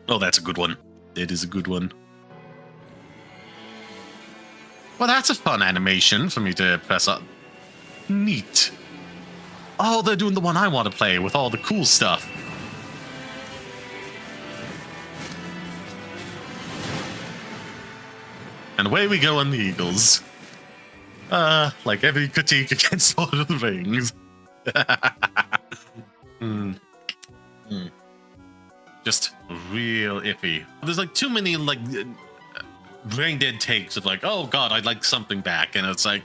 Oh, that's a good one. It is a good one. Well, that's a fun animation for me to press up. Neat. Oh, they're doing the one I want to play with all the cool stuff. And away we go on the Eagles. Like every critique against Lord of the Rings. Just real iffy. There's like too many like brain dead takes of like, oh god, I'd like something back, and it's like,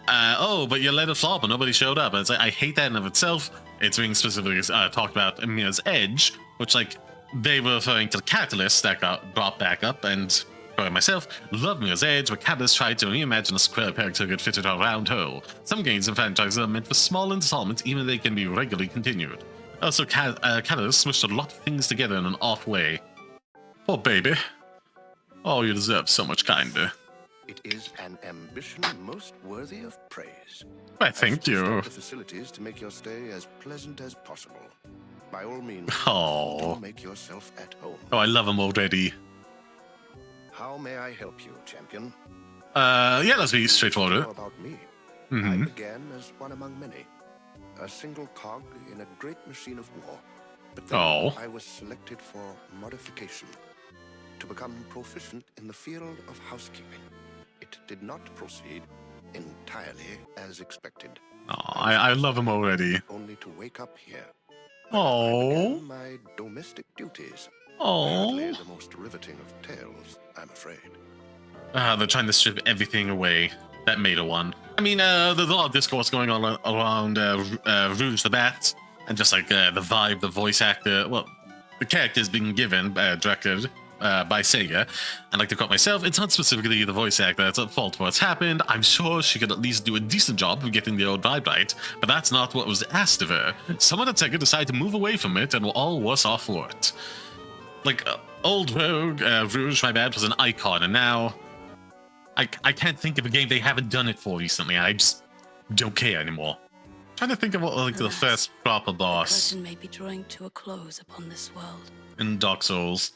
oh, but you let it flop and nobody showed up. And it's like, I hate that in of itself. It's being specifically talked about in Mia's Edge, which like they were referring to the Catalyst that got brought back up, and for myself, love Mia's Edge, where Catalyst tried to reimagine a square peg to get fitted a round hole. Some games and franchises are meant for small installments, even if they can be regularly continued. Also, Catalyst smushed a lot of things together in an off way. Poor baby. Oh, you deserve so much kinder. It is an ambition most worthy of praise. Why, thank you. The facilities to make your stay as pleasant as possible. By all means, oh, do make yourself at home. Oh, I love him already. How may I help you, champion? Yeah, let's be straightforward. About me. I began as one among many. A single cog in a great machine of war. But then I was selected for modification. To become proficient in the field of housekeeping. It did not proceed entirely as expected. Oh, I love him already. Only to wake up here. Oh. My domestic duties. Oh. The most riveting of tales, I'm afraid. They're trying to strip everything away. That made a one. I mean, there's a lot of discourse going on around Rouge the Bat, and just like the vibe, the voice actor, well, the character's being given, directed by Sega, and like to quote myself, it's not specifically the voice actor that's at fault for what's happened. I'm sure she could at least do a decent job of getting the old vibe right, but that's not what was asked of her. Someone at Sega decided to move away from it, and we're all worse off for it. Like, old Rogue, Rouge, my bad, was an icon, and now I can't think of a game they haven't done it for recently. I just don't care anymore. I'm trying to think of what like the first proper boss. The curtain may be drawing to a close upon this world. In Dark Souls.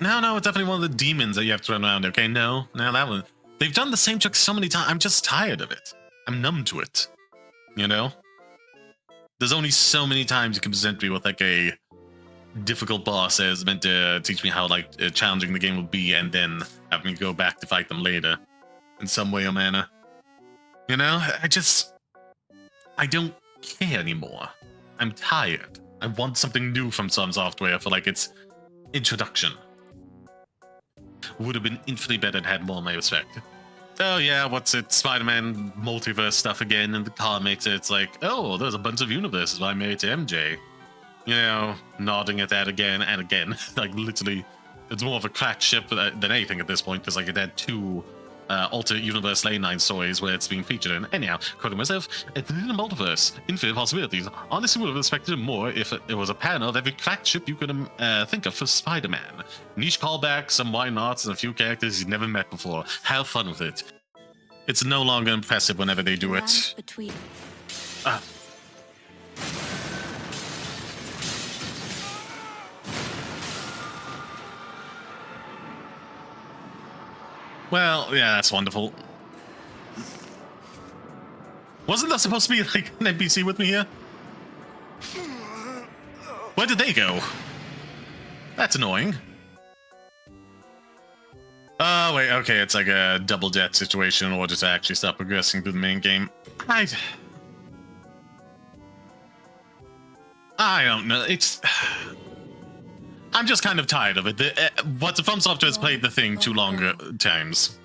No, it's definitely one of the demons that you have to run around. Okay, no, that one. They've done the same trick so many times. I'm just tired of it. I'm numb to it. You know? There's only so many times you can present me with like a difficult boss that is meant to teach me how like challenging the game will be, and then have me go back to fight them later in some way or manner. You know, I don't care anymore. I'm tired. I want something new from some software for like its introduction. Would have been infinitely better and had more of my respect. Oh yeah, what's it? Spider-Man multiverse stuff again in the comics. It's like, oh, there's a bunch of universes I made to MJ. You know, nodding at that again and again. Like, literally, it's more of a cracked ship than anything at this point, because, like, it had two alternate universe lane 9 stories where it's being featured in. Anyhow, quoting myself, it's in a multiverse, infinite possibilities. Honestly, would have respected it more if it was a panel of every cracked ship you could think of for Spider-Man. Niche callbacks, some why nots, and a few characters you've never met before. Have fun with it. It's no longer impressive whenever they do it. Well, yeah, that's wonderful. Wasn't that supposed to be like an NPC with me here? Where did they go? That's annoying. Oh, wait, okay, it's like a double jet situation in order to actually start progressing through the main game. I don't know, I'm just kind of tired of it. What the From Software has played the thing too long times.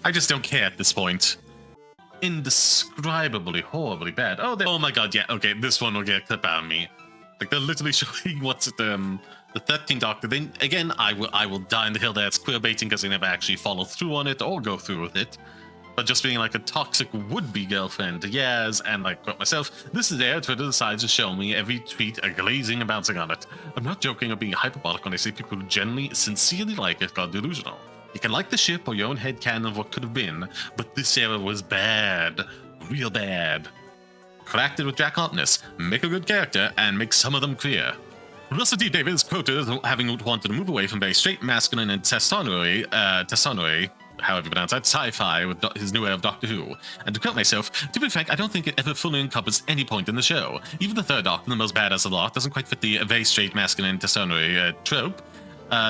I just don't care at this point. Indescribably, horribly bad. Oh my god, yeah, okay, this one will get a clip out of me. Like, they're literally showing what's it, the 13th Doctor. Then, again, I will die on the hill that's queerbaiting because they never actually follow through on it or go through with it. But just being like a toxic would-be girlfriend to Yaz, and like quote myself, this is there Twitter decides to show me every tweet a glazing and bouncing on it. I'm not joking or being hyperbolic when I say people who genuinely, sincerely like it got delusional. You can like the ship or your own headcanon of what could have been, but this era was bad. Real bad. Cracked it with Jack Harkness, make a good character, and make some of them queer. Russell T. Davis quoted as having wanted to move away from very straight, masculine, and testosterone, however you pronounce that, sci-fi with his new era of Doctor Who. And to quote myself, to be frank, I don't think it ever fully encompassed any point in the show. Even the third Doctor, the most badass of the lot, doesn't quite fit the very straight, masculine, testosterone trope.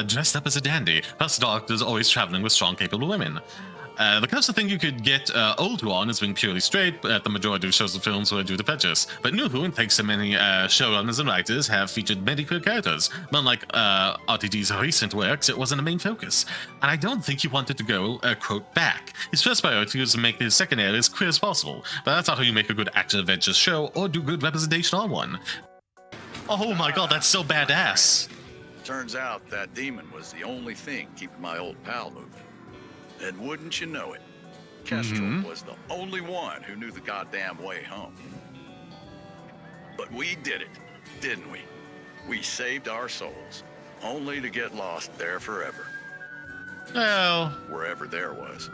Dressed up as a dandy, plus the Doctor's always traveling with strong, capable women. The closest thing you could get old Who on is being purely straight, but the majority of shows and films were due to prejudice. But New Who, and thanks to many showrunners and writers, have featured many queer characters. But unlike RTD's recent works, it wasn't a main focus. And I don't think he wanted to go, quote, back. His first priority was to make his second era as queer as possible. But that's not how you make a good action-adventure show, or do good representation on one. Oh my god, that's so badass. Turns out that demon was the only thing keeping my old pal moving. And wouldn't you know it, Kestrel was the only one who knew the goddamn way home. But we did it, didn't we? We saved our souls, only to get lost there forever. Well, wherever there was.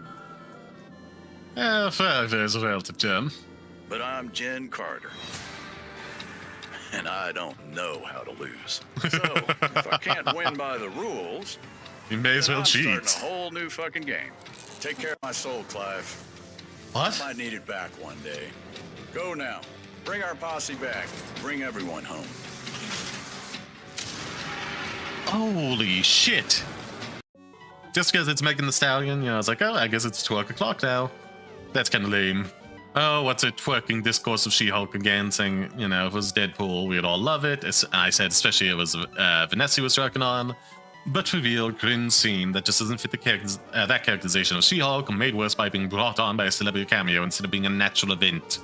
Forever is a relative term. But I'm Jen Carter. And I don't know how to lose. So, if I can't win by the rules, you may as well cheat. I'm starting a whole new fucking game. Take care of my soul, Clive. What? I might need it back one day. Go now. Bring our posse back. Bring everyone home. Holy shit. Just because it's Megan Thee Stallion, I was like, oh, I guess it's 12 o'clock now. That's kind of lame. Oh, what's it? Twerking discourse of She-Hulk again, saying, if it was Deadpool, we'd all love it. I said, especially it was Vanessa was working on. But revealed cringe scene that just doesn't fit the that characterization of She-Hulk, made worse by being brought on by a celebrity cameo instead of being a natural event.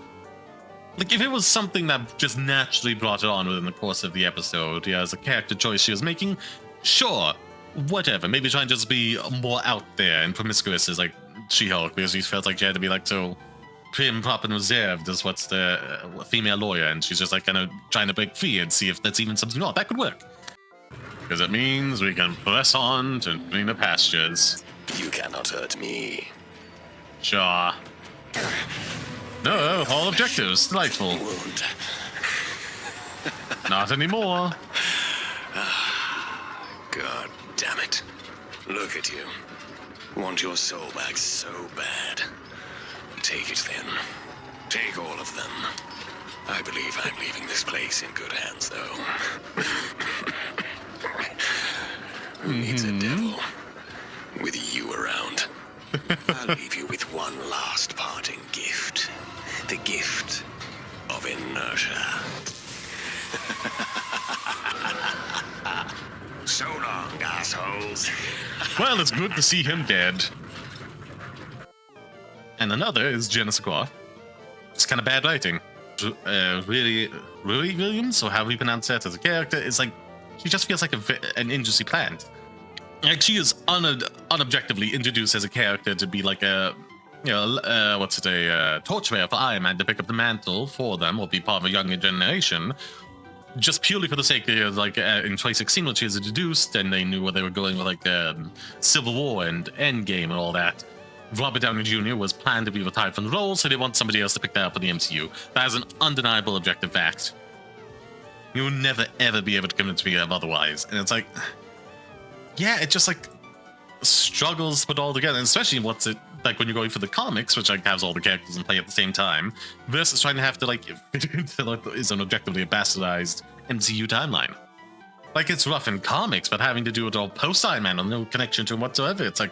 Like, if it was something that just naturally brought it on within the course of the episode, as a character choice she was making, sure, whatever. Maybe try and just be more out there and promiscuous as, like, She-Hulk, because she felt like she had to be, like, so prim, proper, and reserved as what's the female lawyer, and she's just, like, kind of trying to break free and see if that's even something. No, that could work. Because it means we can press on to greener pastures. You cannot hurt me. Sure. No, all objectives. Delightful. Wound. Not anymore. God damn it. Look at you. Want your soul back so bad. Take it then. Take all of them. I believe I'm leaving this place in good hands, though. Who needs a devil with you around? I'll leave you with one last parting gift. The gift of inertia. So long, assholes. Well, it's good to see him dead. And another is Janice Aqua. It's kind of bad writing. Really Williams, or however you pronounce that as a character, is like, she just feels like an industry plant. Like, she is unobjectively introduced as a character to be like a, torchbearer for Iron Man to pick up the mantle for them or be part of a younger generation, just purely for the sake of, like, in 2016 when she was introduced and they knew where they were going with, like, Civil War and Endgame and all that. Robert Downey Jr. was planned to be retired from the role, so they want somebody else to pick that up in the MCU. That is an undeniable objective fact. You'll never, ever be able to convince me of otherwise. And it's like, yeah, it just, like, struggles to put all together. And especially what's it like when you're going for the comics, which, like, has all the characters in play at the same time, versus trying to have to, like, fit into, like, is an objectively bastardized MCU timeline. Like, it's rough in comics, but having to do it all post-Iron Man with no connection to him whatsoever, it's like,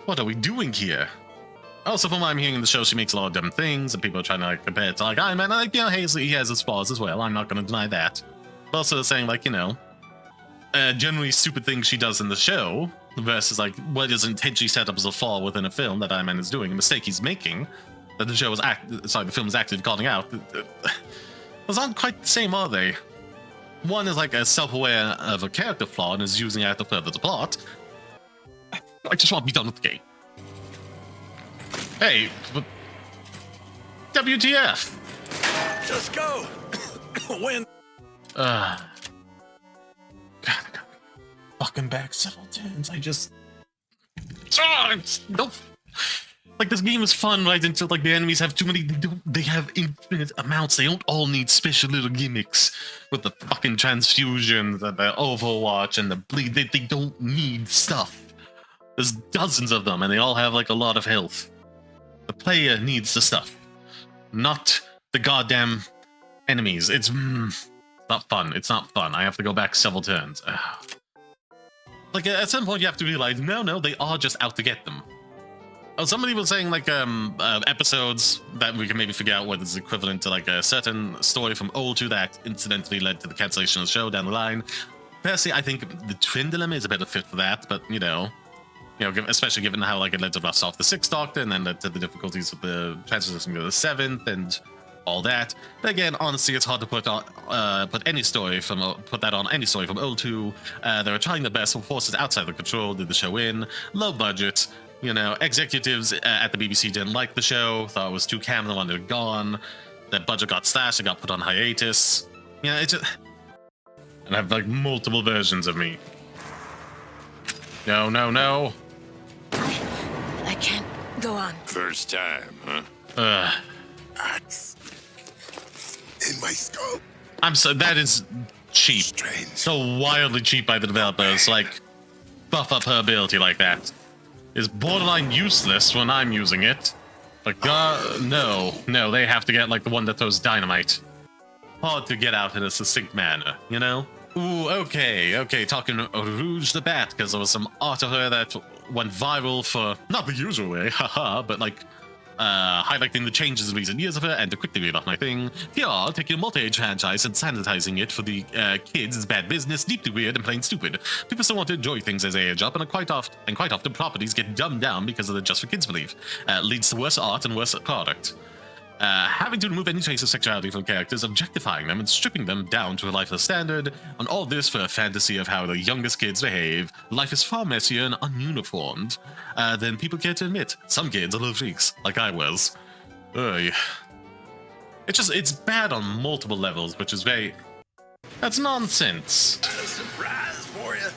what are we doing here? Also, from what I'm hearing in the show, she makes a lot of dumb things, and people are trying to, like, compare it to, like, Iron Man. Like, hey, he has his flaws as well. I'm not going to deny that. But also they're saying, like, generally stupid things she does in the show versus, like, what is intentionally set up as a flaw within a film that Iron Man is doing, a mistake he's making, that the show is the film is actively calling out. Those aren't quite the same, are they? One is, like, a self-aware of a character flaw and is using it to further the plot. I just want to be done with the game. Hey, but WTF? Just go. Win. God, I got fucking back several times. I just... Nope. Like, this game is fun right until, like, the enemies have too many. They have infinite amounts. They don't all need special little gimmicks with the fucking transfusions and the Overwatch and the bleed. They don't need stuff. There's dozens of them, and they all have, like, a lot of health. The player needs the stuff, not the goddamn enemies. It's not fun. It's not fun. I have to go back several turns. Like, at some point, you have to realize, no, they are just out to get them. Oh, somebody was saying, like, episodes that we can maybe figure out what is equivalent to, like, a certain story from old to that incidentally led to the cancellation of the show down the line. Personally, I think the Twin Dilemma is a better fit for that, but, you know, especially given how, like, it led to Rust off the 6th Doctor and then led to the difficulties with the transition to the 7th and all that. But again, honestly, it's hard to put on put that on any story from old to. They were trying their best for forces outside their control, did the show in, low budget. You know, executives at the BBC didn't like the show, thought it was too camp, they wanted it gone. The budget got slashed, it got put on hiatus. You know, it's just... And I have, like, multiple versions of me. No. I can't go on. First time, huh? Axe in my skull. That is cheap. Strange. So wildly cheap by the developers. Like, buff up her ability like that. Is borderline useless when I'm using it. But no, they have to get, like, the one that throws dynamite. Hard to get out in a succinct manner, you know? Ooh, okay, talking Rouge the Bat, because there was some art of her that went viral for, not the usual way, haha, but, like, highlighting the changes in recent years of her, and to quickly read off my thing, PR taking a multi-age franchise and sanitizing it for the kids is bad business, deeply weird and plain stupid. People still want to enjoy things as they age up, and quite often properties get dumbed down because of the just for kids belief. Leads to worse art and worse product. Having to remove any trace of sexuality from characters, objectifying them, and stripping them down to a lifeless standard, and all this for a fantasy of how the youngest kids behave. Life is far messier and ununiformed than people care to admit. Some kids are little freaks, like I was. It's bad on multiple levels, which is very... That's nonsense. A surprise for you.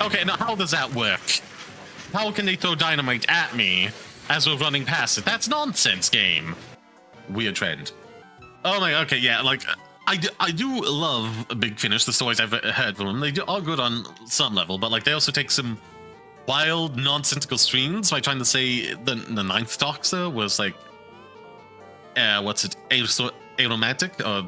Okay, now how does that work? How can they throw dynamite at me as we're running past it? That's nonsense, game. Weird trend. Oh my, okay, yeah, like, I do love Big Finish, the stories I've heard from them. They are good on some level, but, like, they also take some wild, nonsensical streams by trying to say the 9th Doctor was, like, aromantic? Or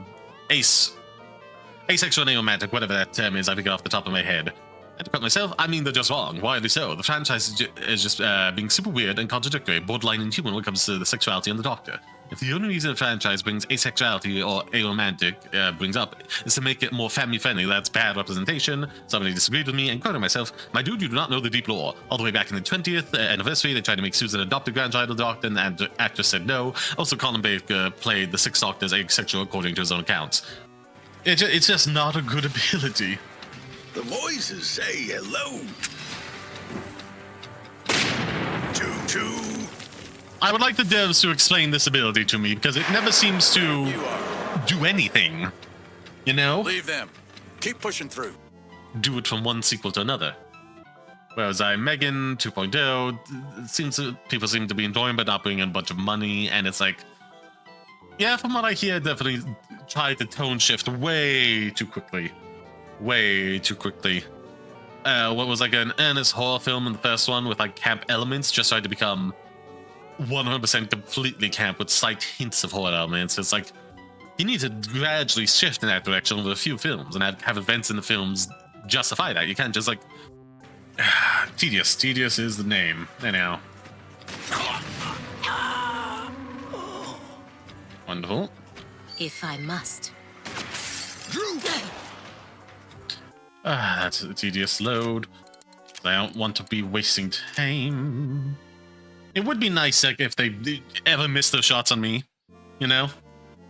asexual and aromantic, whatever that term is, I think off the top of my head. And to quote myself, I mean, they're just wrong. Wildly so. The franchise is just being super weird and contradictory, borderline inhuman when it comes to the sexuality and the Doctor. If the only reason a franchise brings asexuality or aromantic brings up is to make it more family-friendly, that's bad representation. Somebody disagreed with me, and quoting myself, my dude, you do not know the deep lore. All the way back in the 20th anniversary, they tried to make Susan adopt a grandchild of the Doctor, and the actress said no. Also, Colin Baker played the 6th Doctor as asexual according to his own accounts. It's just not a good ability. The voices say hello. Choo-choo. I would like the devs to explain this ability to me, because it never seems to do anything. You know? Leave them. Keep pushing through. Do it from one sequel to another. Whereas Megan 2.0, people seem to be enjoying, but not bringing in a bunch of money, and it's like, yeah, from what I hear, definitely tried to tone shift way too quickly. Way too quickly. What was like an earnest horror film in the first one with like camp elements just tried to become 100% completely camp with slight hints of horror elements. It's like, you need to gradually shift in that direction with a few films and have events in the films justify that. You can't just like... Tedious. Tedious is the name. Anyhow. Wonderful. If I must. That's a tedious load. I don't want to be wasting time. It would be nice like, if they ever miss those shots on me, you know?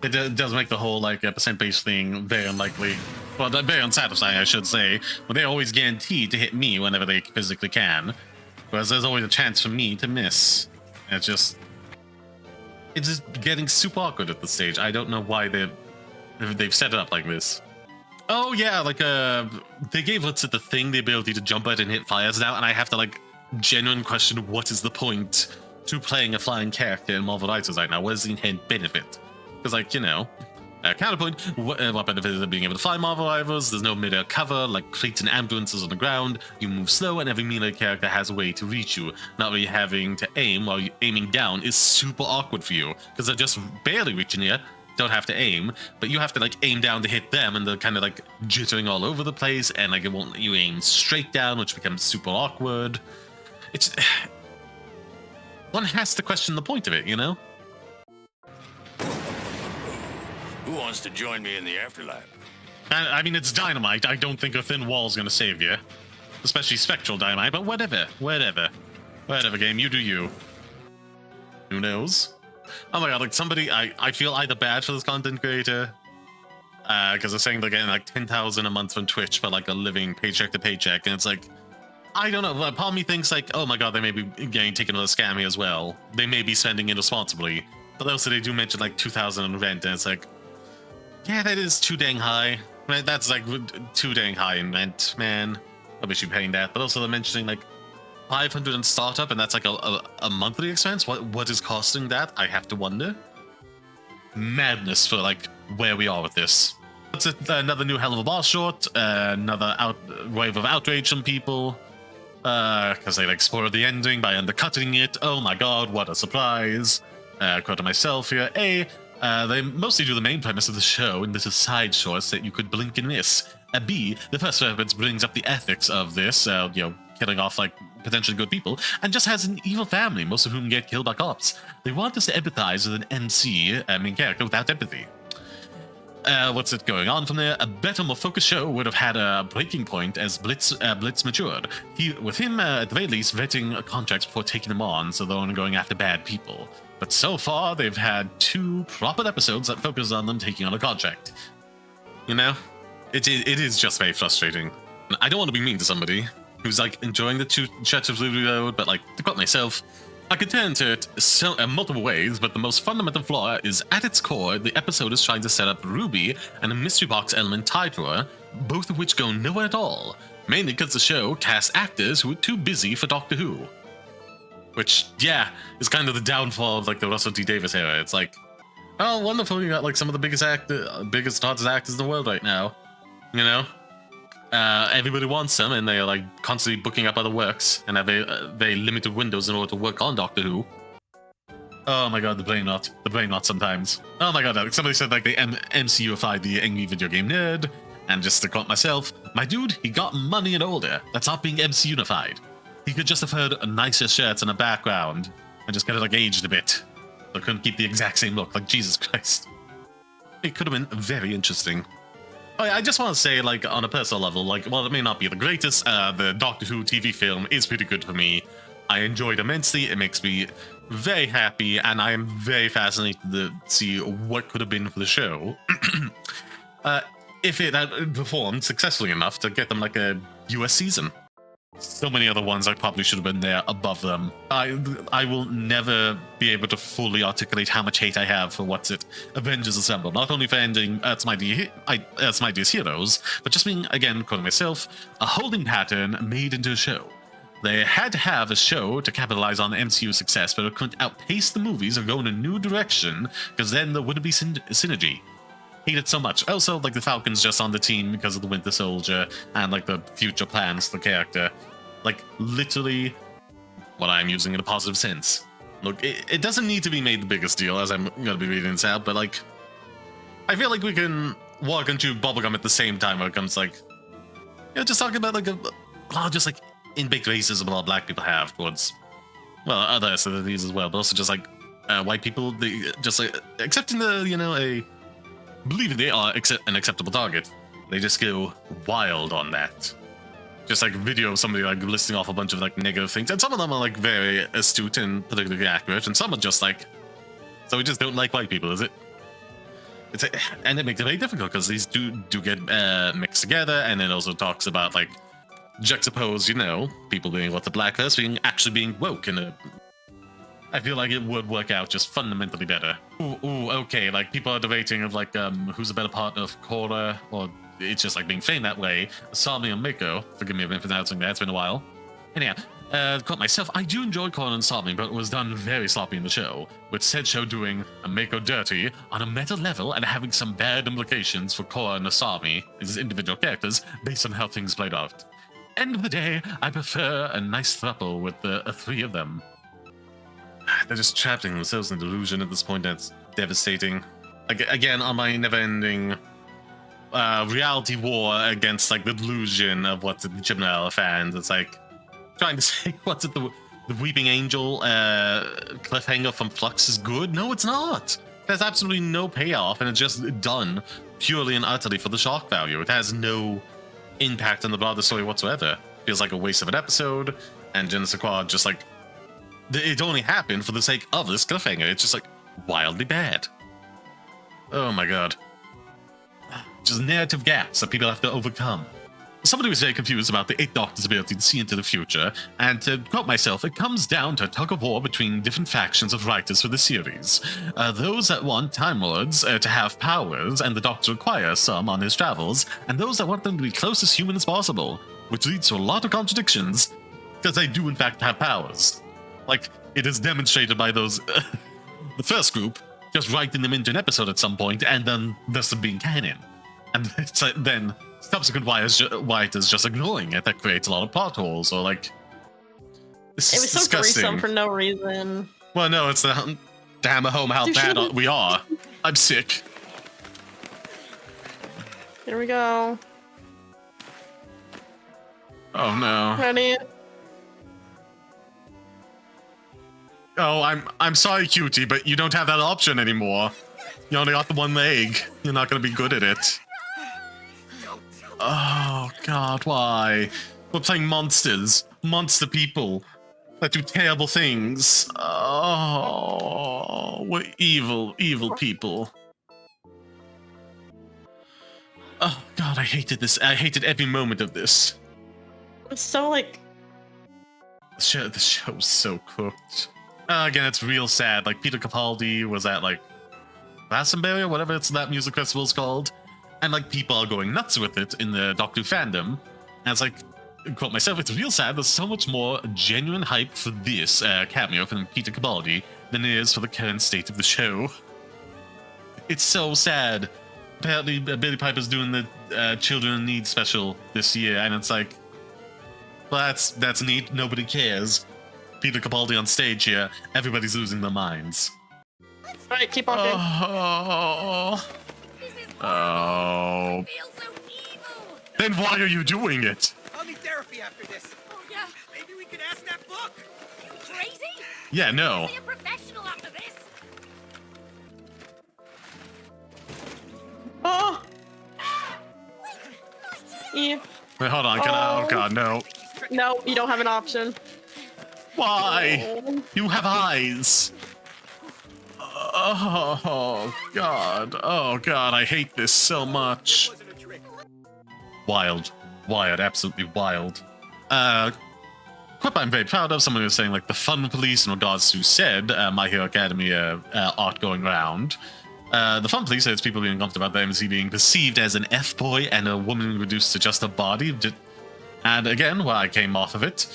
It does make the whole like percent-based thing very unlikely. Well, very unsatisfying, I should say. But they're always guaranteed to hit me whenever they physically can. Whereas there's always a chance for me to miss. It's just getting super awkward at this stage. I don't know why they've set it up like this. Oh yeah, like they gave what's it the thing the ability to jump out and hit fires now, and I have to like genuine question, what is the point to playing a flying character in Marvel Rivals right now? What is the inherent benefit? Because, like, you know, counterpoint, what benefit is it being able to fly Marvel Rivals? There's no mid-air cover, like crates and ambulances on the ground. You move slow, and every melee character has a way to reach you. Not really having to aim while you're aiming down is super awkward for you, because they're just barely reaching you. Don't have to aim, but you have to, like, aim down to hit them, and they're kind of, like, jittering all over the place, and, like, it won't let you aim straight down, which becomes super awkward. It's... One has to question the point of it, you know? Who wants to join me in the afterlife? I mean, it's dynamite. I don't think a thin wall's gonna save you. Especially spectral dynamite, but whatever. Whatever, game. You do you. Who knows? Oh my god, like, somebody... I feel either bad for this content creator, because they're saying they're getting, like, 10,000 a month from Twitch for, like, a living paycheck to paycheck, and it's like... I don't know, part of me thinks, like, oh my god, they may be getting taken with a scam here as well. They may be spending irresponsibly. But also, they do mention, like, 2,000 in rent, and it's like... Yeah, that is too dang high. Right? That's like too dang high in rent, man. Probably should be paying that. But also they're mentioning like 500 in startup, and that's like a monthly expense. What is costing that? I have to wonder. Madness for like where we are with this. That's another new hell of a boss short. Another wave of outrage from people. Because they like spoiled the ending by undercutting it. Oh my god, what a surprise. Quote to myself here. They mostly do the main premise of the show, and this is side shorts that you could blink and miss. B, the first reference brings up the ethics of this, you know, killing off, like, potentially good people, and just has an evil family, most of whom get killed by cops. They want us to empathize with an MC, main character, without empathy. What's it going on from there? A better, more focused show would have had a breaking point as Blitz matured. With him, at the very least, vetting contracts before taking them on, so they're only going after bad people. But so far, they've had 2 proper episodes that focus on them taking on a contract. You know? It is just very frustrating. I don't want to be mean to somebody who's, like, enjoying the 2 Church of Ruby Road, but, like, to quote myself, I could turn to it multiple ways, but the most fundamental flaw is, at its core, the episode is trying to set up Ruby and a mystery box element tied to her, both of which go nowhere at all. Mainly because the show casts actors who are too busy for Doctor Who. Which, yeah, is kind of the downfall of, like, the Russell T. Davis era. It's like, oh, wonderful, you got, like, some of the biggest hottest actors in the world right now. You know? Everybody wants them, and they're, like, constantly booking up other works, and have very limited windows in order to work on Doctor Who. Oh my god, the brain rot sometimes. Oh my god, like, somebody said, like, they MCUified the angry video game nerd, and just to quote myself, my dude, he got money and older. That's not being MCUified. He could just have heard nicer shirts in the background and just kind of like aged a bit. So couldn't keep the exact same look. Like, Jesus Christ. It could have been very interesting. Oh yeah, I just want to say, like, on a personal level, like, while it may not be the greatest, the Doctor Who TV film is pretty good for me. I enjoyed immensely. It makes me very happy, and I am very fascinated to see what could have been for the show. If it had performed successfully enough to get them like a US season. So many other ones I probably should have been there above them. I will never be able to fully articulate how much hate I have for Avengers Assemble. Not only for ending Earth's Mightiest Heroes, but just being, again, quoting myself, a holding pattern made into a show. They had to have a show to capitalize on the MCU success, but it couldn't outpace the movies or go in a new direction, because then there wouldn't be synergy. Hate it so much. Also, like, the Falcon's just on the team because of the Winter Soldier and, like, the future plans for the character. Like, literally what I'm using in a positive sense. Look, it doesn't need to be made the biggest deal, as I'm going to be reading this out, but, like, I feel like we can walk and chew bubblegum at the same time when it comes, like, you know, just talking about, like, a lot of just, like, in-baked racism a lot of black people have towards, well, other ethnicities as well, but also just, like, white people, they just, like, accepting the, you know, believing they are an acceptable target. They just go wild on that. Just like video of somebody like listing off a bunch of like negative things, and some of them are like very astute and politically accurate, and some are just like, so we just don't like white people, is it? And it makes it very difficult because these do get mixed together, and it also talks about like juxtapose, you know, people being what the black person actually being woke in a. I feel like it would work out just fundamentally better. Ooh, okay, like, people are debating of, like, who's a better partner of Korra, or it's just, like, being framed that way. Sami and Miko, forgive me if I'm pronouncing that, it's been a while. Anyhow, Quote myself, I do enjoy Korra and Asami, but it was done very sloppy in the show, with said show doing a Mako dirty on a meta level and having some bad implications for Korra and Asami as individual characters based on how things played out. End of the day, I prefer a nice throuple with the three of them. They're just trapping themselves in delusion at this point. That's devastating. Again, on my never-ending reality war against like the delusion of what's it, the Gymnal fans. It's like trying to say what's it, the Weeping Angel cliffhanger from Flux is good. No, it's not. There's absolutely no payoff, and it's just done purely and utterly for the shock value. It has no impact on the broader story whatsoever. Feels like a waste of an episode, and Genesis Quad just like it only happened for the sake of this cliffhanger. It's just like wildly bad. Oh my god. Just narrative gaps that people have to overcome. Somebody was very confused about the 8th Doctor's ability to see into the future, and to quote myself, it comes down to a tug-of-war between different factions of writers for the series. Those that want Time Lords to have powers, and the Doctor requires some on his travels, and those that want them to be close as human as possible, which leads to a lot of contradictions, because they do in fact have powers. Like, it is demonstrated by those, the first group, just writing them into an episode at some point, and then thus being canon. And it's like, then subsequent writers just ignoring it. That creates a lot of plot holes, or like... This It is was so disgusting. gruesome for no reason. Well, no, it's to hammer home how bad we are. I'm sick. Here we go. Oh no. Ready? Oh, I'm sorry, cutie, but you don't have that option anymore. You only got the one leg. You're not gonna be good at it. Oh god, why? We're playing monsters. Monster people that do terrible things. Oh, we're evil, evil people. Oh god, I hated this. I hated every moment of this. It's so like... The show's so cooked. Again, it's real sad. Like, Peter Capaldi was at, like, Glastonbury or whatever that music festival's called. And, like, people are going nuts with it in the Doctor Who fandom. And it's like, quote myself, it's real sad. There's so much more genuine hype for this cameo from Peter Capaldi than it is for the current state of the show. It's so sad. Apparently, Billy Piper's doing the Children in Need special this year, and it's like, well, that's neat. Nobody cares. Peter Capaldi on stage here. Everybody's losing their minds. Alright, keep walking. Oh. Then why are you doing it? I'll need therapy after this. Oh, yeah. Maybe we could ask that book. You crazy? Yeah, no. Be a professional after this. Oh! Yeah. Wait, hold on. Can I? Oh god, no. No, you don't have an option. Why? Oh. You have eyes. Oh god. Oh god, I hate this so much. Wasn't a trick. Wild, absolutely wild. Quip I'm very proud of. Someone was saying like the fun police in regards to said My Hero Academia art going around. The fun police says people being uncomfortable about the MC being perceived as an F-boy and a woman reduced to just a body. And again, where I came off of it,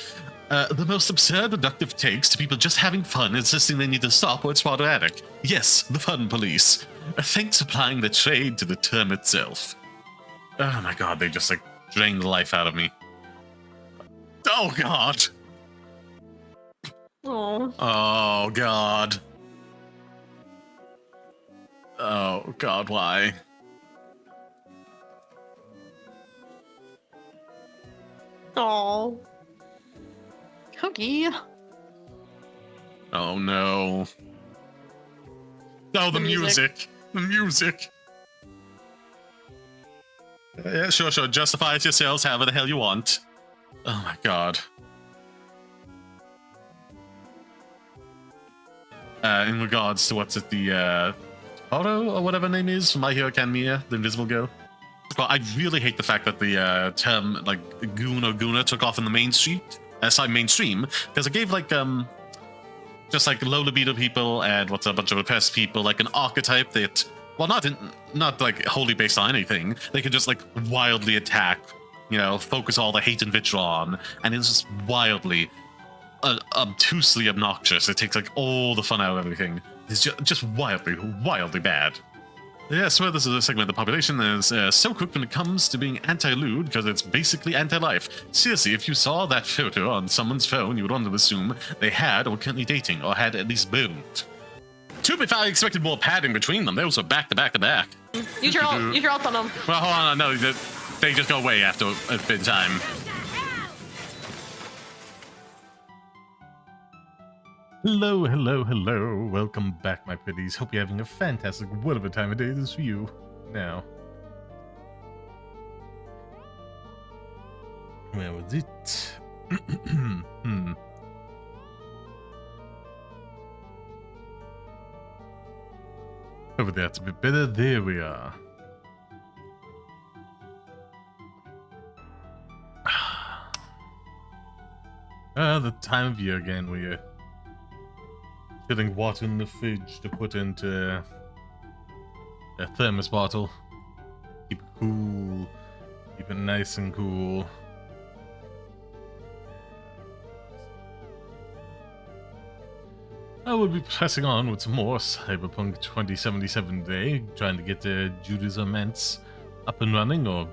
the most absurd reductive takes to people just having fun, insisting they need to stop or it's problematic. Yes, the fun police. Thanks applying the trade to the term itself. Oh my god, they just like drained the life out of me. Oh god. Oh. Oh god. Oh god, why? Oh. Cookie. Oh no. Oh, the music. The music. Yeah, sure. Justify it yourselves however the hell you want. Oh my god. In regards to what's it, the Otto or whatever name is from My Hero Academia, the Invisible Girl. Well, I really hate the fact that the term like goon or gooner took off in the mainstream, because it gave like just like low libido people and what's a bunch of repressed people like an archetype that, well, not like wholly based on anything. They could just like wildly attack, you know, focus all the hate and vitriol on, and it's just wildly obtusely obnoxious. It takes like all the fun out of everything. It's just wildly bad. Yeah, I swear this is a segment of the population that is so cooked when it comes to being anti-lewd because it's basically anti-life. Seriously, if you saw that photo on someone's phone, you would want to assume they had or currently dating or had at least boned. To be fair, I expected more padding between them. They also back to back to back. Use your ult on them. Well, hold on, no, they just go away after a bit of time. Hello, hello, hello. Welcome back, my pretties. Hope you're having a fantastic whatever time of day this is for you. Now, where was it? Over there, it's a bit better. There we are. The time of year again where you're getting water in the fridge to put into a thermos bottle. Keep it cool. Keep it nice and cool. I will be pressing on with some more Cyberpunk 2077 today, trying to get Judy's Emotes up and running, or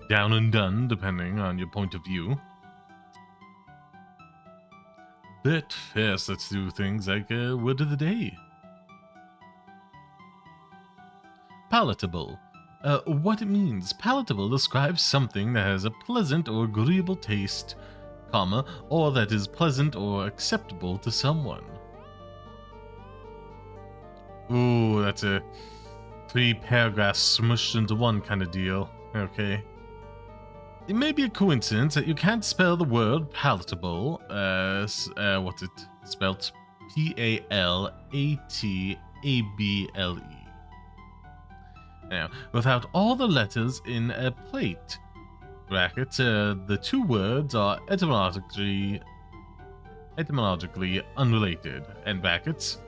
down and done, depending on your point of view. But first, let's do things like word of the day. Palatable. What it means. Palatable describes something that has a pleasant or agreeable taste, comma, or that is pleasant or acceptable to someone. Ooh, that's a 3 paragraphs smushed into one kind of deal. Okay. It may be a coincidence that you can't spell the word palatable, what's it spelled? P-A-L-A-T-A-B-L-E. Now, without all the letters in a plate. Brackets, the two words are etymologically unrelated, end brackets.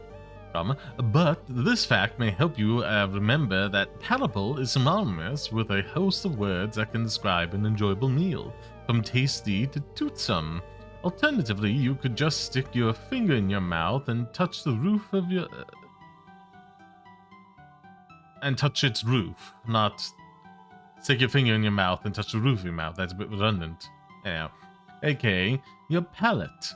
But this fact may help you remember that palatable is synonymous with a host of words that can describe an enjoyable meal, from tasty to toothsome. Alternatively, you could just stick your finger in your mouth and touch the roof of your... and touch its roof, not stick your finger in your mouth and touch the roof of your mouth. That's a bit redundant. Anyhow, aka your palate.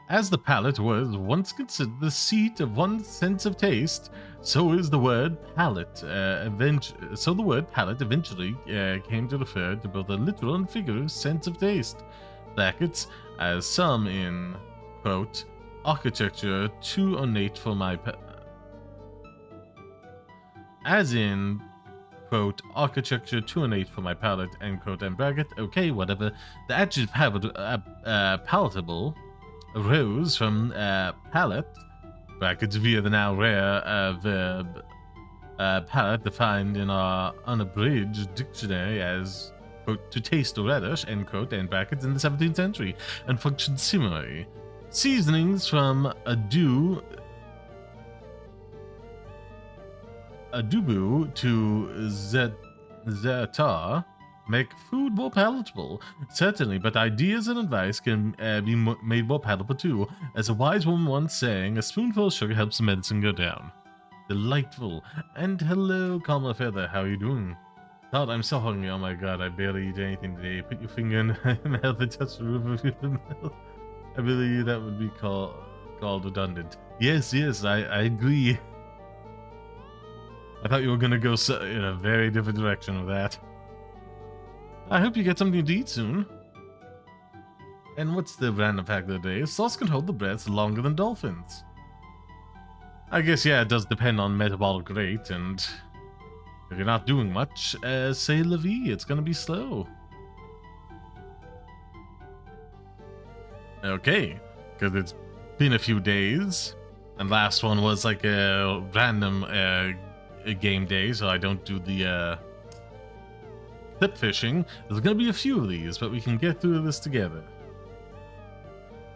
As the palate was once considered the seat of one's sense of taste, so is the word palate. So the word palate eventually came to refer to both a literal and figurative sense of taste. Brackets, as some in, quote, architecture too ornate for my as in, quote, architecture too ornate for my palate, end quote, end bracket. Okay, whatever. The adjective palatable arose from palate, brackets, via the now rare verb palate, defined in our unabridged dictionary as, quote, to taste or relish, end quote, end brackets, in the 17th century, and functioned similarly. Seasonings from adobo to za'atar make food more palatable, certainly, but ideas and advice can be made more palatable too. As a wise woman once sang, a spoonful of sugar helps the medicine go down. Delightful. And hello, Calma Feather, how are you doing? God, I'm so hungry, oh my god, I barely eat anything today. Put your finger in my mouth and touch the roof of your mouth. I believe that would be called redundant. Yes, I agree. I thought you were gonna go in a very different direction with that. I hope you get something to eat soon. And what's the random fact of the day? Sloths can hold their breaths longer than dolphins. I guess, yeah, it does depend on metabolic rate, and if you're not doing much, say la vie, it's gonna be slow. Okay, because it's been a few days, and last one was like a random game day, so I don't do the clip fishing. There's gonna be a few of these, but we can get through this together.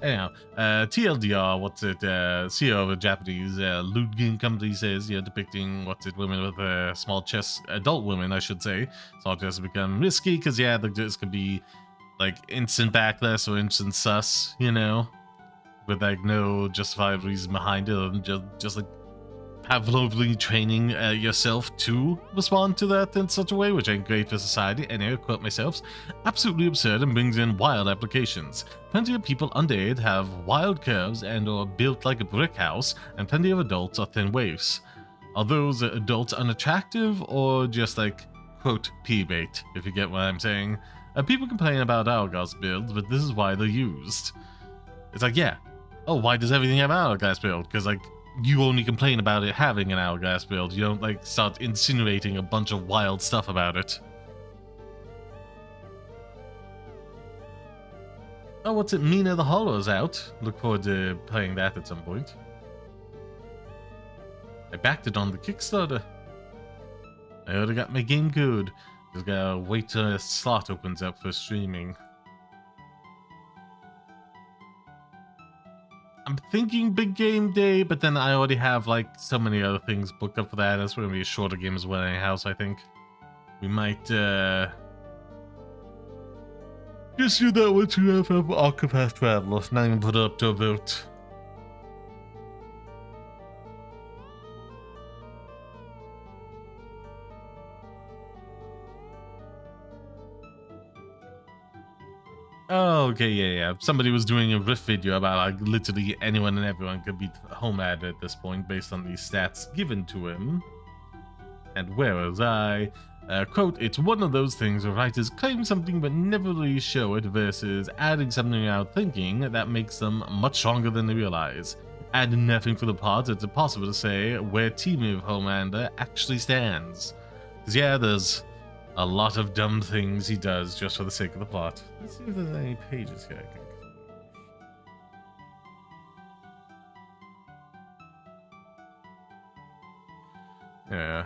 Anyhow, TLDR, what's it, CEO of a Japanese loot game company says, yeah, depicting, what's it, women with small chests, adult women, I should say. Small chests become risky, because, yeah, this could be like instant backlash or instant sus, you know, with like no justified reason behind it, and just like Pavlovely training yourself to respond to that in such a way, which ain't great for society. And I quote myself, absolutely absurd and brings in wild applications. Plenty of people underage have wild curves and are built like a brick house, and plenty of adults are thin waifs. Are those adults unattractive or just like, quote, p-bait, if you get what I'm saying? People complain about hourglass builds, but this is why they're used. It's like, yeah. Oh, why does everything have hourglass build? Because like, you only complain about it having an hourglass build. You don't like start insinuating a bunch of wild stuff about it. Oh, what's it? Mina the Hollow's out. Look forward to playing that at some point. I backed it on the Kickstarter. I already got my game code. Just gotta wait till a slot opens up for streaming. I'm thinking big game day, but then I already have like so many other things booked up for that. That's going to be a shorter game as well anyhow, so I think we might just do that one to have Octopath Traveler, not even put it up to a vote. Oh, okay, yeah. Somebody was doing a riff video about like literally anyone and everyone could beat Homelander at this point based on these stats given to him. And where was I? Quote, it's one of those things where writers claim something but never really show it versus adding something without thinking that makes them much stronger than they realize. Add nothing for the plot, it's impossible to say where Team of Homelander actually stands. Because yeah, there's a lot of dumb things he does just for the sake of the plot. Let's see if there's any pages here. Yeah.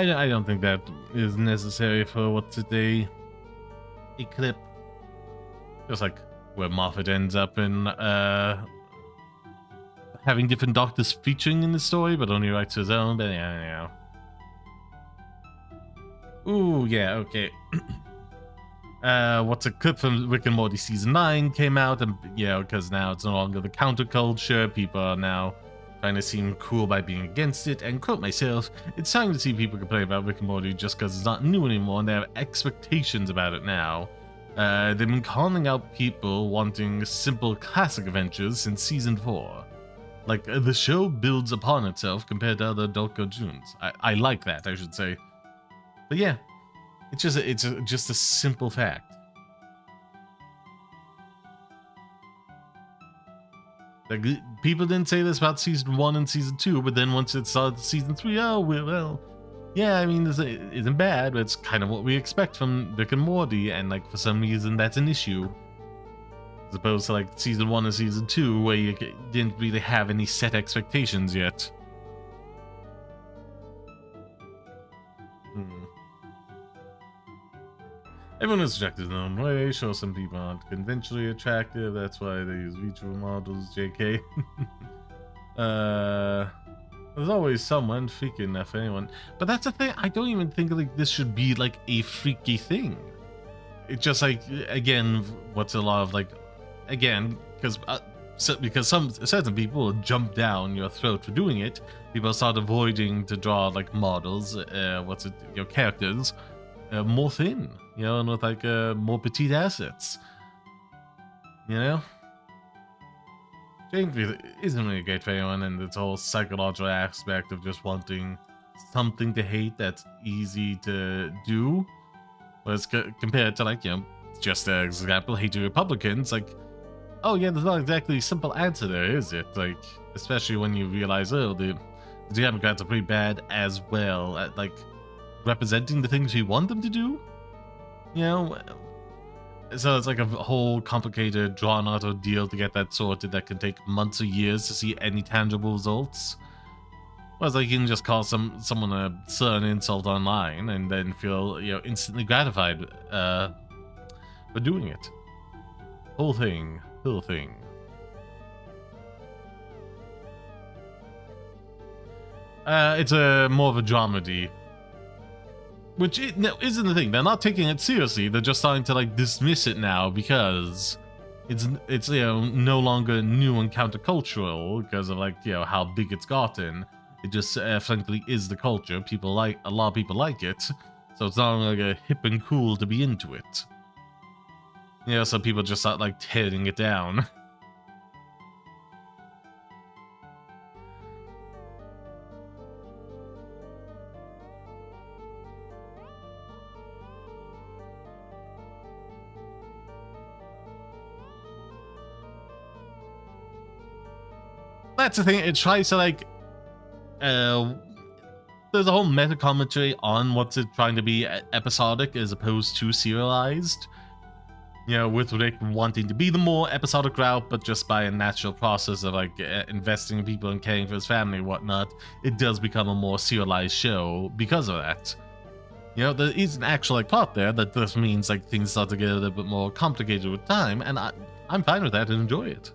I don't think that is necessary for what's today. A clip. Just like where Moffat ends up in having different doctors featuring in the story, but only writes his own. But yeah. Ooh, yeah, okay. What's a clip from Rick and Morty season 9 came out, and yeah, because now it's no longer the counterculture. People are now trying to seem cool by being against it, and quote myself, it's time to see people complain about Rick and Morty just because it's not new anymore and they have expectations about it now. They've been calling out people wanting simple classic adventures since season 4. Like, the show builds upon itself compared to other adult cartoons. I like that, I should say. But yeah, it's just a simple fact. Like, people didn't say this about season 1 and season 2, but then once it started season 3, oh, well, yeah, I mean, this isn't bad, but it's kind of what we expect from Rick and Morty, and, like, for some reason, that's an issue. As opposed to, like, season 1 and season 2, where you didn't really have any set expectations yet. Everyone is attracted in their own way. Sure, some people aren't conventionally attractive. That's why they use VTuber models, JK. There's always someone freaky enough for anyone. But that's the thing. I don't even think like this should be like a freaky thing. It's just like, again, what's a lot of like, again, because some certain people will jump down your throat for doing it. People start avoiding to draw like models, your characters, more thin. You know, and with like more petite assets. You know? Jane isn't really great for anyone, and its whole psychological aspect of just wanting something to hate that's easy to do. Whereas compared to like, you know, just an example, hating Republicans, like, oh yeah, there's not exactly a simple answer there, is it? Like, especially when you realize, oh, the Democrats are pretty bad as well at like representing the things you want them to do. You know, so it's like a whole complicated, drawn-out ordeal to get that sorted that can take months or years to see any tangible results. Whereas like you can just call someone a certain insult online and then feel instantly gratified for doing it. Whole thing. It's a more of a dramedy, which isn't the thing. They're not taking it seriously. They're just starting to like dismiss it now because it's no longer new and countercultural because of like how big it's gotten. It just frankly is the culture. A lot of people like it, so it's not like a hip and cool to be into it. So people just start like tearing it down. That's the thing. It tries to like there's a whole meta commentary on what's it trying to be episodic as opposed to serialized. With Rick wanting to be the more episodic route, but just by a natural process of like investing in people and caring for his family and whatnot, it does become a more serialized show because of that. There is an actual like plot there that just means like things start to get a little bit more complicated with time, and I'm fine with that and enjoy it.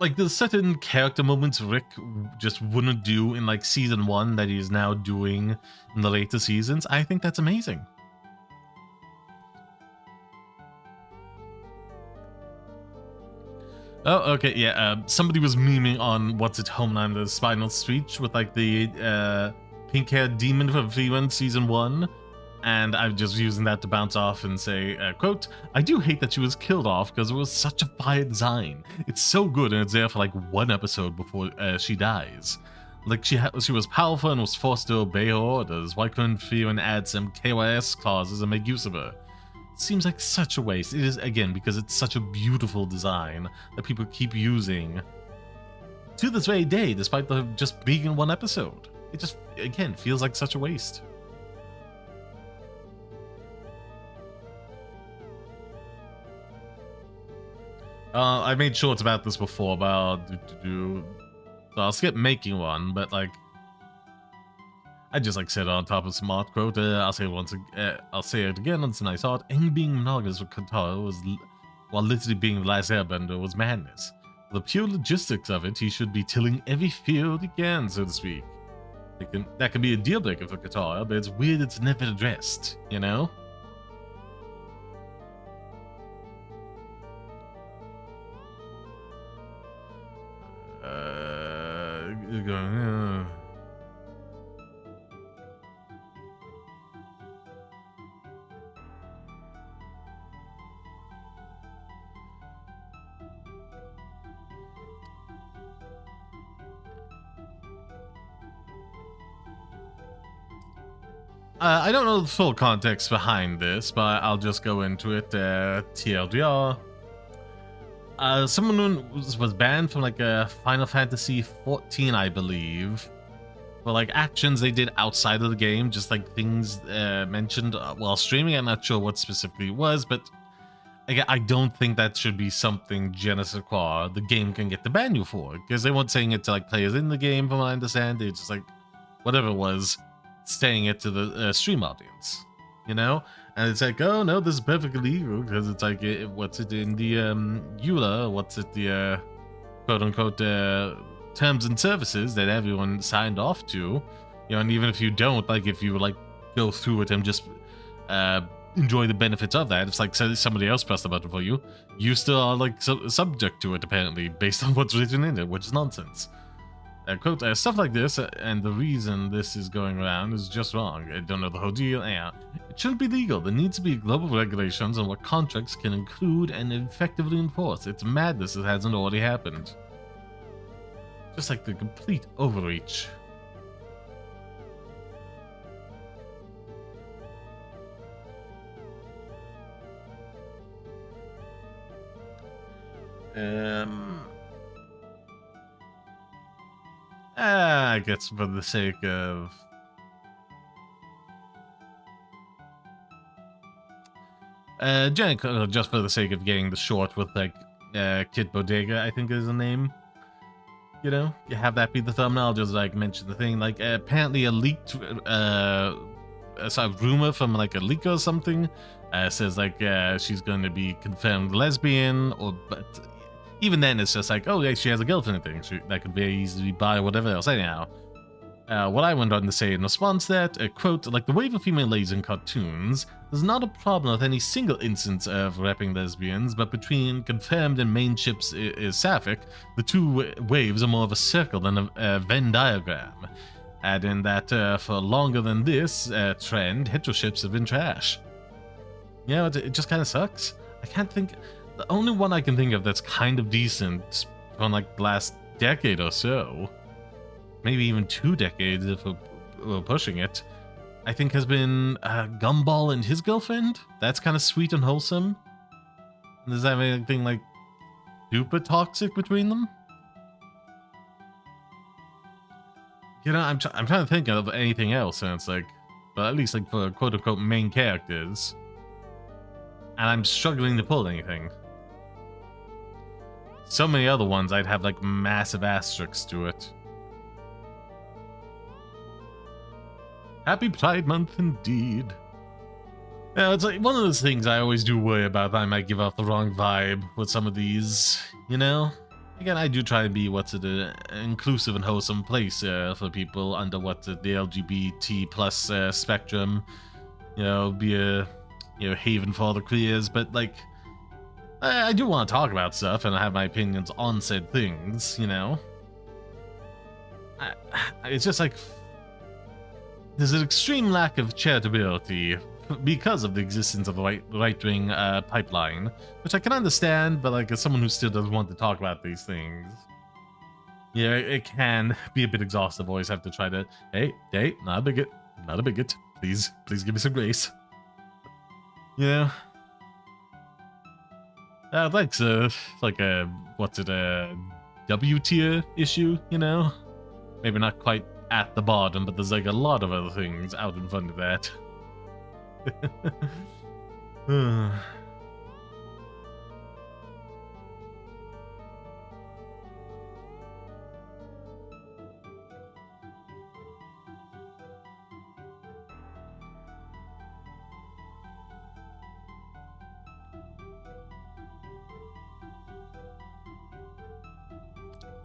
Like, there's certain character moments Rick just wouldn't do in, like, Season 1 that he's now doing in the later seasons. I think that's amazing. Oh, okay, yeah, somebody was memeing on What's It Homeland, the Spinal Speech with, like, the pink-haired demon from V1 Season 1. And I'm just using that to bounce off and say, quote, I do hate that she was killed off because it was such a fire design. It's so good and it's there for like one episode before she dies. Like she was powerful and was forced to obey her orders. Why couldn't Fearon add some KYS clauses and make use of her? It seems like such a waste. It is, again, because it's such a beautiful design that people keep using to this very day, despite the just being in one episode. It just, again, feels like such a waste. I made shorts about this before, but so I'll skip making one, but like, I just like said on top of some art quote. I'll say it again on some nice art. Any being monogamous with Katara was, while literally being the last airbender, was madness. For the pure logistics of it, he should be tilling every field he can, so to speak. That can be a deal breaker for Katara, but it's weird it's never addressed, you know? I don't know the full context behind this, but I'll just go into it. TLDR. Someone was banned from like a Final Fantasy 14, I believe, for like actions they did outside of the game, just like things mentioned while streaming. I'm not sure what specifically it was, but again, I don't think that should be something Genesis Core, the game, can get to ban you for, because they weren't saying it to like players in the game, from what I understand. It's just like whatever it was, saying it to the stream audience, you know? And it's like, oh no, this is perfectly legal, because it's like, what's it in the EULA, what's it, the quote-unquote terms and services that everyone signed off to, you know, and even if you don't, like, if you like go through it and just enjoy the benefits of that, it's like somebody else pressed the button for you, you still are like subject to it, apparently, based on what's written in it, which is nonsense. Quote, stuff like this, and the reason this is going around is just wrong. I don't know the whole deal. Yeah, it shouldn't be legal. There needs to be global regulations on what contracts can include and effectively enforce. It's madness it hasn't already happened. Just like the complete overreach. I guess for the sake of just for the sake of getting the short with like Kid Bodega, I think is the name. You know, you have that be the thumbnail. Just like mention the thing. Like apparently a leaked sort of rumor from like a leak or something says like she's going to be confirmed lesbian, but even then it's just like, oh yeah, she has a girlfriend thing. That could very easily be bi or whatever else. Anyhow. What I went on to say in response to that, quote, like the wave of female ladies in cartoons, there's not a problem with any single instance of repping lesbians, but between confirmed and main ships is sapphic, the two waves are more of a circle than a Venn diagram. Adding that for longer than this trend, heteroships have been trash. Yeah, it just kind of sucks. I can't think, the only one I can think of that's kind of decent from like the last decade or so, maybe even 2 decades if we're pushing it, I think has been Gumball and his girlfriend. That's kind of sweet and wholesome. Does that have anything like super toxic between them? You know, I'm trying to think of anything else, and it's like, well, at least like for quote unquote main characters, and I'm struggling to pull anything. So many other ones I'd have like massive asterisks to it. Happy Pride Month indeed. Yeah, it's like one of those things I always do worry about that I might give off the wrong vibe with some of these, you know? Again, I do try to be an inclusive and wholesome place for people under the LGBT plus spectrum. You know, be a haven for all the queers, but like, I do want to talk about stuff and I have my opinions on said things, you know? It's just like, there's an extreme lack of charitability because of the existence of the right-wing pipeline, which I can understand, but like as someone who still doesn't want to talk about these things, yeah, it can be a bit exhaustive. Always have to try to, hey, not a bigot, please give me some grace. Yeah, like a W tier issue, you know? Maybe not quite at the bottom, but there's like a lot of other things out in front of that.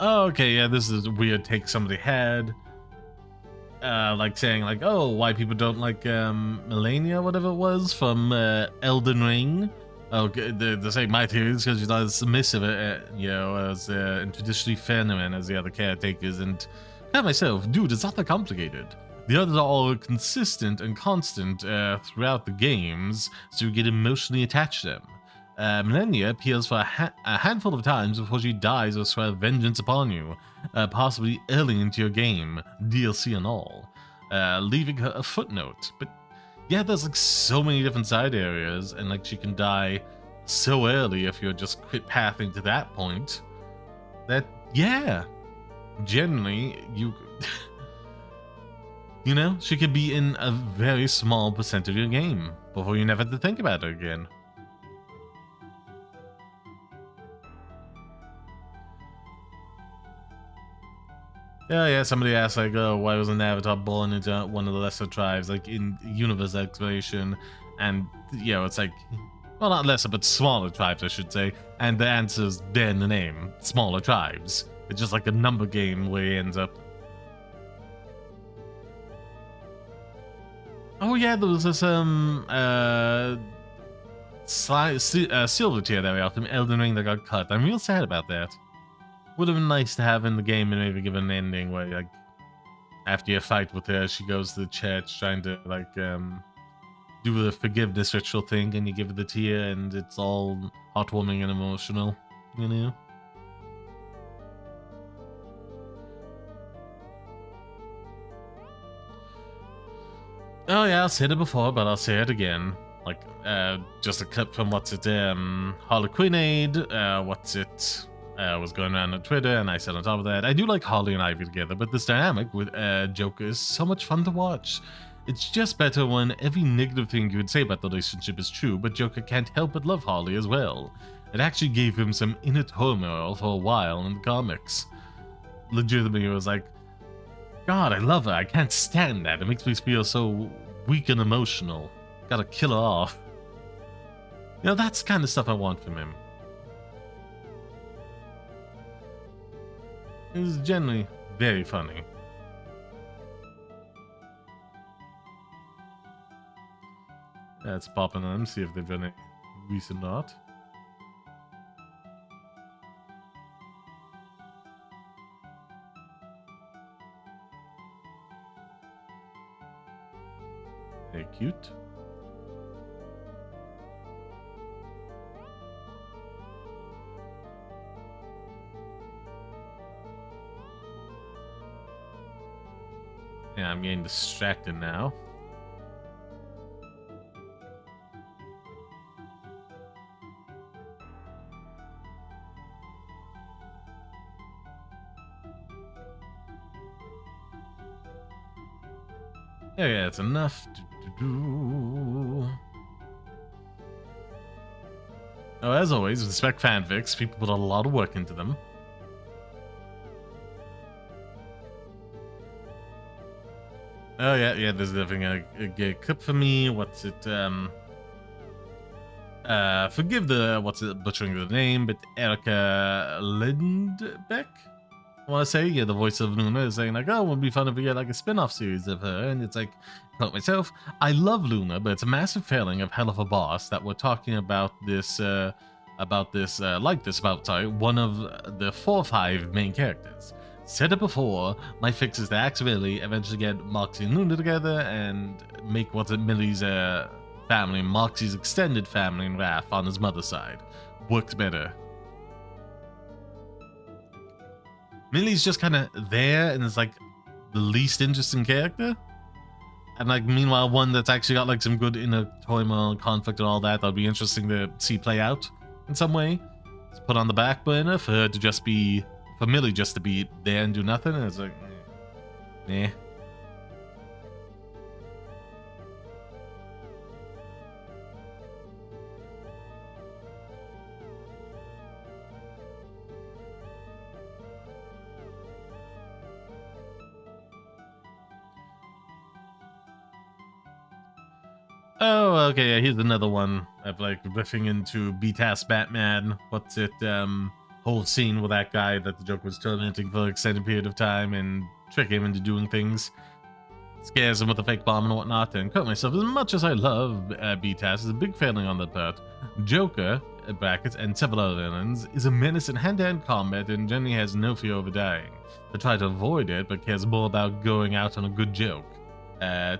Oh, okay, yeah, this is a weird take somebody had. Like saying like, oh, why people don't like Melania, whatever it was, from Elden Ring. Oh, they say my theory is because she's not as submissive, you know, as and traditionally feminine as the other caretakers. And myself, dude, it's not that complicated. The others are all consistent and constant throughout the games, so you get emotionally attached to them. Melania appears for a handful of times before she dies or swears vengeance upon you, possibly early into your game, DLC and all, leaving her a footnote. But yeah, there's like so many different side areas, and like she can die so early if you're just quit pathing to that point. That, yeah, generally you you know, she could be in a very small percent of your game before you never have to think about it again. Yeah, somebody asked, like, oh, why wasn't Avatar born into one of the lesser tribes, like, in universe exploration? And, you know, it's like, well, not lesser, but smaller tribes, I should say. And the answer's there in the name, smaller tribes. It's just like a number game where he ends up. Oh, yeah, there was this, silver tier that we got from Elden Ring that got cut. I'm real sad about that. Would have been nice to have in the game and maybe give an ending where, like, after you fight with her, she goes to the church trying to, like, do the forgiveness ritual thing, and you give her the tear, and it's all heartwarming and emotional, you know? Oh yeah, I've said it before, but I'll say it again. Like, just a clip from Harlequinade, was going around on Twitter, and I said on top of that, I do like Holly and Ivy together, but this dynamic with Joker is so much fun to watch. It's just better when every negative thing you would say about the relationship is true, but Joker can't help but love Harley as well. It actually gave him some inner turmoil for a while in the comics. Legitimately, it was like, God, I love her. I can't stand that. It makes me feel so weak and emotional. Gotta kill her off. You know, that's the kind of stuff I want from him. It was generally very funny. Let's pop in them, see if they've done a recent art. Very cute. Yeah, I'm getting distracted now. Yeah, it's enough. Oh, as always, with spec fanfics, people put a lot of work into them. Oh yeah, there's definitely a clip for me. What's it? Forgive the butchering the name, but Erica Lindbeck. I want to say, yeah, the voice of Luna is saying like, oh, it would be fun if we get like a spin-off series of her, and it's like, quote myself, I love Luna, but it's a massive failing of Hell of a Boss that we're talking about this, one of the 4 or 5 main characters. Said it before, my fix is to accidentally eventually get Moxie and Luna together and make Millie's family, Moxie's extended family in Raph on his mother's side. Works better. Millie's just kind of there and is like the least interesting character. And like meanwhile one that's actually got like some good inner turmoil, conflict and all that that'll be interesting to see play out in some way. It's put on the back burner for her to just be, for Millie just to be there and do nothing. And it's like, eh. Oh, okay, yeah, here's another one of like riffing into BTAS Batman. What's it, whole scene with that guy that the Joker was tormenting for an extended period of time and tricking him into doing things. Scares him with a fake bomb and whatnot, and quote myself, as much as I love BTAS, it's a big failing on that part. Joker, brackets, and several other villains, is a menace in hand-to-hand combat and generally has no fear over dying. They try to avoid it, but cares more about going out on a good joke.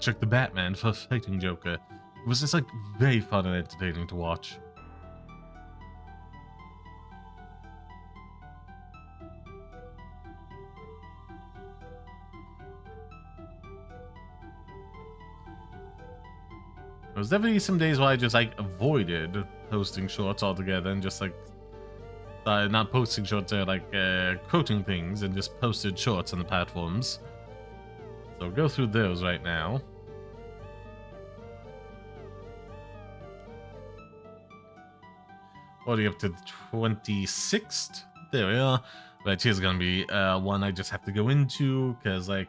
Trick the Batman for fighting Joker. It was just like very fun and entertaining to watch. There was definitely some days where I just like avoided posting shorts altogether and just like not posting shorts, like quoting things and just posted shorts on the platforms. So go through those right now. What are you up to? The 26th? There we are. Right, here's gonna be one I just have to go into because like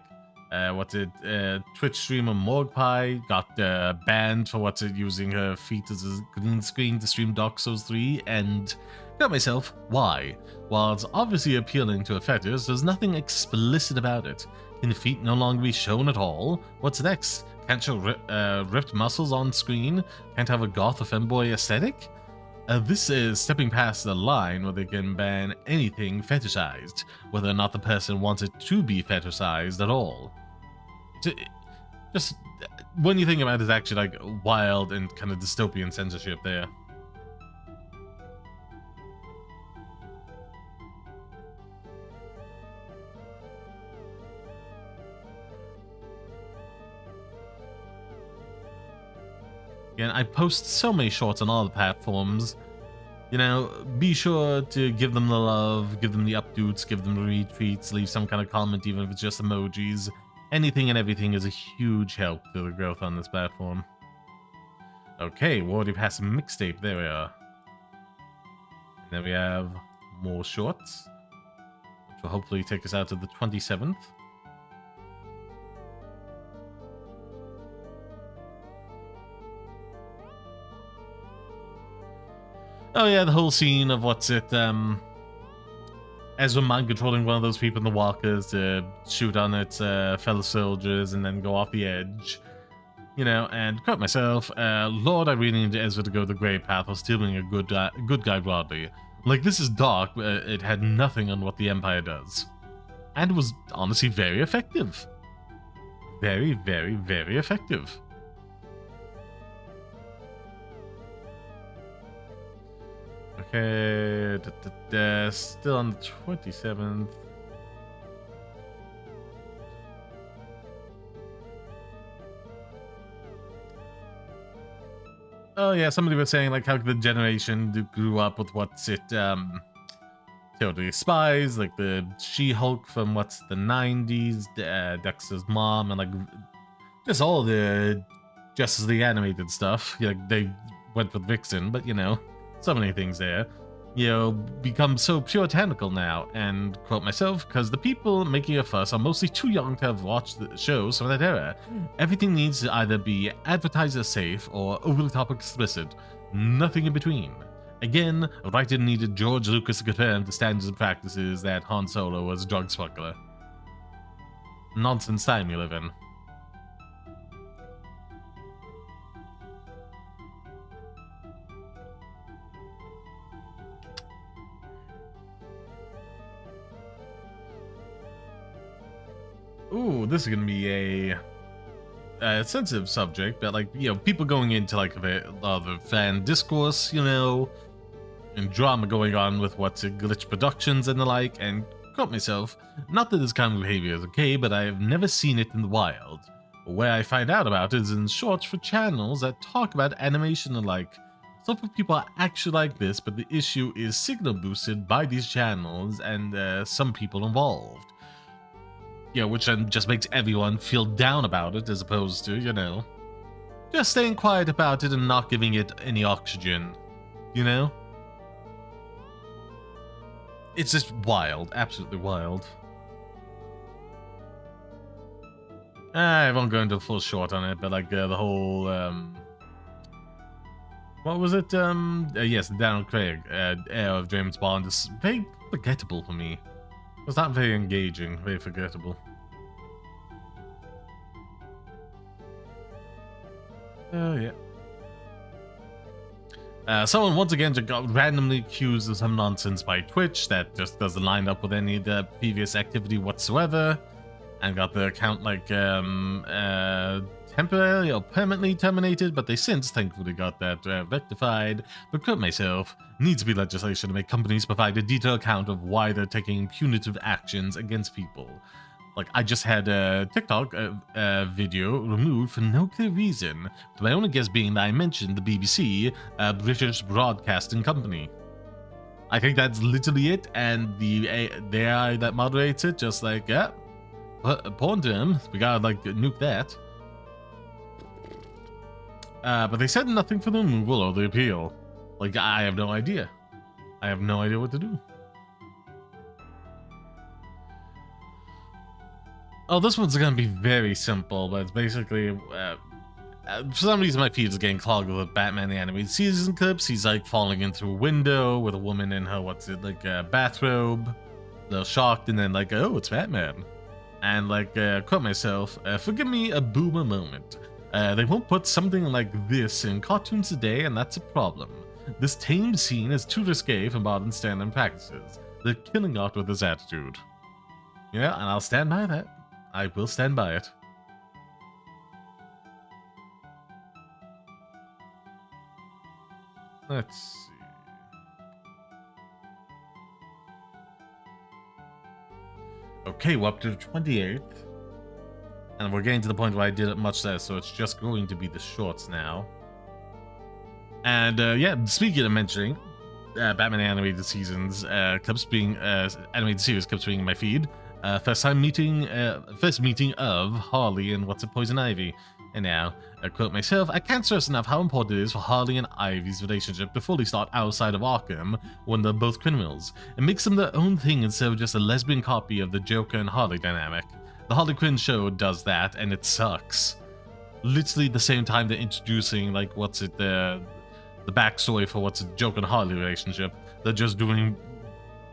Twitch streamer Morgpie got banned for using her feet as a green screen to stream Dark Souls 3, and got myself, why? While it's obviously appealing to a fetish, there's nothing explicit about it. Can feet no longer be shown at all? What's next? Can't show ripped muscles on screen? Can't have a goth or femboy aesthetic? This is stepping past the line where they can ban anything fetishized, whether or not the person wants it to be fetishized at all. Just when you think about it, it's actually like wild and kind of dystopian censorship there. Again, I post so many shorts on all the platforms. You know, be sure to give them the love, give them the updates, give them the retweets, leave some kind of comment, even if it's just emojis. anything and everything is a huge help to the growth on this platform. Okay, we're already past mixtape. There we are. And then we have more shorts, which will hopefully take us out to the 27th. Oh yeah, the whole scene of Ezra mind controlling one of those people in the walkers to shoot on its fellow soldiers and then go off the edge. You know, and quote myself, Lord, I really need Ezra to go the grey path while still being a good guy broadly. Like, this is dark, but it had nothing on what the Empire does. And was honestly very effective. Very, very, very effective. Okay, still on the 27th. Oh yeah, somebody was saying like how the generation grew up with totally spies, like the She-Hulk from the 90s, Dexter's mom, and like just all the Justice League animated stuff. Like they went with Vixen, but you know, so many things there. You know, become so puritanical now, and quote myself, because the people making a fuss are mostly too young to have watched the shows from that era. Everything needs to either be advertised as safe or over-the-top explicit. Nothing in between. Again, writer needed George Lucas to confirm the standards and practices that Han Solo was a drug smuggler. Nonsense time you live in. Ooh, this is gonna be a sensitive subject, but like, you know, people going into like a lot of fan discourse, you know, and drama going on with Glitch Productions and the like, and quote myself, not that this kind of behavior is okay, but I have never seen it in the wild. Where I find out about it is in shorts for channels that talk about animation and like. Some people are actually like this, but the issue is signal boosted by these channels and some people involved. You know, which then just makes everyone feel down about it as opposed to, you know, just staying quiet about it and not giving it any oxygen, you know? It's just wild, absolutely wild. I won't go into full short on it, but like the whole, what was it? Yes, Daniel Craig, era of James Bond is very forgettable for me. It's not very engaging, very forgettable. Oh, yeah. Someone once again just got randomly accused of some nonsense by Twitch that just doesn't line up with any of the previous activity whatsoever, and got the account like temporarily or permanently terminated, but they since thankfully got that rectified. But quote myself, needs to be legislation to make companies provide a detailed account of why they're taking punitive actions against people. Like, I just had a TikTok video removed for no clear reason, to my only guess being that I mentioned the BBC, British Broadcasting Company. I think that's literally it, and the AI that moderates it just like, yeah, porn to him, we gotta like nuke that. But they said nothing for the removal or the appeal. Like, I have no idea. I have no idea what to do. Oh, this one's gonna be very simple, but it's basically, for some reason my feed is getting clogged with Batman the Animated Season clips. He's like falling in through a window with a woman in her, bathrobe, a little shocked, and then like, oh, it's Batman. And like, quote myself, forgive me a boomer moment. They won't put something like this in cartoons today, and that's a problem. This tame scene is too risque for modern stand-up practices. They're killing art with this attitude. Yeah, and I'll stand by that. I will stand by it. Let's see. Okay, we're up to the 28th. And we're getting to the point where I did it much less, so it's just going to be the shorts now. And yeah, speaking of mentioning Batman animated seasons clips being animated series clips being in my feed, First meeting of Harley and Poison Ivy. And now, I quote myself, I can't stress enough how important it is for Harley and Ivy's relationship to fully start outside of Arkham when they're both criminals. It makes them their own thing instead of just a lesbian copy of the Joker and Harley dynamic. The Harley Quinn show does that, and it sucks. Literally the same time they're introducing, like, the backstory for Joker and Harley relationship, they're just doing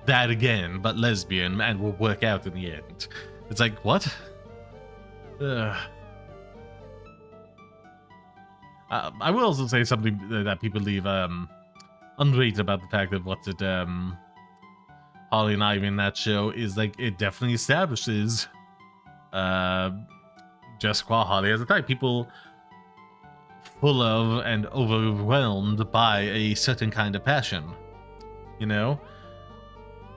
that again, but lesbian, and will work out in the end. It's like, what? I will also say something that people leave underrated about the fact that Harley and Ivy in that show is, like, it definitely establishes Jessica Harley as a type. People full of and overwhelmed by a certain kind of passion, you know,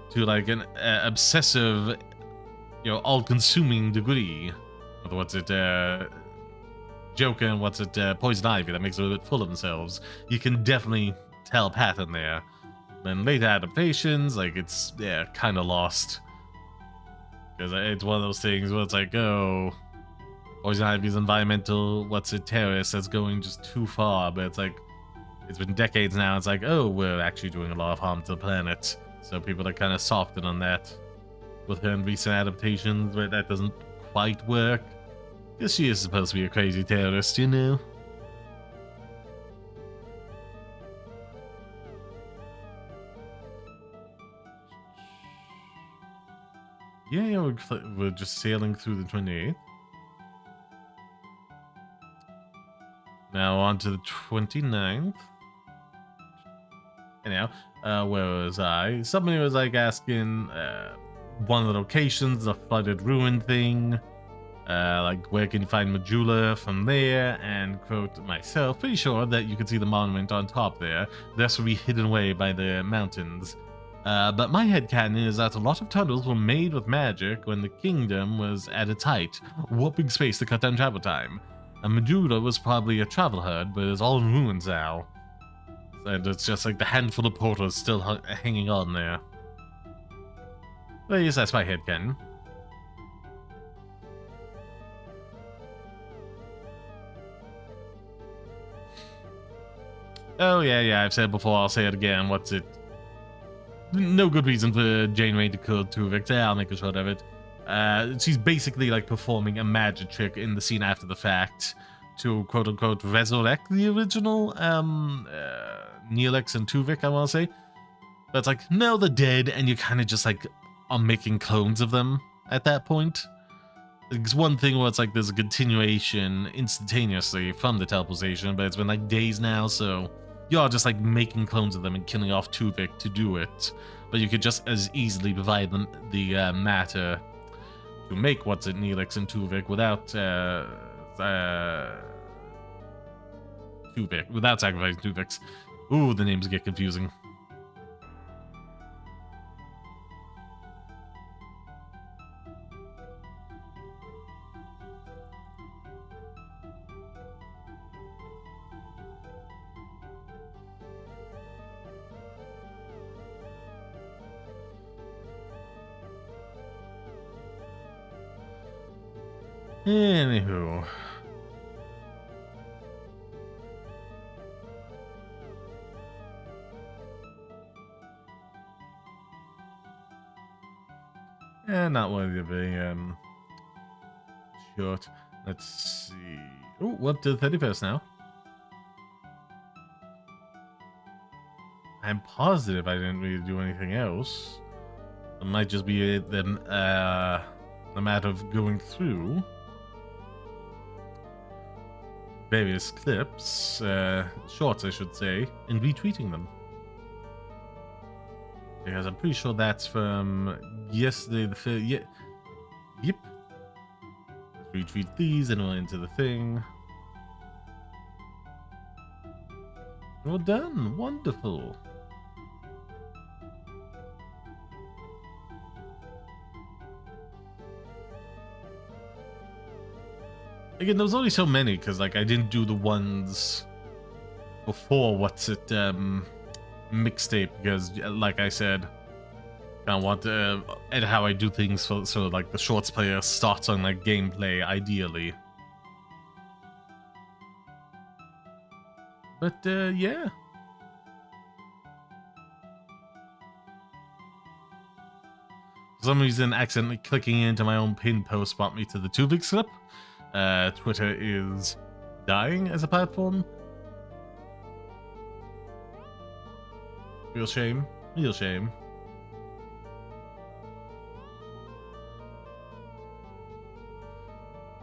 to like an obsessive, you know, all-consuming degree. Joker and Poison Ivy that makes it a bit full of themselves. You can definitely tell a pattern there. Then later adaptations, like, it's kind of lost, because it's one of those things where it's like, oh, Poison Ivy's environmental terrorist that's going just too far, but it's like, it's been decades now. It's like, oh, we're actually doing a lot of harm to the planet, so people are kind of softened on that with her in recent adaptations, but that doesn't quite work. Because she is supposed to be a crazy terrorist, you know? Yeah, we're just sailing through the 28th. Now on to the 29th. Anyhow, where was I? Somebody was like asking one of the locations, the flooded ruin thing. Like, where can you find Majula from there? And quote myself, pretty sure that you can see the monument on top there. This will be hidden away by the mountains. But my headcanon is that a lot of tunnels were made with magic when the kingdom was at its height, warping space to cut down travel time. And Majula was probably a travel herd, but it's all in ruins now. And it's just like the handful of portals still hanging on there. Well, yes, that's my headcanon. Oh, yeah, I've said it before, I'll say it again. No good reason for Janeway to kill Tuvix. Yeah, I'll make a short of it. She's basically, like, performing a magic trick in the scene after the fact to, quote-unquote, resurrect the original Neelix and Tuvix, I want to say. But it's like, no, they're dead, and you kind of just, like, are making clones of them at that point. It's one thing where it's like there's a continuation instantaneously from the teleportation, but it's been like days now, so you're just like making clones of them and killing off Tuvix to do it. But you could just as easily provide them the matter to make Neelix and Tuvix without without sacrificing Tuvix. Ooh, the names get confusing. Anywho. Not worthy of a short. Let's see. Oh, what to the 31st now? I'm positive I didn't really do anything else. It might just be the matter of going through various clips, shorts I should say, and retweeting them. Because I'm pretty sure that's from yesterday, the 5th. Yep. Let's retweet these and we're into the thing. Well done. Wonderful. Again, there was only so many because, like, I didn't do the ones before mixtape because, like I said, kind of want and how I do things so like the shorts player starts on like gameplay ideally. But yeah. For some reason, accidentally clicking into my own pinned post brought me to the 2 week slip. Twitter is dying as a platform. Real shame. Real shame.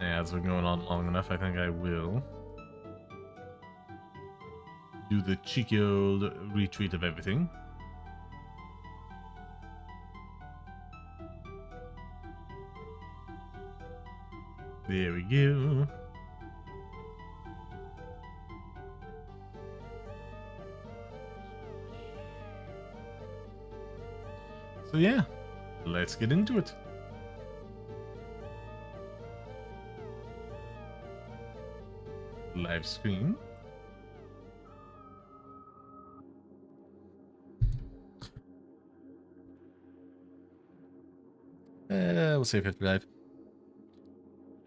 Yeah, it's been going on long enough. I think I will do the cheeky old retweet of everything. There we go. So yeah, let's get into it. Live screen. We'll say 55.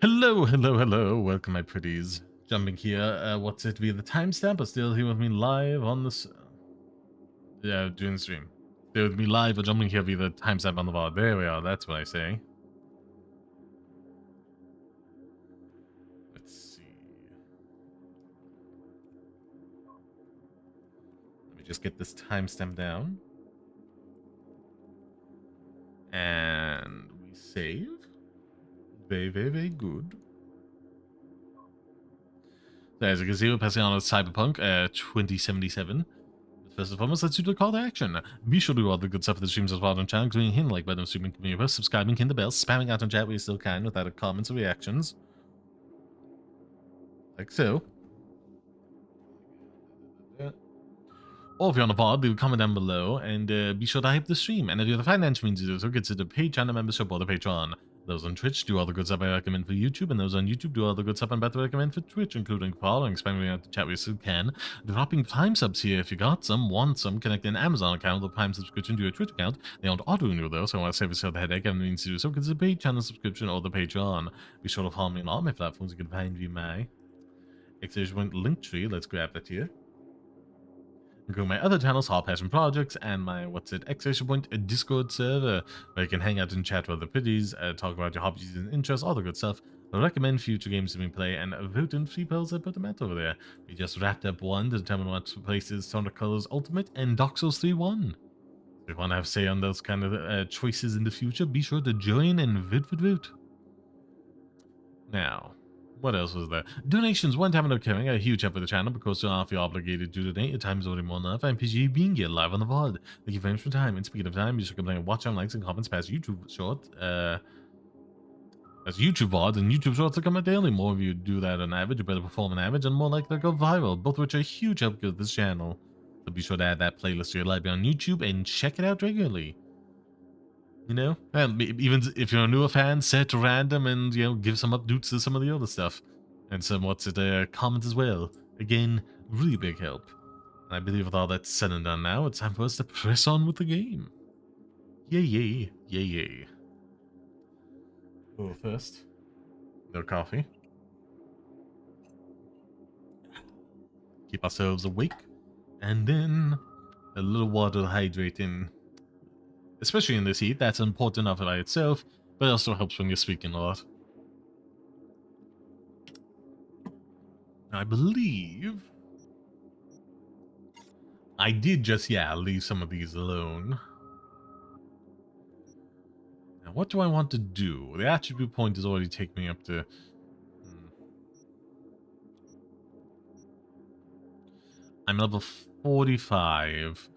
Hello, hello, hello. Welcome, my pretties. Jumping here. What's it via the timestamp? But still here with me live on this. Yeah, doing the stream. Still with me live or jumping here via the timestamp on the bar. There we are. That's what I say. Let's see. Let me just get this timestamp down. And we save. Very, very, very good. So as you can see, we're passing on with Cyberpunk 2077. First and foremost, let's do the call to action. Be sure to do all the good stuff for the streams as well on channel, including hitting the like button, streaming community posts, subscribing, hitting the bell, spamming out on chat where you still can without comments or reactions. Like so. Or if you're on the VOD, leave a comment down below and be sure to hype the stream. And if you have the financial means to do so, consider paid channel membership or the Patreon. Those on Twitch do all the good stuff I recommend for YouTube, and those on YouTube do all the good stuff I'm about to recommend for Twitch, including following, spamming out the chat where you still can, dropping Prime subs here if you got some, want some, connect an Amazon account with a Prime subscription to your Twitch account. They don't auto-renew though, so I want to save yourself the headache and the means to do so, consider paid channel subscription or the Patreon. Be sure to follow me on all my platforms. You can find me my link tree. Let's grab that here. Go my other channels, Hall Passion Projects, and my a Discord server, where you can hang out and chat with the pretties, talk about your hobbies and interests, all the good stuff. I recommend future games to me play, and vote in free polls I put them out over there. We just wrapped up one to determine what places Sonic Colors Ultimate and Dark Souls 3 won. If you want to have say on those kind of choices in the future, be sure to join and vote. Now, what else was there? Donations, one time and caring, a huge help for the channel because if you're obligated to donate, your time is already more than enough. I appreciate you being here live on the VOD. Thank you very much for your time. And speaking of time, you should complain, watch on likes and comments past YouTube short. As YouTube VOD and YouTube shorts will come out daily. More of you do that on average, you better perform on average, and more likely to go viral, both of which are a huge help to this channel. So be sure to add that playlist to your library on YouTube and check it out regularly. You know, and even if you're a newer fan, set to random and, you know, give some updates to some of the other stuff. And some comments as well. Again, really big help. And I believe with all that said and done now, it's time for us to press on with the game. Yay, yay, yay, yay. Oh, first, no coffee. Keep ourselves awake. And then a little water to hydrate in. Especially in this heat, that's important enough by itself, but it also helps when you're speaking a lot. I believe I did just, leave some of these alone. Now, what do I want to do? The attribute point has already taken me up to... I'm level 45.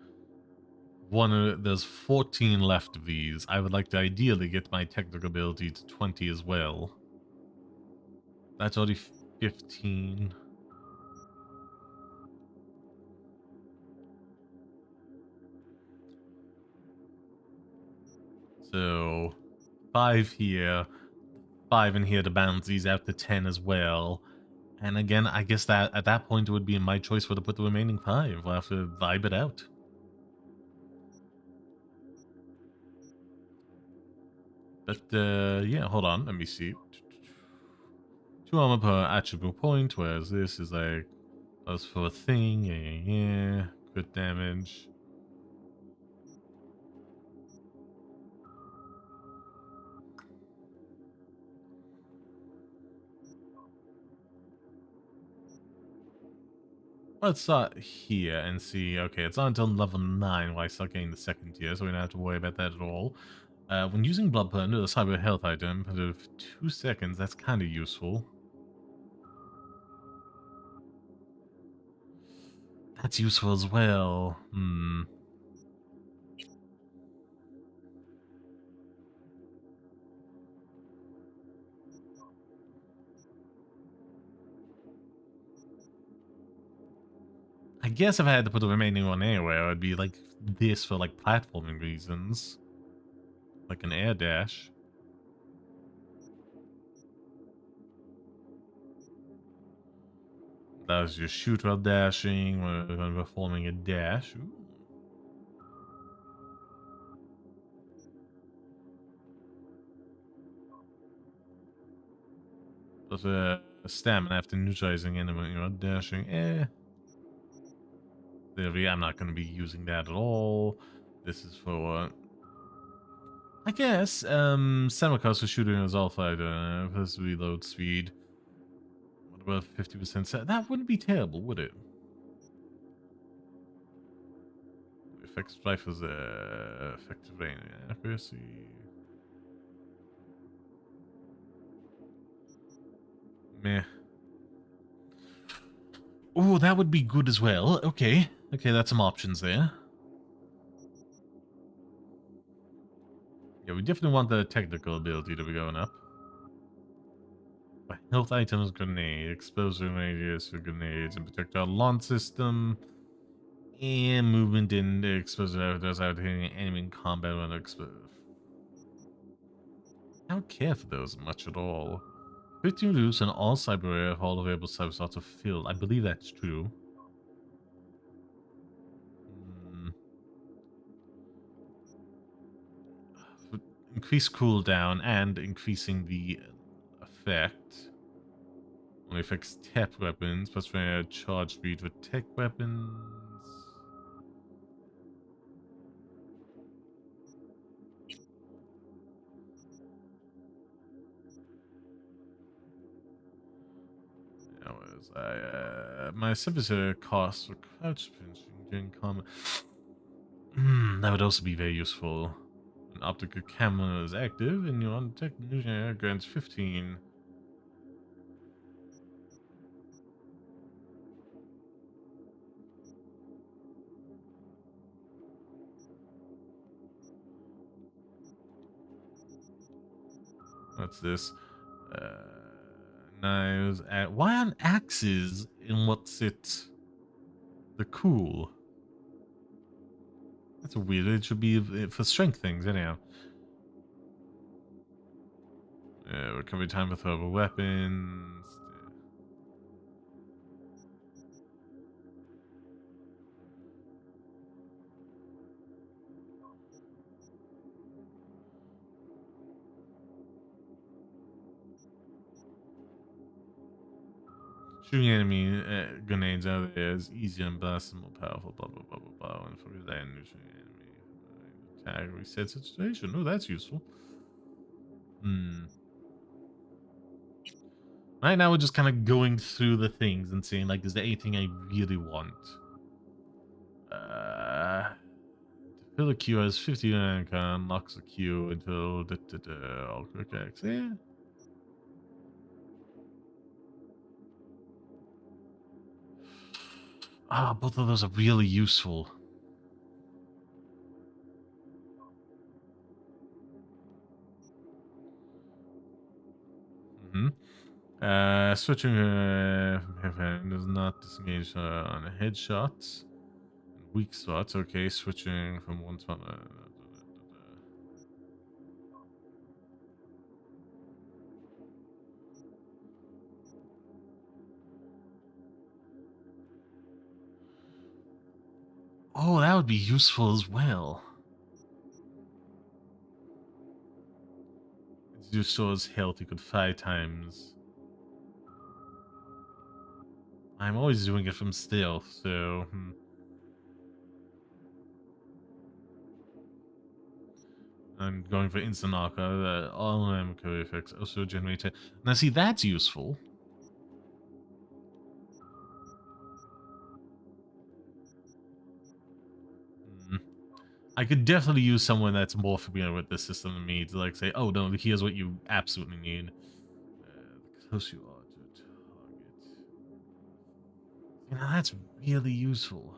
There's 14 left of these. I would like to ideally get my technical ability to 20 as well. That's already 15. So 5 here, 5 in here to balance these out to 10 as well. And again, I guess that at that point it would be my choice where to put the remaining 5. We'll have to vibe it out. But yeah, hold on, let me see. 2 armor per attribute point, whereas this is like plus for a thing. Yeah. Crit damage. Let's start here and see. Okay, it's not until level 9 where I start getting the second tier, so we don't have to worry about that at all. When using blood per under the cyber health item for 2 seconds, that's kind of useful. That's useful as well. I guess if I had to put the remaining one anywhere, it would be like this for like platforming reasons. Like an air dash. Allows you to shoot while dashing when performing a dash. Ooh. Plus stamina after neutralizing enemy while dashing. I'm not going to be using that at all. This is for... I guess, Semicost for shooting as all fighter. Plus reload speed. What about 50% set? That wouldn't be terrible, would it? Effective rifles, effective range, accuracy. Meh. Oh, that would be good as well. Okay. Okay, that's some options there. Yeah, we definitely want the technical ability to be going up. Health items, grenade, explosion radius for grenades, and projectile launch system. And movement in the explosive evidence out hitting an enemy in combat when explosive. I don't care for those much at all. 15 loose and all cyber area of all available cyber slots are filled. I believe that's true. Increase cooldown and increasing the effect. Only affects tap weapons, plus charge speed with tech weapons. My service costs for crouch pinching during combat. That would also be very useful. An optical camera is active and your undetected nuclear grants 15. What's this? Knives. Why on axes? And what's it? The cool. That's a weird. It should be for strength things, anyhow. Recovery time for throwable weapons. Shooting enemy grenades out there is easier and blast and more powerful. Blah blah blah blah blah. And for that shooting enemy attack reset situation. Oh, that's useful. Right now we're just kind of going through the things and saying like, is there anything I really want? To fill a queue has 59 unlocks a queue until all quick access. Yeah. Both of those are really useful. Switching does not disengage on headshots. Weak spots, okay, switching from one spot. Oh, that would be useful as well. To restores health equal 5 times. I'm always doing it from stealth, so... I'm going for instant knock. All ammo effects also generated. Now see, that's useful. I could definitely use someone that's more familiar with this system than me to like say, oh no, here's what you absolutely need. The closer you are to a target. You know, that's really useful.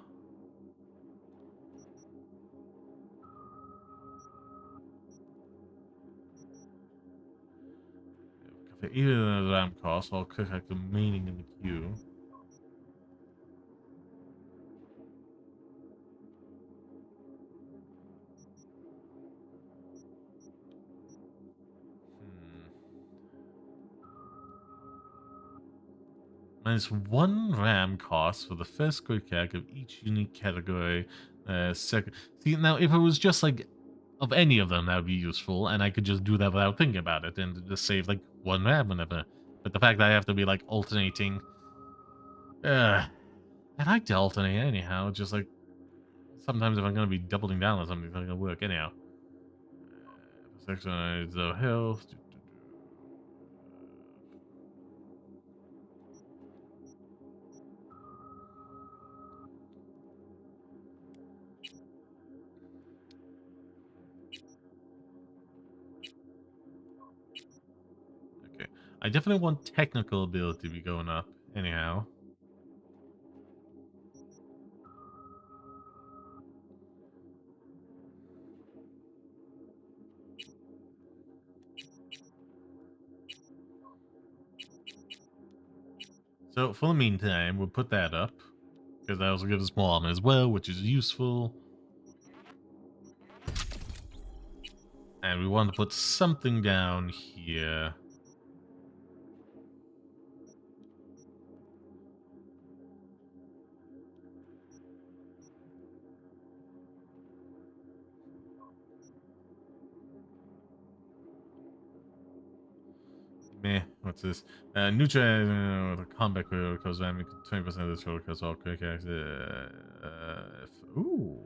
For either the RAM cost, I'll click like remaining in the queue. Minus 1 RAM cost for the first quick hack of each unique category. Second, see now if it was just like of any of them, that would be useful, and I could just do that without thinking about it and just save like 1 RAM whenever. But the fact that I have to be like alternating, I like to alternate anyhow. Just like sometimes if I'm gonna be doubling down on something, it's not gonna work anyhow. Section the health. I definitely want technical ability to be going up, anyhow. So, for the meantime, we'll put that up. Because that also gives us more armor as well, which is useful. And we want to put something down here. Meh, what's this? Neutral the combat critical because damage 20% of the total because all quick acts. Ooh.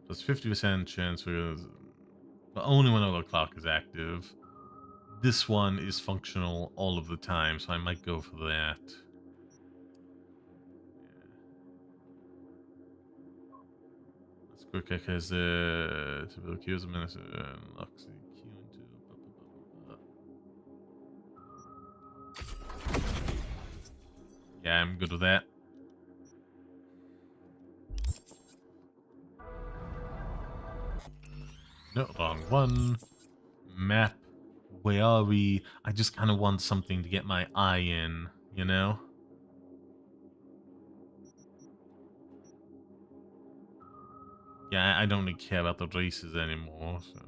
Plus 50% chance but only when overclock is active. This one is functional all of the time, so I might go for that. Let's quick check has to build queues a minute unlocks the queue into Yeah, I'm good with that. No, wrong one. Map. Where are we? I just kind of want something to get my eye in, you know? Yeah, I don't really care about the races anymore, so...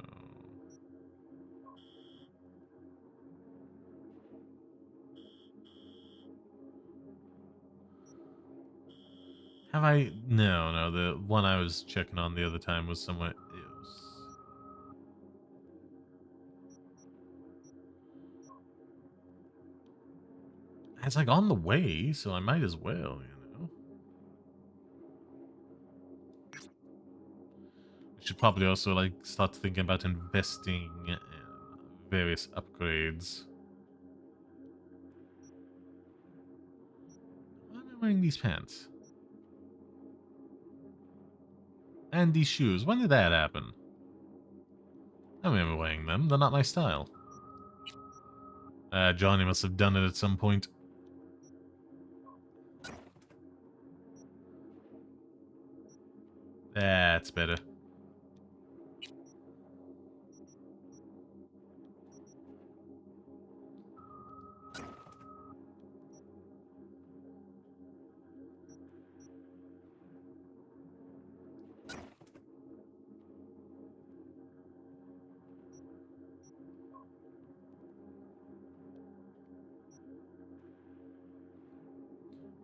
Have I... No, the one I was checking on the other time was somewhere else. It's like on the way, so I might as well, you know? We should probably also, like, start thinking about investing in various upgrades. Why am I wearing these pants? And these shoes. When did that happen? I remember wearing them. They're not my style. Johnny must have done it at some point. That's better.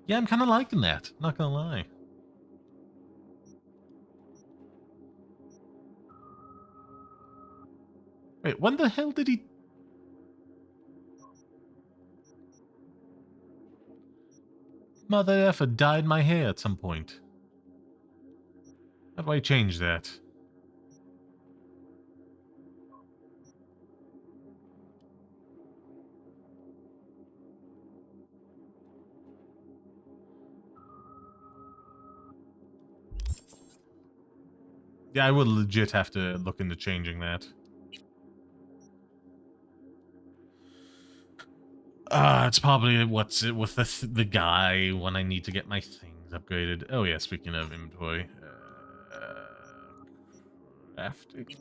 Yeah, I'm kind of liking that. Not gonna lie. Wait, when the hell did he... Mother effer dyed my hair at some point. How do I change that? Yeah, I would legit have to look into changing that. It's probably what's it with the guy when I need to get my things upgraded. Oh yeah, speaking of inventory, crafting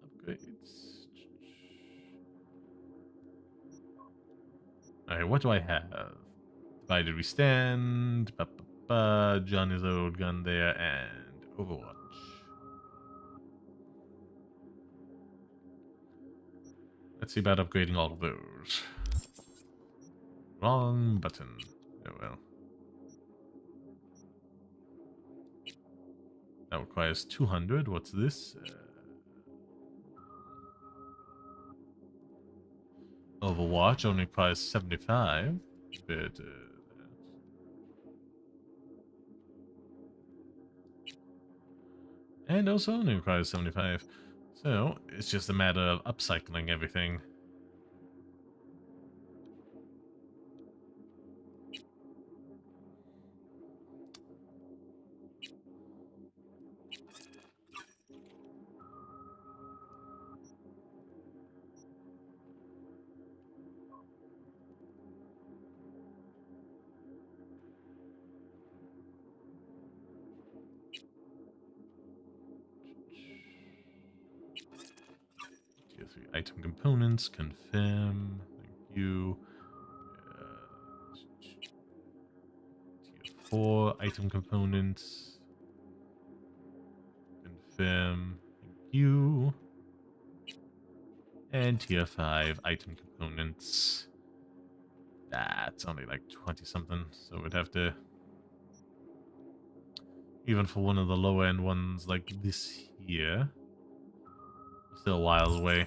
upgrades. All right, what do I have? Divided stand, Johnny's old gun there, and Overwatch. Let's see about upgrading all of those. Wrong button. Oh well. That requires 200. What's this? Overwatch only requires 75. But, and also only requires 75. So, it's just a matter of upcycling everything. Tier 3 item components, confirm. Thank you. Tier 4 item components. Confirm. Thank you. And tier 5 item components. That's only like 20 something, so we'd have to, even for one of the lower end ones like this here, still a while away.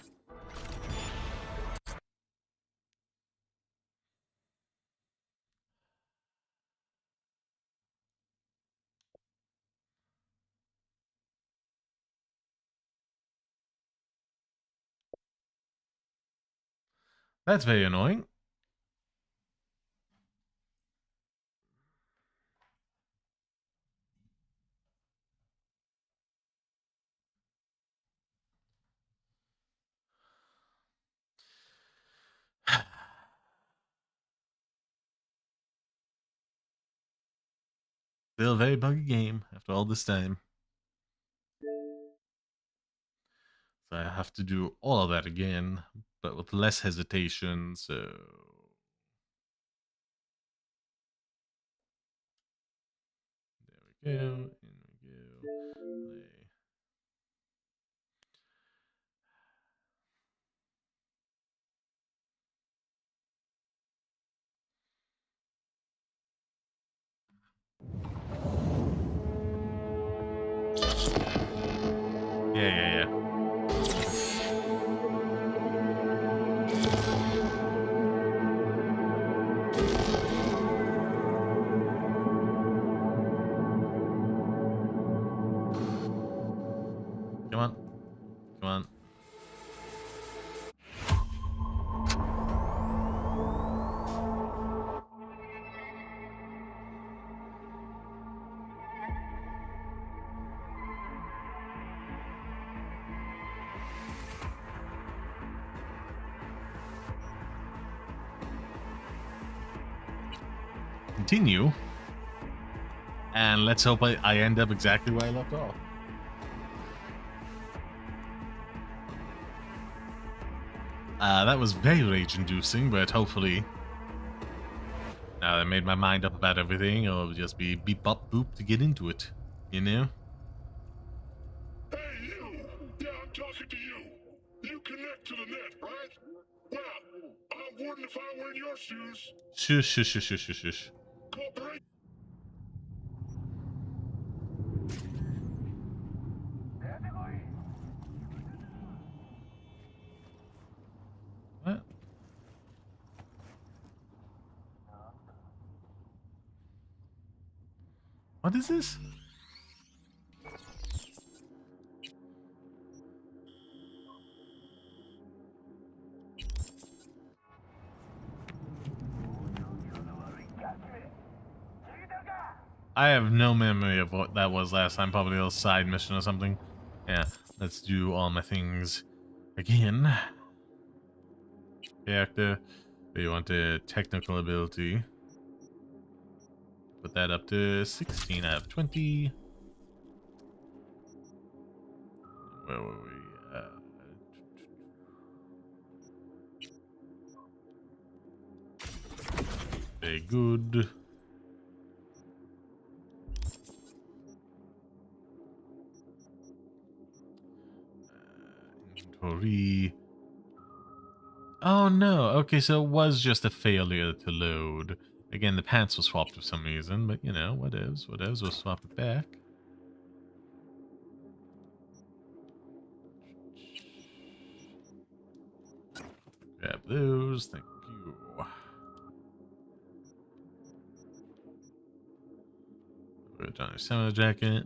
That's very annoying. Still a very buggy game after all this time. So I have to do all of that again, but with less hesitation, so... There we go, in we go, play. Yeah. Come on. Come on. Continue. And let's hope I end up exactly where I left off. That was very rage-inducing, but hopefully, now that I made my mind up about everything, it'll just be beep bop boop to get into it, you know? Hey, you! Yeah, I'm talking to you. You connect to the net, right? I wouldn't if I were in your shoes. Shush, shush, shush, shush, shush, shush. What? What is this? I have no memory of what that was last time. Probably a side mission or something. Yeah, let's do all my things again. Character. We want the technical ability. Put that up to 16 out of 20. Where were we? Very good. Inventory. Oh no, okay, so it was just a failure to load. Again, the pants were swapped for some reason, but you know, whatevs, we'll swap it back. Grab those, thank you. Put on a summer jacket.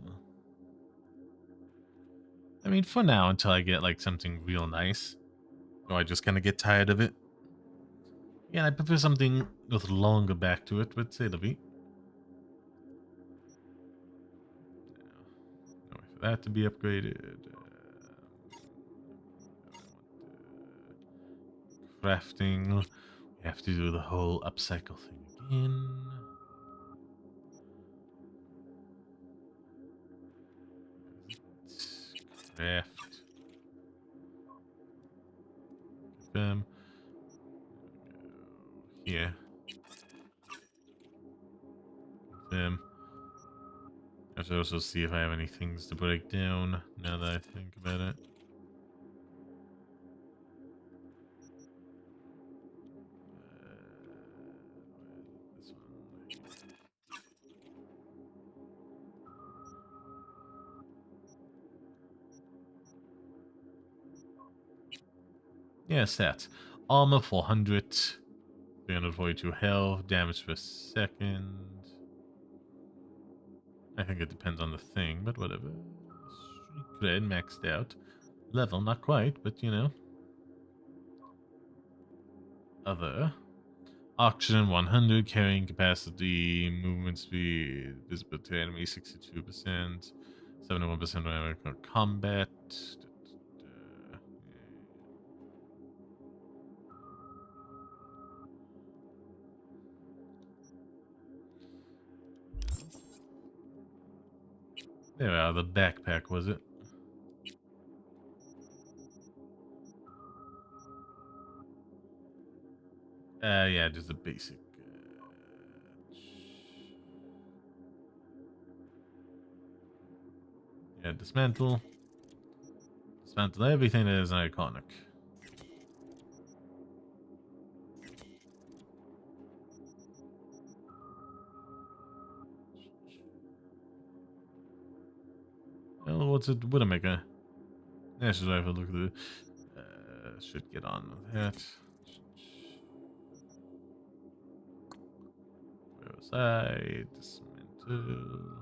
I mean, for now, until I get like something real nice. Or I just kind of get tired of it. Yeah, I prefer something with longer back to it, but say the beat. No way for that to be upgraded. Crafting. We have to do the whole upcycle thing again. Craft. Confirm. Here. Confirm. I should also see if I have any things to break down now that I think about it. This one. Yes, that. Armor 400. 342 health. Damage per second. I think it depends on the thing, but whatever. Street cred maxed out. Level, not quite, but you know. Other. Oxygen 100, carrying capacity, movement speed, visible to enemy 62%, 71% when combat. There we are, the backpack, was it? Yeah, just a basic. Yeah, dismantle. Dismantle everything that is iconic. Well, what's it? Widowmaker. Yeah, should I have a look at the. Should get on with that. Where was I? Dismantle.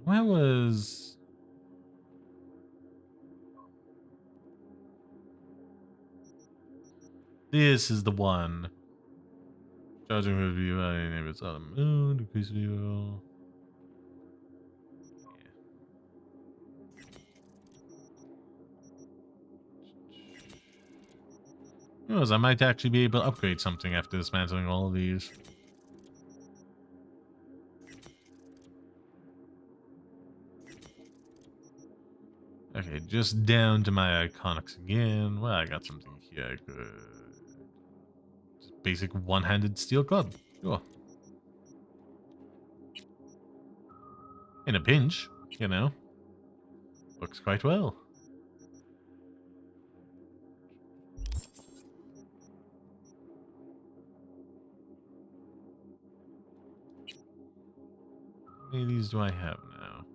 Where was? This is the one. Charging review, name it's on the moon, decrease view. Who knows, I might actually be able to upgrade something after dismantling all of these. Okay, just down to my iconics again. Well, I got something here I could... Just basic one-handed steel club. Sure. In a pinch, you know. Works quite well. many of these do I have now?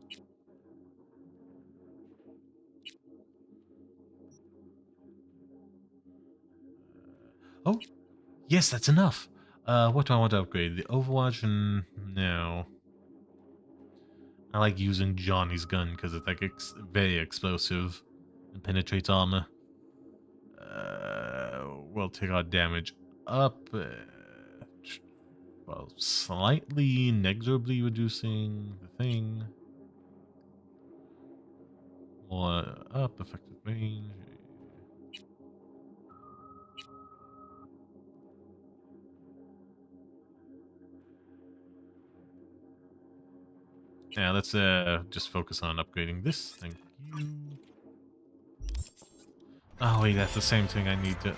Oh, yes, that's enough. What do I want to upgrade? The Overwatch? No. I like using Johnny's gun because it's like very explosive and penetrates armor. We'll take our damage up. Well, slightly, negligibly reducing the thing. More up, effective range. Yeah, let's just focus on upgrading this. Thank you. Oh wait, that's the same thing I need to...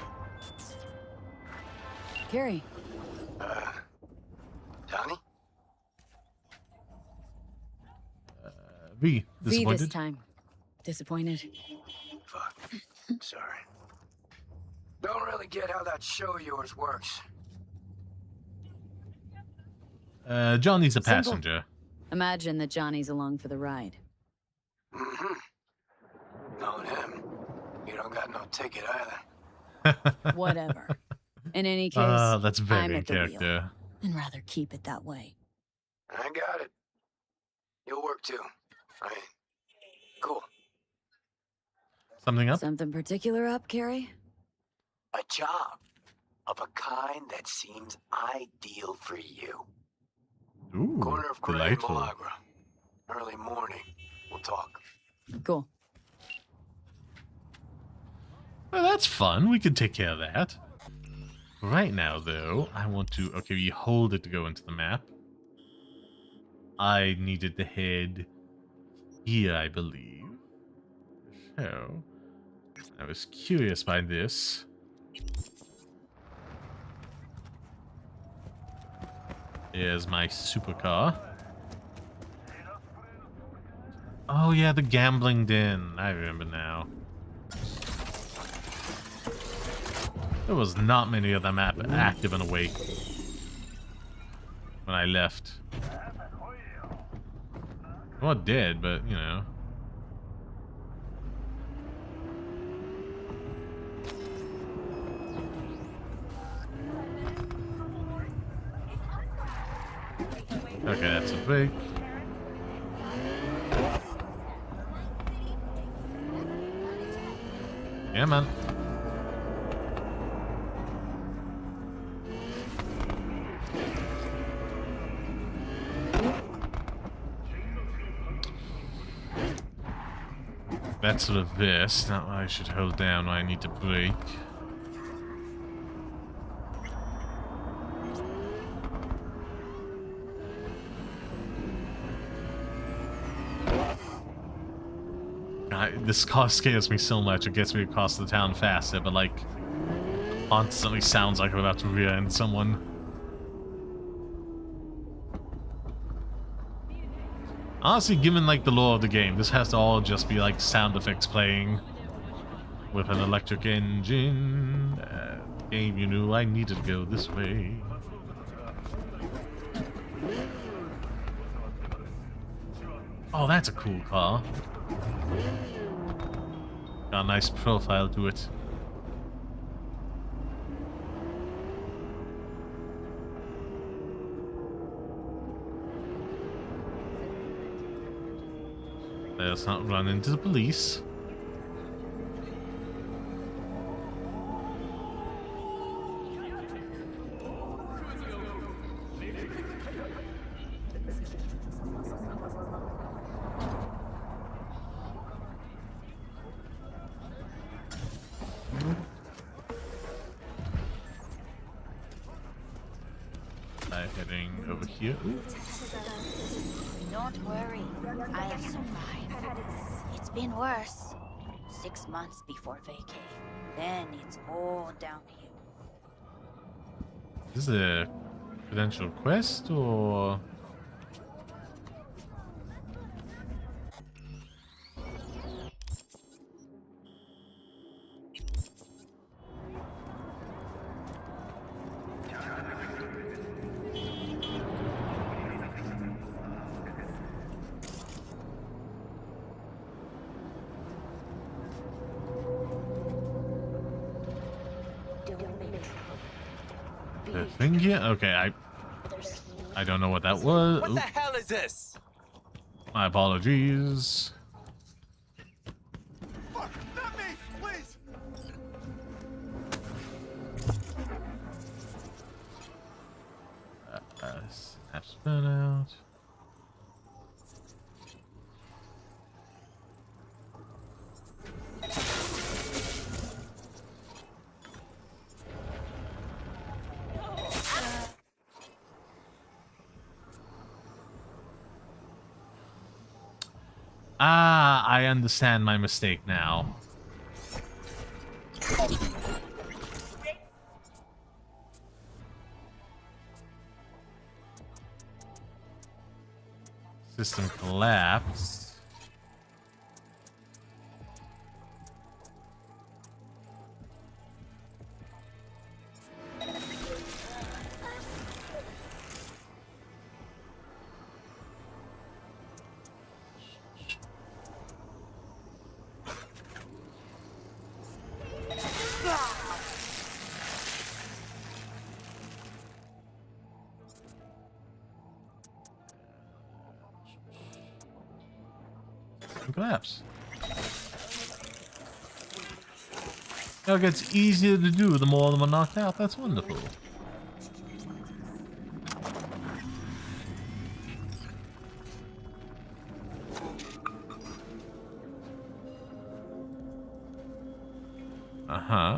Gary. Johnny? V, V disappointed? this time. Disappointed. Fuck. Sorry. Don't really get how that show of yours works. Johnny's a Simple. passenger. Imagine that Johnny's along for the ride. Mm-hmm. Knowing him, you don't got no ticket either. Whatever. In any case, That's I'm very in at the wheel, character. and rather keep it that way. I got it. You'll work too. I mean, cool. Something up? Something particular up, Carrie? A job of a kind that seems ideal for you. Ooh, Corner of Gray and delightful. Malagra. Early morning. We'll talk. Cool. Well, that's fun. We can take care of that. Right now, though, I want to... Okay, you hold it to go into the map. I needed to head here, I believe. So, I was curious by this. Here's my supercar. Oh yeah, the gambling den. I remember now. There was not many of them active and awake when I left. Well, dead, but you know. Okay, that's a break. Yeah, man. That's sort of this. Not what I should hold down when I need to break. This car scares me so much. It gets me across the town faster, but like constantly sounds like I'm about to rear end someone. Honestly, given like the lore of the game, this has to all just be like sound effects playing with an electric engine. Game, you knew I needed to go this way. Oh, that's a cool car. Got a nice profile to it. Let's not run into the police. Heading over here. Ooh. Don't worry, I have survived. It's been worse. 6 months before vacay. Then it's all downhill. Is this a credential quest or? The thing here? Okay, I don't know what that was. What the hell is this? My apologies. Fuck, not me, please. Snap spin out. Ah, I understand my mistake now. System collapse. Collapse. It gets easier to do the more them are knocked out. That's wonderful.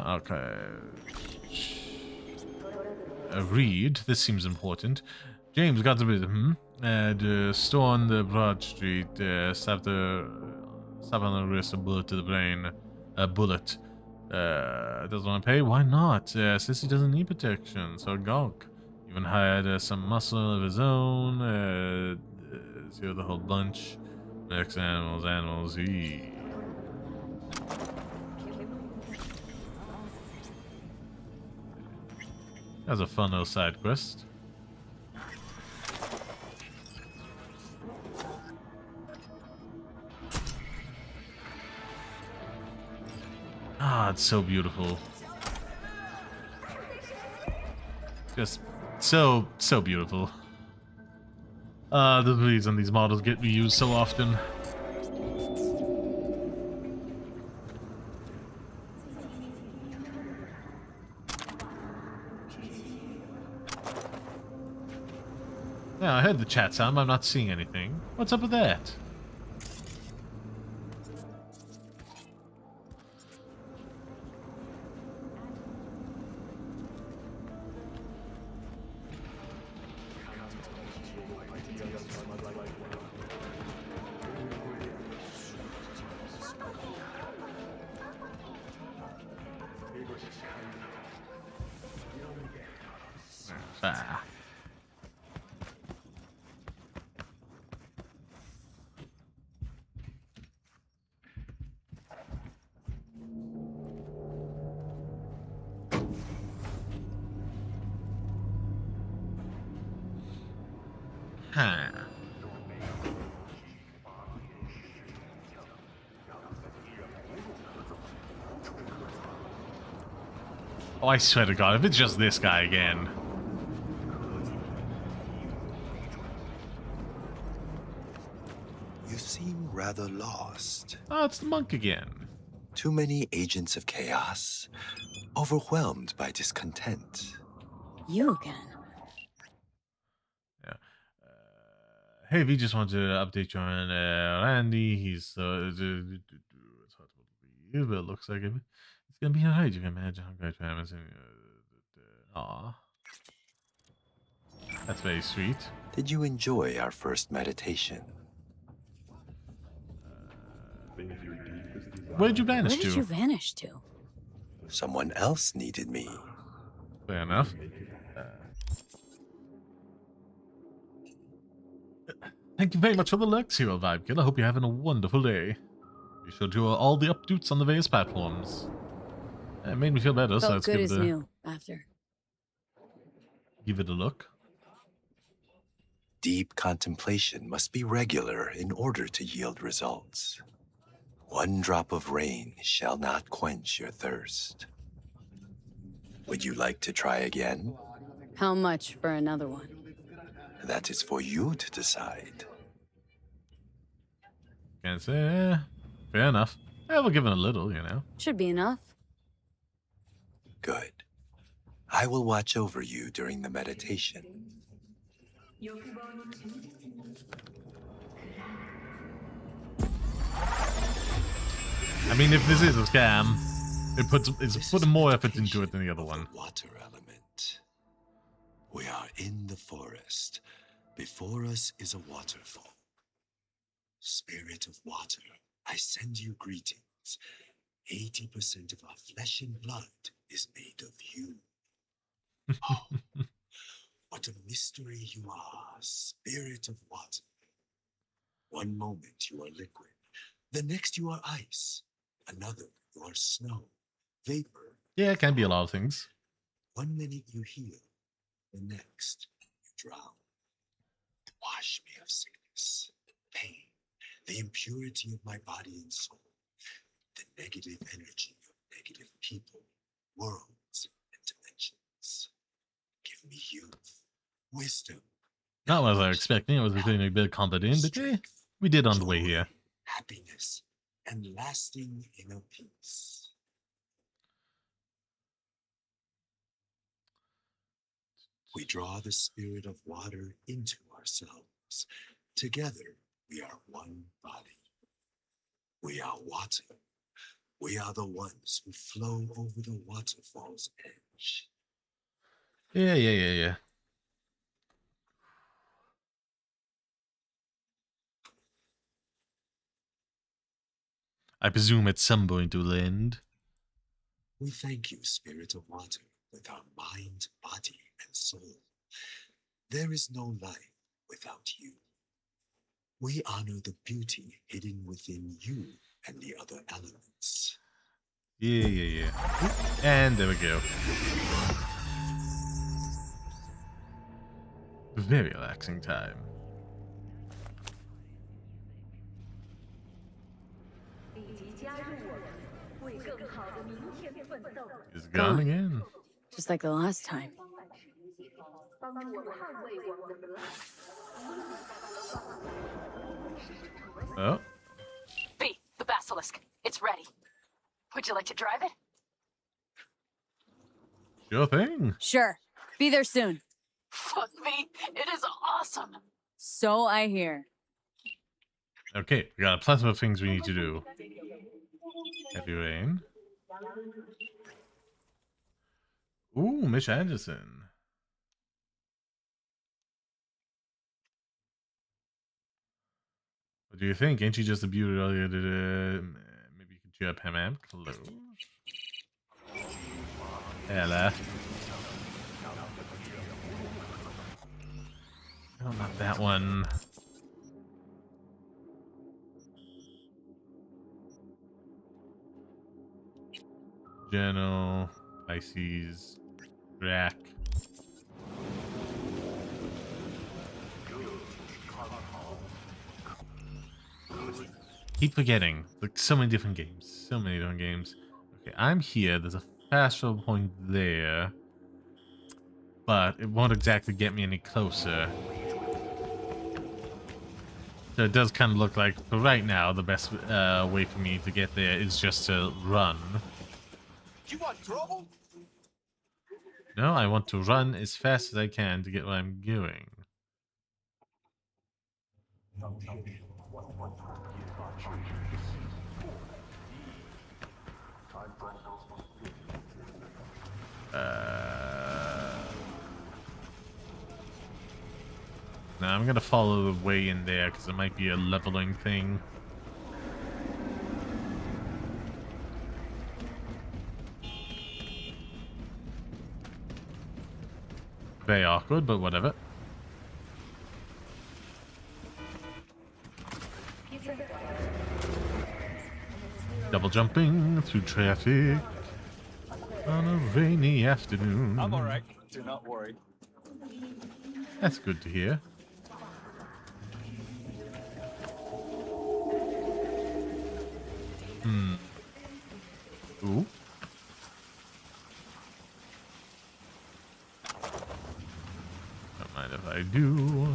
Okay. Read. This seems important. James got to be the store on the Broad Street. Stab on the wrist, a bullet to the brain. A bullet. Doesn't want to pay? Why not? Says he doesn't need protection, so gonk. Even hired some muscle of his own. Zero the whole bunch. Next animals. That's a fun little side quest. Ah, it's so beautiful. Just so beautiful. The reason these models get reused so often. Yeah, I heard the chat sound, but I'm not seeing anything. What's up with that? Ah. Huh. Oh, I swear to God, if it's just this guy again. You seem rather lost. Oh, it's the monk again. Too many agents of chaos, overwhelmed by discontent. You again. Yeah. Hey, we just wanted to update you on Randy. He's it's hard to believe, but it looks like it's gonna be alright. You can imagine how great Ram is. Aw, that's very sweet. Did you enjoy our first meditation? Where did you vanish Where did to? you vanish to? Someone else needed me. Fair enough. Thank you very much for the lurks, Hero Vibe Kid. I hope you're having a wonderful day. Be sure to all the updates on the various platforms. It made me feel better, so Felt let's good give as it new after. give it a look. Deep contemplation must be regular in order to yield results. One drop of rain shall not quench your thirst. Would you like to try again? How much for another one? That is for you to decide. Can't say. Fair enough. Yeah, we'll give it a little, you know. Should be enough. Good. I will watch over you during the meditation. I mean, if this is a scam, it's putting more effort into it than the other one. Water element. We are in the forest. Before us is a waterfall. Spirit of water, I send you greetings. 80% of our flesh and blood is made of you. Oh, what a mystery you are, spirit of water. One moment you are liquid, the next you are ice, another you are snow, vapor. Yeah, it can be a lot of things. 1 minute you heal, the next you drown. Wash me of sickness, pain, the impurity of my body and soul, the negative energy of negative people, worlds, and dimensions. Give me youth, wisdom. Not what I was expecting. I was expecting a bit of combat in, but yeah, we did on the way here. Happiness and lasting inner peace. We draw the spirit of water into ourselves. Together, we are one body. We are water. We are the ones who flow over the waterfall's edge. Yeah. I presume at some point it will end. We thank you, spirit of water, with our mind, body, and soul. There is no life without you. We honor the beauty hidden within you and the other elements. Yeah. And there we go. Very relaxing time. It's gone again. Just like the last time. Oh, B, the basilisk. It's ready. Would you like to drive it? sure thing. Sure. Be there soon. Fuck me. It is awesome. So I hear. Okay, we got a plethora of things we need to do. Heavy rain. Ooh, Miss Anderson. What do you think? Ain't she just a beauty? Maybe you can cheer up him. Close. Hello. No, not that one. Journal, Pisces, Drac. Keep forgetting. Like so many different games. So many different games. Okay, I'm here. There's a fast travel point there. But it won't exactly get me any closer. So it does kind of look like, for right now, the best way for me to get there is just to run. You want trouble? No, I want to run as fast as I can to get where I'm going. Now I'm gonna follow the way in there because it might be a leveling thing. Very awkward, but whatever. Double jumping through traffic on a rainy afternoon. I'm alright. Do not worry. That's good to hear. Ooh. do.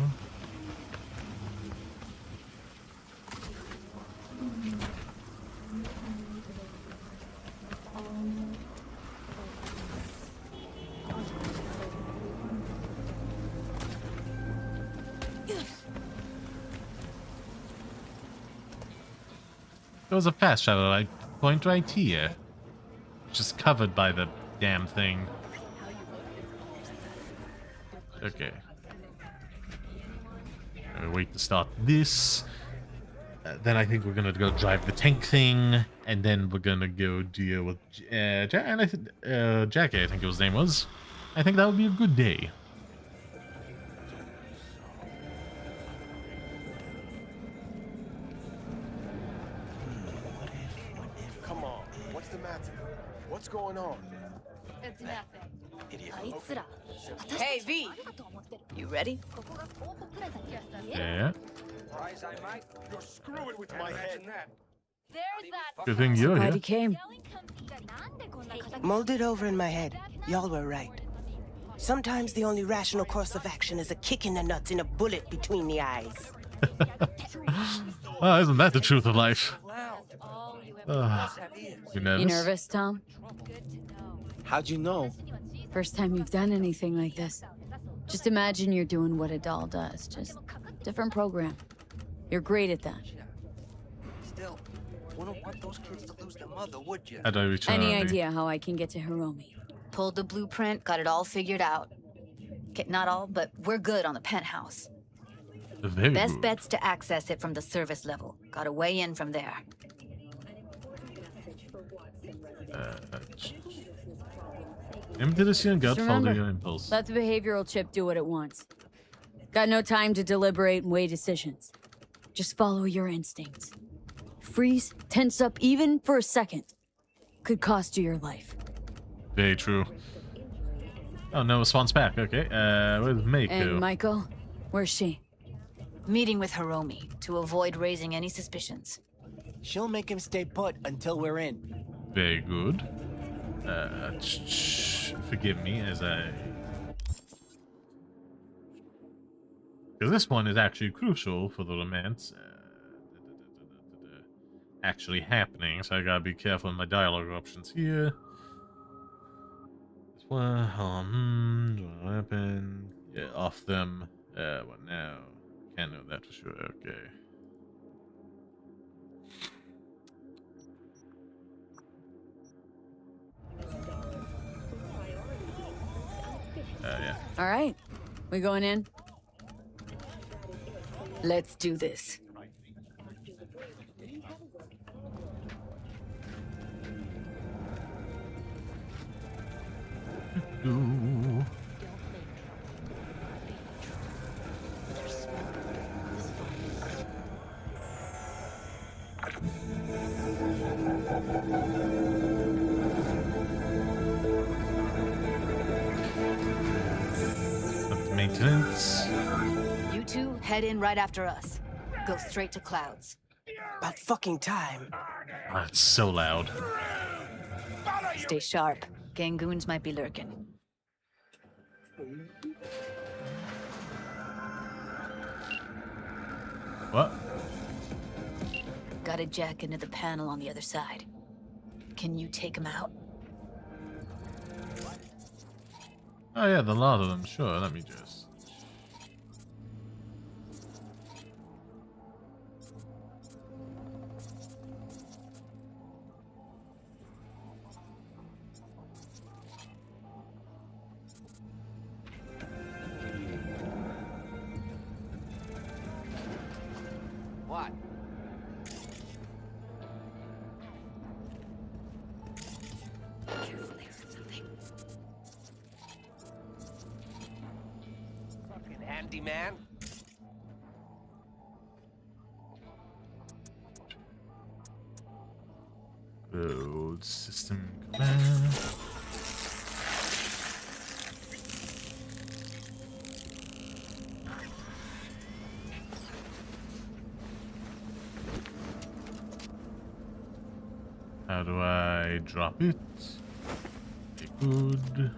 There was a fast travel like point right here. Just covered by the damn thing. Okay. Wait to start this. Then I think we're gonna go drive the tank thing, and then we're gonna go deal with Jackie, I think his name was. I think that would be a good day. Come on, what's the matter? What's going on? It's nothing. Hey, V! You ready? Yeah. You're screwing with my head. There's that. Good thing you're Glad here. he came. Mulled it over in my head. Y'all were right. Sometimes the only rational course of action is a kick in the nuts and a bullet between the eyes. Well, isn't that the truth of life? You nervous? You nervous, Tom? How'd you know? First time you've done anything like this. Just imagine you're doing what a doll does, just different program. You're great at that. Still, wouldn't want those kids to lose their mother, would you? How do I reach Any Harry? idea how I can get to Hiromi? Pulled the blueprint, got it all figured out. Okay, not all, but we're good on the penthouse. Very Best good. bet's to access it from the service level. Gotta weigh in from there. Empty the sea and gut, Just follow remember, your impulse. let the behavioral chip do what it wants. Got no time to deliberate and weigh decisions. Just follow your instincts. Freeze, tense up even for a second. Could cost you your life. Very true. Oh, no response back. Okay, where's Mako? And Maiko? Where's she? Meeting with Hiromi to avoid raising any suspicions. She'll make him stay put until we're in. Very good. Forgive me as I... Because this one is actually crucial for the romance actually happening, so I gotta be careful with my dialogue options here. This one, what happened? Yeah, off them. What now? Can't know that for sure. Okay. Yeah. All right, we going in? Let's do this. Ooh. Maintenance. You two head in right after us. Go straight to Clouds. About fucking time. Oh, it's so loud. Stay sharp. Gangoons might be lurking. What? Got a jack into the panel on the other side. Can you take him out? Oh yeah, the lot of them. Sure, let me just... What? Fucking handyman. Build system command. How do I drop it? Okay, good.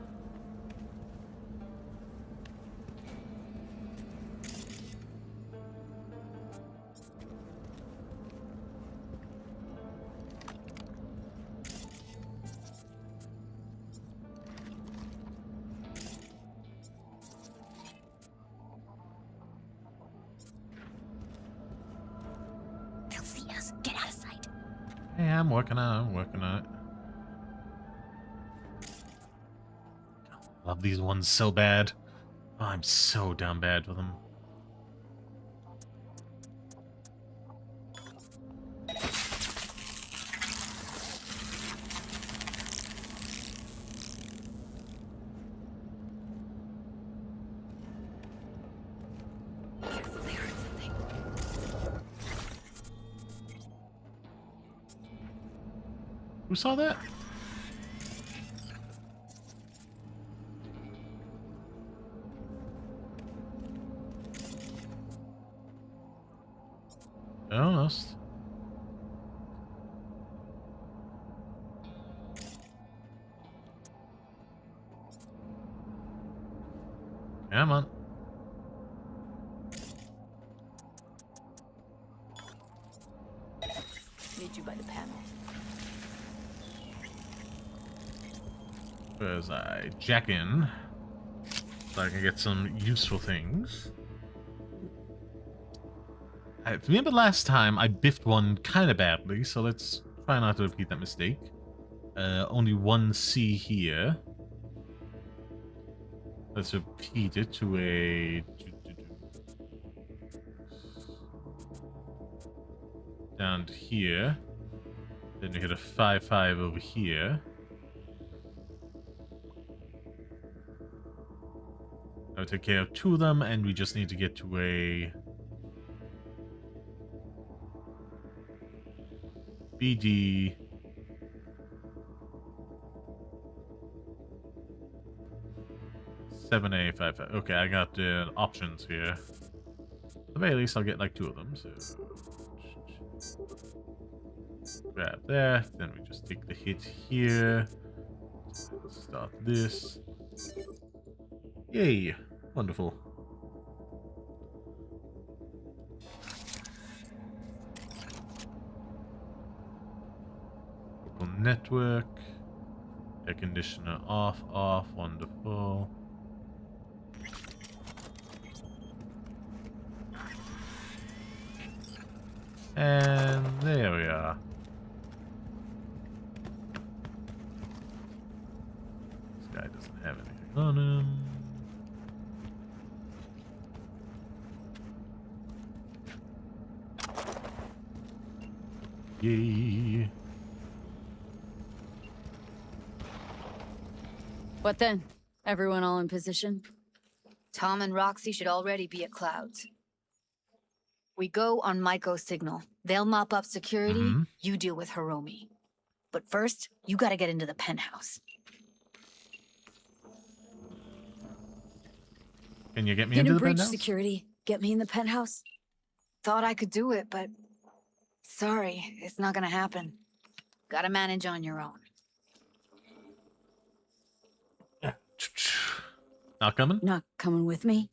Hey, I'm working on it. I'm working on it. I love these ones so bad. Oh, I'm so damn bad with them. Who saw that? Almost. Come on. Meet you by the panel. As I jack in, so I can get some useful things. I remember last time I biffed one kind of badly, so let's try not to repeat that mistake. Only one C here. Let's repeat it to a... down to here. Then we hit a 5-5 over here. I'll take care of 2 of them, and we just need to get to a... BD... 7A, 5-5. Okay, I got options here. At the very least, I'll get like 2 of them, so... Grab that, then we just take the hit here. Start this. Yay! Wonderful. Local network. Air conditioner off, wonderful. And there we are. This guy doesn't have anything on him. Yay. What then? Everyone all in position? Tom and Roxy should already be at Clouds. We go on Maiko's signal. They'll mop up security, you deal with Hiromi. But first, you gotta get into the penthouse. Can you get me Gonna into the breach penthouse? security. Get me in the penthouse? Thought I could do it, but... Sorry, it's not gonna happen. Gotta manage on your own. Not coming? Not coming with me?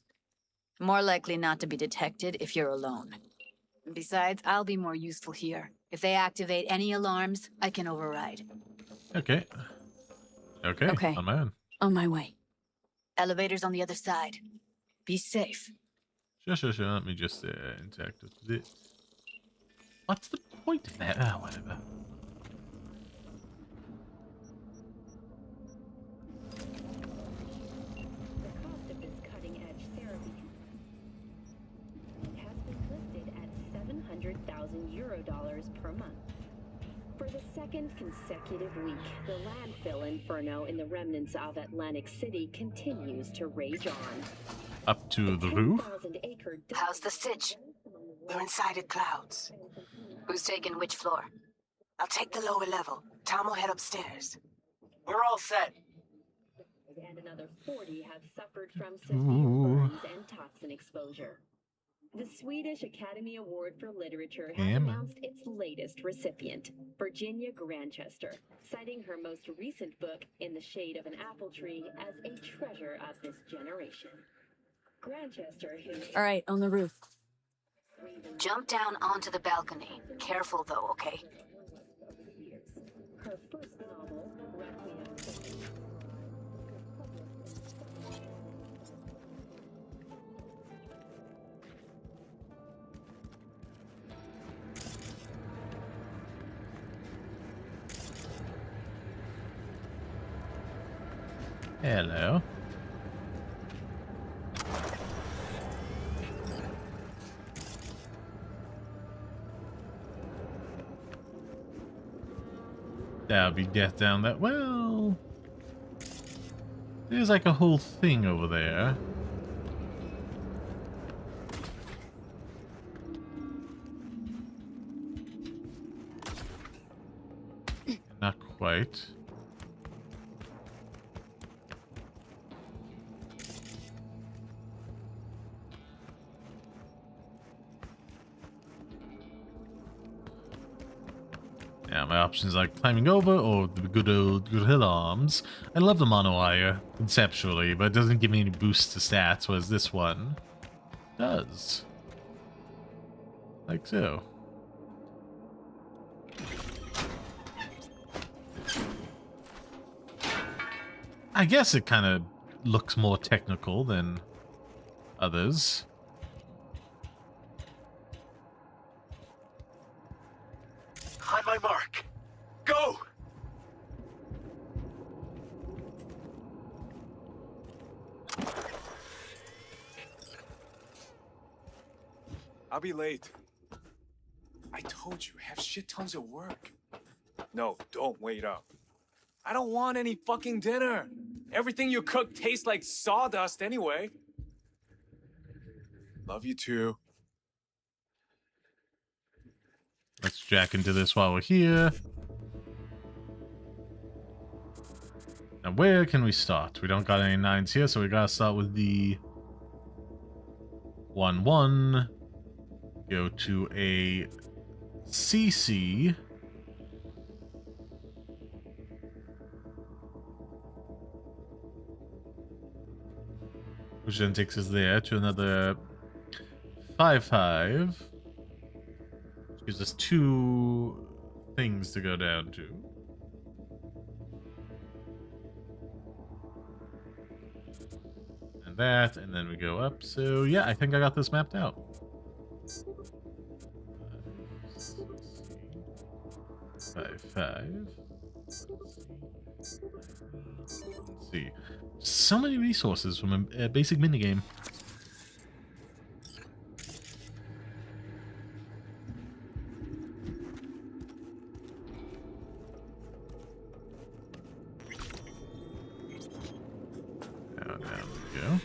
More likely not to be detected if you're alone. Besides, I'll be more useful here. If they activate any alarms, I can override. Okay. Okay. On my own. On my way. Elevator's on the other side. Be safe. Sure. Let me just interact with this. What's the point of that? Ah, whatever. $700,000 per month. For the second consecutive week, the landfill inferno in the remnants of Atlantic City continues to rage on. Up to the roof? How's the sitch? We're inside at Clouds. Who's taking which floor? I'll take the lower level. Tom will head upstairs. We're all set. And another 40 have suffered from severe burns and toxin exposure. The Swedish Academy Award for Literature has announced its latest recipient, Virginia Grantchester, citing her most recent book, In the Shade of an Apple Tree, as a treasure of this generation. Grantchester, who... All right, on the roof. Jump down onto the balcony. Careful though, okay? Her first novel, Requiem. Hello. That'll be death down that. Well, there's like a whole thing over there. Not quite. Yeah, my options are climbing over or the good old gorilla arms. I love the mono wire conceptually, but it doesn't give me any boost to stats, whereas this one does. Like so. I guess it kind of looks more technical than others. On my mark. Go! I'll be late. I told you, have shit tons of work. No, don't wait up. I don't want any fucking dinner. Everything you cook tastes like sawdust anyway. Love you too. Let's jack into this while we're here. Now, where can we start? We don't got any 9s here, so we gotta start with the 1-1. Go to a CC. Which then takes us there to another 5-5. Which gives us 2 things to go down to. And that, and then we go up. So yeah, I think I got this mapped out. 5-5. Let's see. So many resources from a basic minigame. Down we go.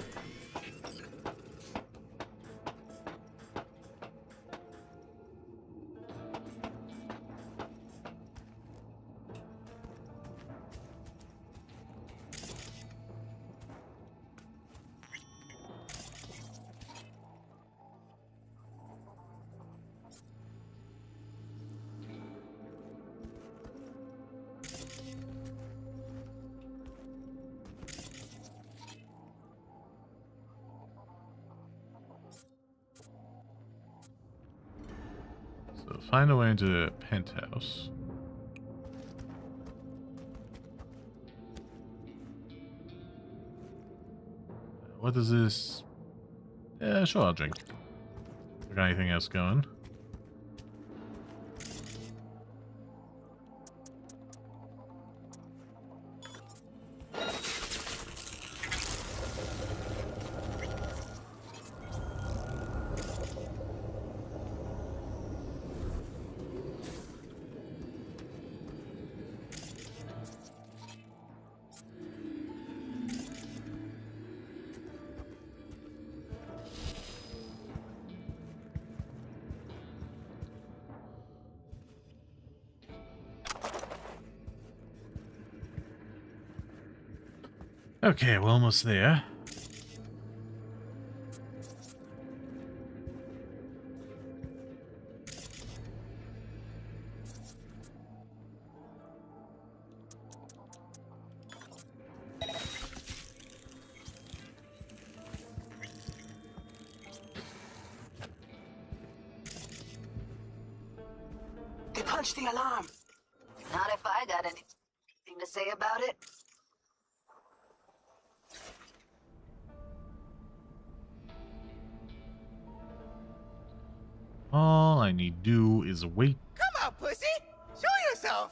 So find a way into the penthouse. What is this? Yeah, sure, I'll drink. Got anything else going? Okay, we're almost there. They punched the alarm. Not if I got anything to say about it. All I need to do is wait. Come on, pussy! Show yourself!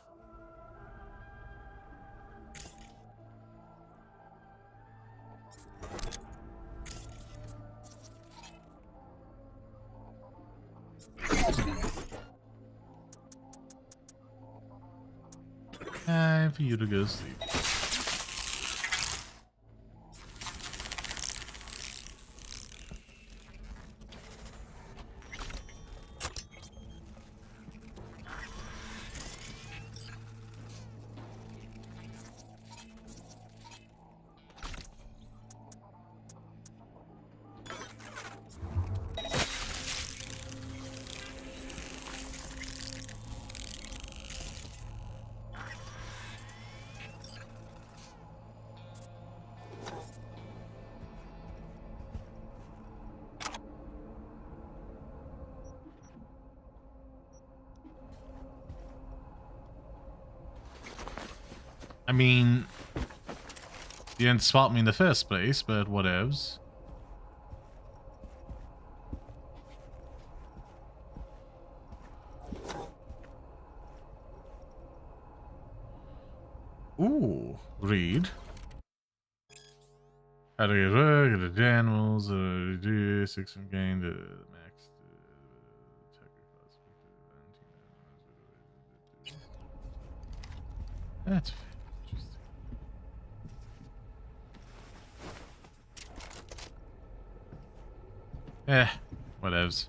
Time for you to go sleep. I mean, you didn't spot me in the first place, but whatevs. Ooh, read. How to get rid of the animals, reduce 6 from gain to max. That's interesting. Whatevs.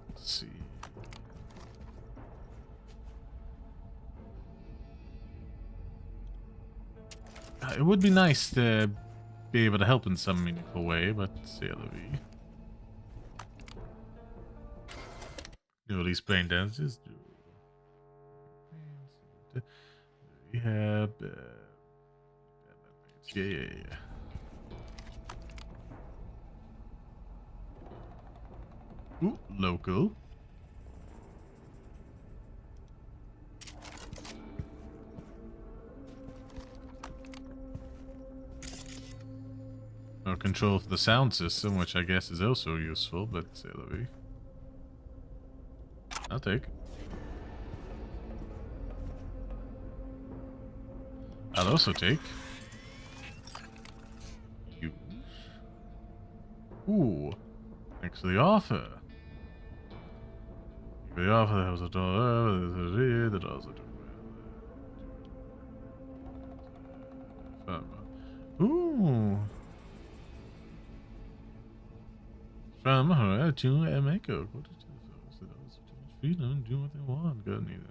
Let's see. It would be nice to be able to help in some meaningful way, but c'est la vie. Do at least brain dances. Rehab. Yeah. Ooh, local. No control for the sound system, which I guess is also useful, but c'est la vie. I'll take. I'll also take. Use. Ooh. Thanks for the offer. The offer that was a dollar. The dollars are ooh. From her to Mako. Go to the freedom, do what they want. Go need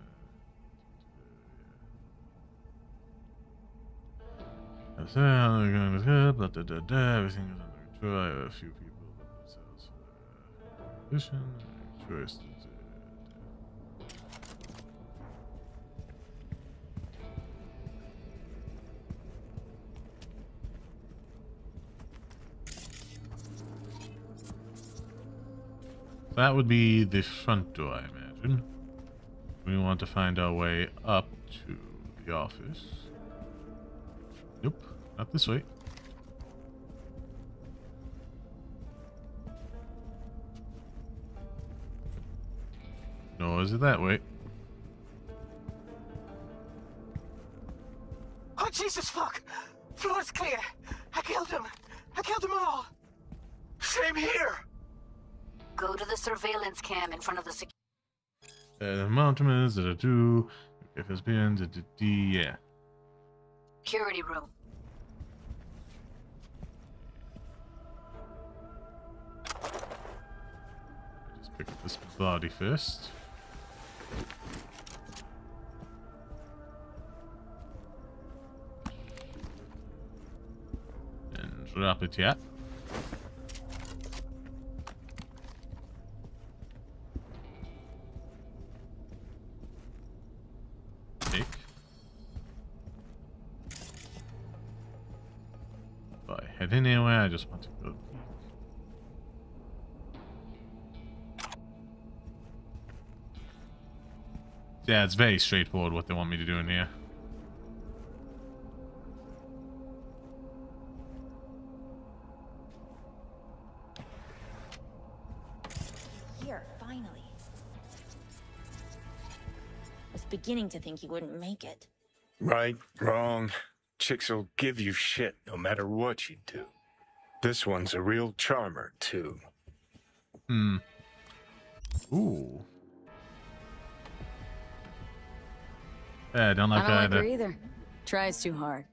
that. That's how they're going to good, but everything is under control. I have a few people that themselves for their position. Choice to that would be the front door, I imagine. We want to find our way up to the office. Nope, not this way. Nor is it that way. Oh, Jesus fuck! Floor's clear! I killed him! I killed them all! Same here! Go to the surveillance cam in front of the Mountains that I do. If it's been, yeah. security room. Just pick up this body first. And drop it, yeah. Head anywhere, I just want to go. Yeah, it's very straightforward what they want me to do in here. Here, finally. beginning to think he wouldn't make it. Right, wrong. Chicks will give you shit no matter what you do. This one's a real charmer, too. Ooh. Yeah, I don't like I don't like that her either. Tries too hard.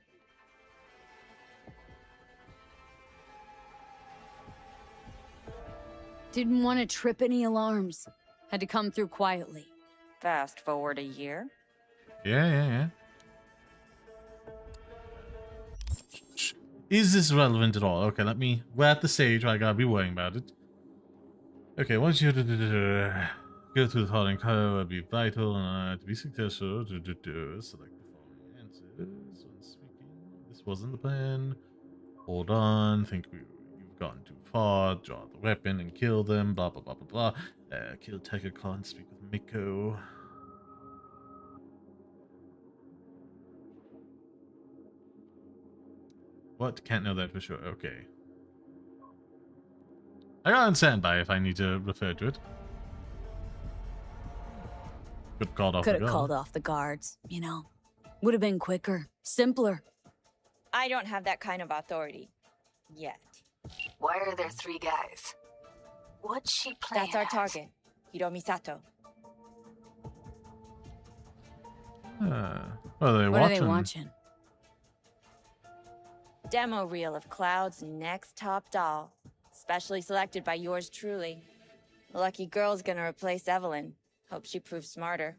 Didn't want to trip any alarms. Had to come through quietly. Fast forward a year. Yeah. Is this relevant at all? Okay, we're at the stage where I gotta be worrying about it. Okay, once you go through the following code, will be vital to be successful. Select the following answers when speaking. This wasn't the plan. Hold on, you've gone too far. Draw the weapon and kill them. Blah blah blah blah blah. Kill Tiger Claw and speak with Miko. What? Can't know that for sure. Okay. I got on standby if I need to refer to it. Could have called off the guard. Could have called off the guards, you know. Would have been quicker, simpler. I don't have that kind of authority. Yet. Why are there 3 guys? What's she playing That's our at? target. Hiromi Sato. What are they What watching? are they watching? Demo reel of Cloud's next top doll. Specially selected by yours truly. Lucky girl's gonna replace Evelyn. Hope she proves smarter.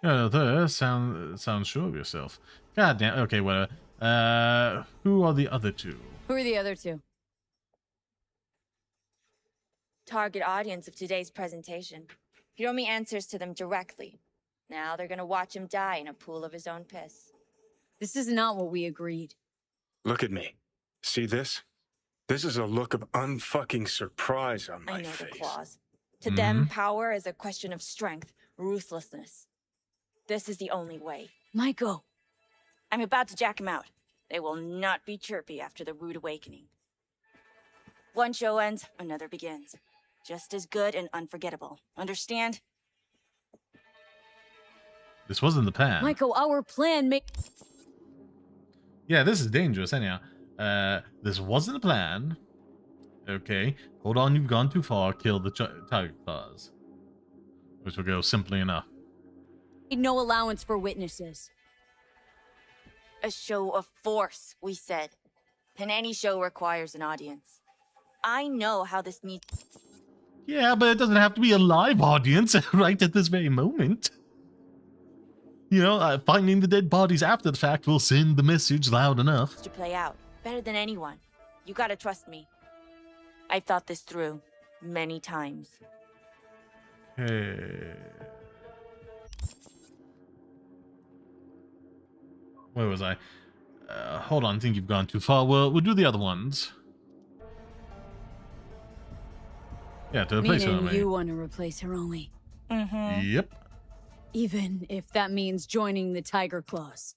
Yeah, there. Sounds sure of yourself. God damn. Okay, whatever. Who are the other 2? Who are the other 2? Target audience of today's presentation. Hiromi answers to them directly. Now they're gonna watch him die in a pool of his own piss. This is not what we agreed. Look at me. See this? This is a look of unfucking surprise on my I know face. the clause. To them, power is a question of strength, ruthlessness. This is the only way. Maiko. I'm about to jack him out. They will not be chirpy after the rude awakening. One show ends, another begins. Just as good and unforgettable. Understand? This wasn't the plan. Maiko, our plan Yeah, this is dangerous anyhow. This wasn't the plan. Okay, hold on, you've gone too far. Kill the tiger claws. Which will go simply enough. No allowance for witnesses. A show of force, we said. And any show requires an audience. I know how this needs... Yeah, but it doesn't have to be a live audience right at this very moment. You know, finding the dead bodies after the fact will send the message loud enough. to play out. Better than anyone. You gotta trust me. I've thought this through many times. Hey. Where was I? Hold on, I think you've gone too far. We'll do the other ones. Yeah, to replace Meaning Hiromi. you want to replace Hiromi. Yep. Even if that means joining the Tiger Claws.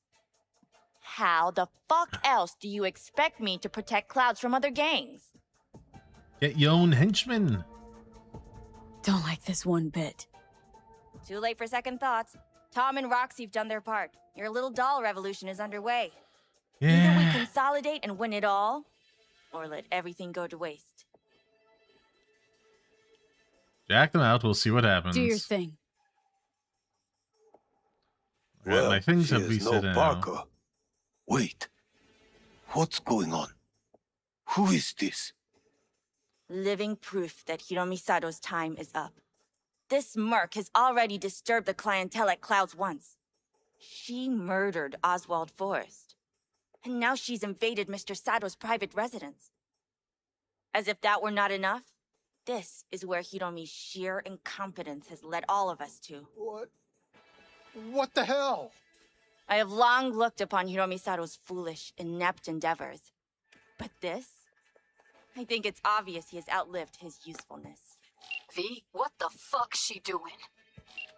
How the fuck else do you expect me to protect Clouds from other gangs? Get your own henchmen. Don't like this one bit. Too late for second thoughts. Tom and Roxy've done their part. Your little doll revolution is underway. Either we consolidate and win it all, or let everything go to waste. Jack them out, we'll see what happens. Do your thing. Well, my things she have is reset no now. Parker. Wait. What's going on? Who is this? Living proof that Hiromi Sato's time is up. This merc has already disturbed the clientele at Clouds once. She murdered Oswald Forrest. And now she's invaded Mr. Sato's private residence. As if that were not enough, this is where Hiromi's sheer incompetence has led all of us to. What the hell? I have long looked upon Hiromi Sato's foolish, inept endeavors. But this? I think it's obvious he has outlived his usefulness. V, what the fuck's she doing?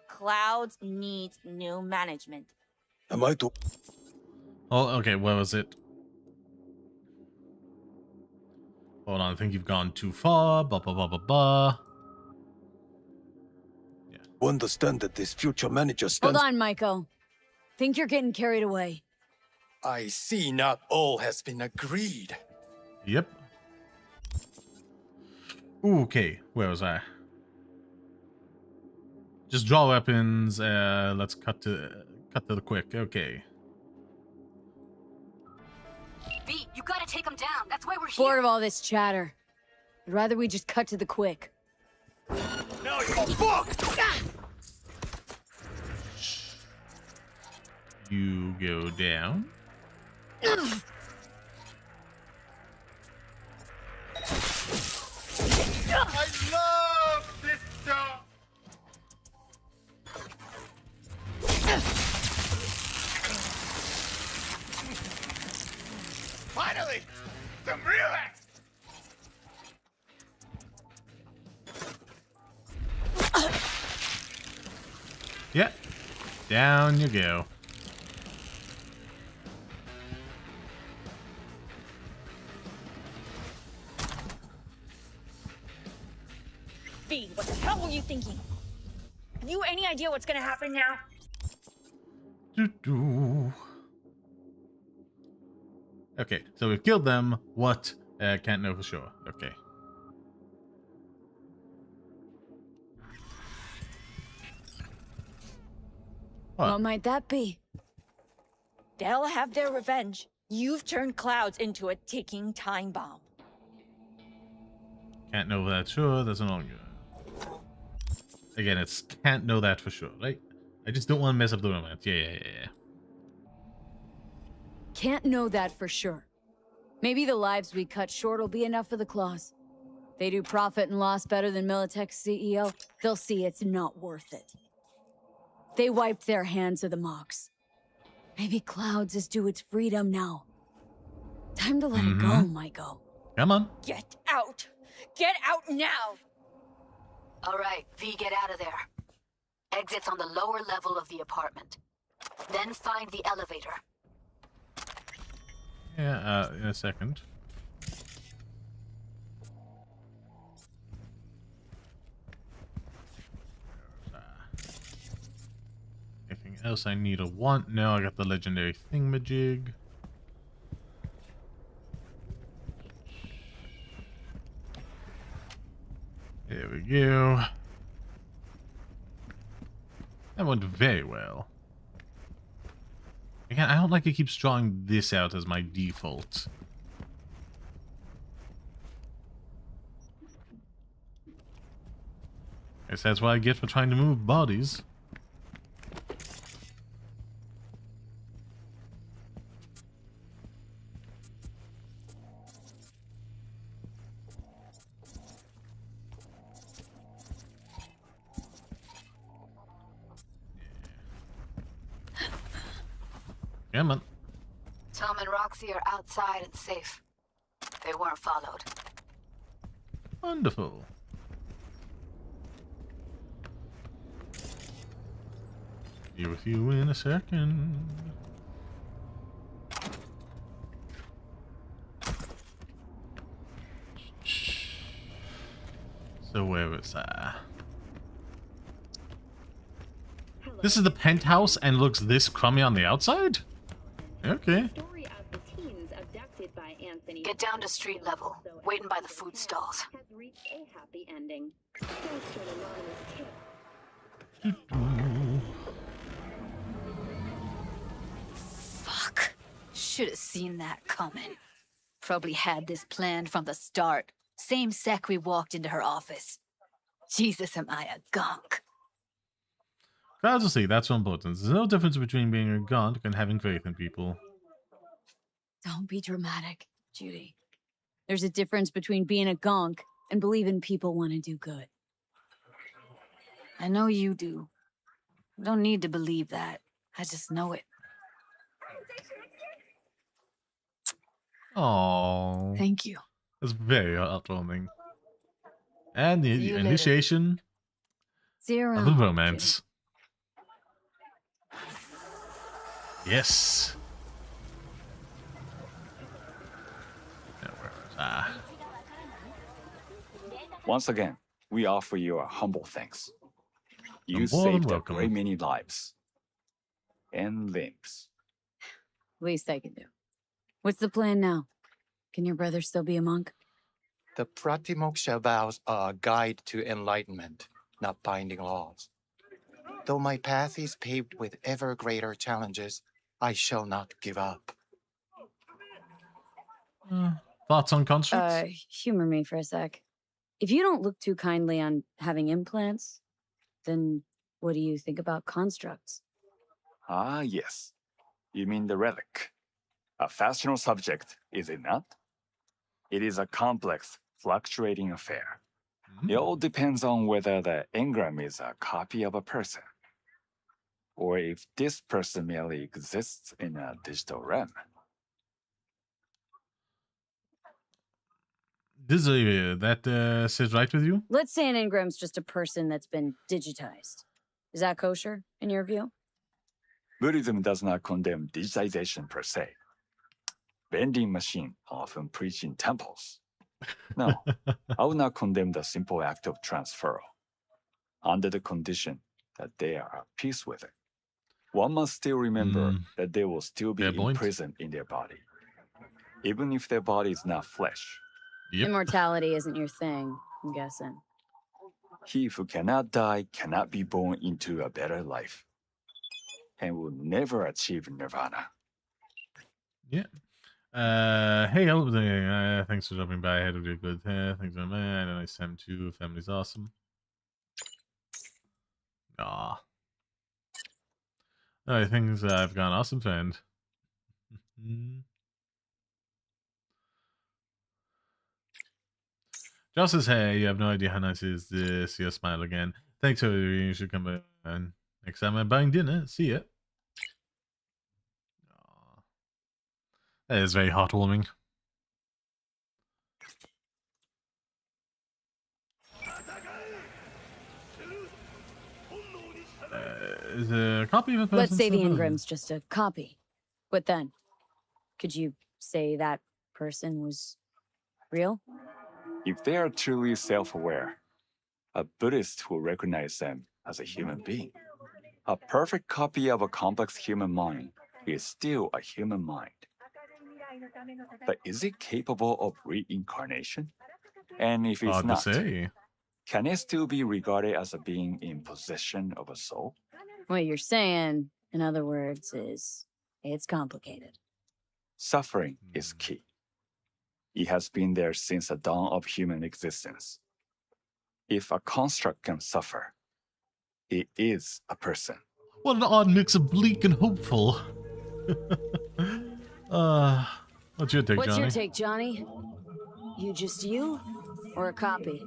Clouds needs new management. Am I to... Oh, okay, where was it? Hold on, I think you've gone too far. Ba ba ba ba ba. understand that this future manager Hold stands... on, Maiko. Think you're getting carried away. I see not all has been agreed. Yep. Okay, where was I? Just draw weapons. Let's cut to the quick. Okay. V, you gotta take him down. That's why we're here. Bored of all this chatter. I'd rather we just cut to the quick. No, you fuck! You go down. I love this stuff! Finally! Some real action! Yeah. Down you go. V, what the hell were you thinking? Have you any idea what's gonna happen now? Doo-doo. Okay, so we've killed them. What? Can't know for sure. Okay. What might that be? They'll have their revenge. You've turned Clouds into a ticking time bomb. Can't know that sure. That's no longer. Again, it's can't know that for sure, right? I just don't want to mess up the romance. Yeah. Can't know that for sure. Maybe the lives we cut short will be enough for the claws. They do profit and loss better than Militech's CEO. They'll see it's not worth it. They wiped their hands of the Mox. Maybe Clouds is due its freedom now. Time to let it go, Maiko. Come on. Get out! Get out now! All right, V, get out of there. Exit's on the lower level of the apartment. Then find the elevator. Yeah, in a second. Anything else I need or want? No, I got the legendary thingamajig. There we go. That went very well. Again, I don't like it keeps drawing this out as my default. Guess that's what I get for trying to move bodies. Come on. Tom and Roxy are outside and safe. They weren't followed. Wonderful. Be with you in a second. So where was I? This is the penthouse and looks this crummy on the outside? Okay. Get down to street level, waiting by the food stalls. Fuck. Should have seen that coming. Probably had this planned from the start. Same sec we walked into her office. Jesus, am I a gunk. Crowds will see, that's so important. There's no difference between being a gonk and having faith in people. Don't be dramatic, Judy. There's a difference between being a gonk and believing people want to do good. I know you do. I don't need to believe that. I just know it. Aww. Thank you. It's very heartwarming. And the See you initiation Zero. of the romance. Yes. Once again, we offer you our humble thanks. You saved a great many lives. And limbs. Least I can do. What's the plan now? Can your brother still be a monk? The Pratimoksha vows are a guide to enlightenment, not binding laws. Though my path is paved with ever greater challenges, I shall not give up. Thoughts on constructs? Humor me for a sec. If you don't look too kindly on having implants, then what do you think about constructs? Ah, yes. You mean the relic. A fascinal subject, is it not? It is a complex, fluctuating affair. It all depends on whether the engram is a copy of a person, or if this person merely exists in a digital realm. That sits right with you? Let's say an engram's just a person that's been digitized. Is that kosher, in your view? Buddhism does not condemn digitization per se. Vending machines often preach in temples. No, I would not condemn the simple act of transfer, under the condition that they are at peace with it. One must still remember that they will still be imprisoned in their body, even if their body is not flesh. Immortality isn't your thing, I'm guessing. He who cannot die cannot be born into a better life, and will never achieve nirvana. Yeah. Hey, hello there. Thanks for dropping by. I had a really good thanks for man. Had a nice time too. Family's awesome. Aw. I think I've got an awesome friend. Josh says, hey, you have no idea how nice it is to see us smile again. Thanks for you should come back next time I'm buying dinner. See ya. That is very heartwarming. Is a copy of a person? Let's say the engram's just a copy. What then? Could you say that person was real? If they are truly self-aware, a Buddhist will recognize them as a human being. A perfect copy of a complex human mind is still a human mind. But is it capable of reincarnation? And if it's not, can it still be regarded as a being in possession of a soul? What you're saying, in other words, is it's complicated. Suffering is key. It has been there since the dawn of human existence. If a construct can suffer, it is a person. What an odd mix of bleak and hopeful. What's your take, Johnny? What's your take, Johnny? You just you? Or a copy?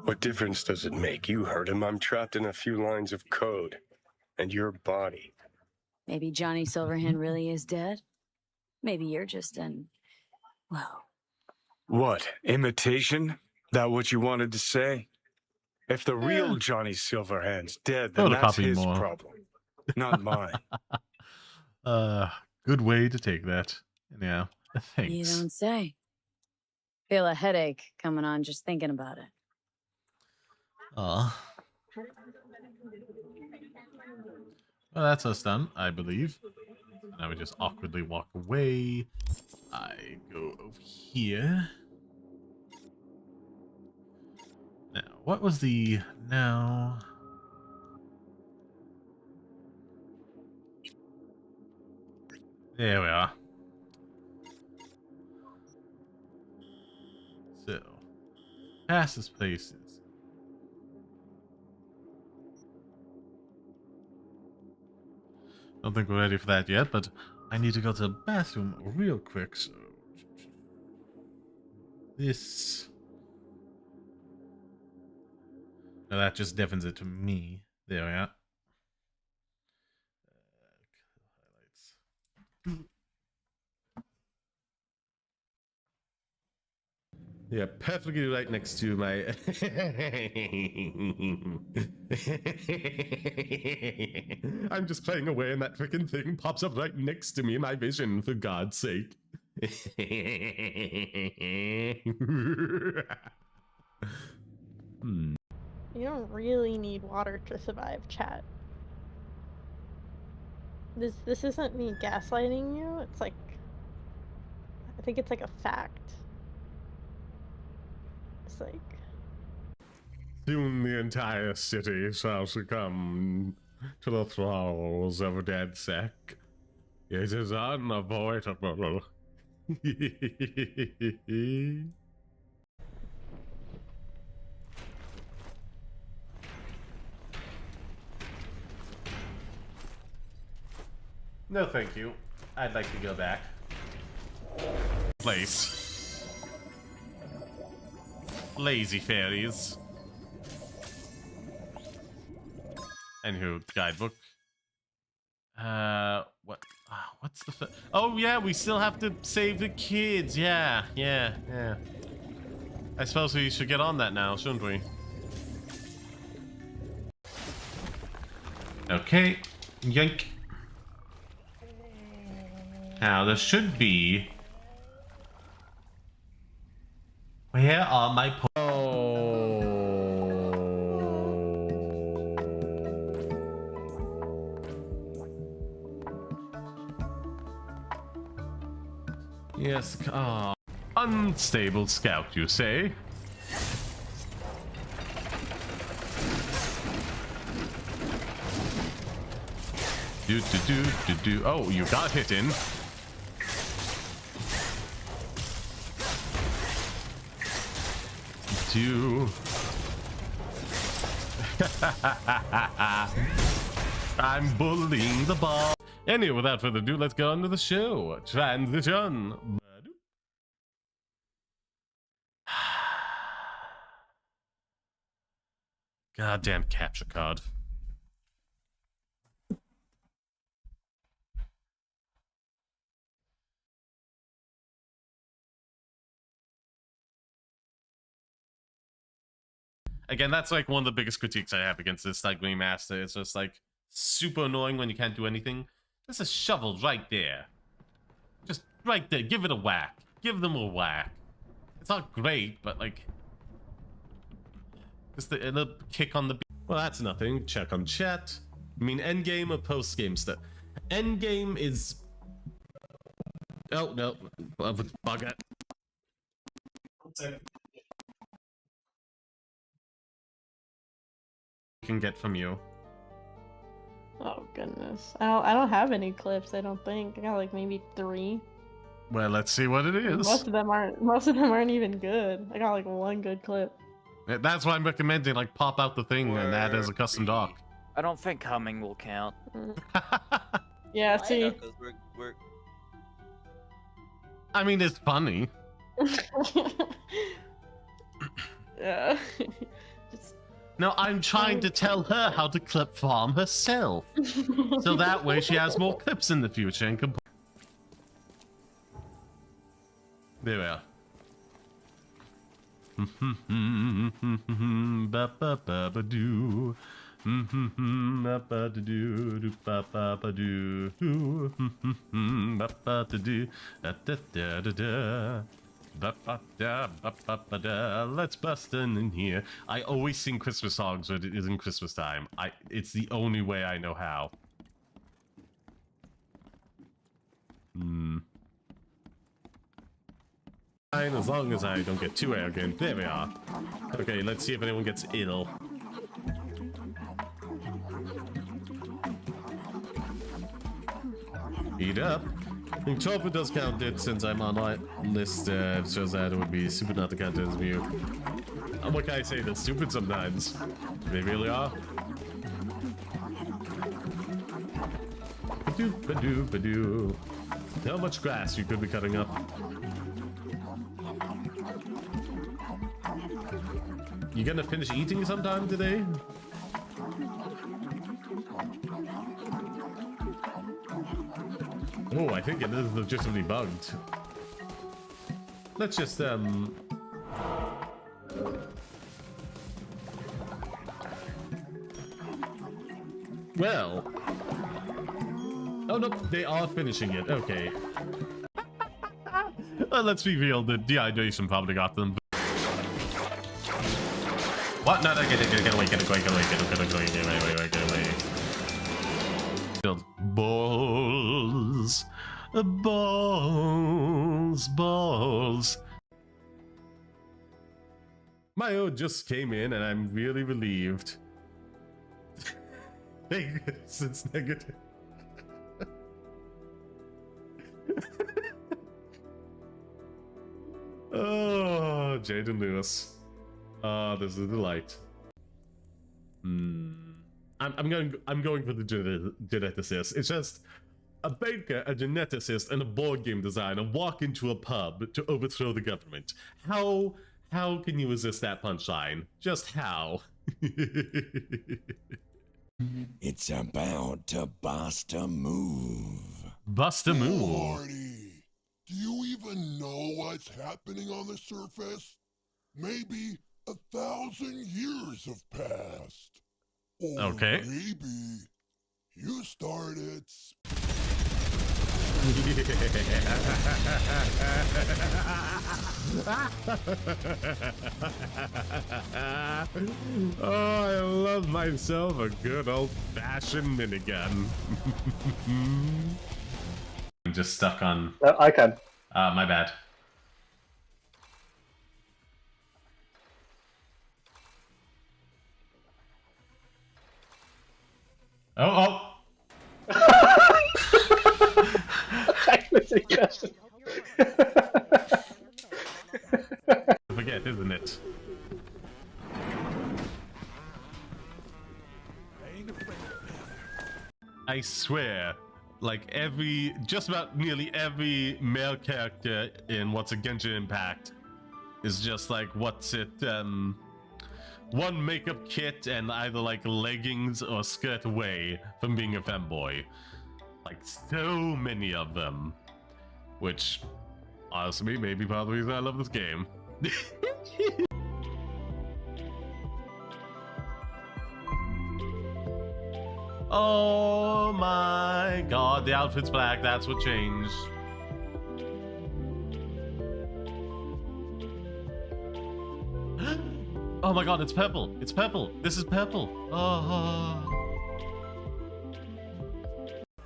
What difference does it make? You heard him. I'm trapped in a few lines of code. And your body. Maybe Johnny Silverhand really is dead? Maybe you're just an... well... What? Imitation? That what you wanted to say? If the real Johnny Silverhand's dead, then that's his problem. Not mine. Good way to take that. Yeah, thanks. You don't say. Feel a headache coming on just thinking about it. Well, that's us done, I believe. Now we just awkwardly walk away. I go over here. Now, what was the... now... There we are. So, fastest places. Don't think we're ready for that yet, but I need to go to the bathroom real quick, so... this... now that just deafens it to me. There we are. Yeah, perfectly right next to my... I'm just playing away and that freaking thing pops up right next to me in my vision, for God's sake. You don't really need water to survive, chat. This isn't me gaslighting you. It's like, I think it's like a fact. It's like, soon the entire city shall succumb to the thralls of DedSec. It is unavoidable. No, thank you. I'd like to go back. Place. Lazy fairies. Anywho, guidebook. What? What's the? Oh yeah, we still have to save the kids. Yeah. I suppose we should get on that now, shouldn't we? Okay, yoink. Now there should be. Where are my Yes, unstable scout, you say? Do. Oh, you got hit in. I'm bullying the ball. Anyway, without further ado, let's get on to the show. Transition. Goddamn capture card. Again, that's like one of the biggest critiques I have against this like remaster. It's just like super annoying when you can't do anything. There's a shovel right there. Just right there. Give it a whack. Give them a whack. It's not great, but like just a little kick on the. Well, that's nothing. Check on chat. I mean, endgame or postgame stuff. Endgame is. Oh no, bugger. Can get from you. oh goodness, I don't have any clips. I don't think I got like maybe 3. Well, let's see what it is. Most of them aren't even good. I got like 1 good clip. That's why I'm recommending like pop out the thing and add as a custom doc. I don't think humming will count. Yeah, see. I mean, it's funny. Yeah. No, I'm trying to tell her how to clip farm herself. So that way she has more clips in the future and can... There we are. Ba-ba-ba-ba-doo. Ba-ba-da-doo. Ba-ba-ba-doo. Ba-ba-da-doo. Da-da-da-da-da. Let's bust in here. I always sing Christmas songs when it isn't Christmas time. It's the only way I know how. Fine, as long as I don't get too arrogant. There we are. Okay, let's see if anyone gets ill. Eat up. I think 12 does count it since I'm on my list. Shows that it would be stupid not to count it as mute. What can I say? They're stupid sometimes. They really are. Ba-doo. How much grass you could be cutting up? You gonna finish eating sometime today? Oh, I think it is legitimately bugged. Let's just, well... Oh, no, they are finishing it. Okay. Well, let's be real, the dehydration probably got them. What? No, get away, get away. Build balls. My ode just came in and I'm really relieved. It's negative. Oh, Jaden Lewis. This is a delight. I'm going for the geneticist. It's just a baker, a geneticist, and a board game designer walk into a pub to overthrow the government. How can you resist that punchline? Just how? It's about to bust a move. Bust a move. Marty, do you even know what's happening on the surface? Maybe 1,000 years have passed. Or okay. Maybe you started. Oh, I love myself a good old-fashioned minigun. I'm just stuck on... I can. My bad. Oh! Forget, isn't it? I swear, like just about nearly every male character in What's a Genshin Impact is just like, one makeup kit and either like leggings or skirt away from being a femboy. Like so many of them. Which, honestly, maybe part of the reason I love this game. Oh my god, the outfit's black, that's what changed. Oh my god, it's purple. It's purple. This is purple. Oh.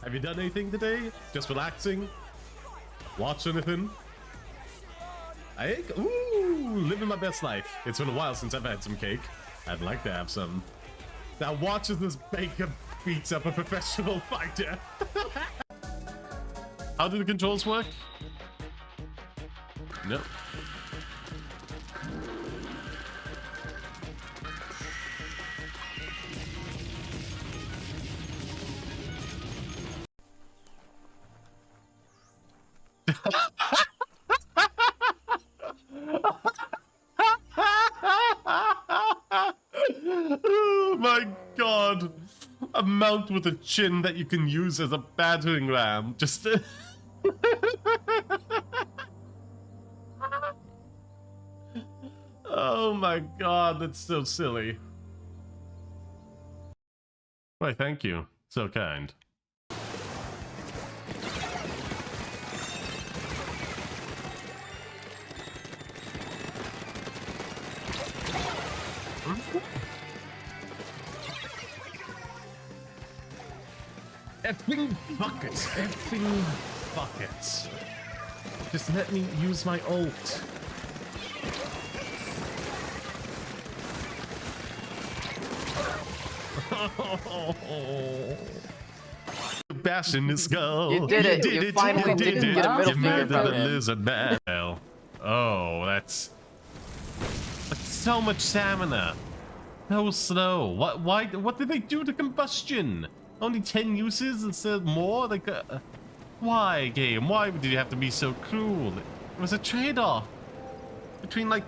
Have you done anything today? Just relaxing? Watch anything? Living my best life. It's been a while since I've had some cake. I'd like to have some. Now watch as this baker beats up a professional fighter. How do the controls work? No. Oh my god. A mount with a chin that you can use as a battering ram. Just oh my god, that's so silly. Why, thank you. So kind. Effing buckets! Effing buckets! Just let me use my ult. Bashing his skull. You did it. You finally didn't get a middle finger from him. Lizard man. Oh, that's so much stamina. So slow. What did they do to combustion? Only 10 uses instead of more? Like, why, game? Why did you have to be so cruel? It was a trade-off between, like...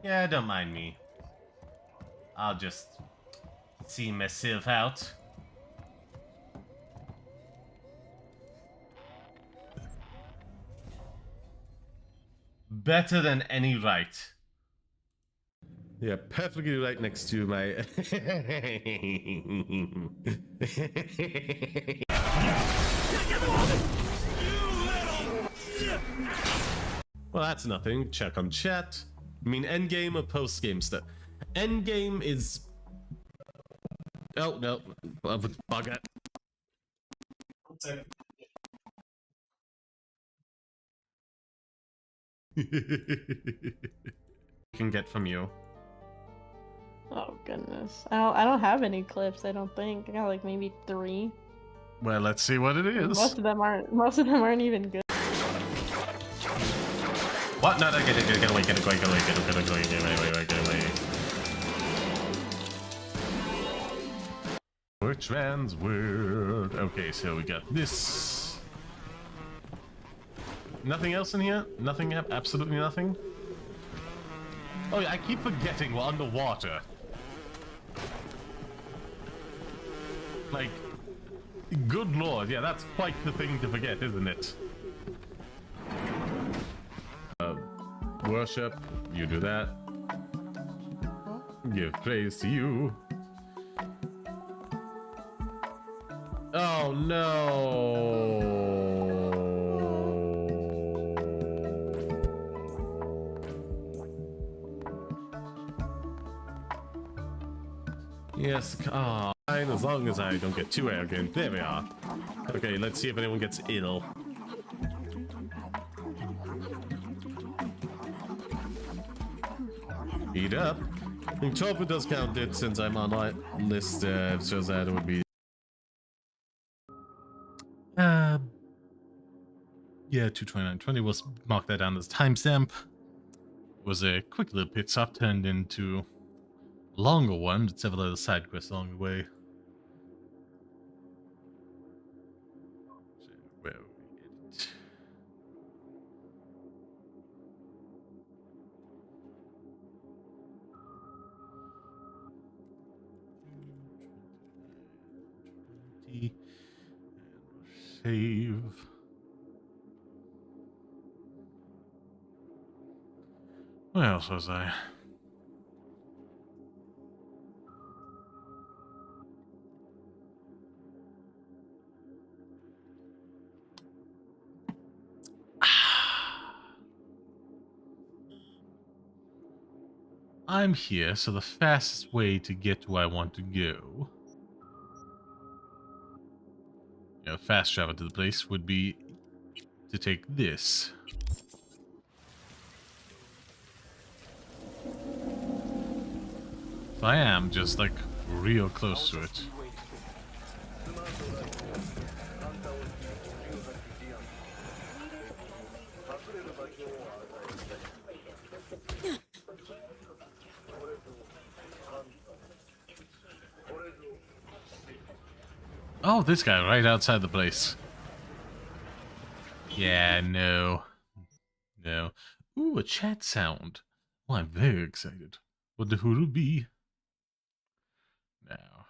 Yeah, don't mind me. I'll just see myself out. Better than any right. Yeah, perfectly right next to my... Well, that's nothing. Check on chat. I mean, endgame or post-game stuff. Endgame is. Oh no, bugger. Can get from you. Oh goodness. I don't have any clips, I don't think. I got like maybe 3. Well, let's see what it is. Most of them aren't even good. What? No, get away, get away. We're trans weird. Okay, so we got this. Nothing else in here? Nothing, absolutely nothing? Oh yeah, I keep forgetting we're underwater. Like, good lord, yeah, that's quite the thing to forget, isn't it? Worship, you do that. Give praise to you. Oh no! Yes, fine, as long as I don't get too arrogant. There we are. Okay, let's see if anyone gets ill. Eat up. I think Chopper does count it since I'm on my list, so that it would be. Yeah, 229.20. We'll mark that down as timestamp. Was a quick little pit stop turned into a longer one, but several other side quests along the way. So, where we edit. And save. What else was I? I'm here, so the fastest way to get to where I want to go, fast travel to the place, would be to take this. So I am just like real close to it. Oh, this guy right outside the place. Yeah, no. No. Ooh, a chat sound. Oh, I'm very excited. What the hood will be? Now,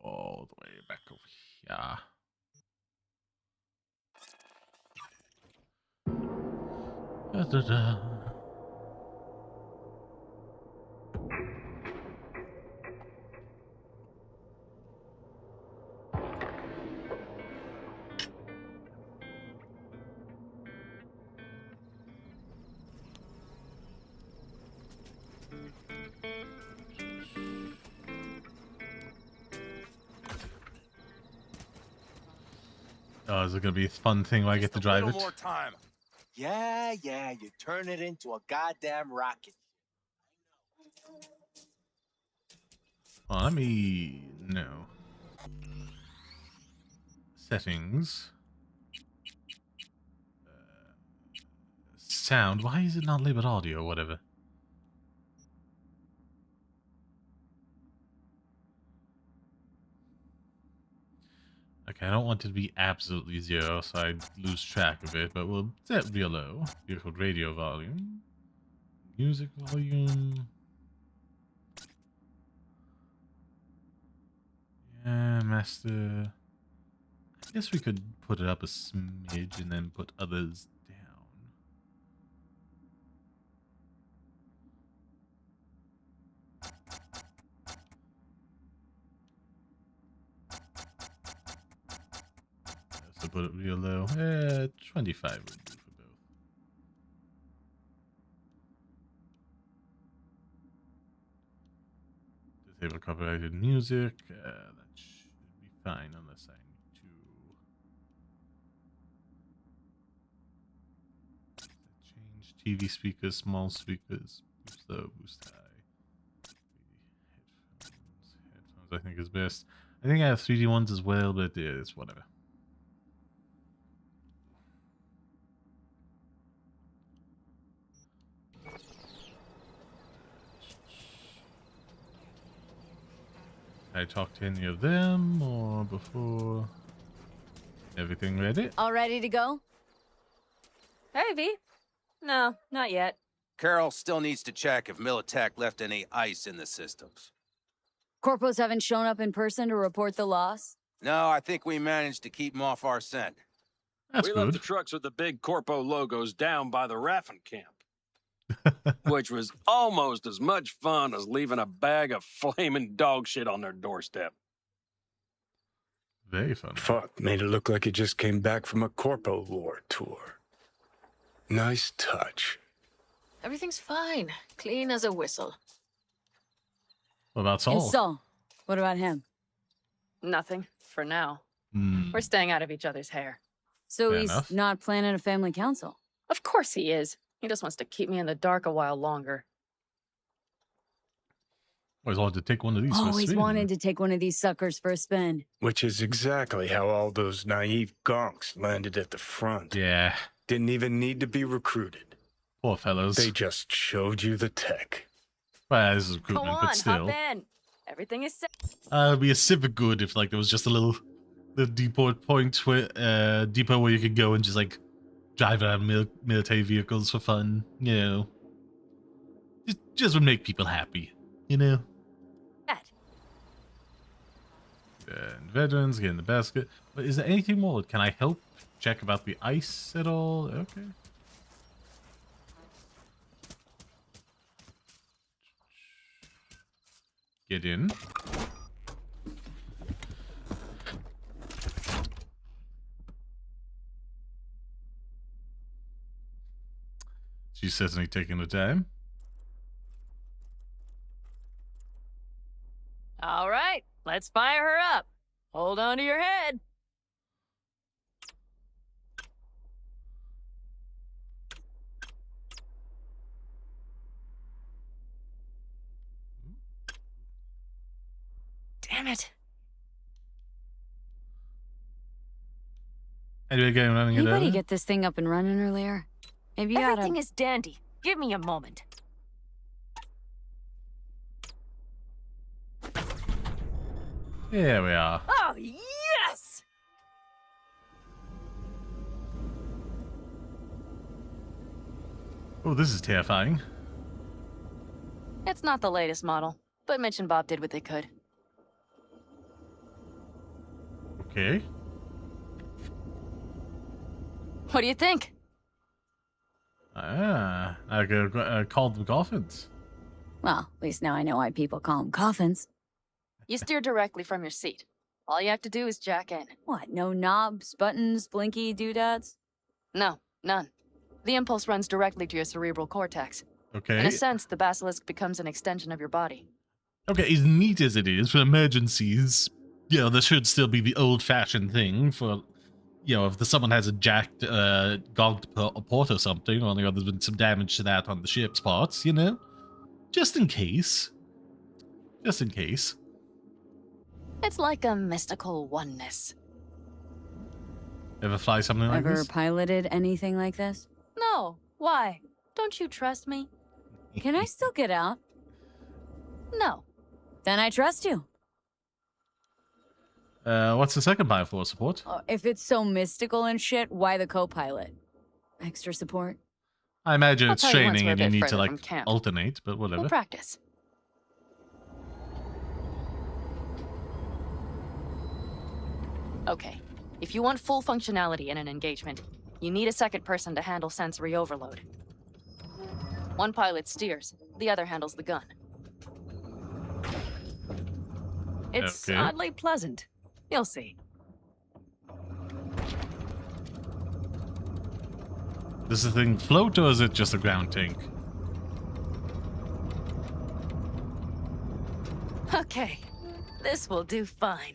all the way back over here. Da-da-da. Oh, is it gonna be a fun thing where I get to drive it? More time. Yeah, you turn it into a goddamn rocket. Well, let me know. Settings. Sound. Why is it not labeled audio or whatever? Okay, I don't want it to be absolutely zero, so I lose track of it, but we'll set real low. Vehicle radio volume. Music volume. Yeah, master. I guess we could put it up a smidge and then put others down. So put it real low. 25 would do for both. Disable copyrighted music. That should be fine unless I need to change TV speakers, small speakers, boost low, boost high. Headphones I think is best. I think I have 3D ones as well, but it's whatever. I talked to any of them or before? Everything ready? All ready to go? Hey, V. No, not yet. Carol still needs to check if Militech left any ice in the systems. Corpos haven't shown up in person to report the loss? No, I think we managed to keep them off our scent. That's we good. left the trucks with the big Corpo logos down by the Raffin camp. Which was almost as much fun as leaving a bag of flaming dog shit on their doorstep. Very fun. Fuck, made it look like you just came back from a Corpo War tour. Nice touch. Everything's fine. Clean as a whistle. What about And Saul? Saul, what about him? Nothing, for now. Hmm. We're staying out of each other's hair. So Fair he's enough. not planning a family council? Of course he is. He just wants to keep me in the dark a while longer. Always wanted to take one of these. for a Always spin. wanted to take one of these suckers for a spin. Which is exactly how all those naive gonks landed at the front. Yeah. Didn't even need to be recruited. Poor fellows. They just showed you the tech. Well, this is Go recruitment, on, but still. hop in. Everything is set. It'd be a civic good if like there was just a little depot point where depot where you could go and just like drive around military vehicles for fun, you know. Just would make people happy, you know. And veterans get in the basket. But is there anything more? Can I help check about the ice at all? Okay. Get in. She's certainly taking the time. All right, let's fire her up. Hold on to your head. Damn it. Anyway, getting running it Anybody over. get this thing up and running earlier? Maybe you Everything oughta... is dandy. Give me a moment. Here we are. Oh, yes! Oh, this is terrifying. It's not the latest model, but Mitch and Bob did what they could. Okay. What do you think? Ah, I called them coffins. Well, at least now I know why people call them coffins. You steer directly from your seat. All you have to do is jack in. What, no knobs, buttons, blinky doodads? No, none. The impulse runs directly to your cerebral cortex. Okay. In a sense, the basilisk becomes an extension of your body. Okay, as neat as it is for emergencies, you know, there should still be the old-fashioned thing for, you know, if someone has a jacked, gogged port or something, or there's been some damage to that on the ship's parts, you know? Just in case. Just in case. It's like a mystical oneness. Ever fly something like Ever this? piloted anything like this? No, why? Don't you trust me? Can I still get out? No. Then I trust you. What's the second bio for support? If it's so mystical and shit, why the co-pilot? Extra support? I imagine I'll it's tell you once training we're a and you bit need to, further like, from camp. alternate, but whatever. We'll practice. Okay. If you want full functionality in an engagement, you need a second person to handle sensory overload. One pilot steers, the other handles the gun. It's Okay. oddly pleasant. You'll see. Does the thing float or is it just a ground tank? Okay, this will do fine.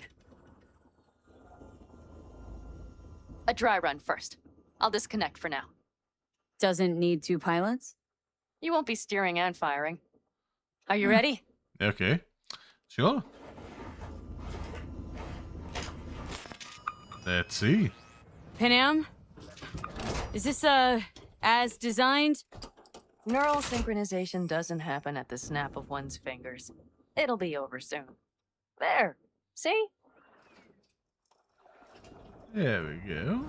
A dry run first. I'll disconnect for now. Doesn't need 2 pilots? You won't be steering and firing. Are you ready? Okay. Sure. Let's see. Panam? Is this, as designed? Neural synchronization doesn't happen at the snap of one's fingers. It'll be over soon. There. See? There we go.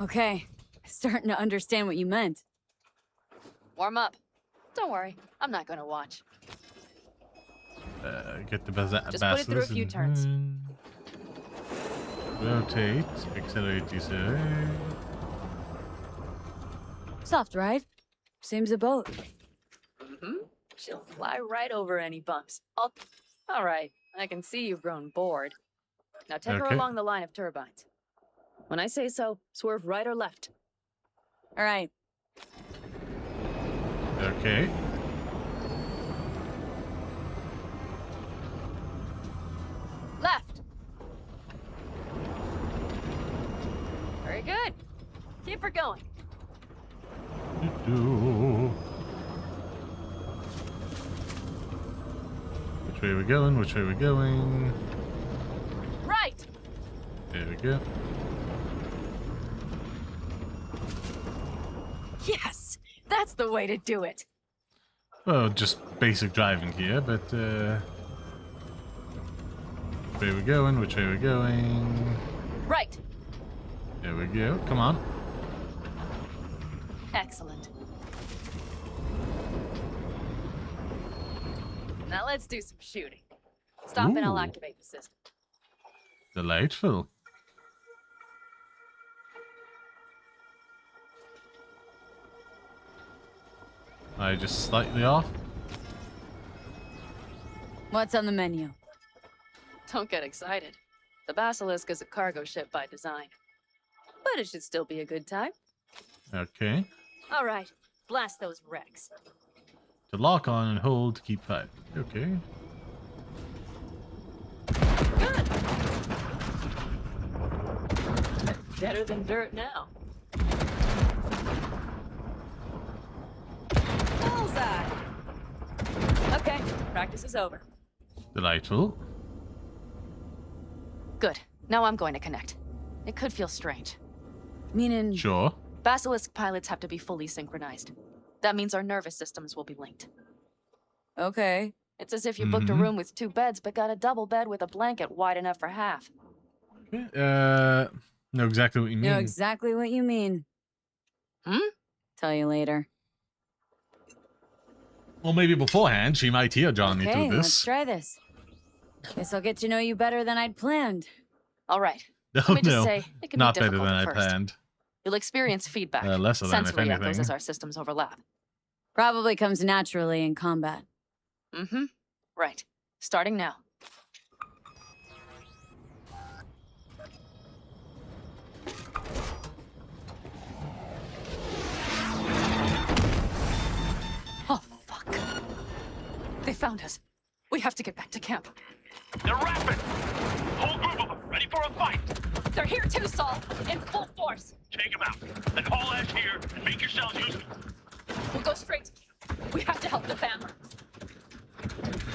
Okay. Starting to understand what you meant. Warm up. Don't worry, I'm not gonna watch. Get the Just put it through a few turns. Rotate, accelerate, decelerate. Soft ride. Seems a boat. Mm-hmm. She'll fly right over any bumps. All right, I can see you've grown bored. Now take her along the line of turbines. When I say so, swerve right or left. All right. Okay. Left. Very good. Keep her going. Which way are we going? Which way are we going? Right. There we go. Yes, that's the way to do it. Well, just basic driving here, but which way are we going? Which way are we going? Right. There we go. Come on. Excellent. Now let's do some shooting. Stop and I'll activate the system. Delightful. I just slightly off. What's on the menu? Don't get excited. The Basilisk is a cargo ship by design. But it should still be a good time. Okay. All right, blast those wrecks. To lock on and hold to keep firing. Okay. Good. Better than dirt now. Bullseye. Okay, practice is over. Delightful. Good. Now I'm going to connect. It could feel strange. Meaning? Sure. Basilisk pilots have to be fully synchronized. That means our nervous systems will be linked. Okay. It's as if you booked a room with 2 beds, but got a double bed with a blanket wide enough for half. Okay. Know exactly what you mean. Know exactly what you mean. Tell you later. Well, maybe beforehand she might hear Johnny Okay, through let's this. try this. Guess I'll get to know you better than I'd planned. All right. No, Let me just say, it can not be better difficult than at I first. planned. You'll experience feedback, Lesser than, if sensory echoes anything. as our systems overlap. Probably comes naturally in combat. Mm-hmm. Right. Starting now. Oh, fuck. They found us. We have to get back to camp. They're rapid! Whole group of them, ready for a fight! They're here too, Saul, in full force. Take them out, then haul ass here and make yourselves useful. We'll go straight to camp. We have to help the family.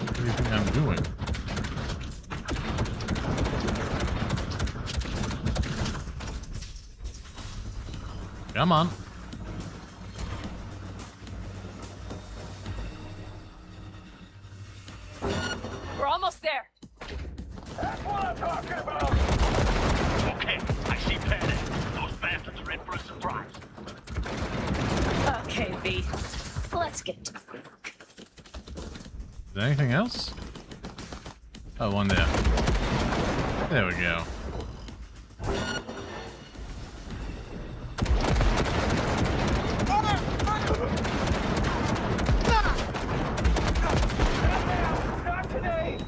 What do you think I'm doing? Come on. We're almost there. That's what I'm talking about! Okay, I see panic. Those bastards are in for a surprise. Okay, V. Let's get to work. Is there anything else? Oh, one there. There we go. Not today!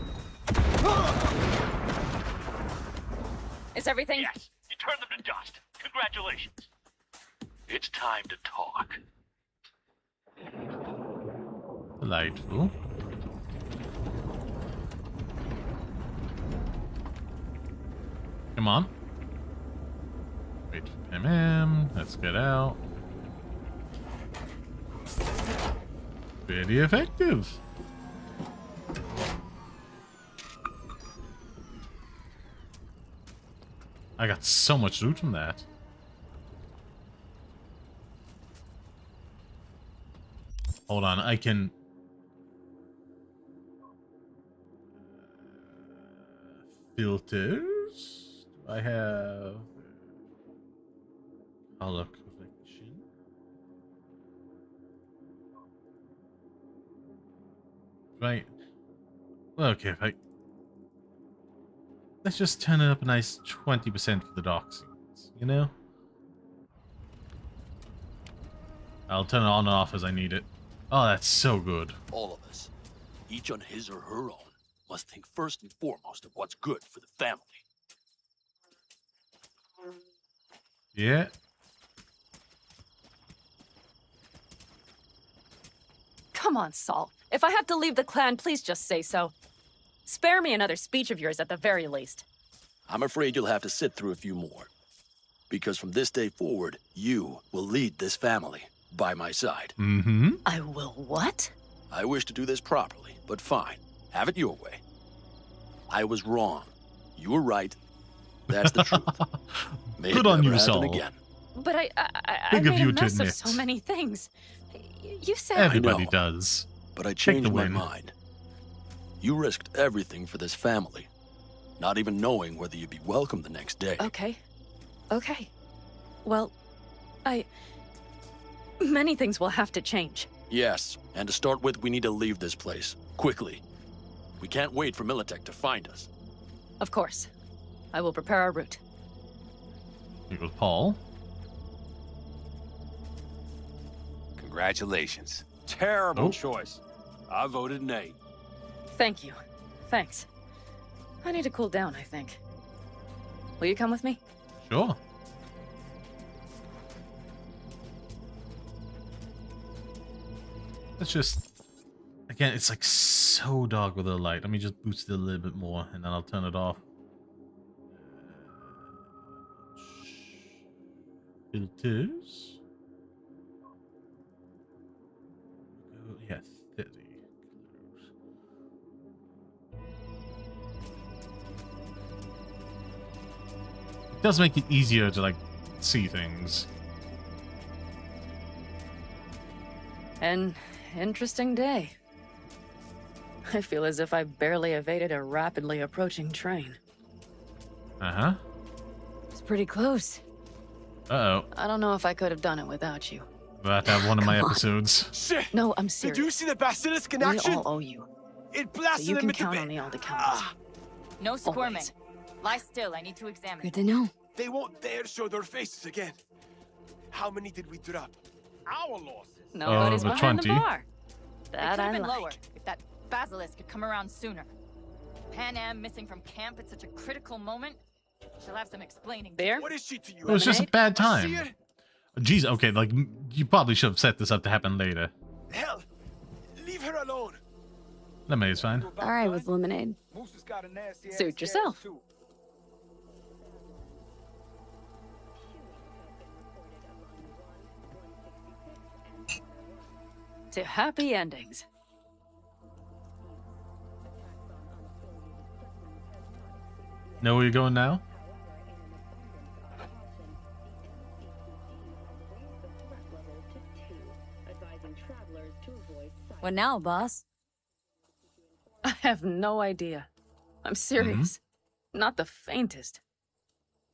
Is everything? Yes, you turned them to dust. Congratulations. It's time to talk. Delightful. Come on. Wait for Pam. Let's get out. Pretty effective. I got so much loot from that. Hold on, I can... filters? Do I have... color correction? Right. Okay, right. Let's just turn it up a nice 20% for the dark scenes, you know? I'll turn it on and off as I need it. Oh, that's so good. All of us, each on his or her own, must think first and foremost of what's good for the family. Yeah. Come on, Saul. If I have to leave the clan, please just say so. Spare me another speech of yours at the very least. I'm afraid you'll have to sit through a few more. Because from this day forward, you will lead this family by my side. Mm-hmm. I will what? I wish to do this properly, but fine. Have it your way. I was wrong. You were right. That's the truth. May Good it on never you, happen Saul. again. But I Big of made you a to mess of admit. so many things. You said Everybody I know, does. But I Take the changed my win. mind. You risked everything for this family, not even knowing whether you'd be welcome the next day. Okay. Okay. Well, many things will have to change. Yes, and to start with, we need to leave this place, quickly. We can't wait for Militech to find us. Of course. I will prepare our route. Here goes Paul. Congratulations. Terrible choice. I voted nay. Thank you. Thanks. I need to cool down, I think. Will you come with me? Sure. Let's just... Again, it's like so dark with the light. Let me just boost it a little bit more, and then I'll turn it off. Filters. Yeah, 30. It does make it easier to, like, see things. An interesting day. I feel as if I barely evaded a rapidly approaching train. Uh-huh. It's pretty close. Uh-oh. I don't know if I could have done it without you. About to have one of my episodes. Shit! No, I'm serious. Did you see the basilisk in We action? all owe you. It So blasted you them can into count bed. on the old accounts. No squirming. Always. Lie still. I need to examine. Good to know. They won't dare show their faces again. How many did we drop? Our losses. Nobody's but behind 20. the bar. It That could have I been like. lower if that basilisk had come around sooner. Pan Am missing from camp at such a critical moment. She'll have some explaining. Beer? What is she to you? It was just a bad I see time. her. Jeez, okay, like, you probably should have set this up to happen later. Hell, leave her alone. Lemonade's fine. All right with lemonade. Moose has got a nasty Suit ass yourself. gas, too. To happy endings. Know where you're going now? What now, boss? I have no idea. I'm serious. Not the faintest.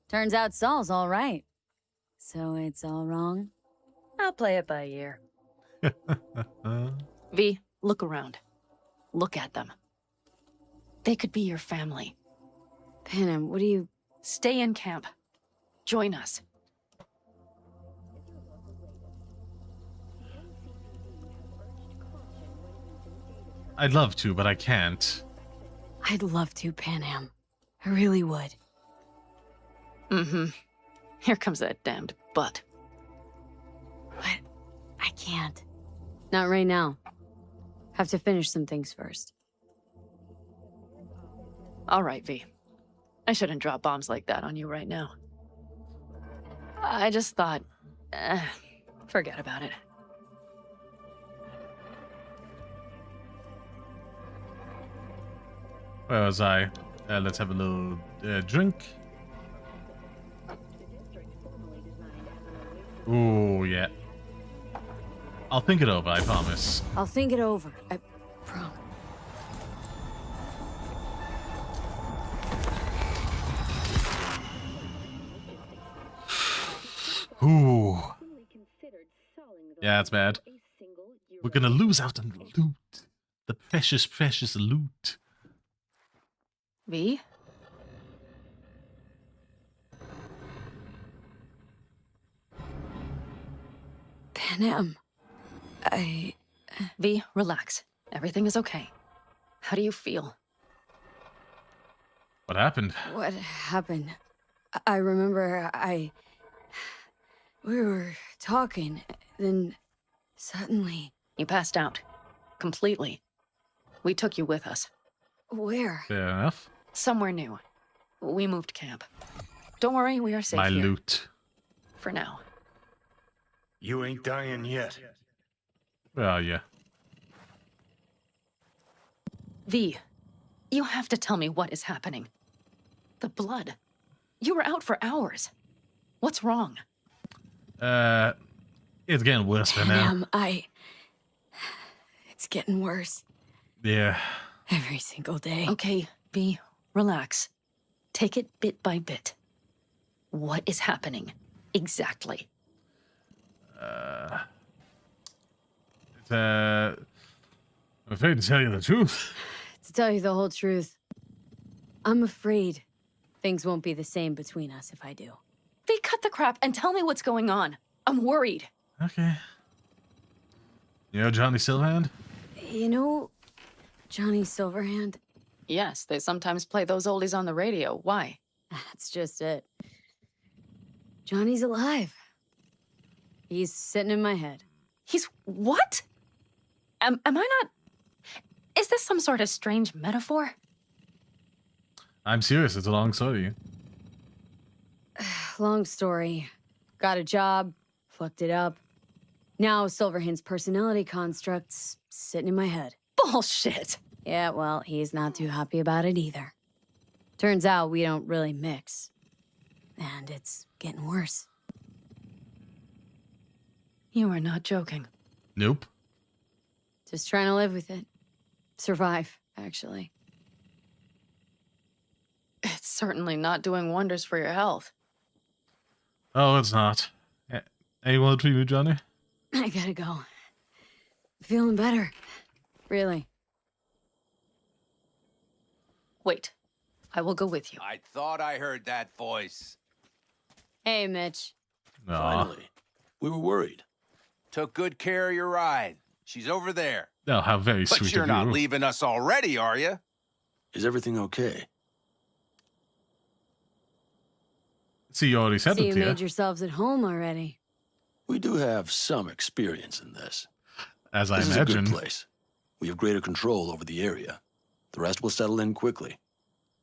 Turns out Saul's all right. So it's all wrong? I'll play it by ear. V, look around. Look at them. They could be your family. Panem, what do you... Stay in camp. Join us. I'd love to, but I can't. I'd love to, Panem. I really would. Mm-hmm. Here comes that damned butt. But I can't. Not right now. Have to finish some things first. All right, V. I shouldn't drop bombs like that on you right now. I just thought, forget about it. Where was I? Let's have a little drink. Ooh, yeah. I'll think it over, I promise. I'll think it over. I promise. Ooh. Yeah, that's bad. We're gonna lose out on the loot. The precious, precious loot. V? Panem. V, relax. Everything is okay. How do you feel? What happened? What happened? I remember we were talking, then suddenly... You passed out. Completely. We took you with us. Where? Fair enough. Somewhere new. We moved camp. Don't worry, we are safe My here. loot. For now. You ain't dying yet. Well, yeah. V, you have to tell me what is happening. The blood. You were out for hours. What's wrong? It's getting worse for now. It's getting worse. Yeah. Every single day. Okay, V, relax. Take it bit by bit. What is happening? Exactly. I'm afraid to tell you the truth. To tell you the whole truth, I'm afraid things won't be the same between us if I do. V, cut the crap and tell me what's going on. I'm worried. Okay. You know Johnny Silverhand? You know Johnny Silverhand? Yes, they sometimes play those oldies on the radio. Why? That's just it. Johnny's alive. He's sitting in my head. He's what? Am I not... Is this some sort of strange metaphor? I'm serious. It's a long story. Long story. Got a job, fucked it up. Now Silverhand's personality construct's sitting in my head. Bullshit! Yeah, well, he's not too happy about it either. Turns out we don't really mix. And it's getting worse. You are not joking. Nope. Just trying to live with it. Survive, actually. It's certainly not doing wonders for your health. Oh, it's not. Any word for you, Johnny? I gotta go. Feeling better. Really. Wait. I will go with you. I thought I heard that voice. Hey, Mitch. Finally. We were worried. Took good care of your ride. She's over there. Oh, how very But sweet you're of you. not leaving us already, are you? Is everything okay? See, you already said So it you to you. made yourselves at home already. We do have some experience in this. As I This is imagine. a good place. We have greater control over the area. The rest will settle in quickly.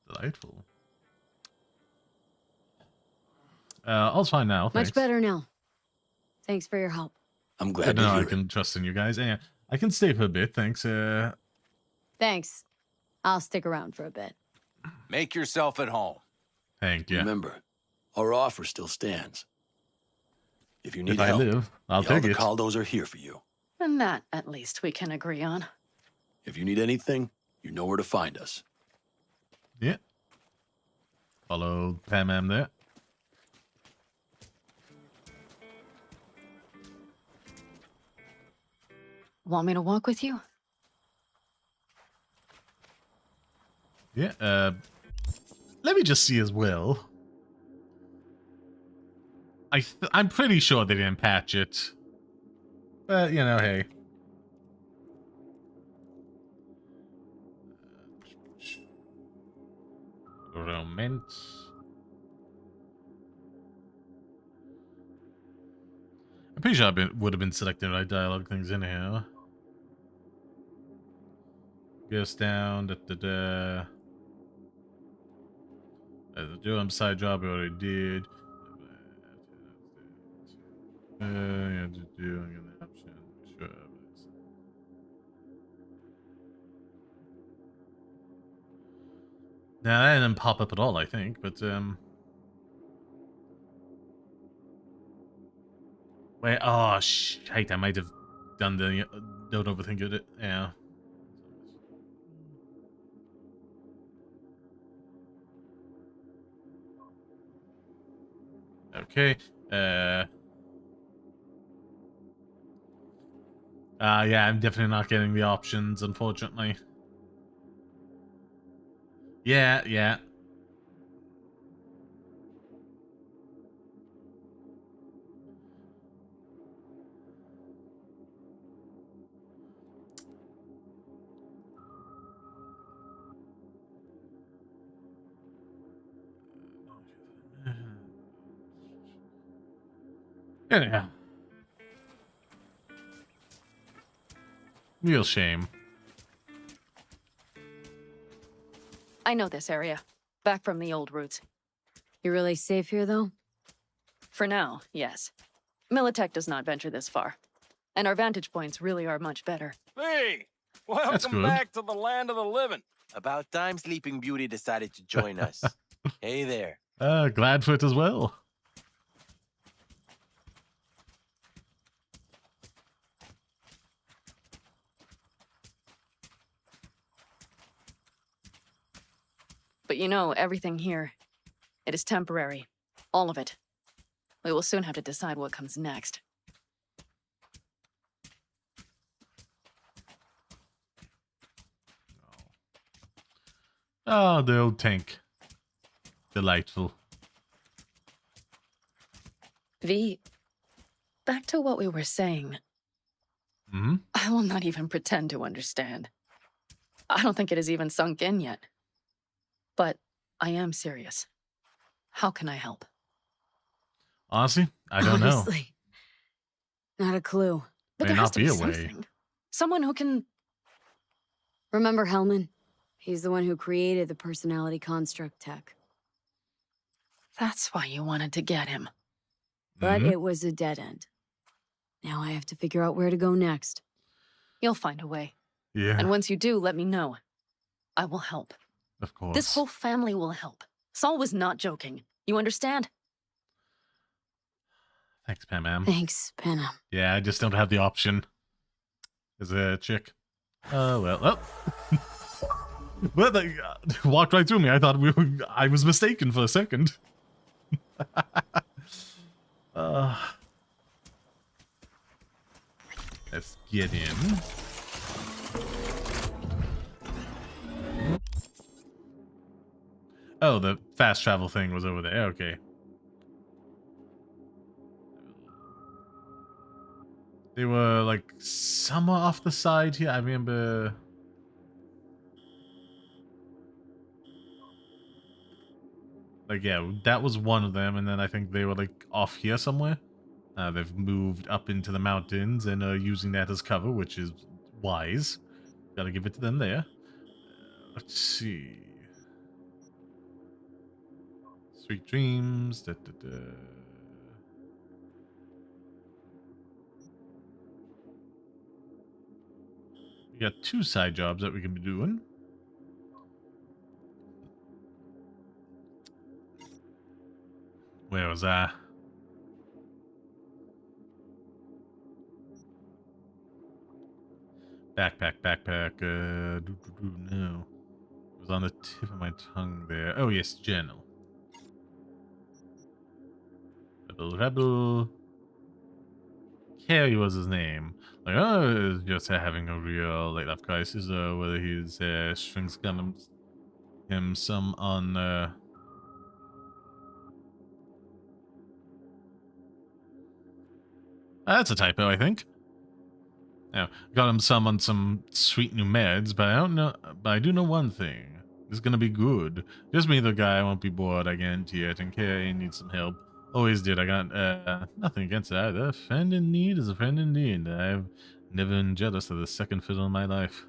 Delightful. All's fine now. Much Thanks. better now. Thanks for your help. I'm I glad to know hear I it. can trust in you guys. Yeah, I can stay for a bit. Thanks. Thanks. I'll stick around for a bit. Make yourself at home. Thank you. Remember, our offer still stands. If you need If I help, live, I'll the take it. Caldos are here for you. And that, at least, we can agree on. If you need anything, you know where to find us. Yeah. Follow Pam there. Want me to walk with you? Yeah. Let me just see as well. I'm pretty sure they didn't patch it. But, you know, hey. Romance. I'm pretty sure I would have been selecting the right dialogue things in here. Goes down, Do side job I already did. Yeah, just doing an option. Sure. Now that didn't pop up at all, I think, but wait, oh shit, I might have done the don't overthink it. Yeah. Okay. Yeah, I'm definitely not getting the options, unfortunately. Yeah. Anyhow. Real shame. I know this area. Back from the old routes. You're really safe here, though? For now, yes. Militech does not venture this far. And our vantage points really are much better. Hey! Welcome back to the land of the living. About time Sleeping Beauty decided to join us. Hey there. Glad for it as well. But you know, everything here, it is temporary. All of it. We will soon have to decide what comes next. Oh, the old tank. Delightful. V, back to what we were saying. I will not even pretend to understand. I don't think it has even sunk in yet. But I am serious. How can I help? Honestly, I don't know. Honestly, not a clue. But there has to be something. Someone who can... Remember Hellman? He's the one who created the personality construct tech. That's why you wanted to get him. But it was a dead end. Now I have to figure out where to go next. You'll find a way. Yeah. And once you do, let me know. I will help. Of course. This whole family will help. Saul was not joking. You understand? Thanks, Pam. Thanks, Panam. Yeah, I just don't have the option. As a chick. Oh, well. Oh. Well, they walked right through me. I thought I was mistaken for a second. Let's get in. Oh, the fast travel thing was over there. Okay. They were like somewhere off the side here. I remember. Like, yeah, that was one of them, and then I think they were like off here somewhere. They've moved up into the mountains and are using that as cover, which is wise. Gotta give it to them there. Let's see. Sweet dreams. Da, da, da. We got 2 side jobs that we can be doing. Where was that? Backpack. No. It was on the tip of my tongue there. Oh, yes, journal. Rebel. Carey was his name. Like, oh, just having a real late life crisis, or whether his strings got him some on. That's a typo, I think. Now, got him some on some sweet new meds, but I don't know. But I do know one thing: it's gonna be good. Just me, the guy. I won't be bored. I guarantee it. And Carey needs some help. Always did. I got nothing against either. A friend in need is a friend indeed. I've never been jealous of the second fiddle in my life.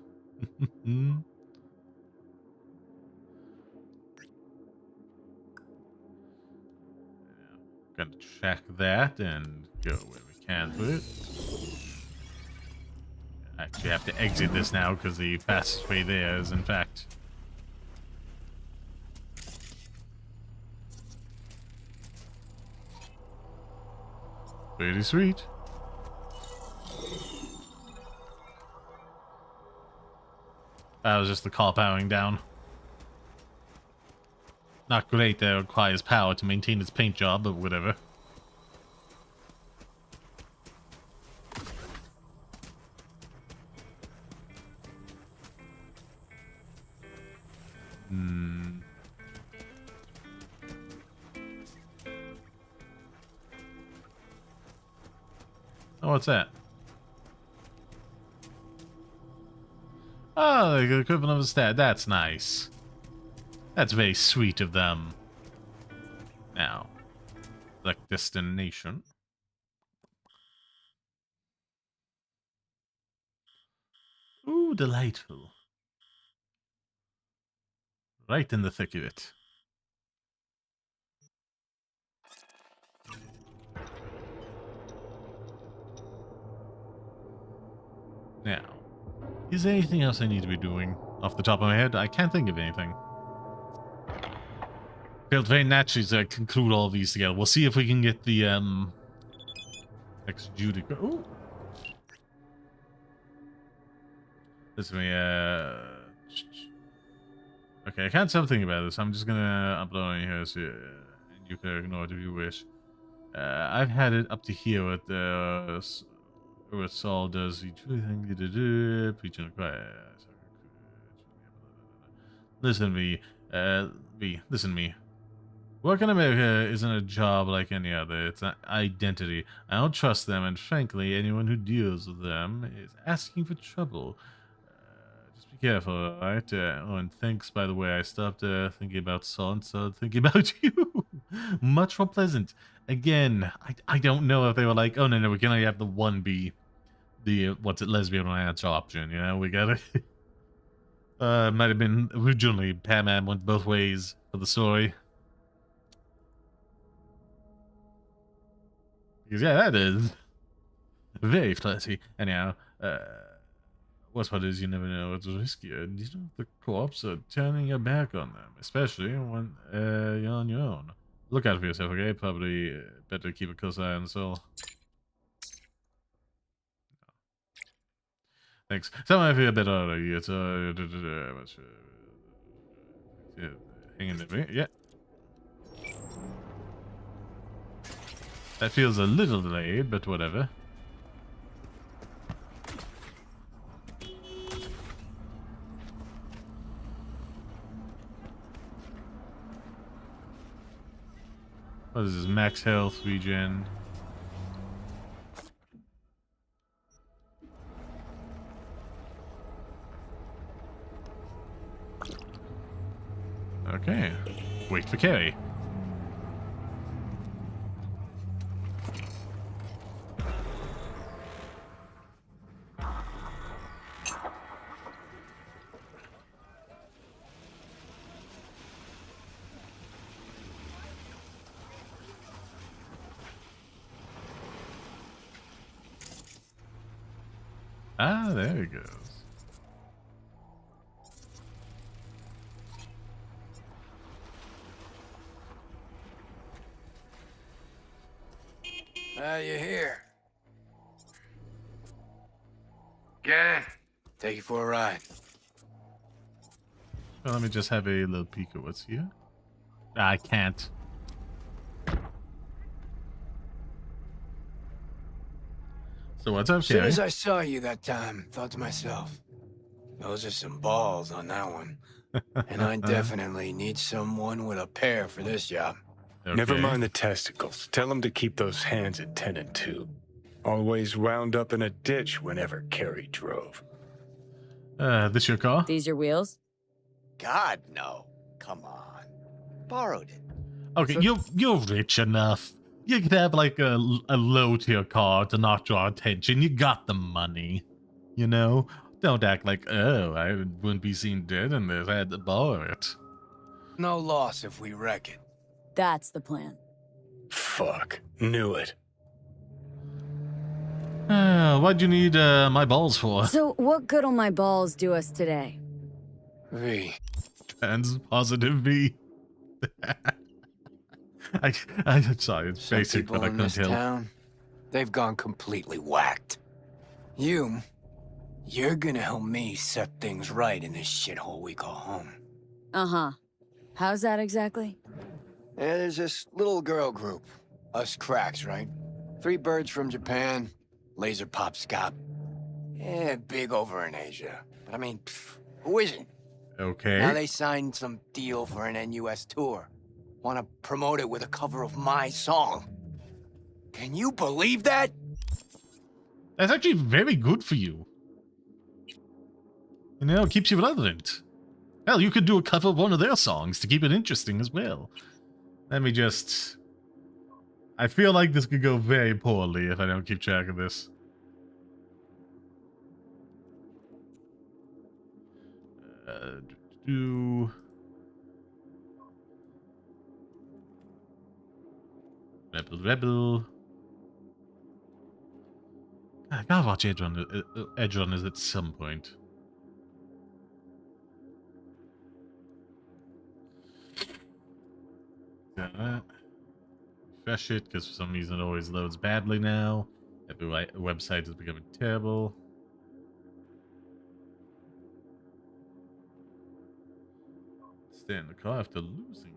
Gonna check that and go where we can with it. I actually have to exit this now because the fastest way there is, in fact, pretty sweet. That was just the car powering down. Not great that it requires power to maintain its paint job, but whatever. Oh, what's that? Oh, the equivalent of a stat. That's nice. That's very sweet of them. Now, select destination. Ooh, delightful. Right in the thick of it. Now, is there anything else I need to be doing? Off the top of my head, I can't think of anything. Felt very naturally to conclude all of these together. We'll see if we can get the exjudic. Ooh. Listen, okay, I can't stop thinking about this. I'm just gonna upload it here, so you can ignore it if you wish. I've had it up to here with what Saul does. He truly think preaching a choir. Listen to me, listen to me. Work in America isn't a job like any other. It's an identity. I don't trust them, and frankly, anyone who deals with them is asking for trouble. Just be careful, alright? Oh, and thanks, by the way. I stopped thinking about Saul and started thinking about you. Much more pleasant. Again, I don't know if they were like, oh, no, we can only have the one be the, what's it, lesbian romance option, you know? We got it. Might have been originally Pam went both ways for the story. Because, yeah, that is very flirty. Anyhow, what's what is you never know. It's riskier. You know, the co-ops are turning your back on them, especially when you're on your own. Look out for yourself, okay? Probably better keep a close eye on the soul. Thanks. Someone I feel a bit out of you. It's hang in there, yeah. That feels a little delayed, but whatever. What is this? Max health regen. Okay. Wait for carry. Ah, there he goes. You're here. Get in. Take you for a ride. Well, let me just have a little peek at what's here. I can't. So what's up, As soon Carrie? as I saw you that time, thought to myself, those are some balls on that one. And I definitely need someone with a pair for this job. Okay. Never mind the testicles. Tell him to keep those hands at 10 and 2. Always wound up in a ditch whenever Carrie drove. This your car? These your wheels? God, no. Come on. Borrowed it. Okay, you're rich enough. You could have like a low tier car to not draw attention. You got the money, you know. Don't act like, oh, I wouldn't be seen dead in this. I had to borrow it. No loss if we wreck it. That's the plan. Fuck. Knew it. Why'd you need my balls for? So, what good'll my balls do us today? V. Trans positive V. I'm sorry, it's Some basic, people but I in couldn't this tell. town, they've gone completely whacked. You're gonna help me set things right in this shithole we call home. Uh-huh. How's that exactly? Yeah, there's this little girl group. Us cracks, right? 3 birds from Japan, laser pop scop. Yeah, big over in Asia. But I mean, who isn't? Okay. Now they signed some deal for an NUS tour. Want to promote it with a cover of my song. Can you believe that? That's actually very good for you. You know, it keeps you relevant. Hell, you could do a cover of one of their songs to keep it interesting as well. Let me just... I feel like this could go very poorly if I don't keep track of this. Rebel. I gotta watch Edge Runners at some point. Refresh it, because for some reason it always loads badly now. Every website is becoming terrible. Stay in the car after losing.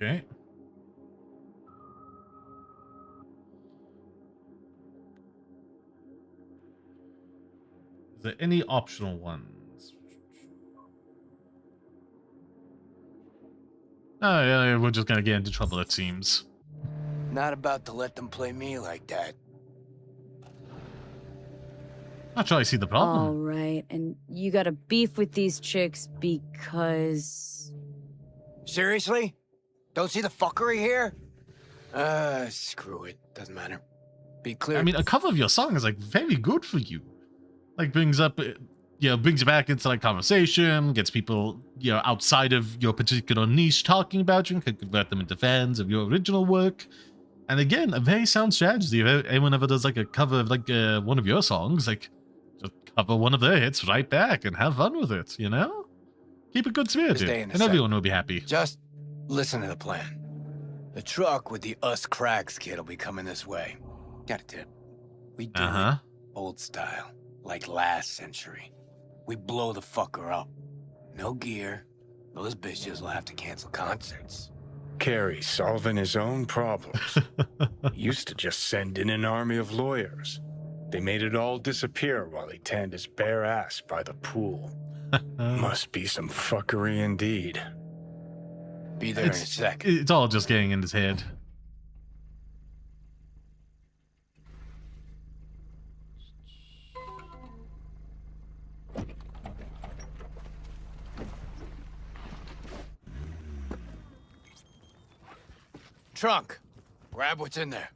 Okay. Is there any optional ones? Oh, yeah, we're just gonna get into trouble, it seems. Not about to let them play me like that. Not sure I see the problem. All right, and you got a beef with these chicks because... Seriously? Don't see the fuckery here? Screw it. Doesn't matter. Be clear. I mean, a cover of your song is like very good for you. Like brings up, brings you back into like conversation, gets people, outside of your particular niche talking about you, and can convert them into fans of your original work. And again, a very sound strategy. If anyone ever does like a cover of like one of your songs, like just cover one of their hits right back and have fun with it, you know? Keep a good spirit, and everyone will be happy. Just listen to the plan. The truck with the Us Cracks kid will be coming this way. Got a tip. We do it old style, like last century. We blow the fucker up. No gear. Those bitches will have to cancel concerts. Carey solving his own problems. Used to just send in an army of lawyers. They made it all disappear while he tanned his bare ass by the pool. Must be some fuckery indeed. Be there in a sec. It's all just getting in his head. Trunk. Grab what's in there.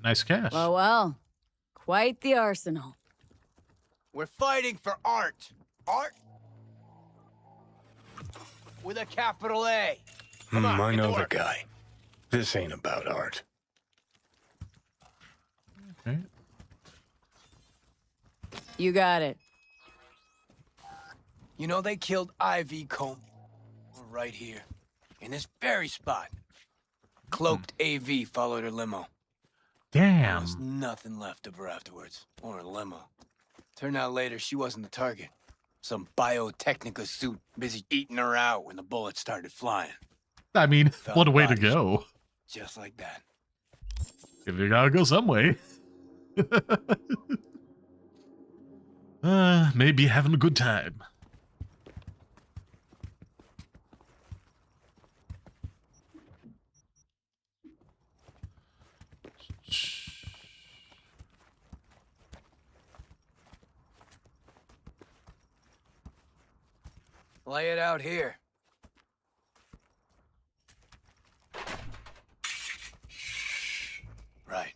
Nice cash. Well, well. Quite the arsenal. We're fighting for art. Art? With a capital A. Come on, I get to know the work. guy. This ain't about art. Okay. You got it. You know they killed Ivy Combe right here, in this very spot. Cloaked AV followed her limo. Damn. There's nothing left of her afterwards, or her limo. Turned out later she wasn't the target. Some biotechnica suit busy eating her out when the bullets started flying. I mean, Found what a way to bodies. go. Just like that. If you gotta go some way. Maybe having a good time. Lay it out here. Right.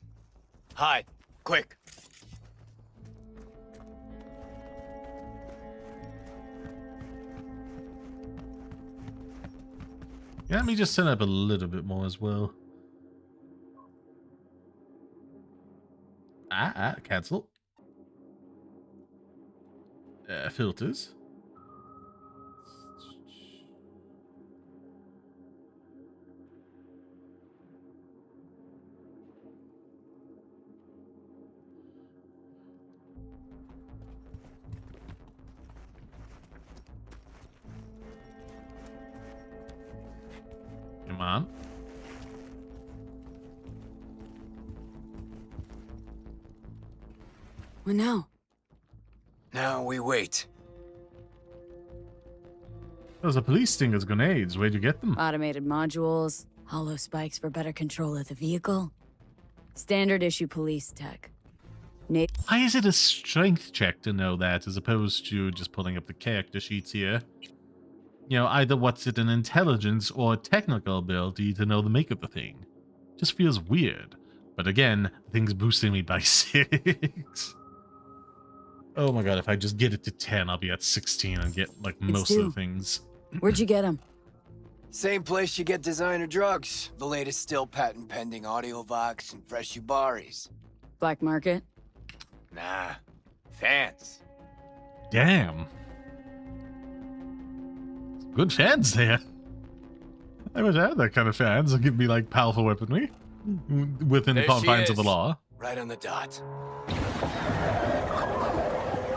Hide. Quick. Yeah, let me just set up a little bit more as well. Cancel. Filters. Come on. What now? Now we wait. Those are police stingers grenades. Where'd you get them? Automated modules, hollow spikes for better control of the vehicle. Standard issue police tech. Why is it a strength check to know that as opposed to just pulling up the character sheets here? You know, either what's it an intelligence or technical ability to know the make of the thing. Just feels weird. But again, the thing's boosting me by 6. Oh my god, if I just get it to 10, I'll be at 16 and get like most of the things. Where'd you get them? Same place you get designer drugs. The latest still patent pending Audiovox and Fresh Ubaris. Black market? Nah. Fans. Damn. Good fans there. I wish I had that kind of fans. It'll give me like powerful weaponry. Within the There confines she of the is. law. Right on the dot.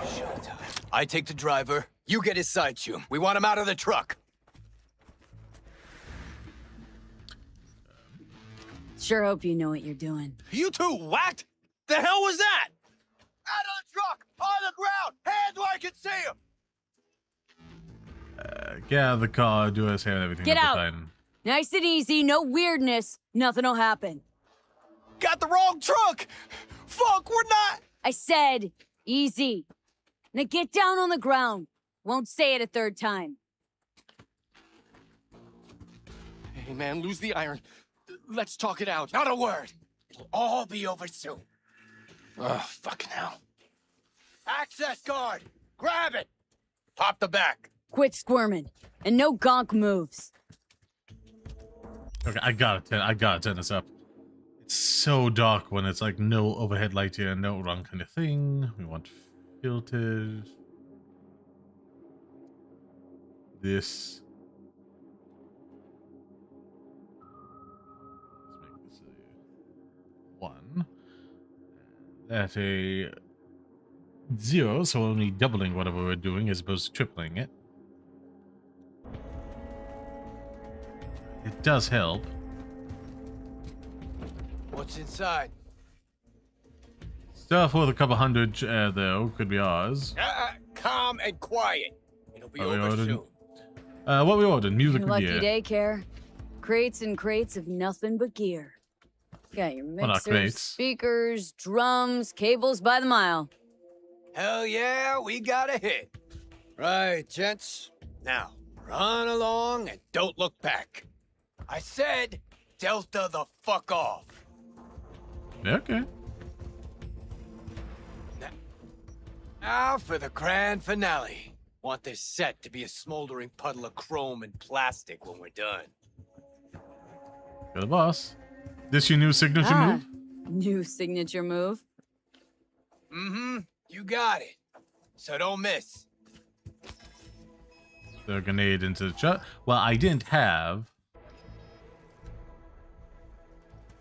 Showtime. I take the driver. You get his side chew. We want him out of the truck. Sure hope you know what you're doing. You two whacked? The hell was that? Out of the truck! On the ground! Hands where I can see him! Get out of the car, do us hair and everything. Get will be out. fine. Nice and easy, no weirdness. Nothing'll happen. Got the wrong truck! Fuck, we're not... I said easy. Now get down on the ground. Won't say it a third time. Hey, man, lose the iron. Let's talk it out. Not a word. It'll all be over soon. Oh, fucking hell. Access card. Grab it. Pop the back. Quit squirming. And no gonk moves. Okay, I gotta turn this up. It's so dark when it's like no overhead light here, no wrong kind of thing. We want filters. This. Let's make this a 1. That's a 0, so only doubling whatever we're doing as opposed to tripling it. It does help. What's inside? Stuff worth a couple hundred, though, could be ours. Calm and quiet. It'll be over ordered? soon. What we ordered? Music Your or lucky gear? daycare. Crates and crates of nothing but gear. Got your Well, not mixers, crates. speakers, drums, cables by the mile. Hell yeah, we got a hit. Right, gents. Now, run along and don't look back. I said, Delta the fuck off. Okay. Now for the grand finale. Want this set to be a smoldering puddle of chrome and plastic when we're done. You're the boss. This your new signature move? New signature move. Mm-hmm. You got it. So don't miss. The grenade into the truck. Well, I didn't have.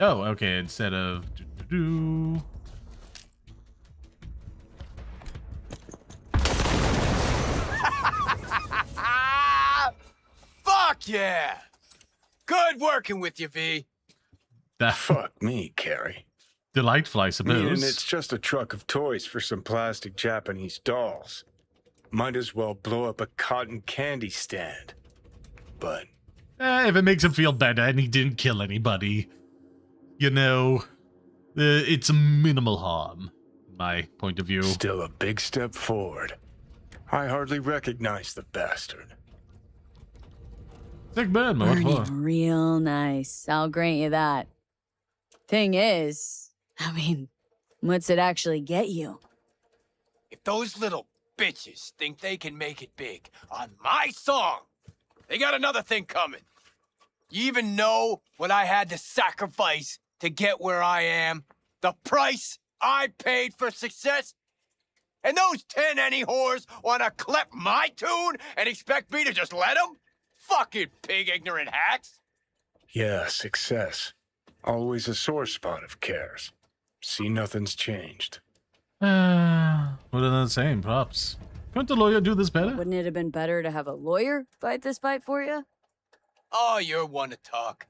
Oh, okay. Instead of yeah. Good working with you, V. Fuck me, Carrie. Delightful, I suppose. Meaning it's just a truck of toys for some plastic Japanese dolls. Might as well blow up a cotton candy stand. But if it makes him feel better and he didn't kill anybody, you know, it's minimal harm, my point of view. Still a big step forward. I hardly recognize the bastard. Sick man, what Burning for? real nice. I'll grant you that. Thing is, I mean, what's it actually get you? If those little bitches think they can make it big on my song, they got another thing coming. You even know what I had to sacrifice to get where I am? The price I paid for success? And those 10 any whores want to clip my tune and expect me to just let them? Fucking pig ignorant hacks. Yeah, success. Always a sore spot of cares. See, nothing's changed. What are the same? Props. Couldn't the lawyer do this better? Wouldn't it have been better to have a lawyer fight this fight for you? Oh, you're one to talk.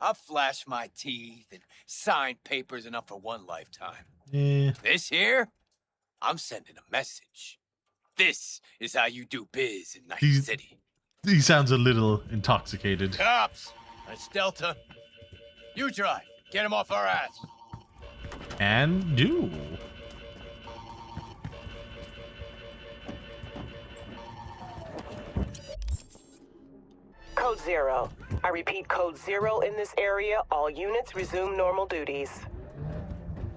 I'll flash my teeth and sign papers enough for one lifetime. Yeah. This here, I'm sending a message. This is how you do biz in Night City. He sounds a little intoxicated. Cops, that's Delta. You try. Get him off our ass. And do. Code 0. I repeat, Code 0 in this area. All units resume normal duties.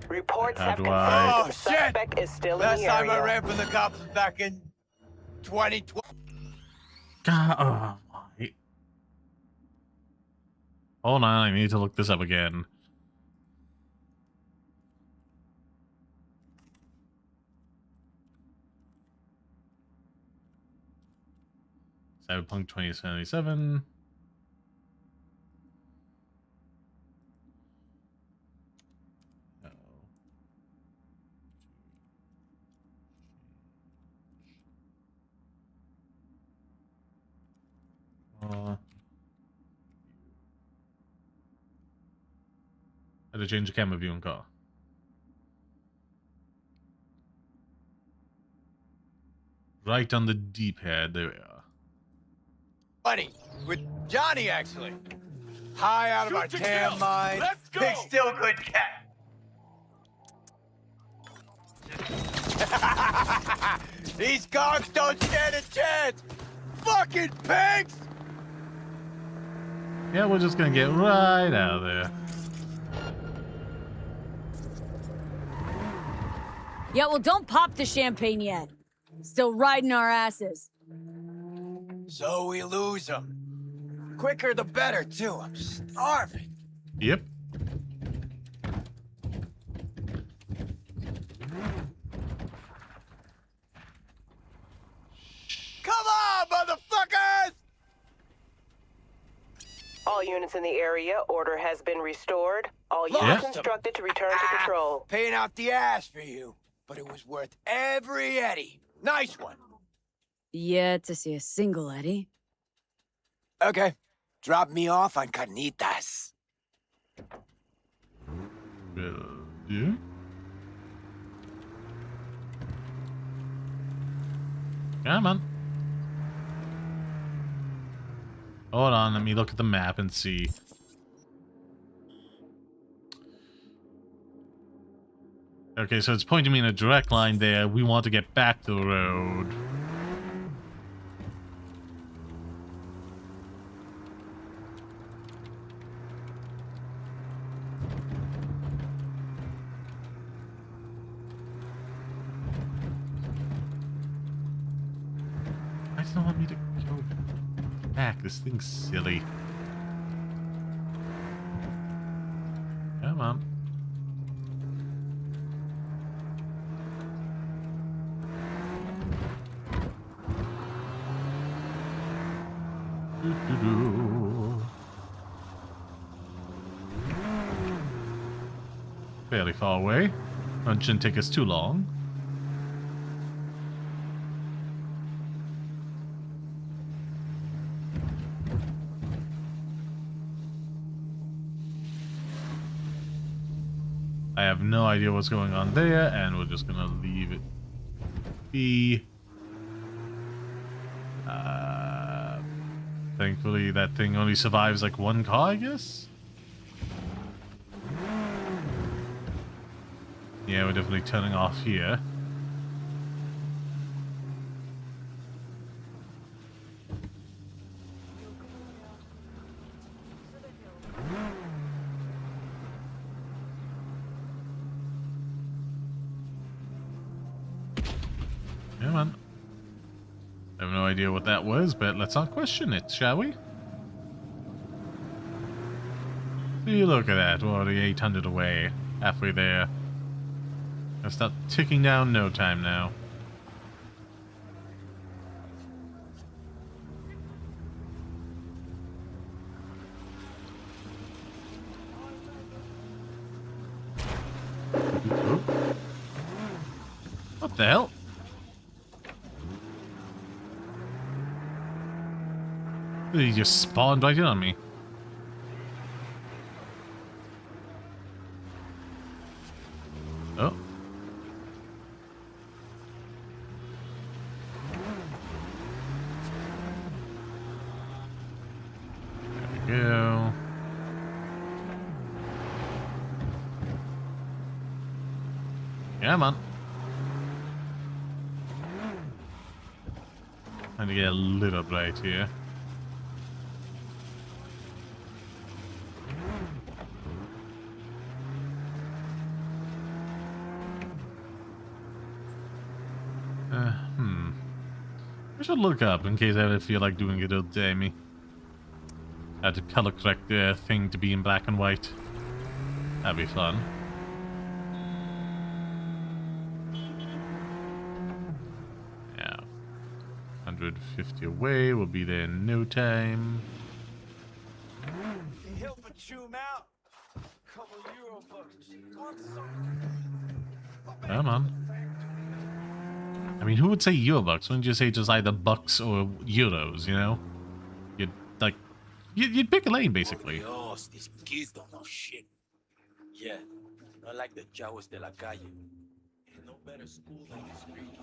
Reports have confirmed that the suspect is still in the area. Last time I ran from the cops was back in 2012. God, oh my. Hold on, I need to look this up again. Cyberpunk 2077. How to change the camera view in car. Right on the D-pad, there we are. Funny, with Johnny actually. High out of our damn mind. Let's go. Pig still good cat. These gonks don't stand a chance. Fucking pigs. Yeah, we're just gonna get right out of there. Yeah, well, don't pop the champagne yet. Still riding our asses. So we lose them. Quicker the better, too. I'm starving. Yep. Come on, motherfuckers! All units in the area, order has been restored. All units instructed to return to patrol. Paying out the ass for you, but it was worth every eddy. Nice one. Yet to see a single Eddie. Okay, drop me off on Carnitas. Will do. Come on. Hold on, let me look at the map and see. Okay, so it's pointing me in a direct line there. We want to get back to the road. Why does it want me to go back? This thing's silly. Come on. Fairly far away. It shouldn't take us too long. I have no idea what's going on there, and we're just gonna leave it be. Thankfully, that thing only survives like one car, I guess? Yeah, we're definitely turning off here. Come on. I have no idea what that was, but let's not question it, shall we? See, look at that. We're already 800 away. Halfway there. Gonna start ticking down no time now. What the hell? He just spawned right in on me. Oh. There we go. Yeah, man. Trying to get a little bright here. I should look up in case I ever feel like doing it all day, me. I had to color correct the thing to be in black and white. That'd be fun. Yeah. 150 away, we'll be there in no time. Come on. I mean, who would say Eurobucks? Wouldn't you say just either bucks or euros, you know? You'd, like, you'd pick a lane, basically. Oh, Dios, these kids don't know shit. Yeah, not like the chavos de la calle. No better school than the street.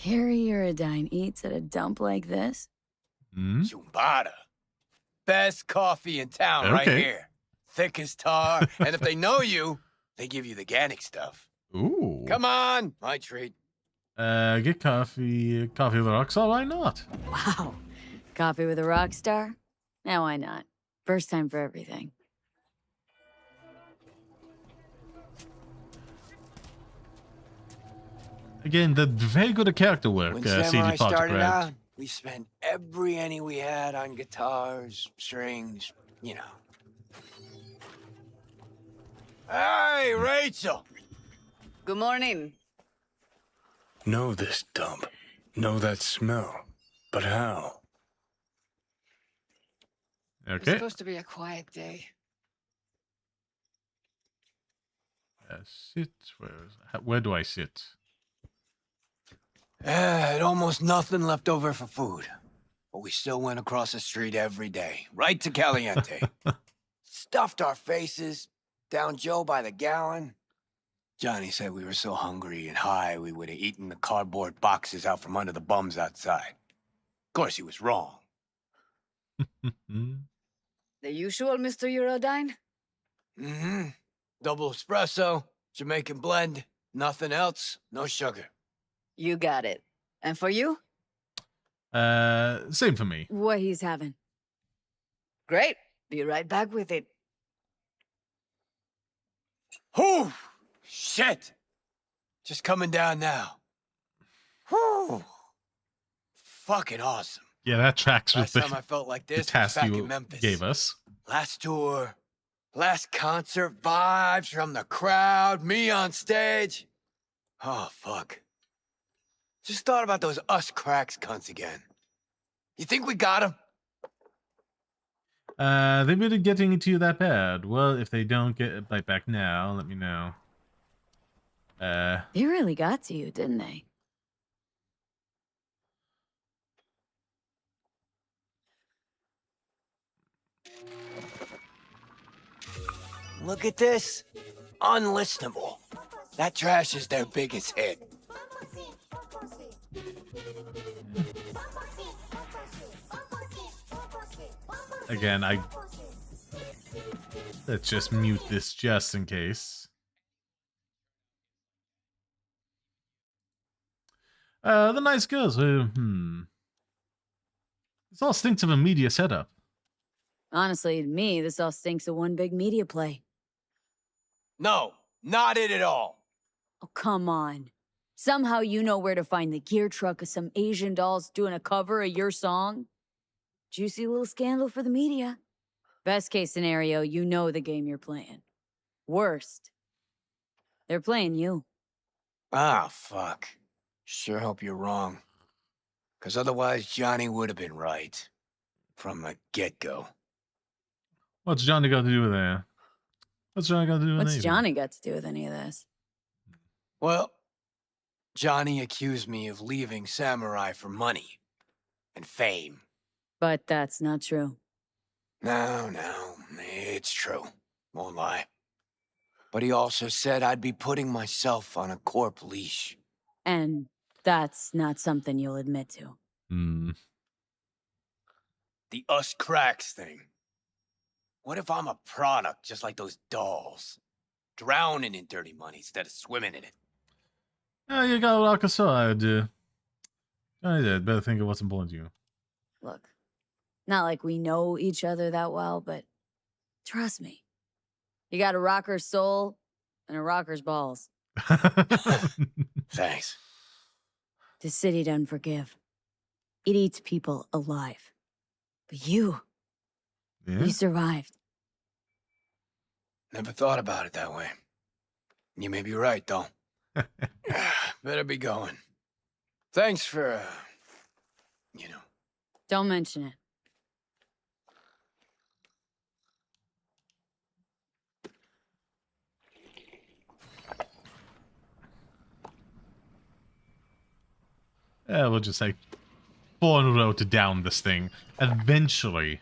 Carrie Uridine eats at a dump like this? Chumbada. Best coffee in town right here. Thick as tar, and if they know you, they give you the organic stuff. Ooh. Come on, my treat. Get coffee. Coffee with a rock star, why not? Wow. Coffee with a rock star? Now why not? First time for everything. Again, the very good at character work. When CD Samurai Projekt started Red. out, we spent every penny we had on guitars, strings, you know. Hey, Rachel! Good morning. Know this dump. Know that smell. But how? It's supposed to be a quiet day. Sit. Where do I sit? Had almost nothing left over for food. But we still went across the street every day, right to Caliente. Stuffed our faces, down Joe by the gallon. Johnny said we were so hungry and high we would have eaten the cardboard boxes out from under the bums outside. Of course, he was wrong. The usual, Mr. Uridine? Mm-hmm. Double espresso, Jamaican blend, nothing else, no sugar. You got it. And for you? Same for me. What he's having. Great. Be right back with it. Whew! Shit! Just coming down now. Whew! Fucking awesome. Yeah, that tracks with Last time I felt like the this was task back you in Memphis. gave us. Last tour, last concert, vibes from the crowd, me on stage. Oh, fuck. Just thought about those us cracks cunts again. You think we got him? They really getting to you that bad? Well, if they don't get a bite back now, let me know. They really got to you, didn't they? Look at this. Unlistenable. That trash is their biggest hit. Again, let's just mute this just in case. The nice girls. This all stinks of a media setup. Honestly, to me, this all stinks of one big media play. No, not it at all. Oh, come on. Somehow you know where to find the gear truck of some Asian dolls doing a cover of your song? Juicy little scandal for the media. Best case scenario, you know the game you're playing. Worst, they're playing you. Ah, fuck. Sure hope you're wrong. Because otherwise, Johnny would have been right. From the get-go. What's Johnny got to do with that? What's Johnny got to do with What's anything? Johnny got to do with any of this? Well, Johnny accused me of leaving Samurai for money. And fame. But that's not true. No, it's true. Won't lie. But he also said I'd be putting myself on a corp leash. And that's not something you'll admit to. The us cracks thing. What if I'm a product just like those dolls? Drowning in dirty money instead of swimming in it. Oh, you got a rock aside. Johnny did. Better think of what's important to you. Look, not like we know each other that well, but trust me. You got a rocker's soul and a rocker's balls. Thanks. This city doesn't forgive. It eats people alive. But you survived. Never thought about it that way. You may be right, though. Better be going. Thanks for, Don't mention it. Yeah, we'll just like 4 in a row to down this thing. Eventually.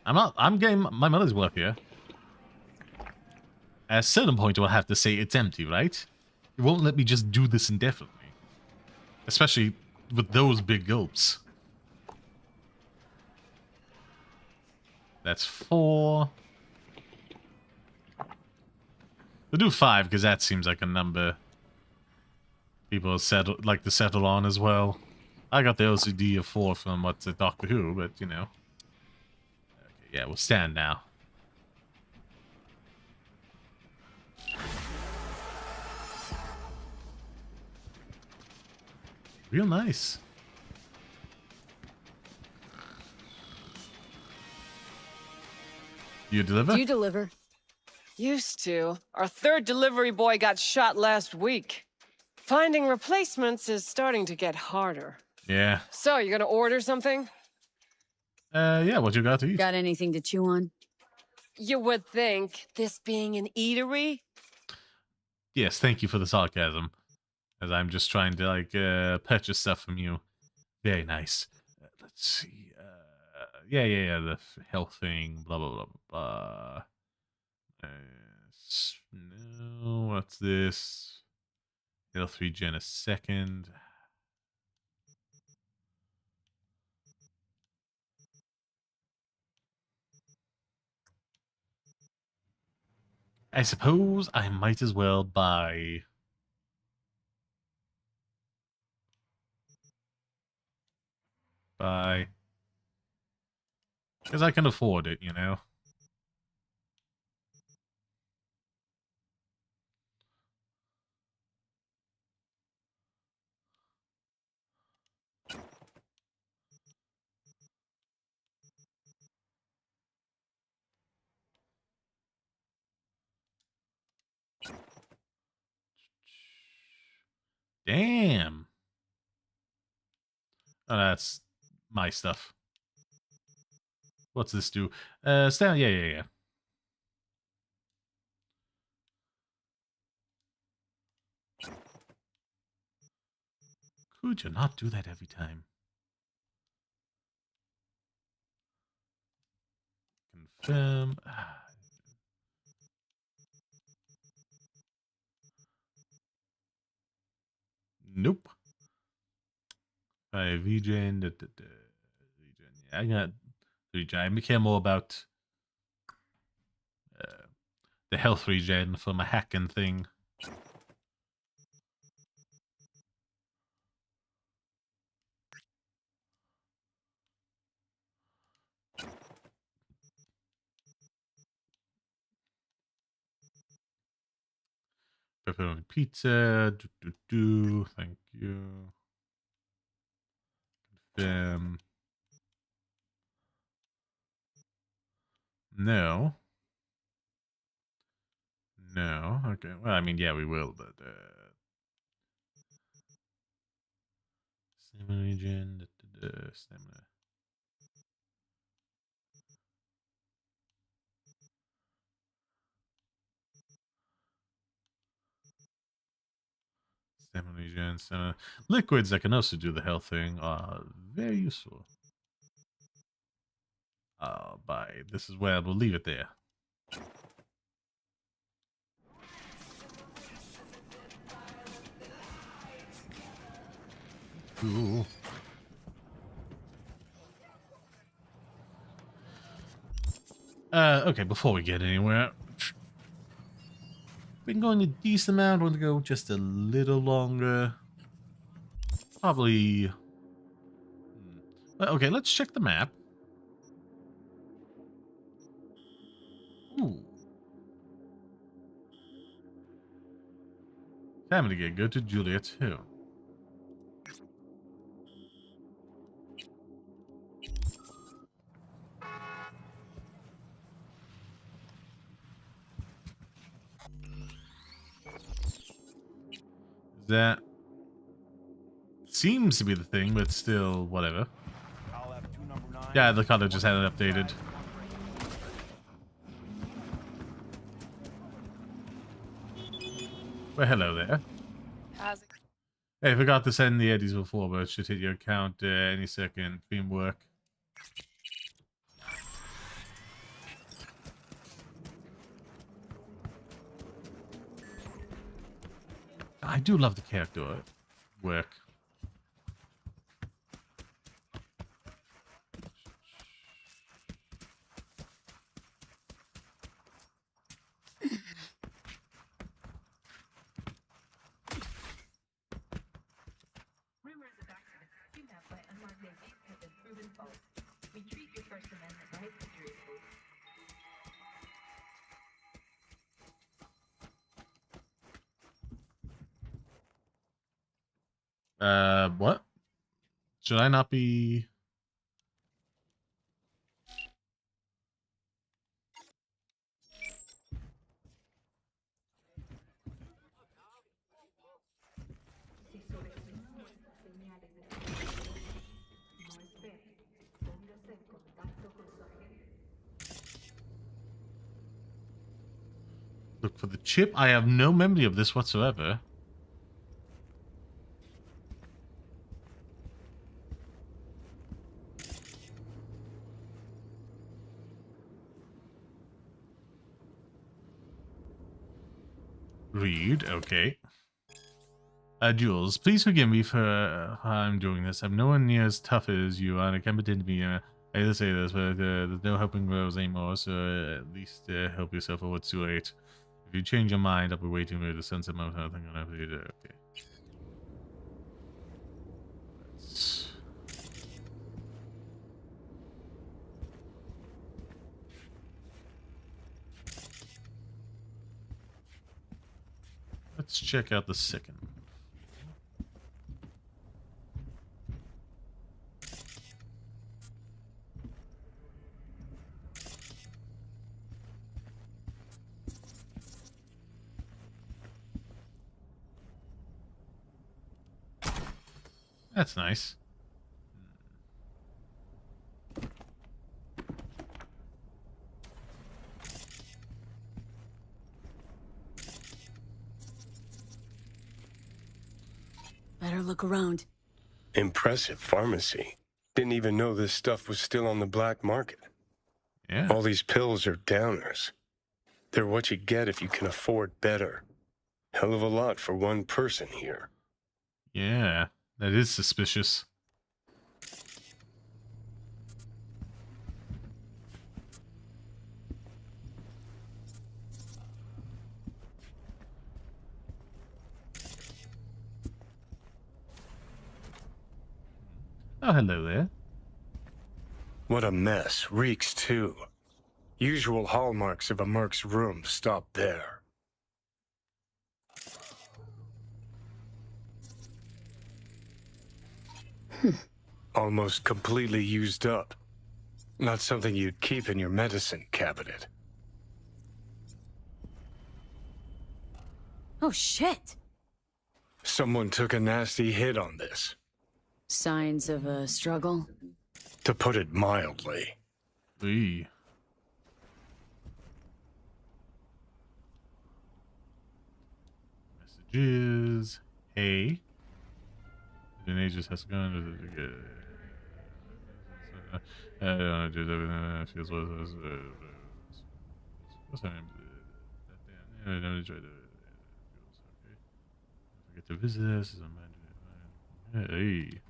I'm getting my money's worth here. At a certain point, we'll have to say it's empty, right? It won't let me just do this indefinitely. Especially with those big gulps. That's 4. We'll do 5, because that seems like a number people like to settle on as well. I got the OCD of 4 from what's it, Doctor Who, but you know. Okay, yeah, we'll stand now. Real nice. You deliver? Do you deliver? Used to. Our third delivery boy got shot last week. Finding replacements is starting to get harder. Yeah. So, you gonna order something? Yeah, what you got to eat? Got anything to chew on? You would think, this being an eatery? Yes, thank you for the sarcasm. As I'm just trying to, like, purchase stuff from you. Very nice. Let's see. Yeah, the health thing, blah, blah, blah, blah. No, what's this? Health regen a second. I suppose I might as well buy... Because I can afford it, you know? Damn. Oh, that's my stuff. What's this do? Stand. Yeah. Could you not do that every time? Confirm. Nope. 5 regen. Yeah, I got regen. I care more about the health regen for my hacking thing. Pepperoni pizza. Thank you. No. No. Okay. Well, I mean, yeah, we will, but stamina regen. Stamina. Stamina regen. Stamina. Liquids that can also do the health thing are very useful. Bye. This is where we'll leave it there. Ooh. Okay, before we get anywhere, been going a decent amount. Want to go just a little longer. Probably. Well, okay, let's check the map. Ooh. Time to get good to Julia too. That seems to be the thing, but still, whatever. Yeah, the color just had it updated. Well, hello there. How's it? Hey, I forgot to send the eddies before, but it should hit your account any second. Teamwork. I do love the character work. What? Should I not be... Look for the chip? I have no memory of this whatsoever. Read, okay. Jules, please forgive me for how I'm doing this. I'm no one near as tough as you, and I can't pretend to be. I hate to say this, but there's no helping girls anymore, so at least help yourself or it's too late. If you change your mind, I'll be waiting for the sunset moment. I think I'll have to do that. Okay. Let's check out the second. That's nice. Better look around. Impressive pharmacy. Didn't even know this stuff was still on the black market. Yeah. All these pills are downers. They're what you get if you can afford better. Hell of a lot for one person here. Yeah, that is suspicious. Oh, hello there. What a mess. Reeks, too. Usual hallmarks of a merc's room stop there. Almost completely used up. Not something you'd keep in your medicine cabinet. Oh, shit. Someone took a nasty hit on this, Signs of a struggle? to put it mildly. Eee. Messages. Hey. The ages has gone. I don't do that. Feels what's her name? I don't enjoy the. Forget to visit us. Hey.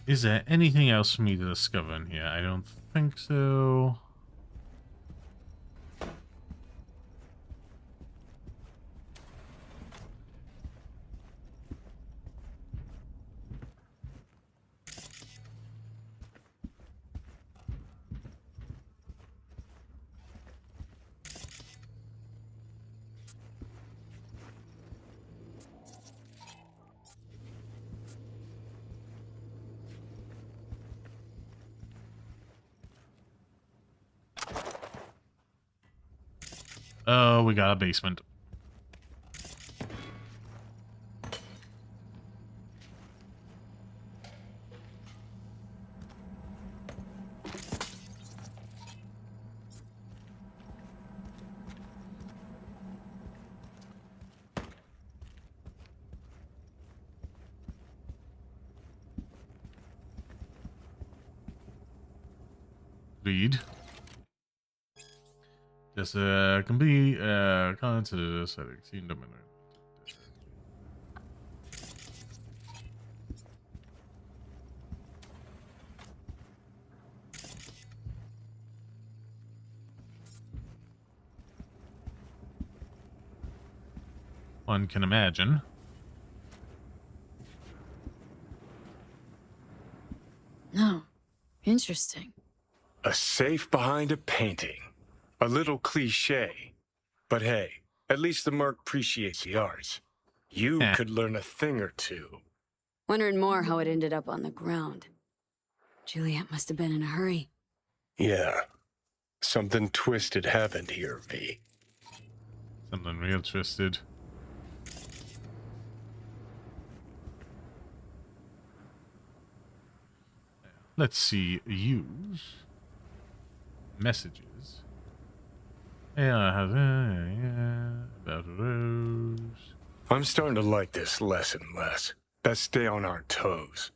Is there anything else for me to discover in here? I don't think so. Oh, we got a basement. Read. Just complete content to the setting. Kingdom. One can imagine. No. Interesting. A safe behind a painting. A little cliche. But hey, at least the merc appreciates the arts. You could learn a thing or two. Wondering more how it ended up on the ground. Juliet must have been in a hurry. Yeah. Something twisted happened here, V. Something real twisted. Let's see. Use messages. Yeah, about a rose. I'm starting to like this less and less. Best stay on our toes.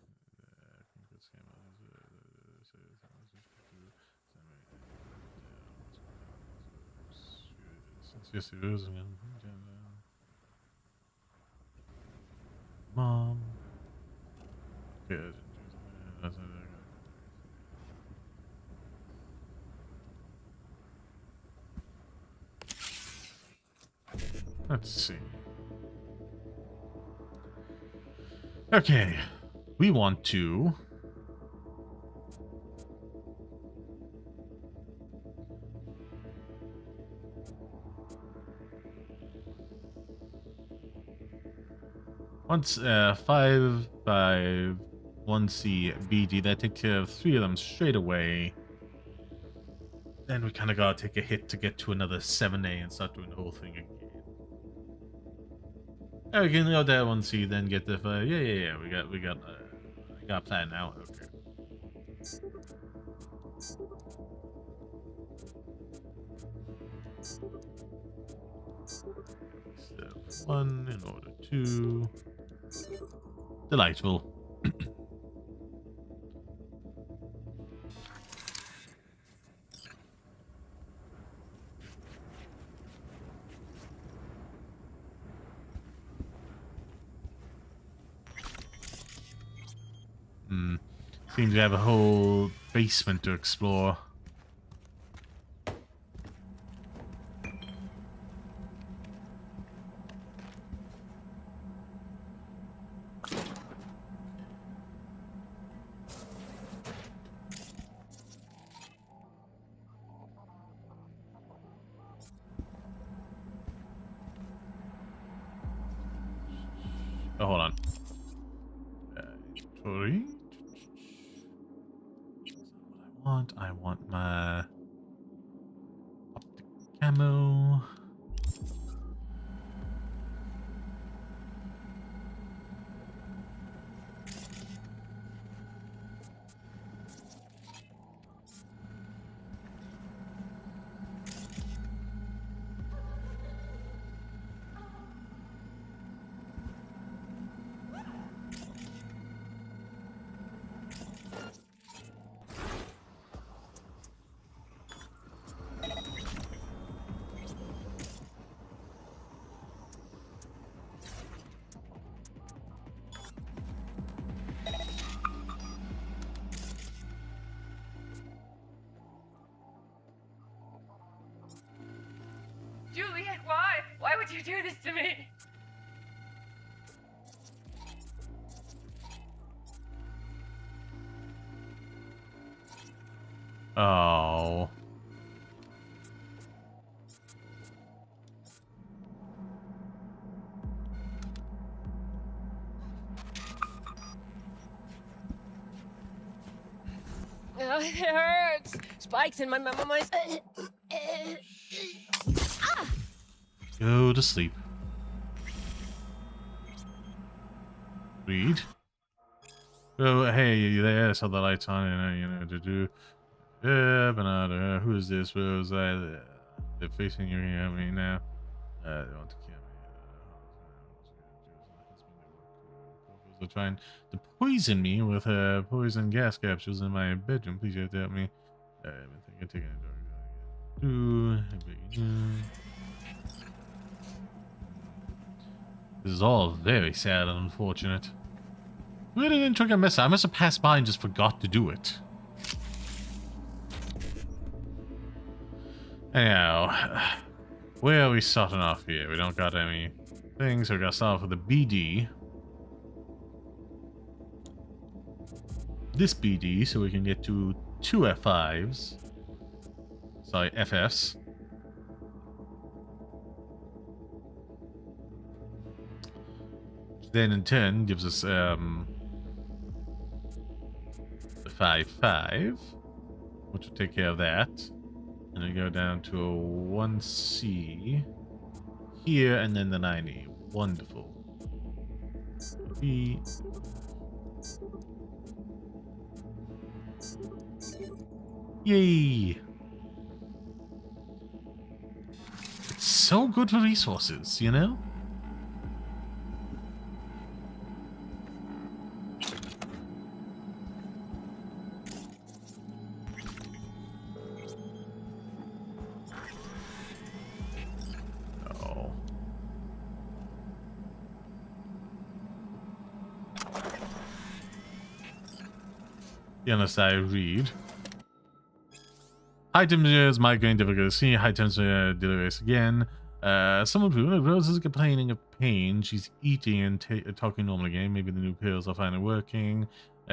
Mom. Good. Let's see. Okay, we want to Once 5 by 1C BD, that takes care of 3 of them straight away. Then we kind of gotta take a hit to get to another 7A and start doing the whole thing again. Oh, we can go there 1C, then get the yeah. We got a plan now. Okay. Step 1 in order 2. Delightful. Seems to have a whole basement to explore. Oh, hold on. Sorry. I want my optic camo. Juliet, why? Why would you do this to me? Oh. It hurts. Spikes in my Go to sleep. Read. Oh, hey, you there? I saw the lights on, you know, to do. Banana, who is this? Rose? They're facing you here, me now. They want to kill me. They're trying to poison me with poison gas capsules in my bedroom. Please help me. I think I'm taking This is all very sad and unfortunate. Really didn't trigger a mess. I must have passed by and just forgot to do it. Anyhow, where are we starting off here? We don't got any things, so we gotta start off with the BD. This BD, so we can get to 2 F5s. Sorry, FFs. Which then in turn gives us the 5-5, which will take care of that. And we go down to a 1C here, and then the 9E. Wonderful. B. Yay! It's so good for resources, you know? Unless I read. High temperatures, migraine difficulty. High temperature delirious again. Someone who Rose is complaining of pain. She's eating and talking normal again. Maybe the new pills are finally working.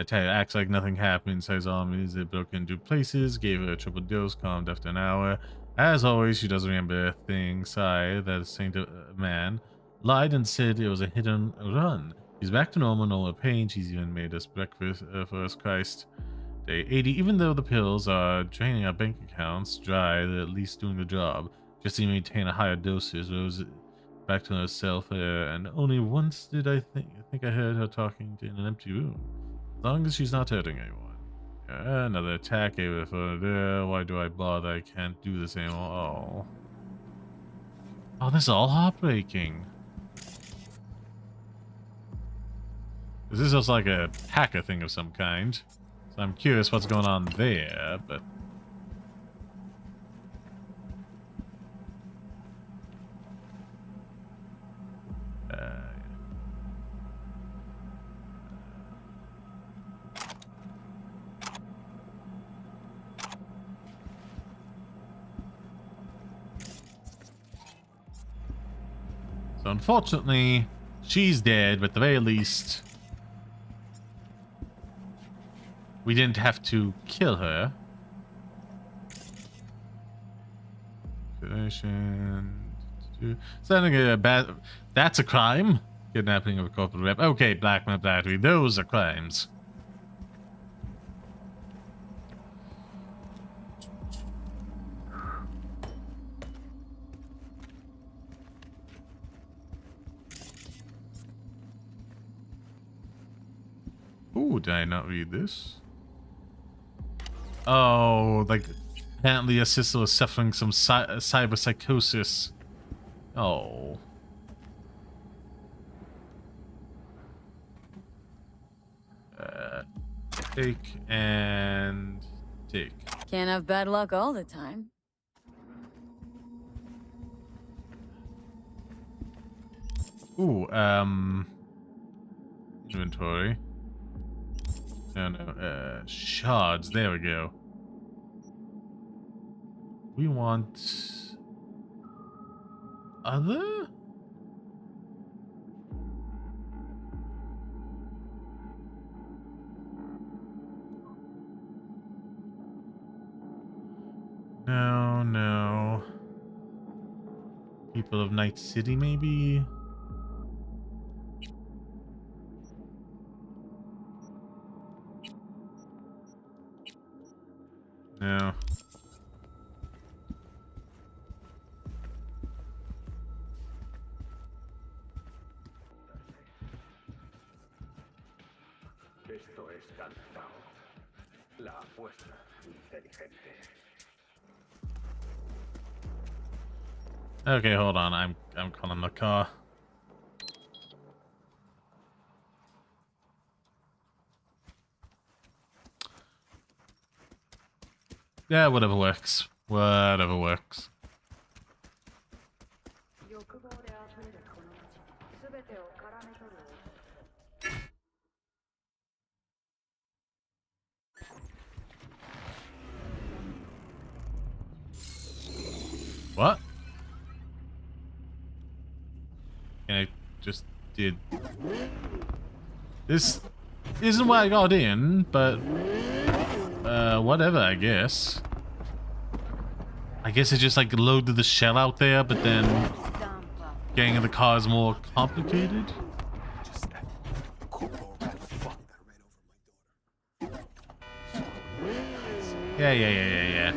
Taylor acts like nothing happened. Says arm is broken into places. Gave her a triple dose. Calmed after an hour. As always, she doesn't remember a thing. Sigh that Saint Man lied and said it was a hit and run. She's back to normal, no more pain. She's even made us breakfast for us, Christ. Day 80. Even though the pills are draining our bank accounts dry, they're at least doing the job. Just to maintain a higher dosage. Rose back to herself, and only once did I think I heard her talking in an empty room. As long as she's not hurting anyone. Another attack. Why do I bother? I can't do this anymore. Oh, this is all heartbreaking. This is just like a hacker thing of some kind. So I'm curious what's going on there, but... So unfortunately, she's dead, but at the very least, we didn't have to kill her. Sending a bad... That's a crime. Kidnapping of a corporate rep. Okay, blackmail, battery. Those are crimes. Ooh, did I not read this? Oh, like, apparently a sister was suffering some cyber psychosis. Oh. Take and take. Can't have bad luck all the time. Ooh, inventory. No, shards. There we go. We want other? No. People of Night City, maybe? No. Esto es cantao. La apuesta inteligente. Okay, hold on. I'm calling the car. Yeah, whatever works. Whatever works. What? I just did... This isn't where I got in, but... whatever, I guess. I guess it just, like, loaded the shell out there, but then... Getting in the car is more complicated? Yeah.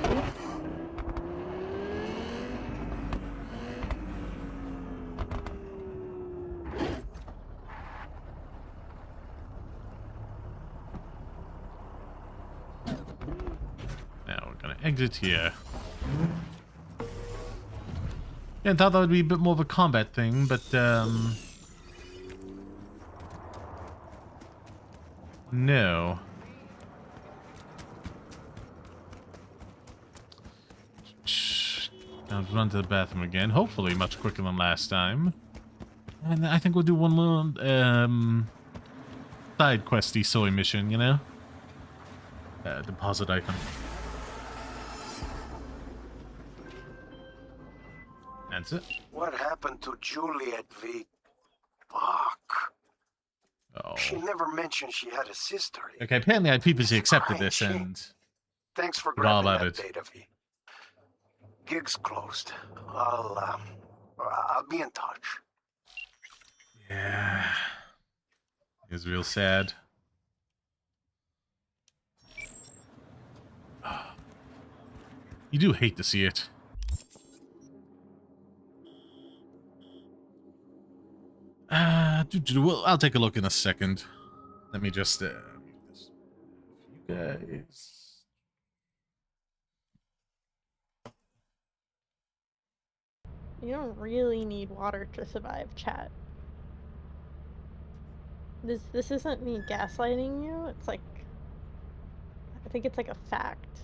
Now we're gonna exit here. Yeah, I thought that would be a bit more of a combat thing, but no. Now run to the bathroom again. Hopefully much quicker than last time. And I think we'll do one more side questy soy mission, you know? Deposit item. That's it. What happened to Juliet V? Fuck. Oh. She never mentioned she had a sister. Okay, apparently I previously accepted this and... Thanks for forgot grabbing about that it. data, V. Gig's closed. I'll be in touch. Yeah. is real sad. You do hate to see it. Well, I'll take a look in a second. Let me just mute this. You guys. You don't really need water to survive, chat. This isn't me gaslighting you. It's like, I think it's like a fact.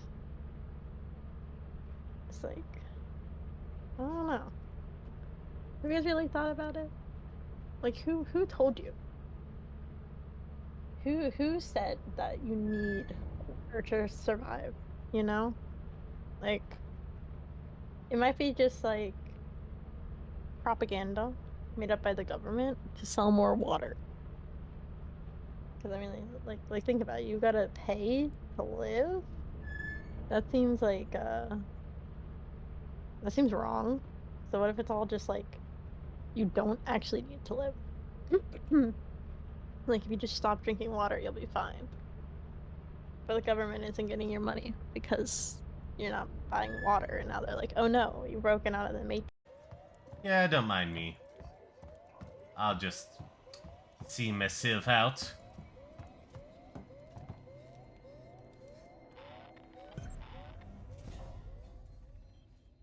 It's like, I don't know. Have you guys really thought about it? Like, who told you? Who said that you need water to survive? You know, like, it might be just like propaganda made up by the government to sell more water. Because I mean, like think about it. You gotta pay to live. That seems like that seems wrong. So what if it's all just like you don't actually need to live? Like if you just stop drinking water, you'll be fine. But the government isn't getting your money because you're not buying water, and now they're like, oh no, you've broken out of the matrix. Yeah, don't mind me. I'll just see myself out.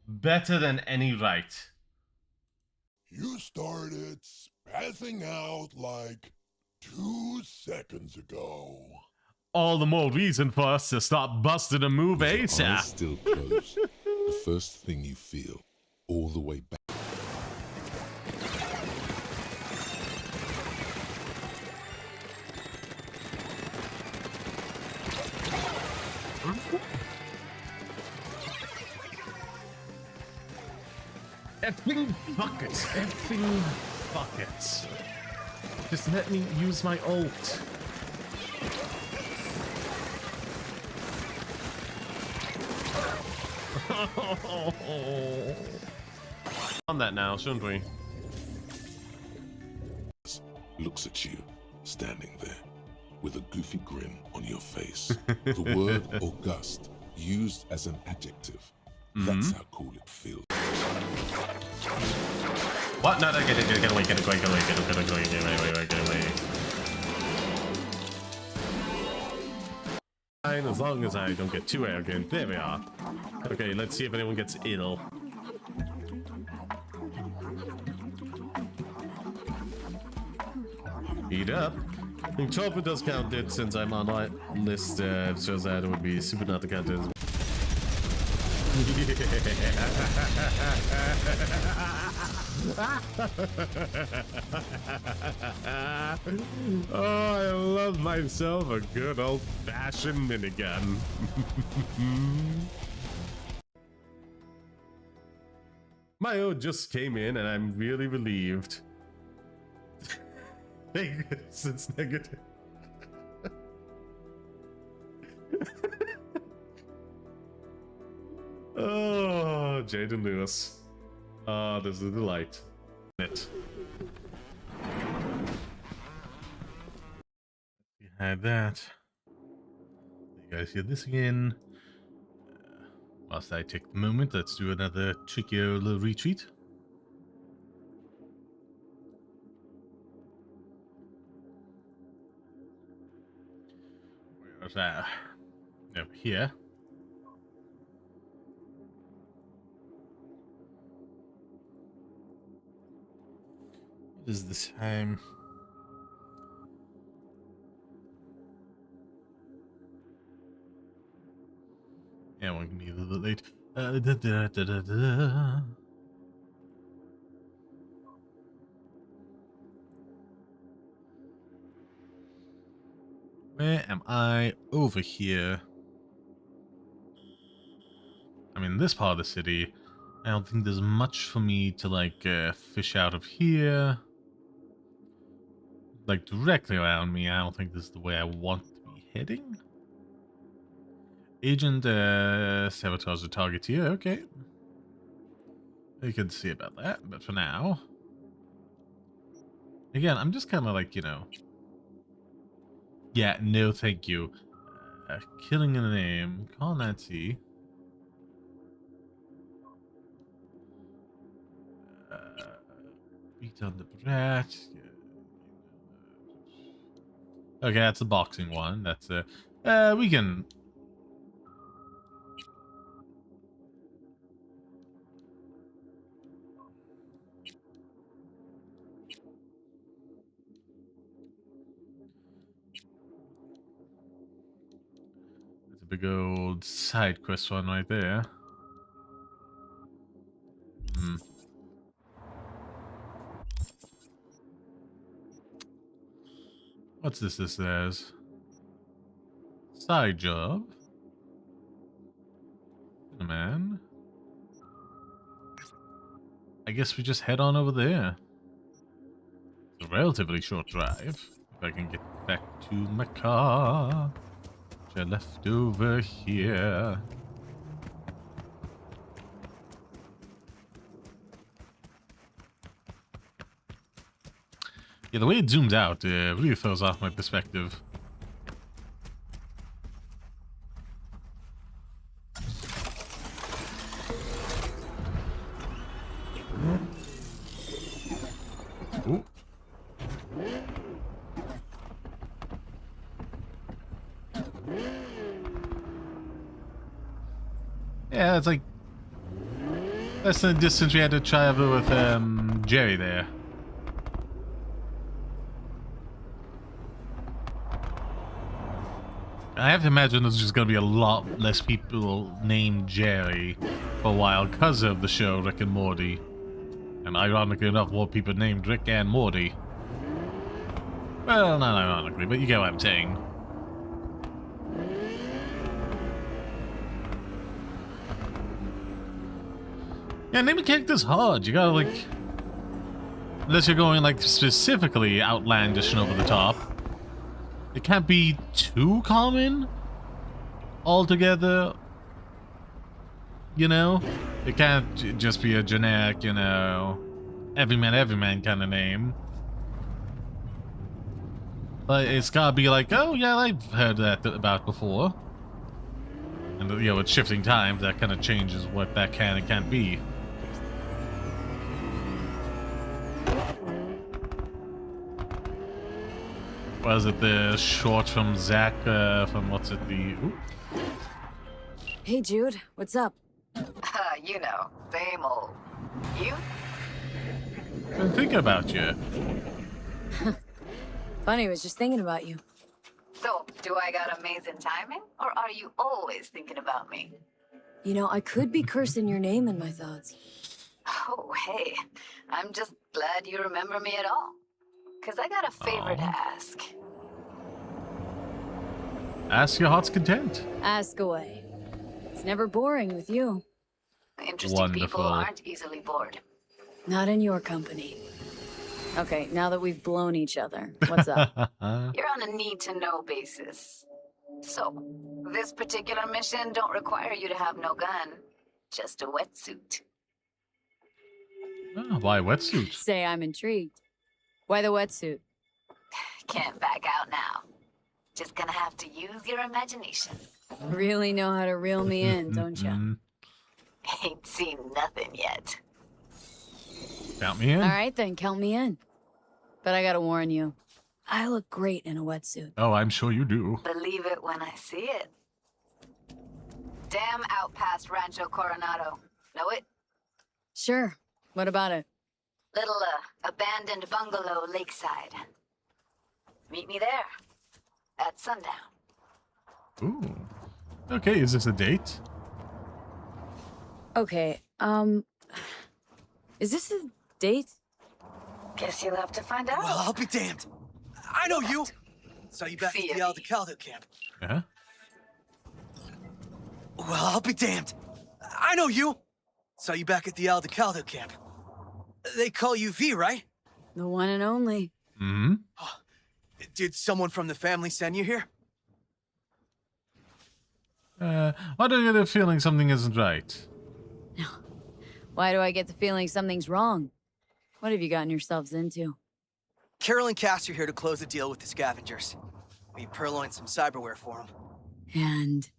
Better than any right. You started spazzing out like 2 seconds ago. All the more reason for us to start busting a move With your ASAP. eyes still closed, the first thing you feel, all the way back. Effing buckets. Effing buckets. Just let me use my ult. On that now, shouldn't we? Looks at you, standing there, with a goofy grin on your face. The word august, used as an adjective. That's how cool it feels. What? No, get away, get away. Fine, as long as I don't get too arrogant. There we are. Okay, let's see if anyone gets ill. Heat up. I think 12 does count it since I'm on my list. Shows that it would be super not to count it. Oh, I love myself a good old-fashioned minigun. My ode just came in and I'm really relieved. It's negative. Oh, Jaden Lewis. Oh, this is a delight. It. We had that. You guys hear this again. Whilst I take the moment, let's do another tricky little retreat. Where's that? Over here. What is this time? Yeah, one can be a little bit late. Where am I? Over here. I'm in this part of the city. I don't think there's much for me to like fish out of here. Like directly around me. I don't think this is the way I want to be heading. Agent sabotage the target here. Okay. You can see about that, but for now, again, I'm just kind of like, you know, Yeah, no, thank you. Killing in the name. Call Nancy. Beat on the brat. Okay, that's the boxing one. That's we can. That's a big old side quest one right there. Hmm. What's this? This says side job. Man, I guess we just head on over there. It's a relatively short drive. If I can get back to my car, which I left over here. Yeah, the way it zooms out really throws off my perspective. Ooh. Yeah, it's like that's the distance we had to travel with Jerry there. I have to imagine there's just going to be a lot less people named Jerry for a while because of the show Rick and Morty. And ironically enough, more people named Rick and Morty. Well, not ironically, but you get what I'm saying. Yeah, naming characters hard. You gotta, like... Unless you're going, like, specifically outlandish and over the top. It can't be too common altogether, you know? It can't just be a generic, you know, everyman kind of name. But it's gotta be like, oh yeah, I've heard that about before. And, you know, with shifting times, that kind of changes what that can and can't be. Was it the short from Zach, from what's it, the... Ooh. Hey, Jude, what's up? You know, same old. You? I'm thinking about you. Funny, I was just thinking about you. So, do I got amazing timing? Or are you always thinking about me? You know, I could be cursing your name in my thoughts. Oh, hey. I'm just glad you remember me at all. Because I got a favor to ask. Ask your heart's content. Ask away. It's never boring with you. Interesting people aren't easily bored. Not in your company. Okay, now that we've blown each other, what's up? You're on a need-to-know basis. So, this particular mission don't require you to have no gun. Just a wetsuit. Oh, why wetsuit? Say I'm intrigued. Why the wetsuit? Can't back out now. Just gonna have to use your imagination. Really know how to reel me in, don't you? Ain't seen nothing yet. Count me in. All right, then, count me in. But I gotta warn you, I look great in a wetsuit. Oh, I'm sure you do. Believe it when I see it. Dam out past Rancho Coronado. Know it? Sure. What about it? Little, abandoned bungalow lakeside. Meet me there. At sundown. Ooh. Okay, is this a date? Okay, is this a date? Guess you'll have to find out. Well, I'll be damned. I know you. Saw you back at the Aldecaldo camp. Yeah? Well, I'll be damned. I know you. Saw you back at the Aldecaldo camp. They call you V, right? The one and only. Mm-hmm. Did someone from the family send you here? Why do you get a feeling something isn't right? Why do I get the feeling something's wrong? What have you gotten yourselves into? Carol and Cass are here to close the deal with the scavengers. We purloined some cyberware for him. And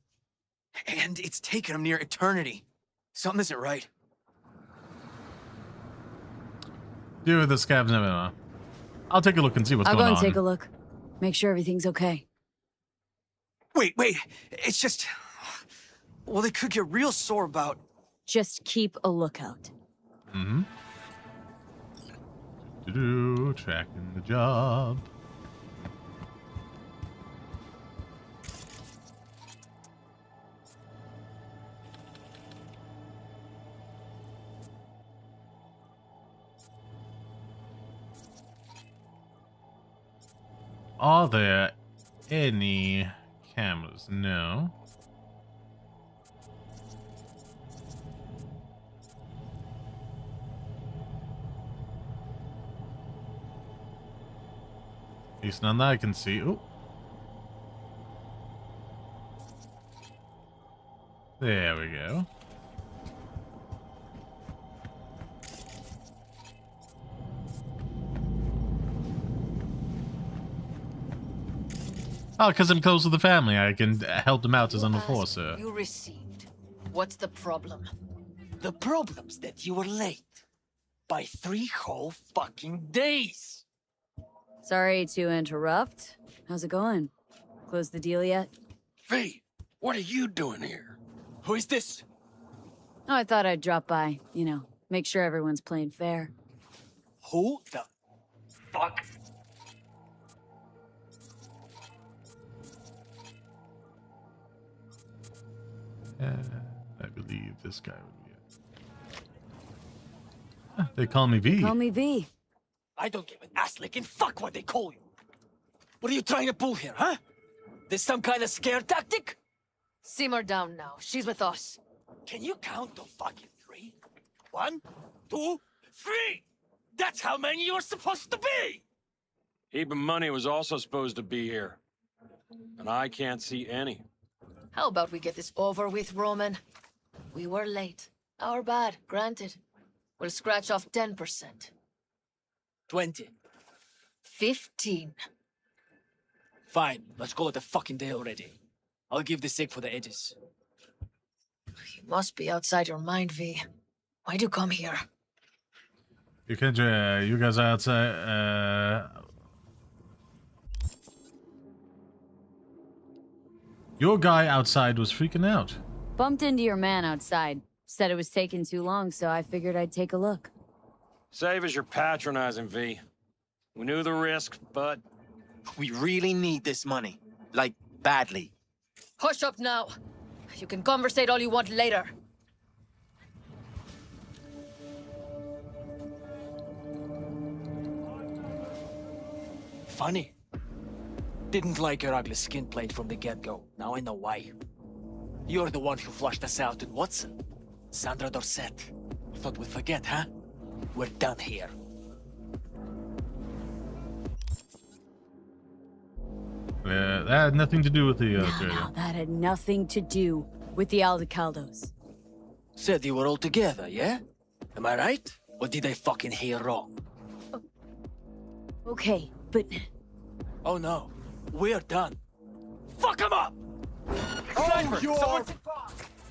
And it's taken him near eternity. Something isn't right. Do the scabs never know. I'll take a look and see what's I'll going go on. and take a look. Make sure everything's okay. Wait. It's just... Well, they could get real sore about... Just keep a lookout. Mm-hmm. Tracking the job. Are there any cameras? No. At least none that I can see. Oh. There we go. Oh, because I'm close to the family. I can help them out as an enforcer. You received. What's the problem? The problem's that you were late. By 3 whole fucking days. Sorry to interrupt. How's it going? Close the deal yet? V, what are you doing here? Who is this? Oh, I thought I'd drop by. You know, make sure everyone's playing fair. Who the fuck? I believe this guy would be it. They call me V. Call me V. I don't give an ass licking fuck what they call you. What are you trying to pull here, huh? This some kind of scare tactic? Simmer down now. She's with us. Can you count to fucking 3? 1, 2, 3! That's how many you're supposed to be! Heap of money was also supposed to be here. And I can't see any. How about we get this over with, Roman? We were late. Our bad, granted. We'll scratch off 10%. 20. 15. Fine, let's call it a fucking day already. I'll give the sick for the edges. You must be outside your mind, V. Why'd you come here? You can, you guys are outside. Your guy outside was freaking out. Bumped into your man outside. Said it was taking too long, so I figured I'd take a look. Save as you're patronizing, V. We knew the risk, but... We really need this money. Like, badly. Hush up now. You can conversate all you want later. Funny. Didn't like your ugly skin plate from the get-go. Now I know why. You're the one who flushed us out in Watson. Sandra Dorset. Thought we'd forget, huh? We're done here. That had nothing to do with the No, that had nothing to do with the Aldecaldos. Said you were all together, yeah? Am I right? Or did I fucking hear wrong? Okay, but... Oh no. We're done. Fuck him up!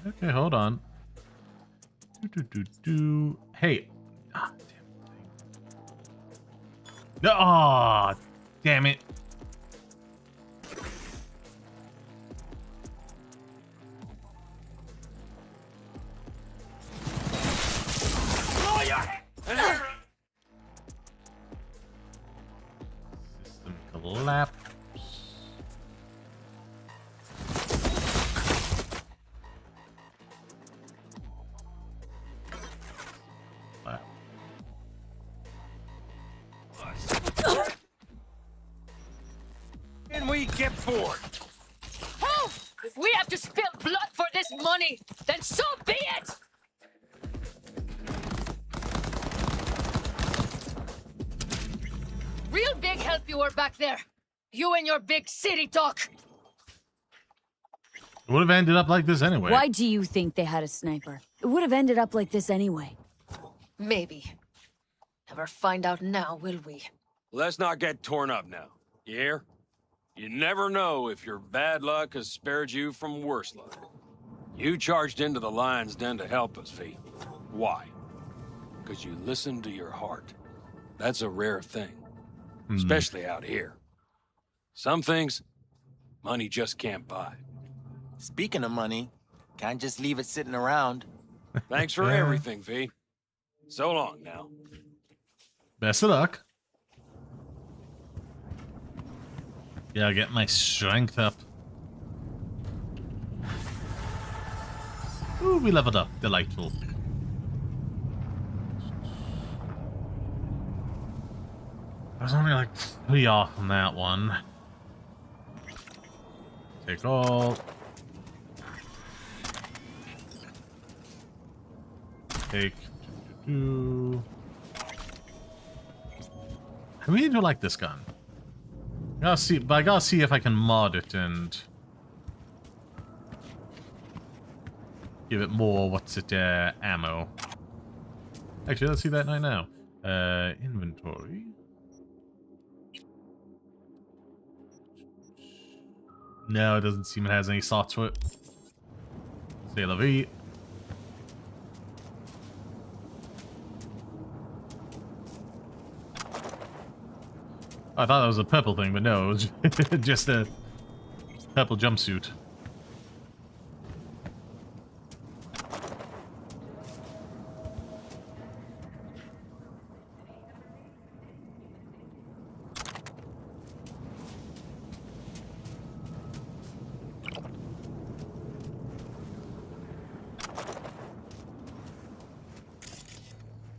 Okay, hold on. Hey. Ah, damn. Oh, damn it. System collapse. And we get bored. Help! If we have to spill blood for this money, then so be it! Real big help you were back there. You and your big city talk. It would have ended up like this anyway. Why do you think they had a sniper? It would have ended up like this anyway. Maybe. Never find out now, will we? Let's not get torn up now. You hear? You never know if your bad luck has spared you from worse luck. You charged into the lion's den to help us, V. Why? Because you listened to your heart. That's a rare thing, especially out here. Some things, money just can't buy. Speaking of money, can't just leave it sitting around. Thanks for everything, V. So long now. Best of luck. Yeah, I'll get my strength up. Ooh, we leveled up. Delightful. I was only like 3 off on that one. Take all. Take 2. I really do like this gun. I gotta see if I can mod it and give it more, ammo. Actually, let's see that right now. Inventory. No, it doesn't seem it has any slots for it. C'est la vie. I thought that was a purple thing, but no, it was just a purple jumpsuit.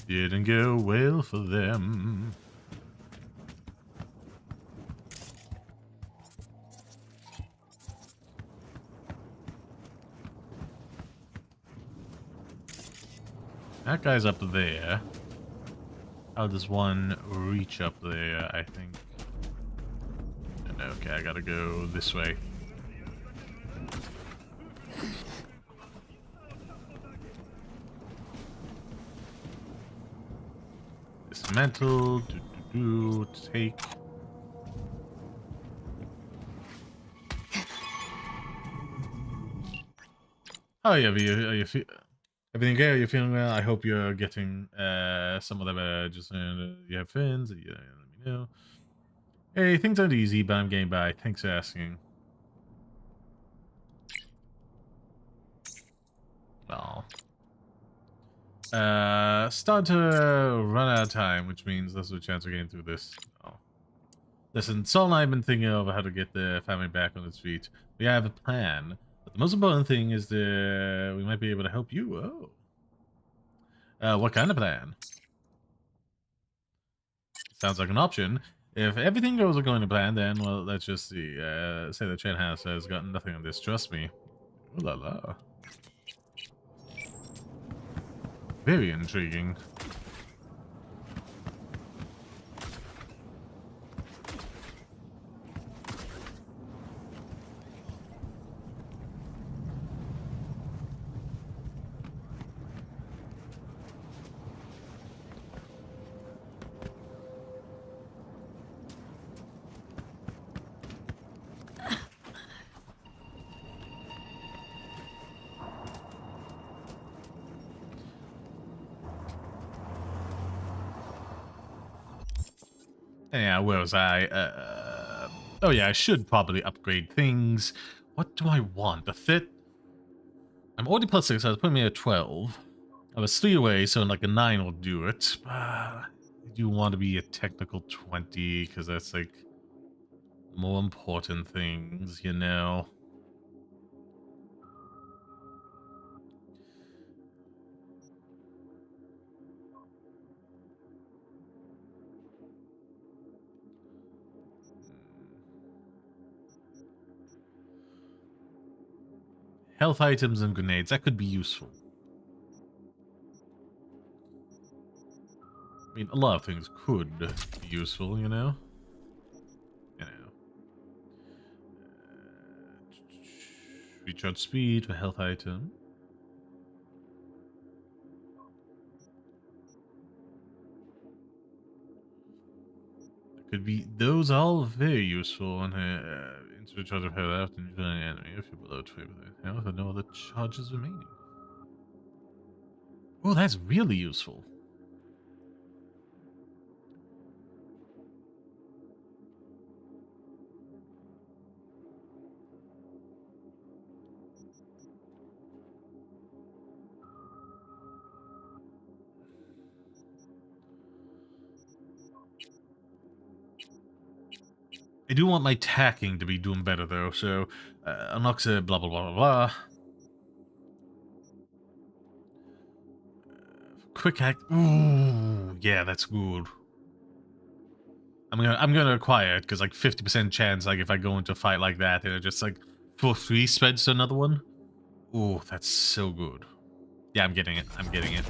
Didn't go well for them. That guy's up there. How does one reach up there, I think? Okay, I gotta go this way. Dismantle, take. Oh yeah, everything okay? Are you feeling well? I hope you're getting some of them. Just you have fins. Yeah, let me know. Hey, things aren't easy, but I'm getting by. Thanks for asking. Well, start to run out of time, which means there's a chance of getting through this. Oh. Listen, Saul and I have been thinking over how to get the family back on its feet. We have a plan. But the most important thing is that we might be able to help you. Oh. What kind of plan? Sounds like an option. If everything goes according to plan, then, well, let's just see. Say that Chen House has gotten nothing on this. Trust me. Ooh la la. Very intriguing. Yeah, where was I? Oh yeah, I should probably upgrade things. What do I want? A fit? I'm already plus 6, so that's putting me at 12. I was 3 away, so like a 9 will do it. I do want to be a technical 20, because that's like more important things, you know. Health items and grenades, that could be useful. I mean, a lot of things could be useful, you know? Recharge speed for health item. Could be those all very useful on her into charge of her left and join an enemy if you're below 20% health and no other charges remaining. Oh, that's really useful. I do want my tacking to be doing better though, so unlocks a blah blah blah blah blah. Quick act. Ooh, yeah, that's good. I'm gonna acquire it because like 50% chance, like if I go into a fight like that, and it just like for free spreads to another one. Ooh, that's so good. Yeah, I'm getting it. I'm getting it.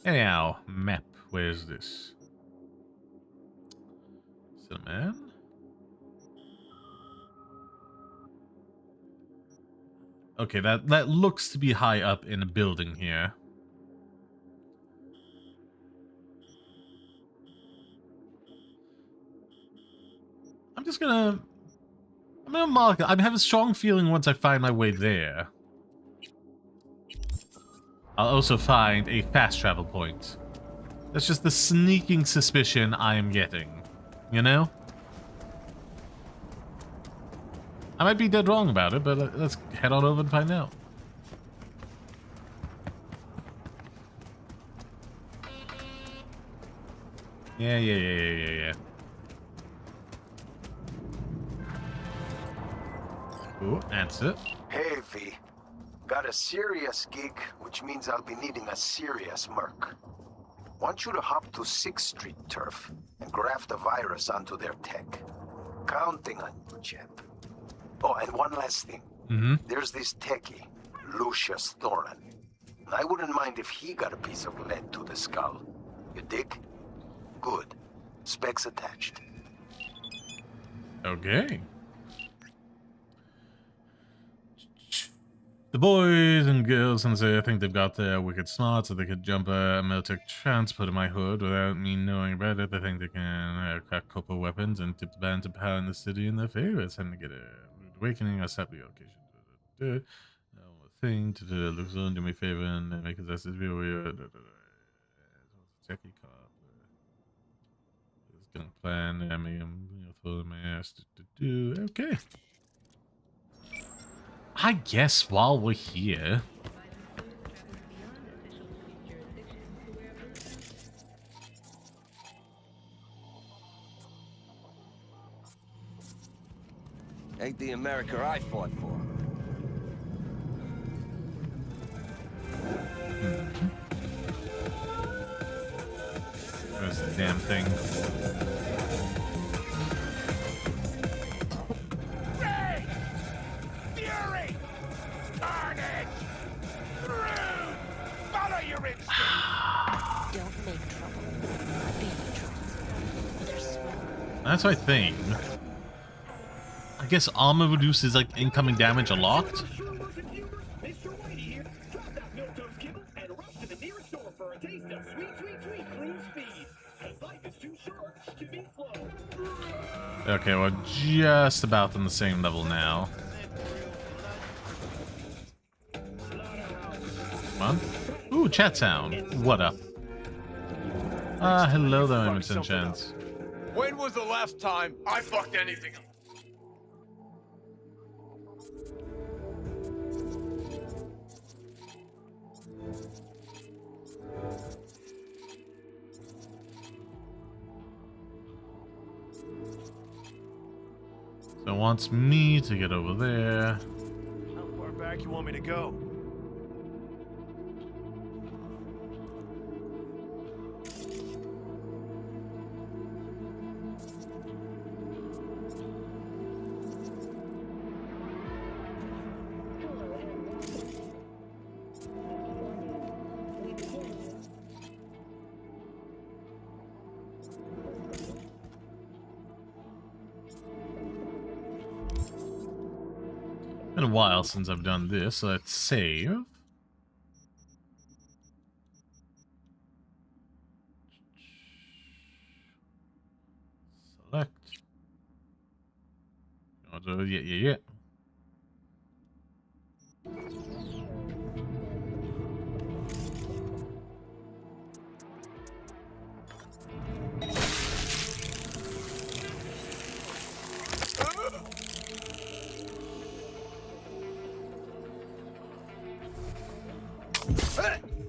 Anyhow, map. Where is this? Cinnamon. Okay, that looks to be high up in a building here. I'm gonna mark it. I have a strong feeling once I find my way there, I'll also find a fast travel point. That's just the sneaking suspicion I am getting, you know? I might be dead wrong about it, but let's head on over and find out. Yeah. Ooh, answer. Hey, V. Got a serious gig, which means I'll be needing a serious merc. Want you to hop to 6th Street Turf and graft a virus onto their tech. Counting on you, champ. Oh, and one last thing. There's this techie, Lucius Thorin. I wouldn't mind if he got a piece of lead to the skull. You dig? Good. Specs attached. Okay. The boys and girls, since I think they've got their wicked smart, so they could jump a military transport in my hood without me knowing about it. They think they can crack copper weapons and tip the balance of power in the city in their favor. It's time to get a rude awakening. I'll stop the occasion. Thing to do. Looks on, do me a favor and make us this video. Techie cop. It's gonna plan. I mean, I'm throwing my ass to do. Okay. I guess while we're here, ain't the America I fought for. Where's the damn thing? Fury! Carnage! Rude! Follow your instinct! Don't make trouble. Be neutral. That's my thing. I guess armor reduces like incoming damage a lot. Okay, we're just about on the same level now. Come on. Ooh, chat sound. What up? Hello there, Emotes and Chance. When was the last time I fucked anything up? So it wants me to get over there. How far back you want me to go? Been a while since I've done this, so let's save. Select. Yeah.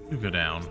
You go down.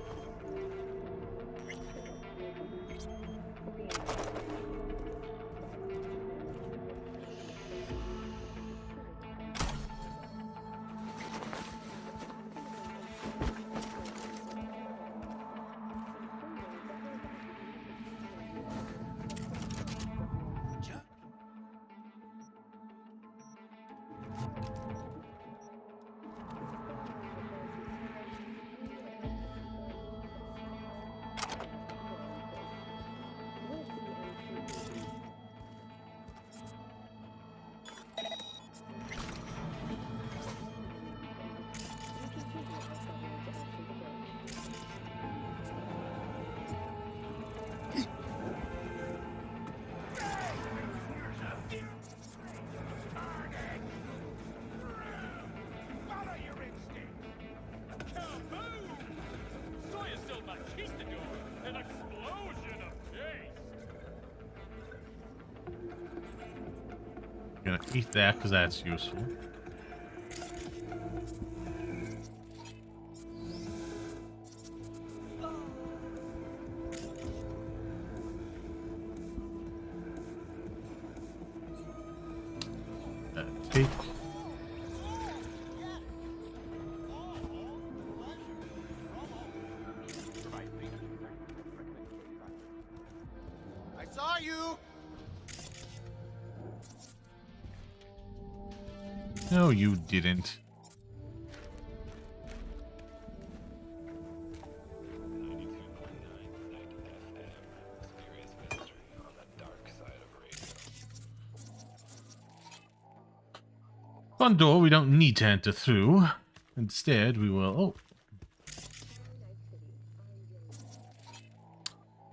Gonna eat that because that's useful. Take. I saw you. No, you didn't. Front door we don't need to enter through. Instead, we will... Oh.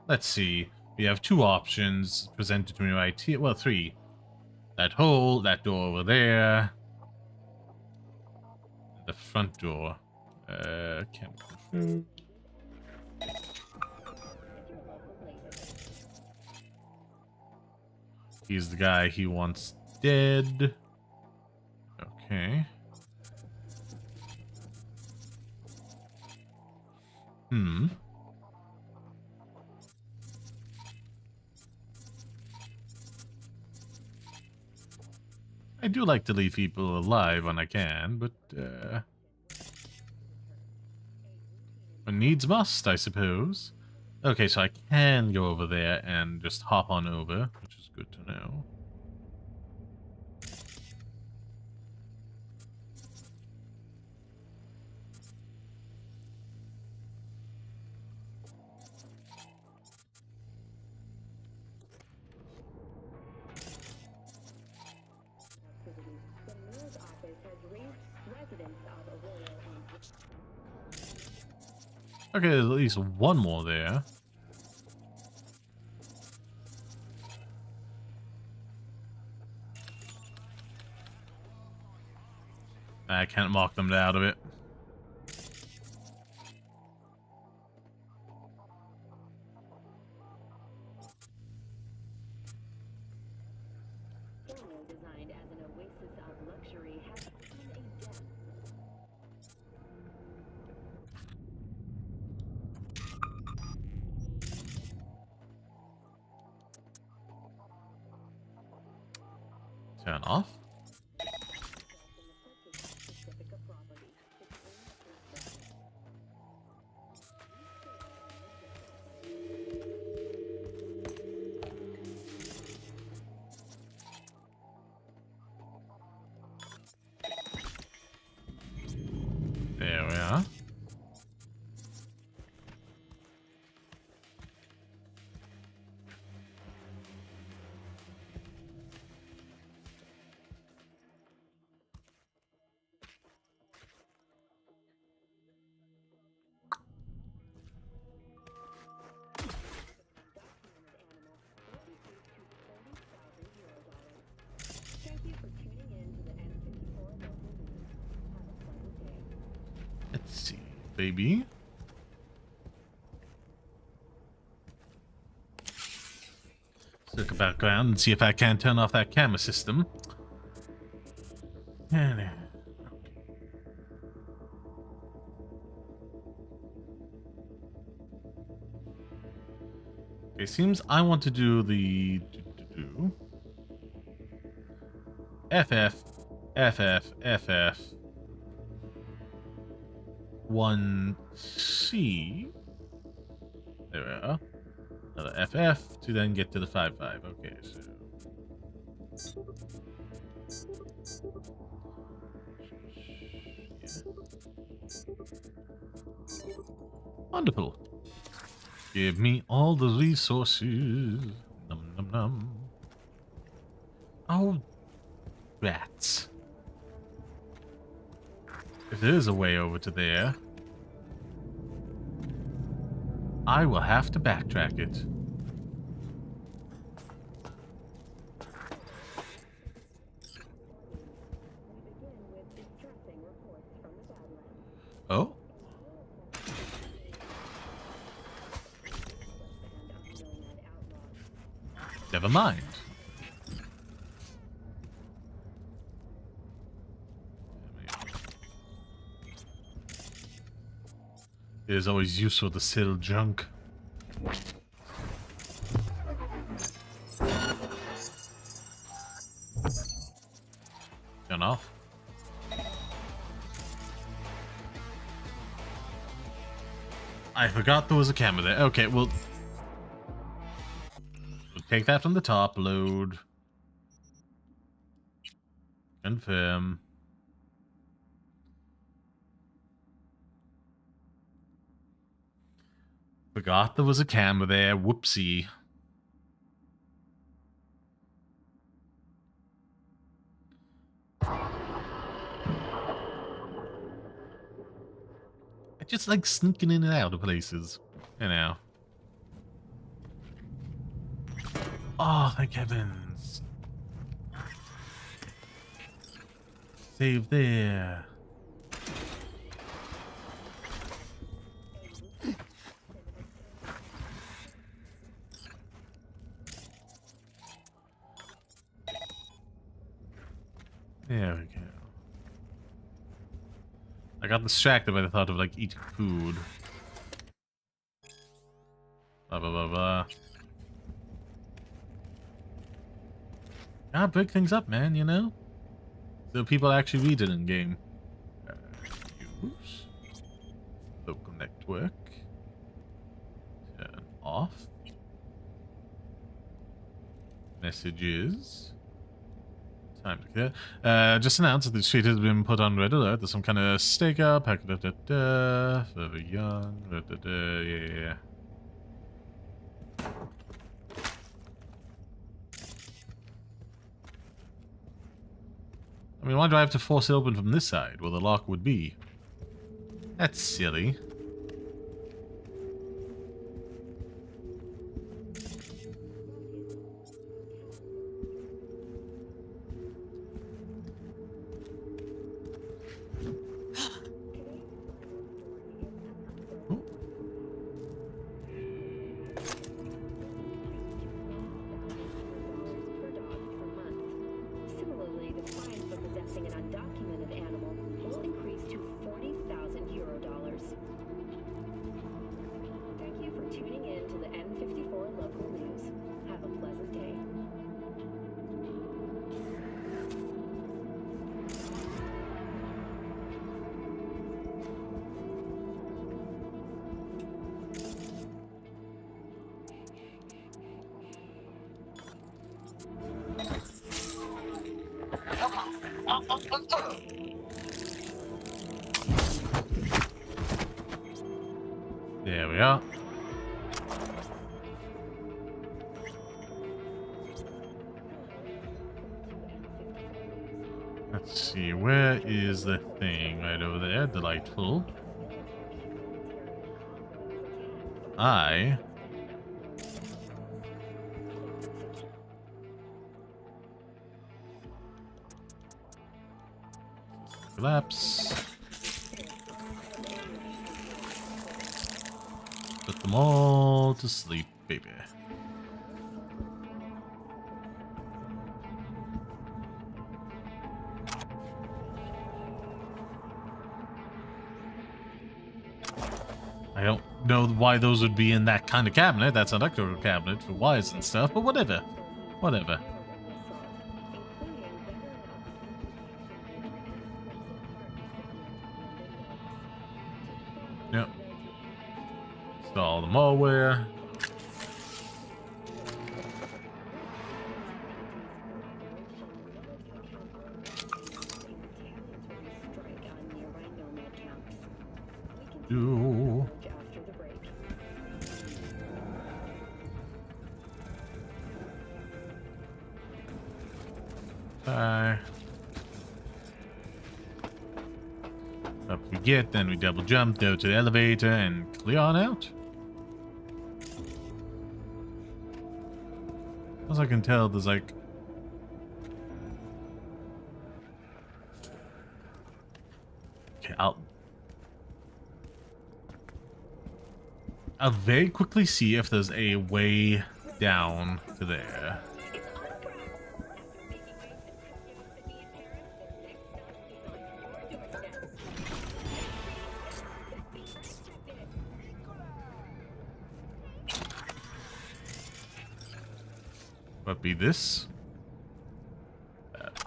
Let's see. We have two options presented to me right here. Well, three. That hole, that door over there. The front door. Can't confirm. He's the guy he wants dead. Okay. I do like to leave people alive when I can, but when needs must, I suppose. Okay, so I can go over there and just hop on over, which is good to know. Okay, there's at least one more there. I can't mark them out of it. Turn off. There we are. baby. Circle back around and see if I can turn off that camera system. Okay, seems I want to do the FF 1C. There we are. Another FF to then get to the 5.5. Okay, so. Yeah. Wonderful. Give me all the resources. Num num num. Oh, rats. If there is a way over to there, I will have to backtrack it. Oh? Never mind. It is always useful to sell junk. Turn off. I forgot there was a camera there. Okay, we'll take that from the top. Load. Confirm. Forgot there was a camera there. Whoopsie. I just like sneaking in and out of places. You know. Oh, thank heavens. Save there. There we go. I got distracted by the thought of, like, eating food. Blah, blah, blah, blah. Gotta break things up, man, you know? So people actually read it in game. Use. Local network. Turn off. Messages. Time to clear. Just announced that the street has been put on red alert. There's some kind of stake up. Further young. Yeah. I mean, why do I have to force it open from this side, where the lock would be? That's silly. There we are. Let's see, where is the thing? Right over there, delightful. Collapse. Put them all to sleep, baby. I don't know why those would be in that kind of cabinet. That's an electrical cabinet for wires and stuff, but whatever. Whatever. Yep. Install the malware. Do. Up we get, then we double jump, go to the elevator, and clear on out. As I can tell, there's like... Okay, I'll very quickly see if there's a way down to there. What be this?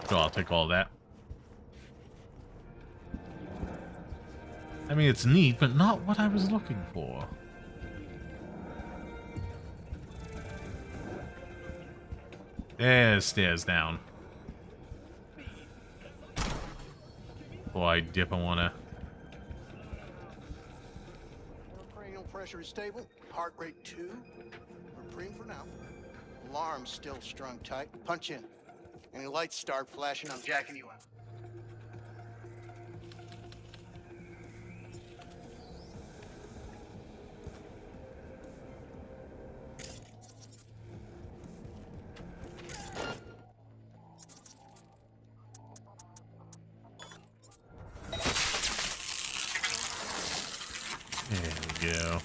Sure, I'll take all that. I mean, it's neat, but not what I was looking for. There's stairs down. Before I dip, I wanna... Cranial pressure is stable. Heart rate 2. We're preem for now. Alarm's still strung tight. Punch in. Any lights start flashing, I'm jacking you out. There we go.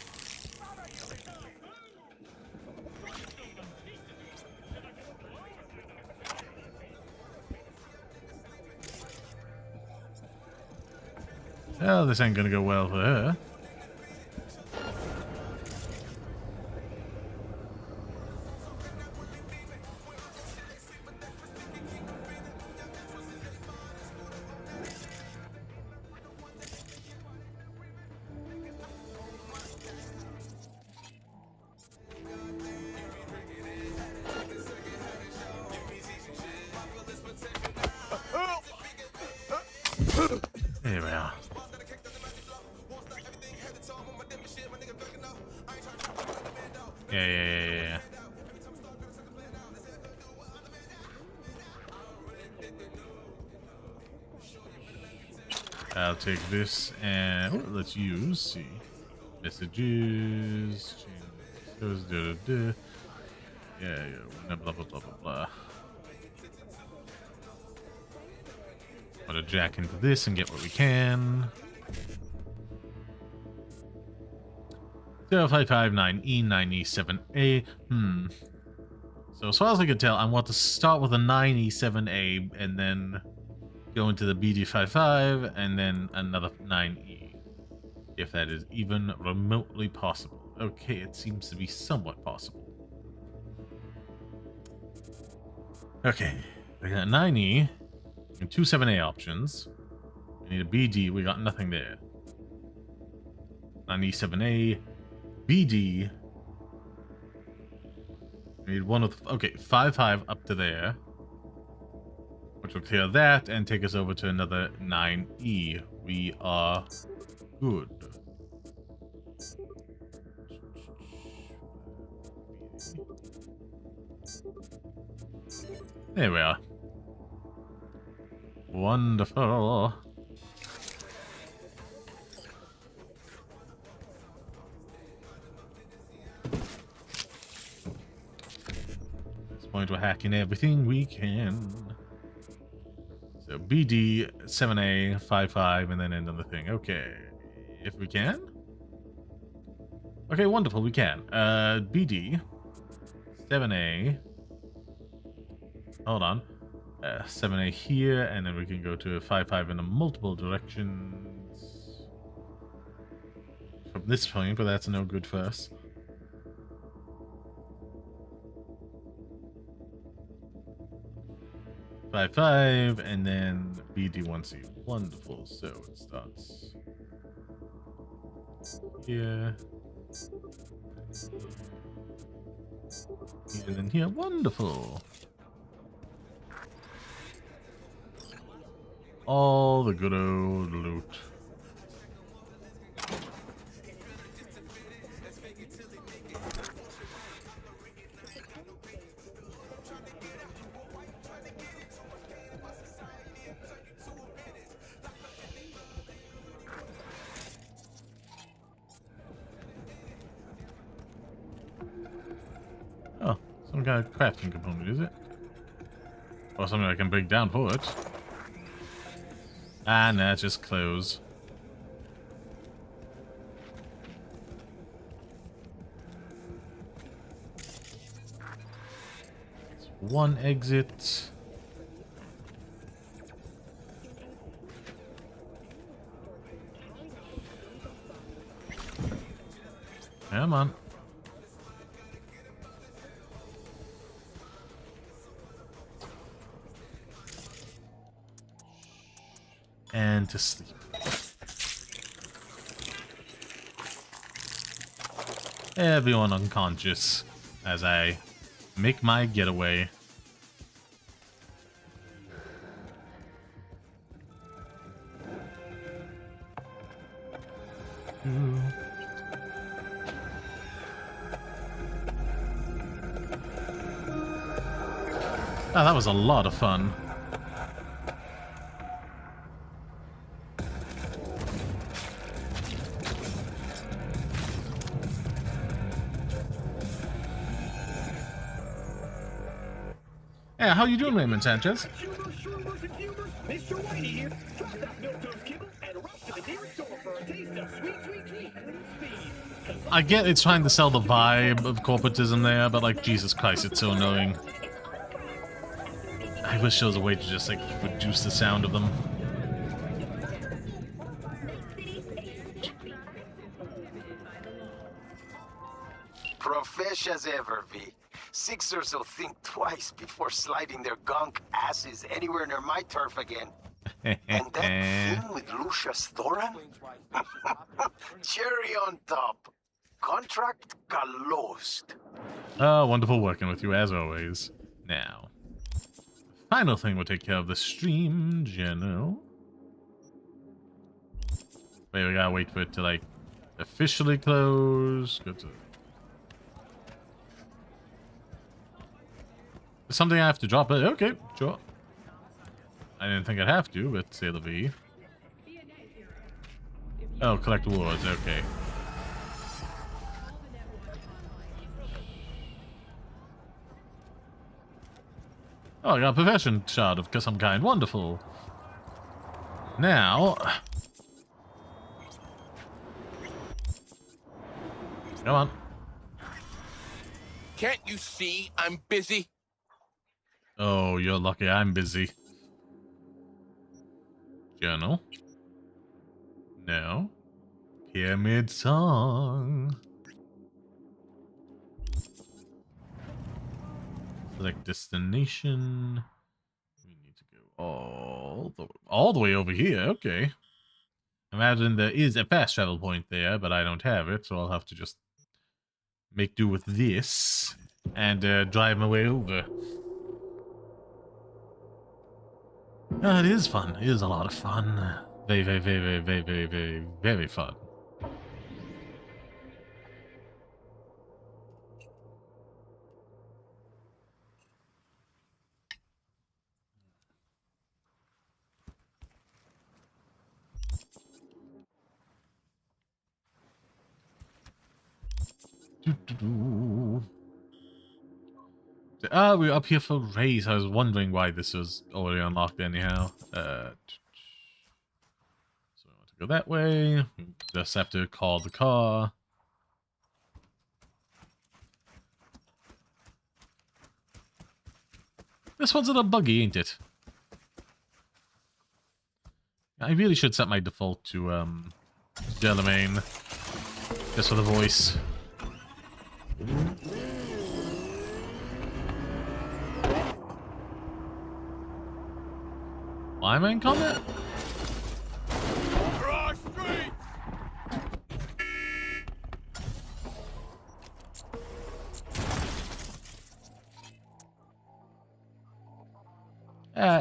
Well, this ain't gonna go well for her. There we are. Yeah. I'll take this and let's use see messages. Yeah. Blah blah blah blah blah. Want to jack into this and get what we can. 0559E 9E7A. So as far as I can tell, I want to start with a 9E7A and then go into the BD55 and then another 9E. If that is even remotely possible. Okay, it seems to be somewhat possible. Okay, we got 9E and 2 7A options. We need a BD, we got nothing there. 9E7A. BD. We need one of the, okay, 5 up to there, which will clear that and take us over to another 9E. We are good. There we are. Wonderful. Point we're hacking everything we can. So BD 7A 5 and then another thing. Okay, if we can. Okay, wonderful, we can. BD. 7A. Hold on. 7A here, and then we can go to a 5-5 in a multiple directions. From this point, but that's no good for us. Five, and then BD1C. Wonderful. So it starts here. Here and here. Wonderful. All the good old loot. Oh, some kind of crafting component, is it? Or something I can break down for it. Ah, nah, it's just clothes. It's one exit. Come on. And to sleep. Everyone unconscious as I make my getaway. Oh, that was a lot of fun. Yeah, how you doing, Raymond Sanchez? I get it's trying to sell the vibe of corporatism there, but like, Jesus Christ, it's so annoying. I wish there was a way to just like reduce the sound of them. Profesh as ever, V. Sixers will think twice before sliding their gunk asses anywhere near my turf again. And that thing with Lucius Thoran? Cherry on top. Contract closed. Oh, wonderful working with you as always. Now, final thing we'll take care of the stream, General. Wait, we gotta wait for it to like officially close. Go to. Something I have to drop it. Okay, sure. I didn't think I'd have to, but say the V. Oh, collect awards. Okay. Oh, I got a profession shard of some kind. Wonderful. Now. Come on. Can't you see I'm busy? Oh, you're lucky I'm busy. Journal. No. Pyramid song. Select destination. We need to go all the way over here. Okay. Imagine there is a fast travel point there, but I don't have it, so I'll have to just make do with this and drive my way over. It is fun. It is a lot of fun. Very, very, very, very, very, very, very fun. We're up here for race. I was wondering why this was already unlocked anyhow. So we want to go that way. We just have to call the car. This one's a little buggy, ain't it? I really should set my default to Delamain. Just for the voice. Why am I in combat?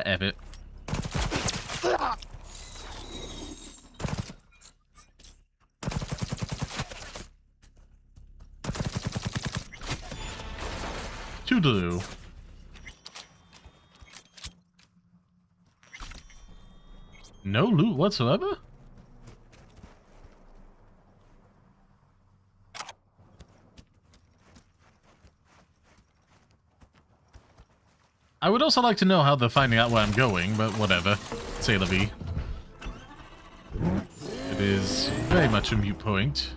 F it. Toodaloo. No loot whatsoever? I would also like to know how they're finding out where I'm going, but whatever. C'est la vie. It is very much a moot point.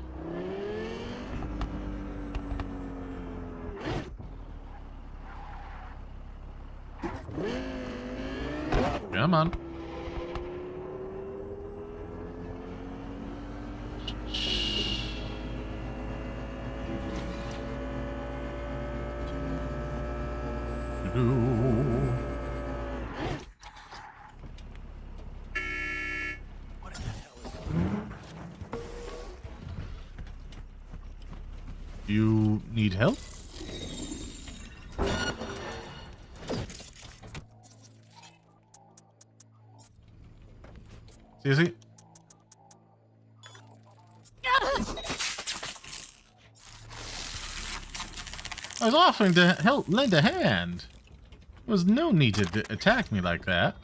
Come on. You need help? Seriously? I was offering to help lend a hand. There was no need to attack me like that.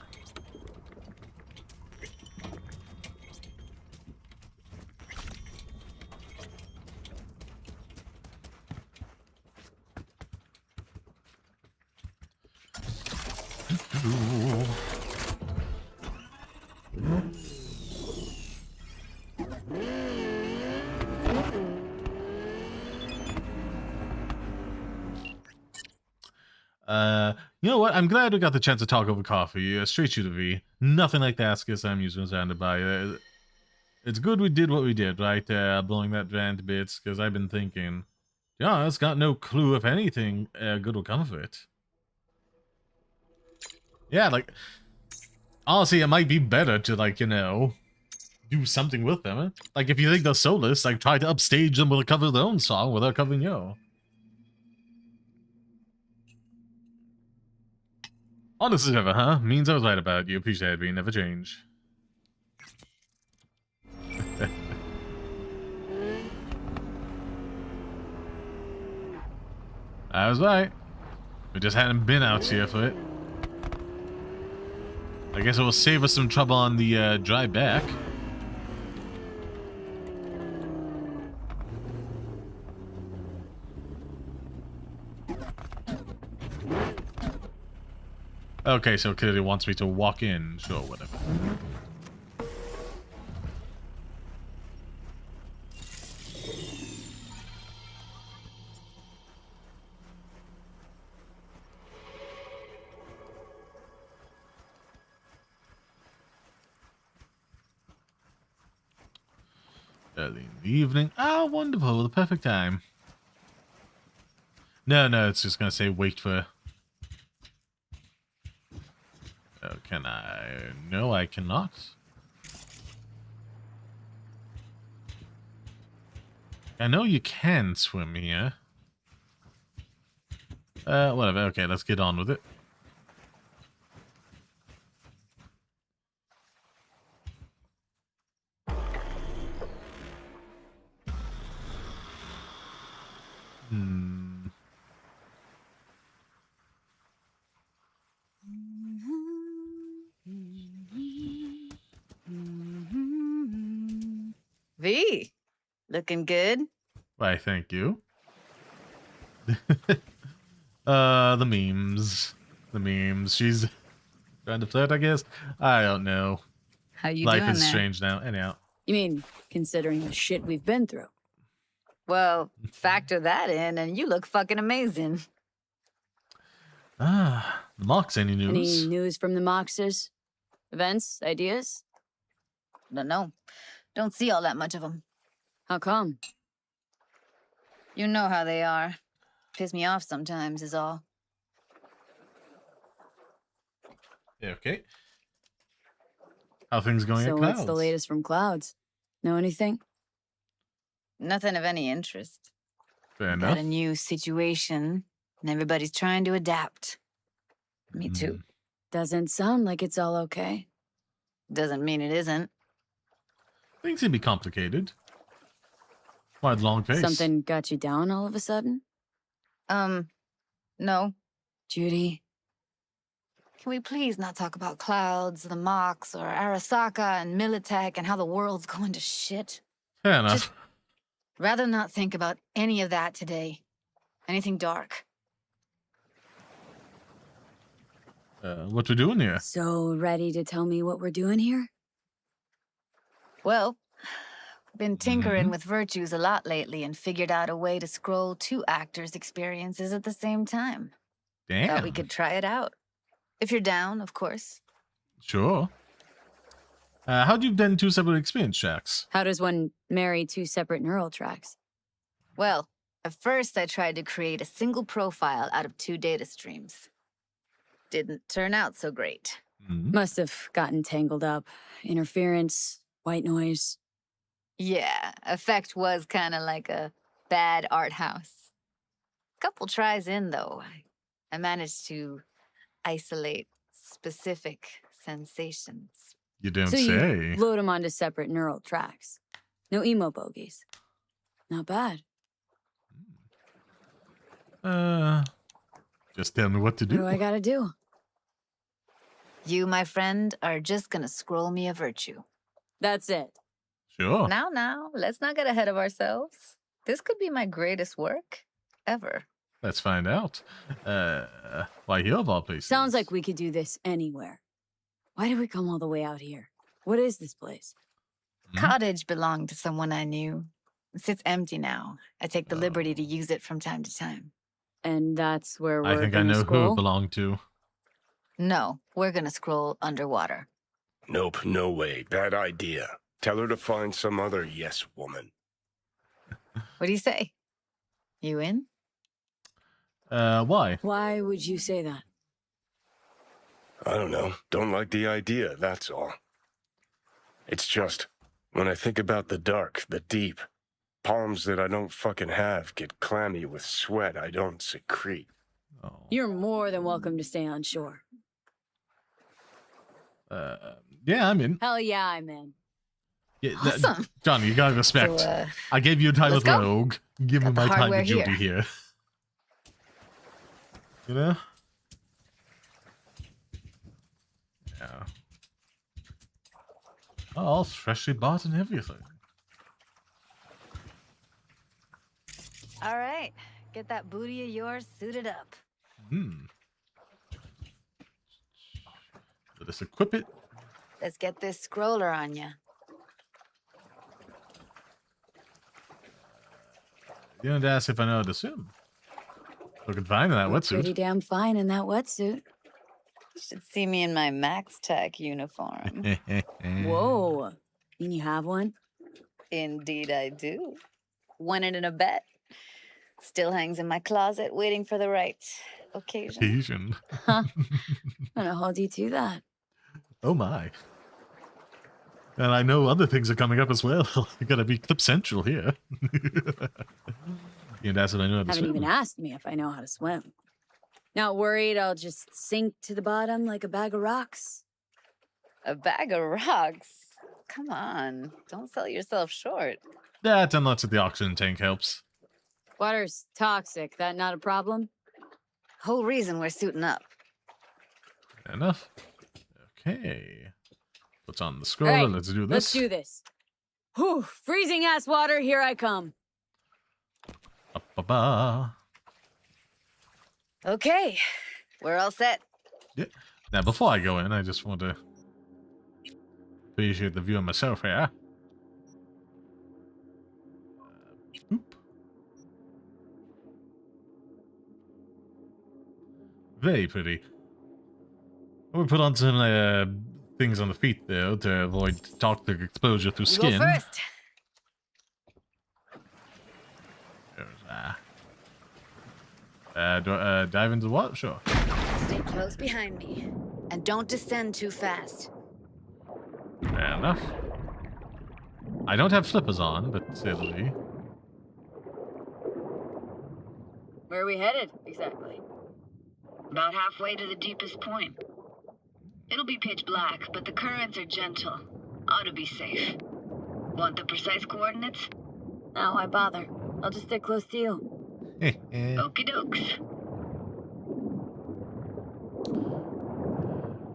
You know what? I'm glad we got the chance to talk over coffee. Straight shooter V. Nothing like the Ascus I'm usually surrounded by. It's good we did what we did, right? Blowing that van to bits, because I've been thinking, yeah, it's got no clue if anything good will come of it. Yeah, like, honestly, it might be better to, like, you know, do something with them. Eh? Like, if you think they're soulless, like, try to upstage them with a cover of their own song without covering yours. Honest as ever, huh? Means I was right about you. Appreciate it, never change. I was right. We just hadn't been out here for it. I guess it will save us some trouble on the drive back. Okay, so clearly wants me to walk in. Sure, whatever. Early in the evening. Ah, wonderful. The perfect time. No, it's just gonna say wait for... Oh, can I? No, I cannot. I know you can swim here. Whatever. Okay, let's get on with it. V, looking good. Why, thank you. The memes. The memes. She's trying to flirt, I guess. I don't know. How you Life doing is there? strange now. Anyhow. You mean, considering the shit we've been through? Well, factor that in and you look fucking amazing. Ah, the Mox, any news? Any news from the Moxes? Events? Ideas? No. Don't see all that much of them. How come? You know how they are. Piss me off sometimes is all. Yeah, okay. How things going So at Clouds? what's the latest from Clouds? Know anything? Nothing of any interest. Fair Got enough. a new situation, and everybody's trying to adapt. Me too. Doesn't sound like it's all okay. Doesn't mean it isn't. Things can be complicated. Why the long face? Something got you down all of a sudden? No. Judy. Can we please not talk about Clouds, the Mox, or Arasaka and Militech and how the world's going to shit? Fair enough. Rather not think about any of that today. Anything dark. What we doing here? So ready to tell me what we're doing here? Well, been tinkering with virtues a lot lately and figured out a way to scroll 2 actors' experiences at the same time. Damn. Thought we could try it out. If you're down, of course. Sure. How do you done 2 separate experience tracks? How does one marry 2 separate neural tracks? Well, at first I tried to create a single profile out of 2 data streams. Didn't turn out so great. Must have gotten tangled up. Interference, white noise. Yeah, effect was kind of like a bad art house. Couple tries in, though, I managed to isolate specific sensations. You don't So say. you load them onto separate neural tracks. No emo bogeys. Not bad. Just tell me what to do. What do I gotta do? You, my friend, are just gonna scroll me a virtue. That's it. Sure. Now, let's not get ahead of ourselves. This could be my greatest work ever. Let's find out. Why here of all places? Sounds like we could do this anywhere. Why did we come all the way out here? What is this place? Cottage belonged to someone I knew. It sits empty now. I take the liberty to use it from time to time. And that's where we're I think I gonna know scroll? who it belonged to. No, we're gonna scroll underwater. Nope, no way. Bad idea. Tell her to find some other yes woman. What do you say? You in? Why? Why would you say that? I don't know. Don't like the idea, that's all. It's just, when I think about the dark, the deep, palms that I don't fucking have get clammy with sweat I don't secrete. You're more than welcome to stay on shore. Yeah, I'm in. Hell yeah, I'm in. Yeah, Awesome. Johnny, you gotta respect. So, I gave you time let's with go. Rogue. Give me Got the my time hardware with Judy here. You know? Yeah. Oh, all freshly bought and everything. All right, get that booty of yours suited up. Let us equip it. Let's get this scroller on ya. You didn't ask if I know how to swim. Looking fine in that You're wetsuit. pretty damn fine in that wetsuit. You should see me in my Max Tech uniform. Whoa. Mean you have one? Indeed I do. Won it in a bet. Still hangs in my closet waiting for the right occasion. Asian. Huh. I'm gonna hold you to that. Oh my. And I know other things are coming up as well. You gotta be Clip Central here. And that's what I know how to Haven't swim. even asked me if I know how to swim. Not worried I'll just sink to the bottom like a bag of rocks? A bag of rocks? Come on, don't sell yourself short. That unless the oxygen tank helps. Water's toxic. That not a problem? Whole reason we're suiting up. Fair enough. Okay. What's on the All scroller? right, Let's do this. Let's do this. Whew, freezing ass water, here I come. Ba-ba. Okay, we're all set. Yeah. Now, before I go in, I just want to appreciate the view of myself here. Very pretty. We put on some things on the feet, though, to avoid toxic exposure through You skin. go first. Do I dive into what? Sure. Stay close behind me. And don't descend too fast. Fair enough. I don't have slippers on, but silly. Where are we headed, exactly? About halfway to the deepest point. It'll be pitch black, but the currents are gentle. Ought to be safe. Want the precise coordinates? No, why bother? I'll just stick close to you. Okie dokes.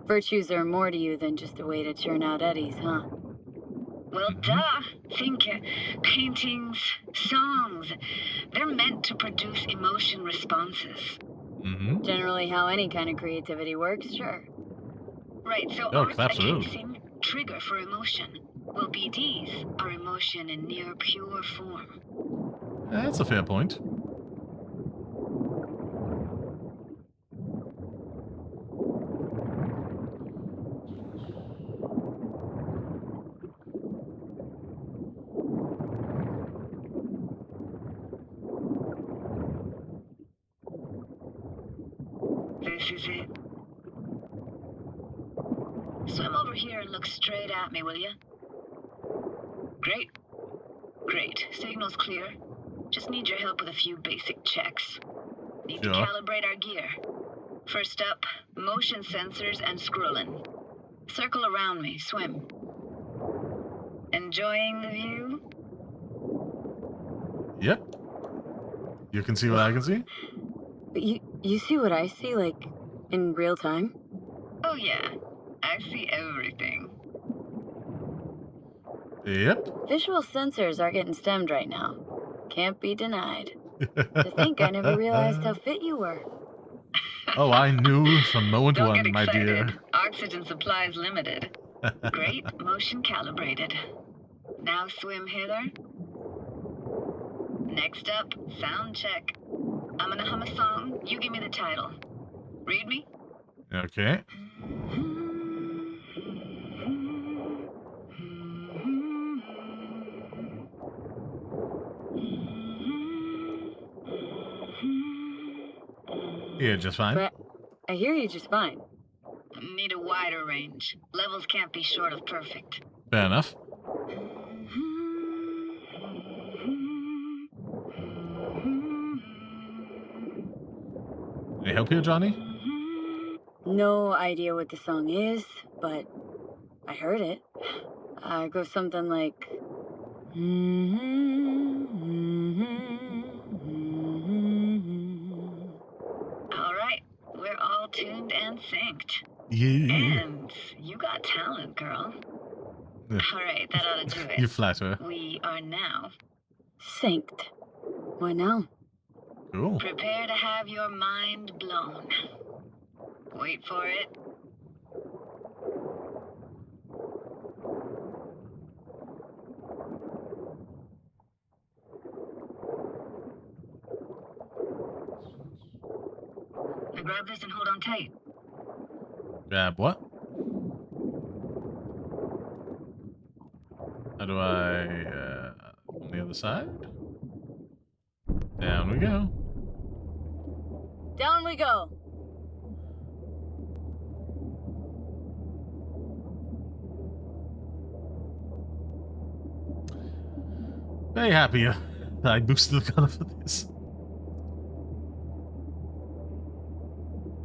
Virtues are more to you than just a way to churn out eddies, huh? Well, duh. Think paintings, songs. They're meant to produce emotion responses. Generally how any kind of creativity works, sure. Right, so Oh, art's absolutely. a trigger for emotion. Well, BDs are emotion in near pure form. That's a fair point. This is it. Swim over here and look straight at me, will you? Great. Great. Signal's clear. Just need your help with a few basic checks. Need to Sure. calibrate our gear. First up, motion sensors and scrolling. Circle around me. Swim. Enjoying the view? Yep. You can see what I can see? But you see what I see, like, in real time? Oh yeah. I see everything. Yep. Visual sensors are getting stemmed right now. Can't be denied. To think I never realized how fit you were. Oh, I knew from moment Don't one, get my excited. dear. Oxygen supply's limited. Great, motion calibrated. Now swim hither. Next up, sound check. I'm gonna hum a song. You give me the title. Read me? Okay. Yeah, just fine. But I hear you just fine. Need a wider range. Levels can't be short of perfect. Fair enough. Any help here, Johnny? No idea what the song is, but I heard it. It goes something like... All right, we're all tuned and synced. Yeah. And you got talent, girl. All right, that ought to do it. You flatter. We are now synced. Why now? Cool. Prepare to have your mind blown. Wait for it. Now grab this and hold on tight. Grab what? How do I, on the other side? Down we go. Down we go. Very happy that I boosted the color for this.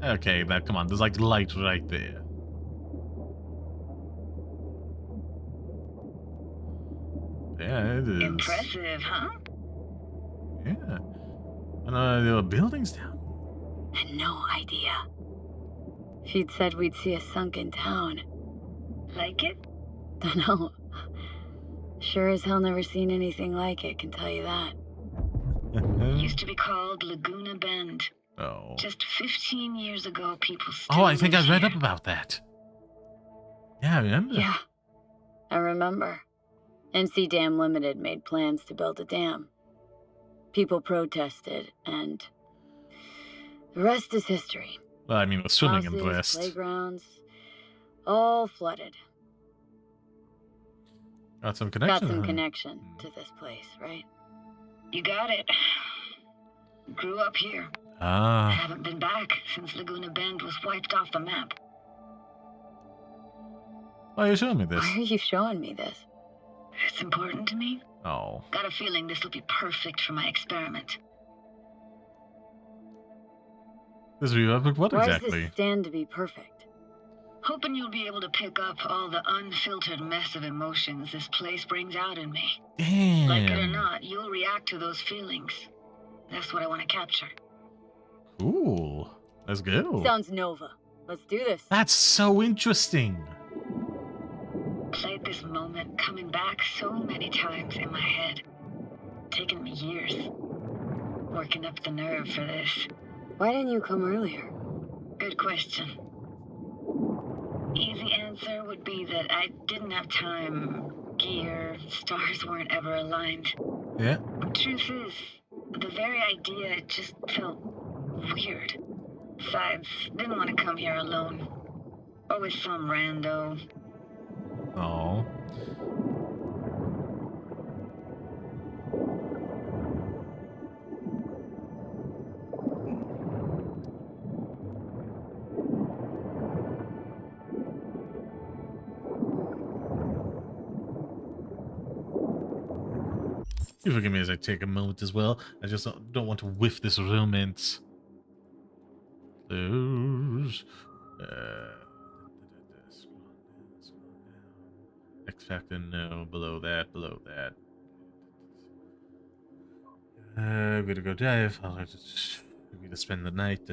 Okay, now come on, there's like light right there. Yeah, it is. Impressive, huh? Yeah. And there were buildings down. Had no idea. If you'd said we'd see a sunken town. Like it? Dunno. Sure as hell never seen anything like it, can tell you that. Used to be called Laguna Bend. Oh. Just 15 years ago, people still Oh, I think I lived read here. up about that. Yeah, I remember. Yeah, I remember. NC Dam Limited made plans to build a dam. People protested, and the rest is history. Well, I mean, with swimming Houses, impressed. playgrounds, all flooded. Got some connection. Got some huh? connection to this place, right? You got it. Grew up here. Ah. Haven't been back since Laguna Bend was wiped off the map. Why are you showing me this? Why are you showing me this? It's important to me. Oh. Got a feeling this will be perfect for my experiment. This review, what Why exactly? does this stand to be perfect? Hoping you'll be able to pick up all the unfiltered mess of emotions this place brings out in me. Damn. Like it or not, you'll react to those feelings. That's what I want to capture. Cool. Let's go. Sounds Nova. Let's do this. That's so interesting. Played this moment coming back so many times in my head. Taken me years. Working up the nerve for this. Why didn't you come earlier? Good question. Easy answer would be that I didn't have time. Gear, stars weren't ever aligned. Yeah. Truth is, the very idea just felt weird. Besides, didn't want to come here alone. Or with some rando. Oh. You forgive me as I take a moment as well. I just don't want to whiff this romance. Those. X Factor, no. Below that, below that. I'm gonna go dive. I'm gonna spend the night.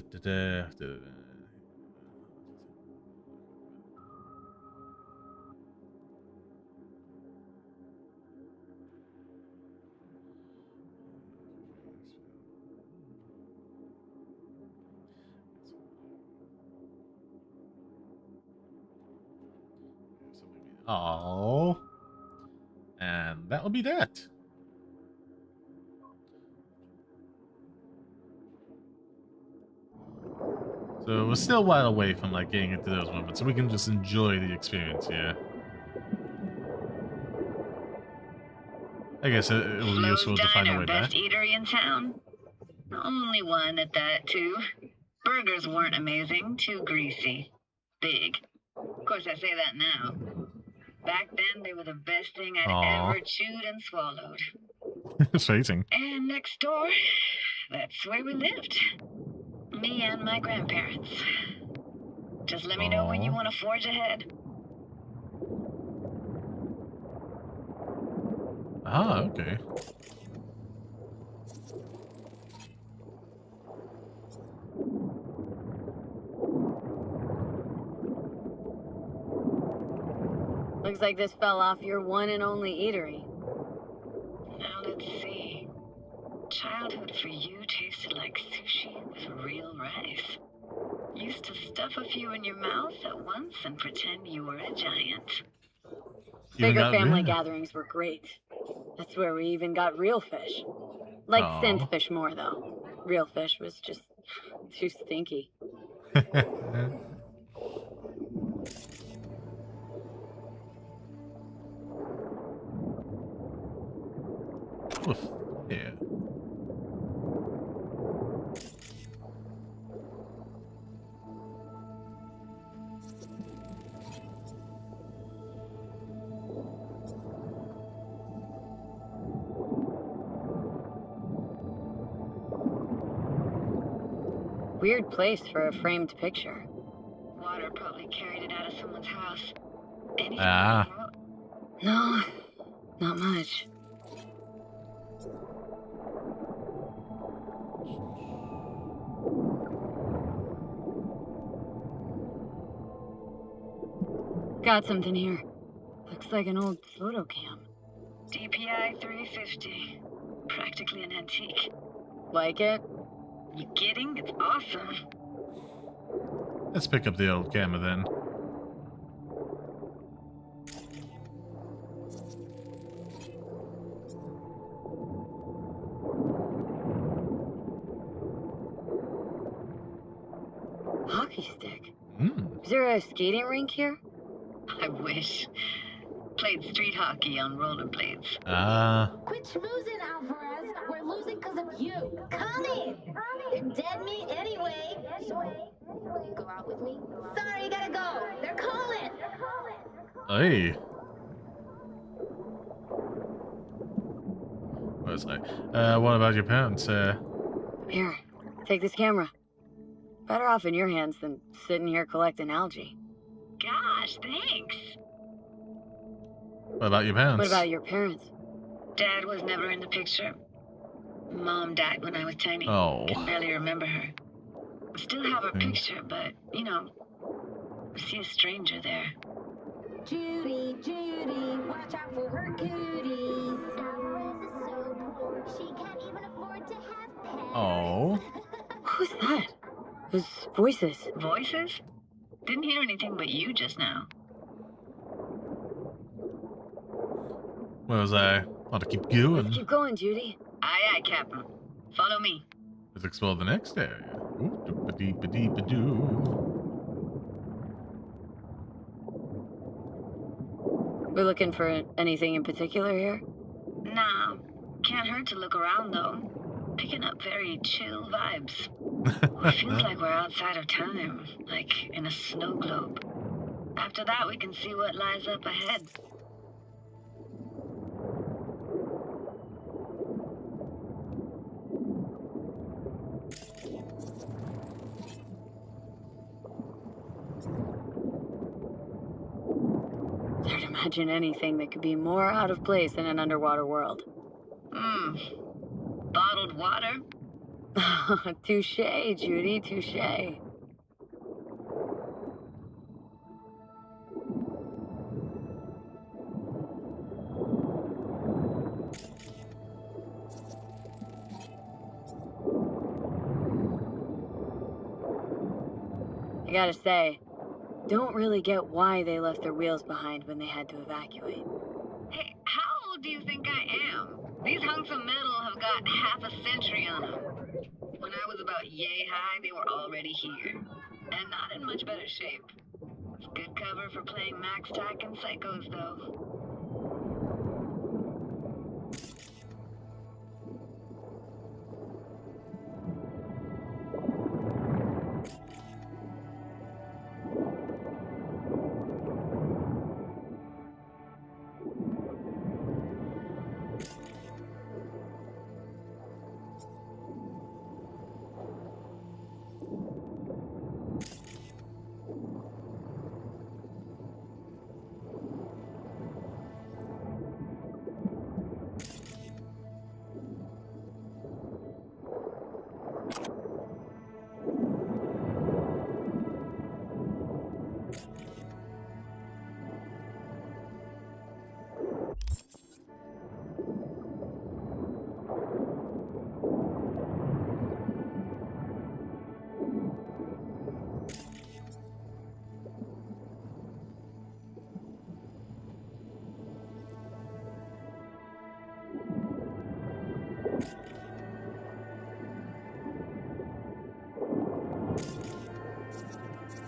Oh, and that will be that. So we're still a while away from like getting into those moments, so we can just enjoy the experience here. I guess it will be useful to find a way back. Best eatery in town. Only one at that, too. Burgers weren't amazing, too greasy. Big. Of course, I say that now. Back then, they were the best thing I'd ever chewed and swallowed. Exciting. And next door, that's where we lived. Me and my grandparents. Just let me know when you want to forge ahead. Ah, okay. Looks like this fell off your one and only eatery. Now let's see. Childhood for you tasted like sushi with real rice. Used to stuff a few in your mouth at once and pretend you were a giant. Bigger family gatherings were great. That's where we even got real fish. Like synth fish more, though. Real fish was just too stinky. Oof. Yeah. Weird place for a framed picture. Water probably carried it out of someone's house. No, not much. Got something here. Looks like an old photo cam. DPI 350. Practically an antique. Like it? You kidding? It's awesome. Let's pick up the old camera then. Hockey stick? Mm. Is there a skating rink here? I wish. Played street hockey on rollerblades. Quit schmoozing, Alvarez. We're losing because of you. Come in. You're dead meat anyway. Will you go out with me? Sorry, you gotta go. They're calling. Hey. What was I? What about your parents? Here, take this camera. Better off in your hands than sitting here collecting algae. Gosh, thanks. What about your parents? What about your parents? Dad was never in the picture. Mom died when I was tiny. Oh. Can barely remember her. Still have her picture, but, you know, I see a stranger there. Judy, watch out for her cooties. Alvarez is so poor, she can't even afford to have pets. Oh. Who's that? Those voices. Voices? Didn't hear anything but you just now. Where was I? Want to keep going? Let's keep going, Judy. Aye, aye, Captain. Follow me. Let's explore the next area. Ooh, doop-a-dee-ba-dee-ba-doo. We're looking for anything in particular here? Nah, can't hurt to look around though. Picking up very chill vibes. It feels like we're outside of time, like in a snow globe. After that, we can see what lies up ahead. It's hard to imagine anything that could be more out of place in an underwater world. Bottled water? Touche, Judy, touche. I gotta say, don't really get why they left their wheels behind when they had to evacuate. Hey, how old do you think I am? These hunks of metal have got half a century on them. When I was about yay high, they were already here. And not in much better shape. It's good cover for playing Max Tack and Psychos, though.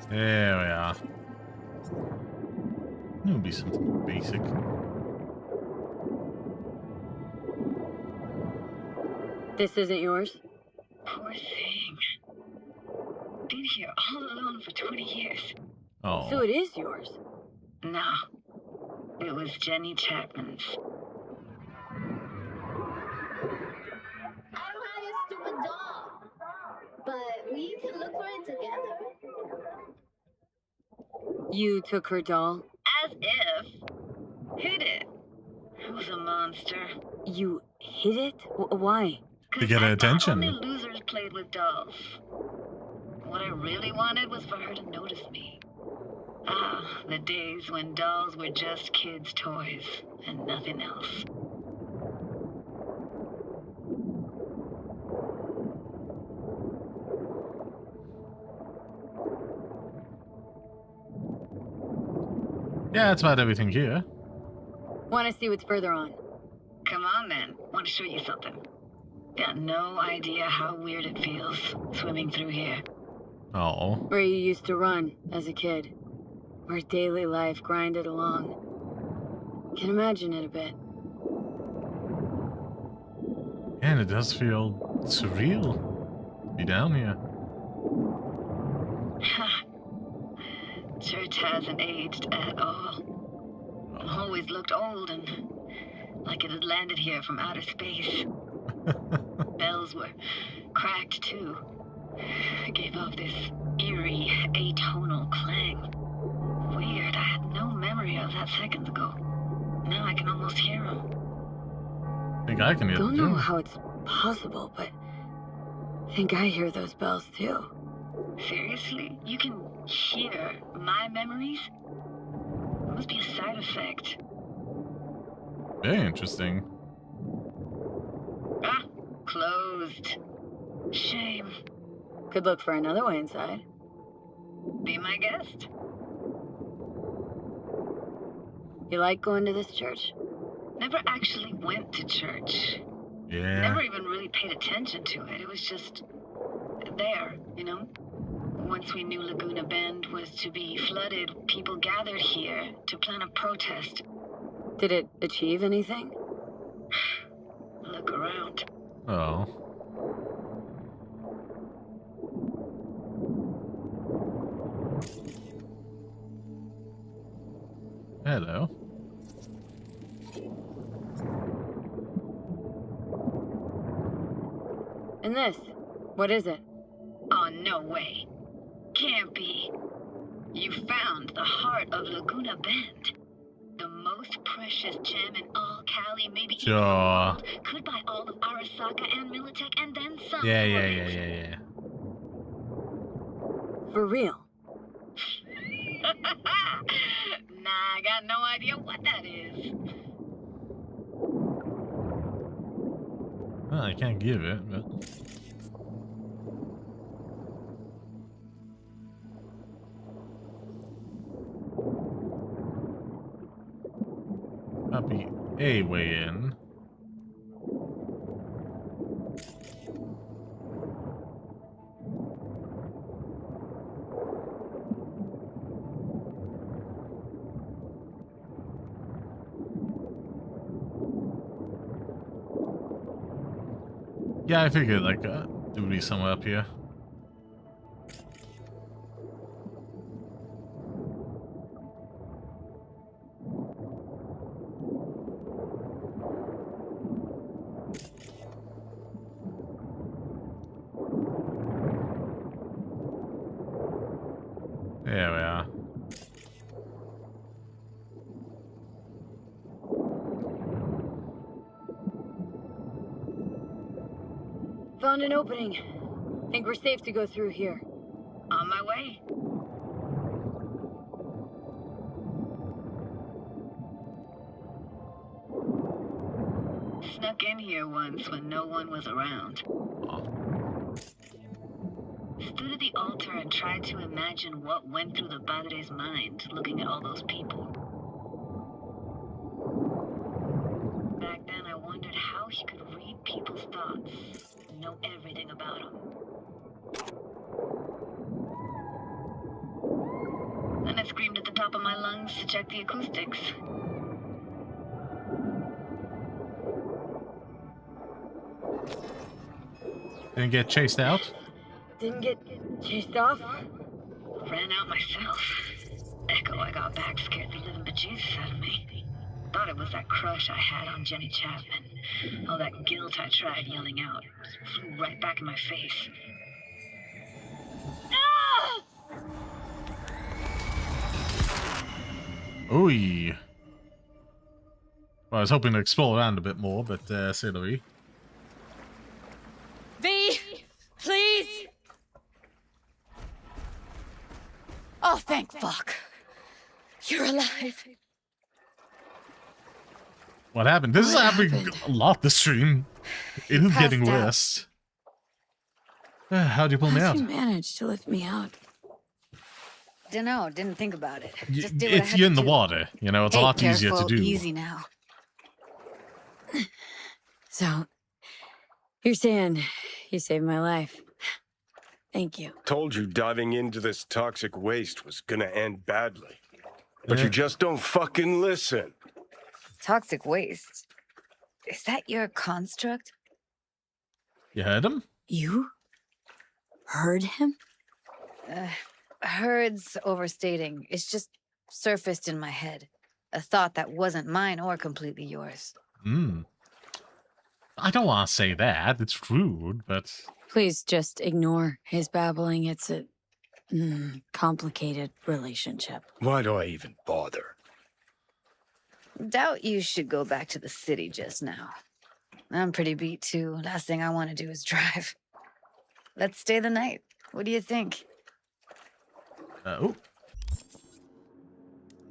There we are. It would be something basic. This isn't yours? Poor thing. Been here all alone for 20 years. Oh. So it is yours? No. It was Jenny Chapman's. I don't have your stupid doll, but we can look for it together. You took her doll? As if. Hid it. It was a monster. You hid it? Why? To get her attention. Only losers played with dolls. What I really wanted was for her to notice me. Ah, the days when dolls were just kids' toys and nothing else. Yeah, that's about everything here. Want to see what's further on? Come on then. Want to show you something. Got no idea how weird it feels swimming through here. Oh. Where you used to run as a kid. Where daily life grinded along. Can imagine it a bit. And it does feel surreal to be down here. Church hasn't aged at all. Always looked old and like it had landed here from outer space. Bells were cracked too. It gave off this eerie, atonal clang. Weird, I had no memory of that seconds ago. Now I can almost hear them. I think I can hear them Don't know too. how it's possible, but I think I hear those bells too. Seriously? You can hear my memories? It must be a side effect. Very interesting. Ah, closed. Shame. Could look for another way inside. Be my guest. You like going to this church? Never actually went to church. Yeah. Never even really paid attention to it. It was just there, you know? Once we knew Laguna Bend was to be flooded, people gathered here to plan a protest. Did it achieve anything? Look around. Oh. Hello. And this? What is it? Oh, no way. Can't be. You found the heart of Laguna Bend. The most precious gem in all Cali, maybe even the Sure. world. Could buy all of Arasaka and Militech and then some. Yeah. For real? Nah, I got no idea what that is. Well, I can't give it, but... That'd be a way in. Yeah, I figured like there would be somewhere up here. There we are. Found an opening. Think we're safe to go through here. On my way. Snuck in here once when no one was around. Stood at the altar and tried to imagine what went through the padre's mind, looking at all those people. Back then, I wondered how he could read people's thoughts and know everything about them. Then I screamed at the top of my lungs to check the acoustics. Didn't get chased out? Didn't get chased off? Ran out myself. Echo I got back scared the living bejesus out of me. Thought it was that crush I had on Jenny Chapman. All that guilt I tried yelling out just flew right back in my face. Ah! Ooh. Well, I was hoping to explore around a bit more, but c'est la vie. V, please. Oh, thank fuck. You're alive. What happened? This is happening a lot this stream. It is getting Passed out. worse. How'd you pull me out? How'd you manage to lift me out? Dunno, didn't think about it. Y- Just did what I It's had you're to in the do. water, you know, it's a Hey, lot easier to careful, do. Easy now. So, you're saying you saved my life. Thank you. Told you diving into this toxic waste was gonna end badly. But you just don't fucking listen. Toxic waste. Is that your construct? You heard him? You heard him? Heard's overstating. It's just surfaced in my head. A thought that wasn't mine or completely yours. I don't want to say that. It's rude, but... Please just ignore his babbling. It's a complicated relationship. Why do I even bother? Doubt you should go back to the city just now. I'm pretty beat too. Last thing I want to do is drive. Let's stay the night. What do you think? Oh.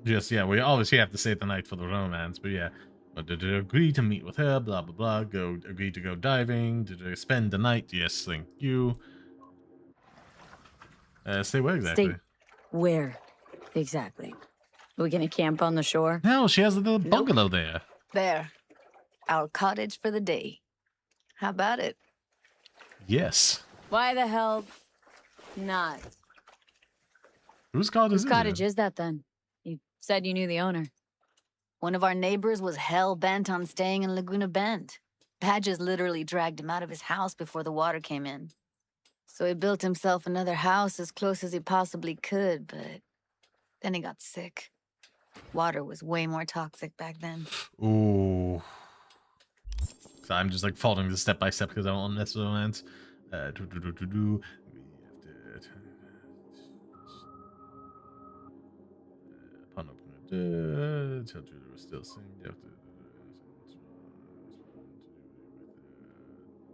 Just, yeah, we obviously have to stay the night for the romance, but yeah. But did they agree to meet with her? Blah, blah, blah. Agree to go diving? Did they spend the night? Yes, thank you. Stay where exactly? Stay where exactly? Are we gonna camp on the shore? No, she has a little bungalow there. There. Our cottage for the day. How about it? Yes. Why the hell not? Whose cottage is that then? You said you knew the owner. One of our neighbors was hell-bent on staying in Laguna Bend. Badges literally dragged him out of his house before the water came in. So he built himself another house as close as he possibly could, but then he got sick. Water was way more toxic back then. Ooh. So I'm just like following this step by step because I don't want to mess with romance. Upon opening the tell Judah was still singing.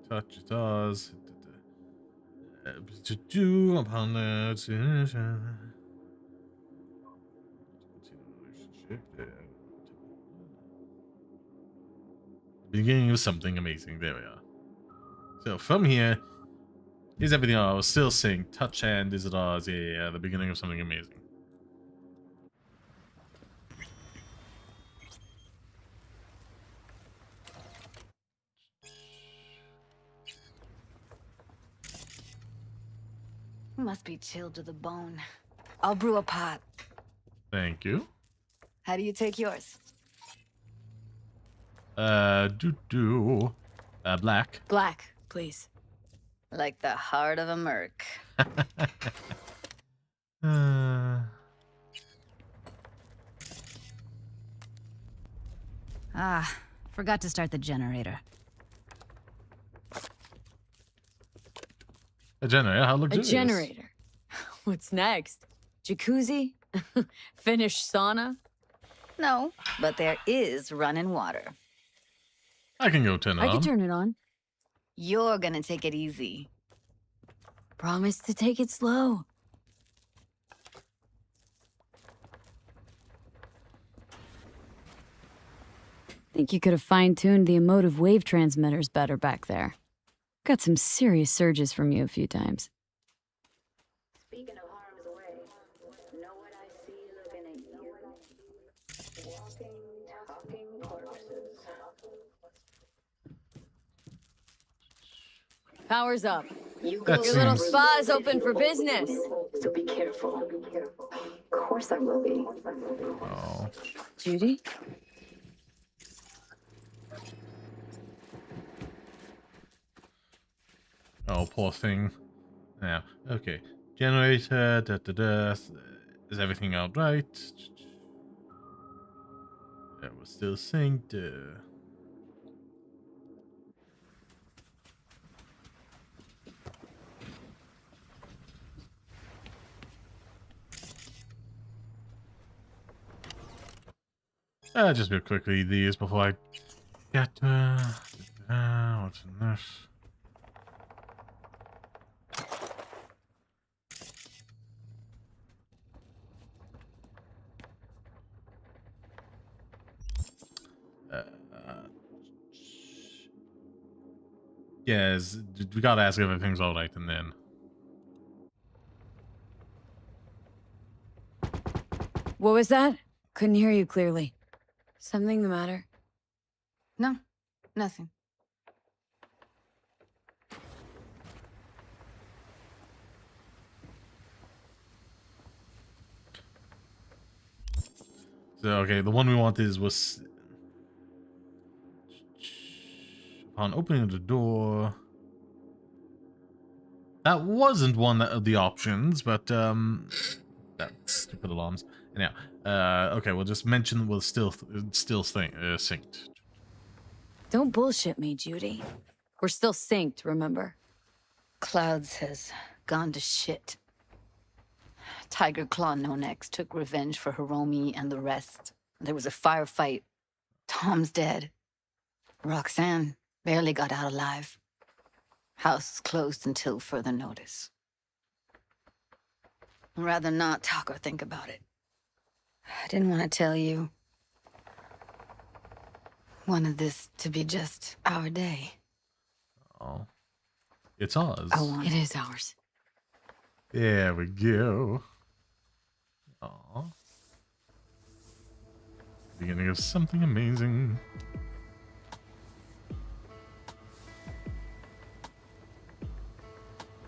Touch it does. To do upon the beginning of something amazing. There we are. So from here is everything I was still saying. Touch hand is it ours? Yeah, the beginning of something amazing. Must be chilled to the bone. I'll brew a pot. Thank you. How do you take yours? Black. Black, please. Like the heart of a merc. Forgot to start the generator. A generator? How luxurious. A generator. What's next? Jacuzzi? Finnish sauna? No, but there is running water. I can go turn it on. I can turn it on. You're gonna take it easy. Promise to take it slow. Think you could have fine-tuned the emotive wave transmitters better back there. Got some serious surges from you a few times. Speaking of harm's way, know what I see looking at you? Walking, talking corpses. Power's up. Your little spa's open for business. So be careful. Of course I will be. Oh. Judy? Oh, poor thing. Now, okay. Generator, Is everything alright? Yeah, we're still synced. Just real quickly these before I get what's in this? Yes, we gotta ask if everything's alright and then. What was that? Couldn't hear you clearly. Something the matter? No, nothing. Okay, the one we wanted was upon opening the door. That wasn't one of the options, but that stupid alarms. Anyhow, okay, we'll just mention we'll still synced. Don't bullshit me, Judy. We're still synced, remember? Clouds has gone to shit. Tiger Claw No-Nex took revenge for Hiromi and the rest. There was a firefight. Tom's dead. Roxanne barely got out alive. House is closed until further notice. I'd rather not talk or think about it. I didn't want to tell you. Wanted this to be just our day. Oh. It's ours. It is ours. There we go. Aw. Beginning of something amazing.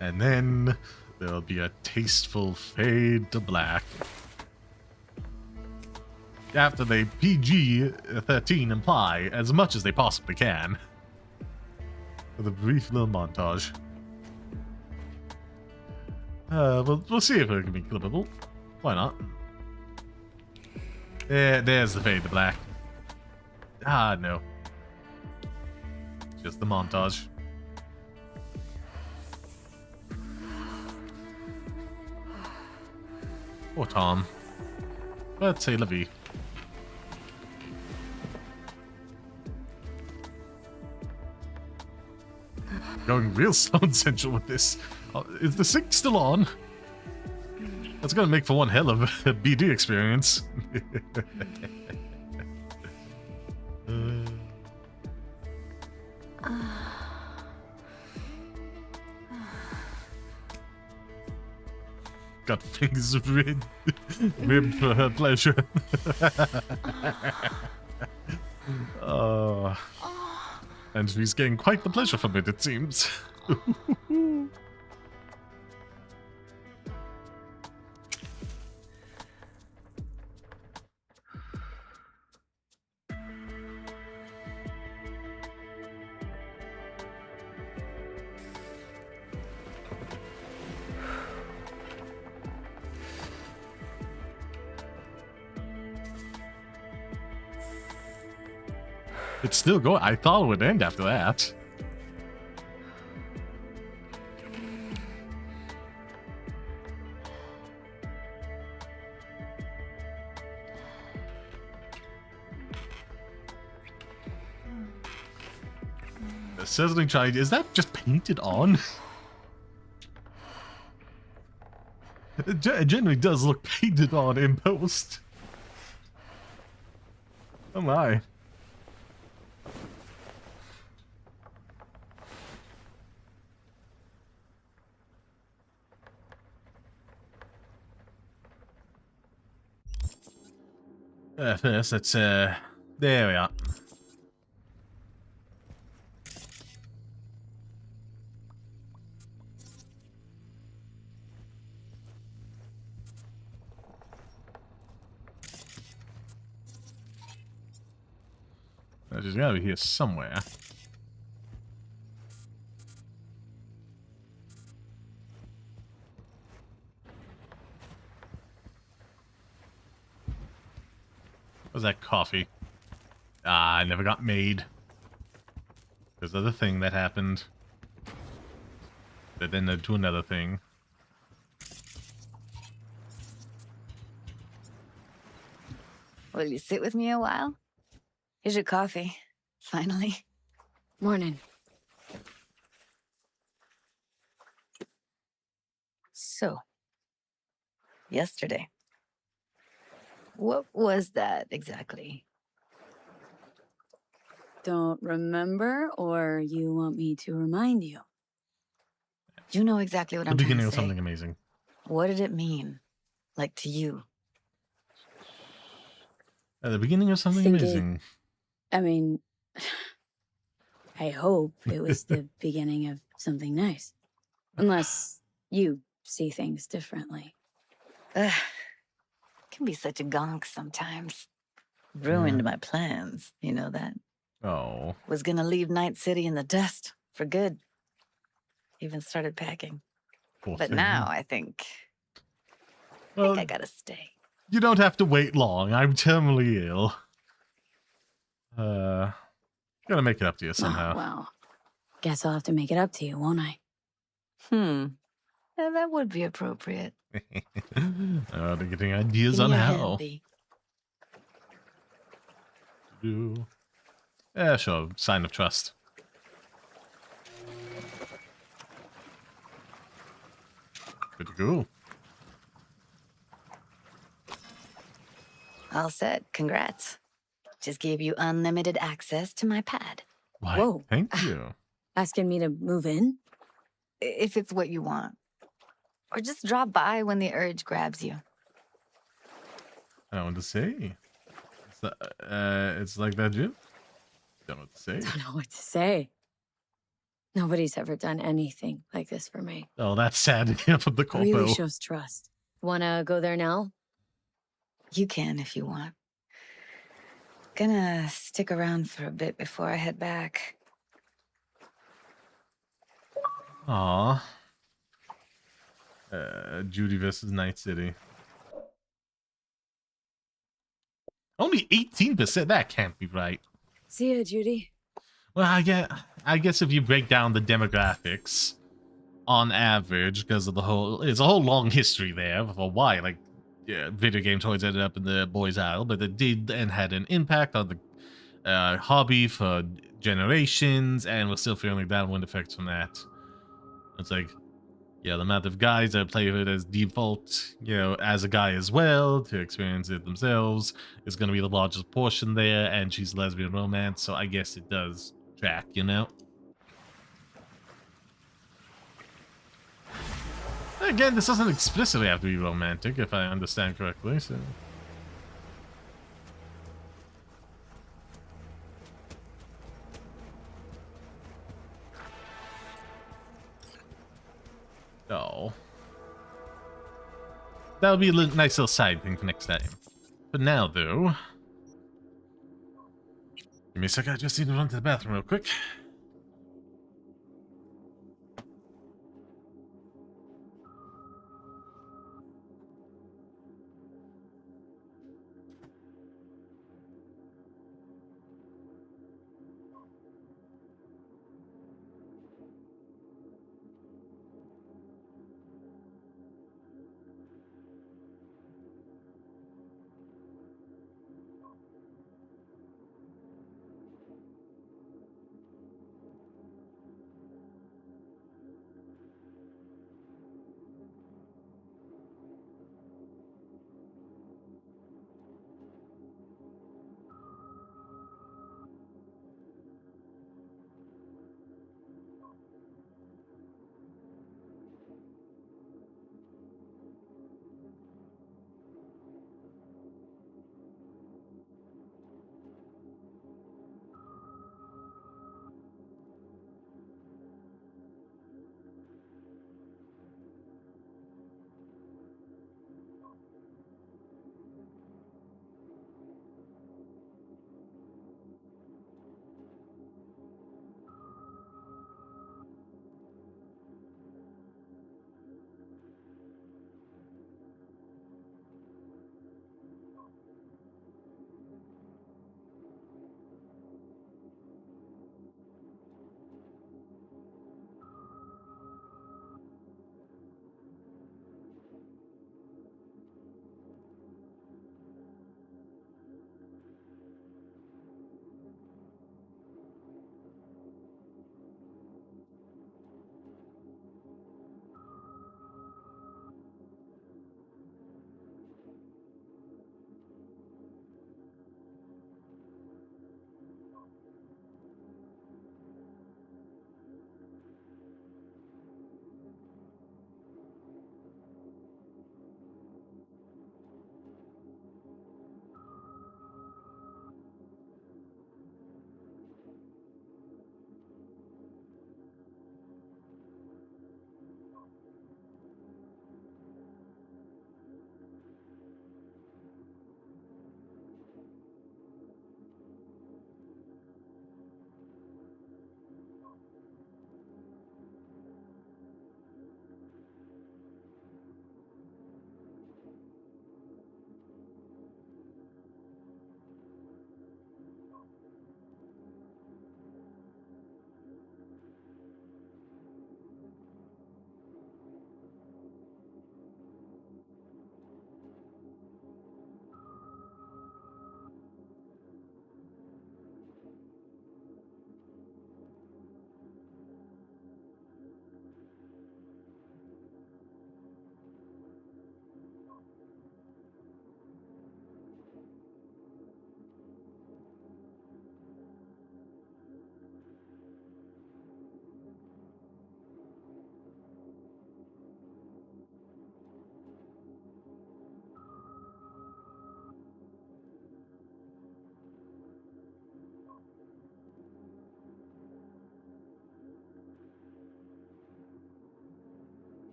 And then there'll be a tasteful fade to black. After they PG-13 imply as much as they possibly can. With a brief little montage. We'll see if it can be clippable. Why not? There's the fade to black. Ah, no. Just the montage. Or Tom. Let's say Levy. Going real Stone Central with this. Is the sync still on? That's gonna make for one hell of a BD experience. Got fingers of rib for her pleasure. And she's getting quite the pleasure from it seems. It's still going. I thought it would end after that. The sizzling child, is that just painted on? It generally does look painted on in post. Oh my. First, let's, there we are. She's gotta be here somewhere. Was that coffee? Ah, it never got made. There's another thing that happened. That then led to another thing. Will you sit with me a while? Here's your coffee. Finally. Morning. So, yesterday. What was that exactly? Don't remember, or you want me to remind you? You know exactly what The I'm trying beginning to of say. something amazing. What did it mean? Like to you? At the beginning of something Think amazing. I mean, I hope it was the beginning of something nice. Unless you see things differently. Ugh. Can be such a gonk sometimes. Ruined my plans, you know that? Oh. Was gonna leave Night City in the dust for good. Even started packing. Poor But thing. now I think I gotta stay. You don't have to wait long. I'm terminally ill. Gotta make it up to you somehow. Oh, well. Guess I'll have to make it up to you, won't I? Yeah, that would be appropriate. They're getting ideas Give on me your how. hand, B. Yeah, sure. Sign of trust. Good to go. All set. Congrats. Just gave you unlimited access to my pad. Why, Whoa. thank you. Asking me to move in? If it's what you want. Or just drop by when the urge grabs you. I don't know what to say. It's like that, Jim? Don't know what to say. Don't know what to say. Nobody's ever done anything like this for me. Oh, that's sad. From the corpo. Really shows trust. Wanna go there now? You can if you want. Gonna stick around for a bit before I head back. Aw. Judy versus Night City. Only 18%? That can't be right. See ya, Judy. Well, I guess if you break down the demographics on average, because of it's a whole long history there for why, like, yeah, video game toys ended up in the boys' aisle, but it did and had an impact on the hobby for generations, and we're still feeling downwind effects from that. It's like, yeah, the amount of guys that play it as default, you know, as a guy as well, to experience it themselves, is going to be the largest portion there, and she's lesbian romance, so I guess it does track, you know? Again, this doesn't explicitly have to be romantic, if I understand correctly, so... Oh. That'll be a nice little side thing for next time. But now, though... Give me a sec, I just need to run to the bathroom real quick.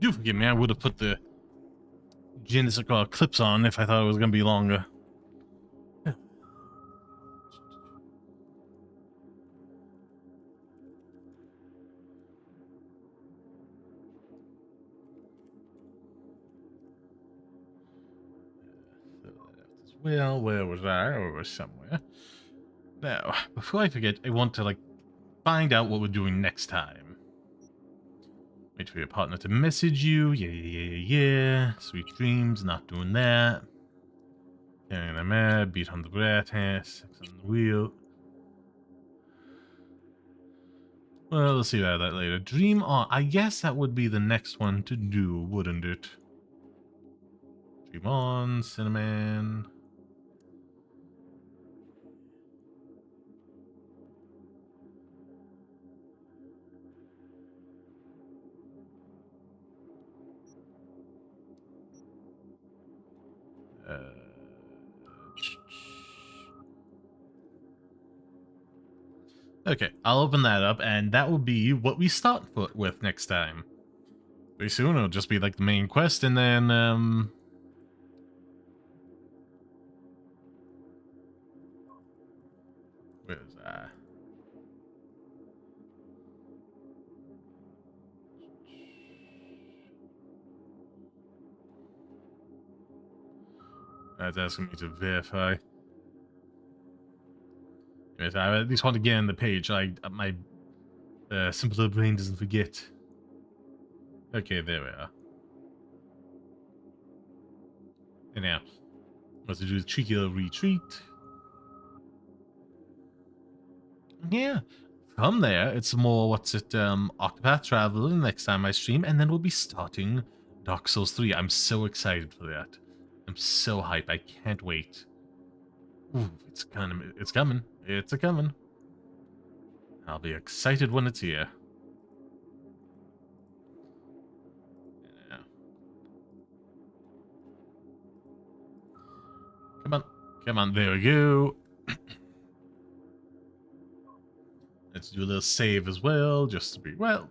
Do forgive me, I would have put the Genesis clips on if I thought it was going to be longer. Well, where was I? I was somewhere. Now, before I forget, I want to, like, find out what we're doing next time. Wait for your partner to message you. Yeah. Sweet dreams, not doing that. Carrying a mad, beat on the rat ass, sex on the wheel. Well, let's see about that later. Dream on. I guess that would be the next one to do, wouldn't it? Dream on, Cinnamon. Okay, I'll open that up, and that will be what we start with next time. Pretty soon, it'll just be like the main quest, and then, where's that? That's asking me to verify. Yes, I at least want to get on the page. My simple little brain doesn't forget. Okay, there we are. And now, let's do the cheeky little retreat. Yeah. From there, it's more, Octopath Traveler next time I stream, and then we'll be starting Dark Souls 3. I'm so excited for that. I'm so hype. I can't wait. Ooh, it's coming. It's a-coming. I'll be excited when it's here. Yeah. Come on, there we go. Let's do a little save as well, just to be, well,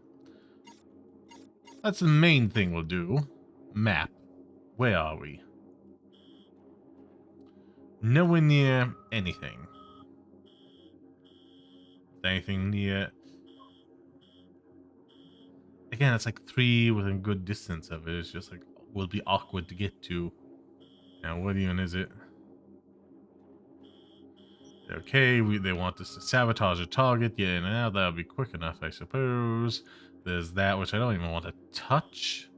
that's the main thing we'll do. Map. Where are we? Nowhere near anything. Anything near... Again, it's like 3 within good distance of it. It's just like, will be awkward to get to. Now, what even is it? Okay, they want us to sabotage a target. Yeah, now that'll be quick enough, I suppose. There's that, which I don't even want to touch.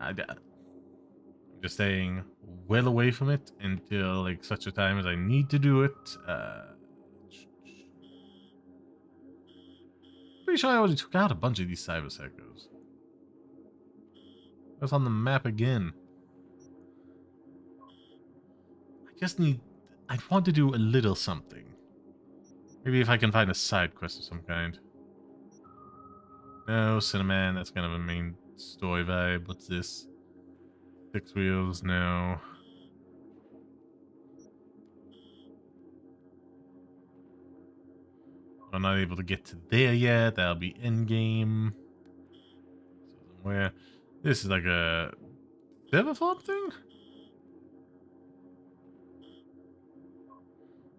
I'm just staying well away from it until like such a time as I need to do it. Pretty sure I already took out a bunch of these cyber psychos. What's on the map again? I want to do a little something. Maybe if I can find a side quest of some kind. No, Cinnamon, that's kind of a main story vibe. What's this? 6 wheels, no. I'm not able to get to there yet. That'll be endgame. Where? This is like a Cyberpunk thing?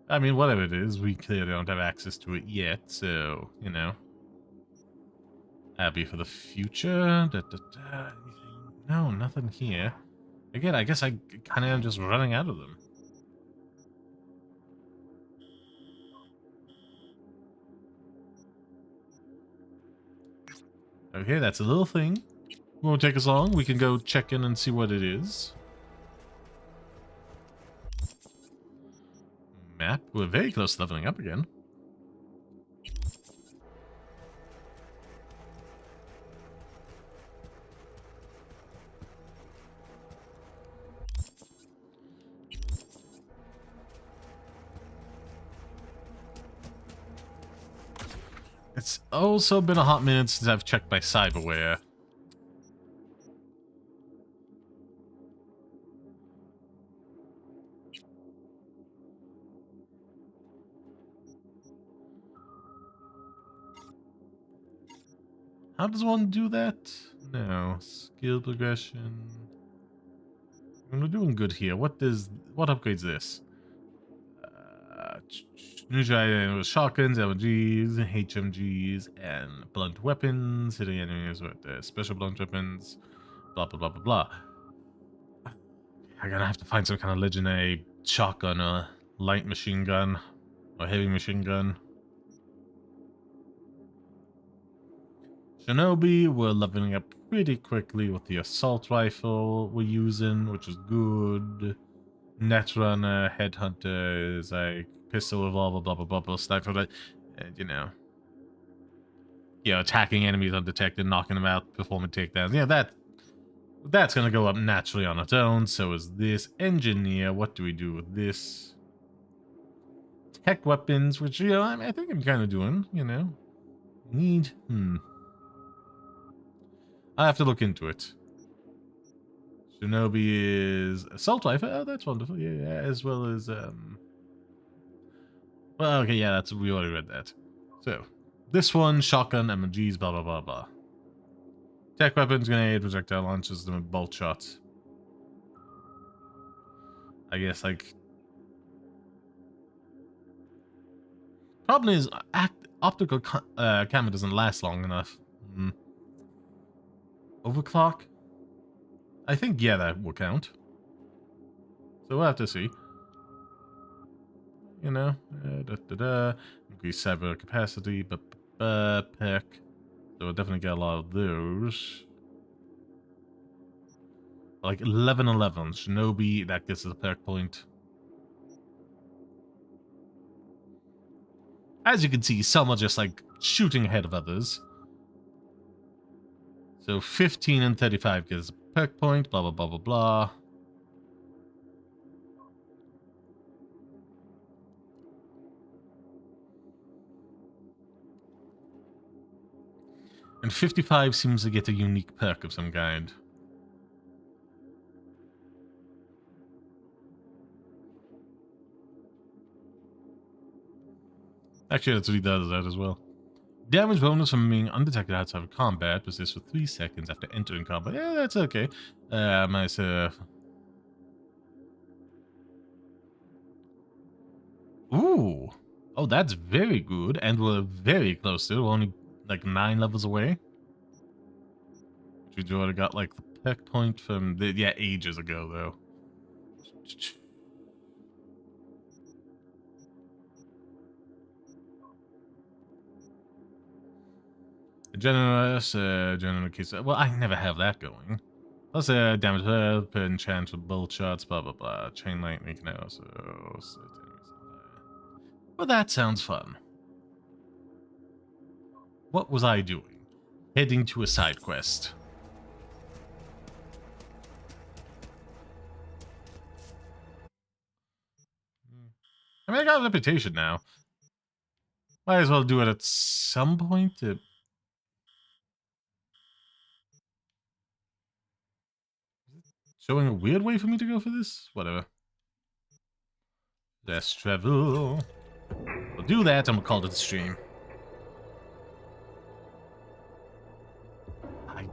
I mean, whatever it is, we clearly don't have access to it yet, so, you know. That'll be for the future. Anything? No, nothing here. Again, I guess I kind of am just running out of them. Okay, that's a little thing. Won't take us long. We can go check in and see what it is. Map. We're very close to leveling up again. It's also been a hot minute since I've checked my cyberware. How does one do that? No. Skill progression. We're doing good here. What upgrades this? New shotguns, LGs, HMGs, and blunt weapons. Hitting enemies with special blunt weapons. Blah blah blah blah blah. I'm gonna have to find some kind of legendary shotgun or light machine gun or heavy machine gun. Shinobi, we're leveling up pretty quickly with the assault rifle we're using, which is good. Netrunner, headhunter is like pistol, revolver, blah blah blah blah, sniper, and attacking enemies undetected, knocking them out, performing takedowns. Yeah, that's gonna go up naturally on its own. So is this engineer. What do we do with this? Tech weapons, which I think I'm kind of doing. I have to look into it. Shinobi is assault rifle. Oh, that's wonderful. Yeah, as well as well, okay, yeah, we already read that. So this one, shotgun, MGs, blah blah blah blah. Tech weapons, grenade, projectile launchers, them with bolt shots. I guess problem is optical camera doesn't last long enough. Overclock? I think, yeah, that will count. So we'll have to see. Increase cyber capacity, perk. So we'll definitely get a lot of those. Like 1111, Shinobi, that gets us a perk point. As you can see, some are just shooting ahead of others. So 15 and 35 gives a perk point, blah blah blah blah blah. And 55 seems to get a unique perk of some kind. Actually, that's what he does that as well. Damage bonus from being undetected outside of combat persists for 3 seconds after entering combat. Yeah, that's okay. Nice. Ooh. Oh, that's very good. And we're very close to it. We're only 9 levels away. We already got the perk point from ages ago though. General case. Well, I never have that going. Plus, damage per enchant with bolt shots, blah blah blah. Chain lightning can also. Well, that sounds fun. What was I doing? Heading to a side quest. I mean, I got a reputation now. Might as well do it at some point. Showing a weird way for me to go for this? Whatever. Let's travel. We'll do that and we'll call it a stream. I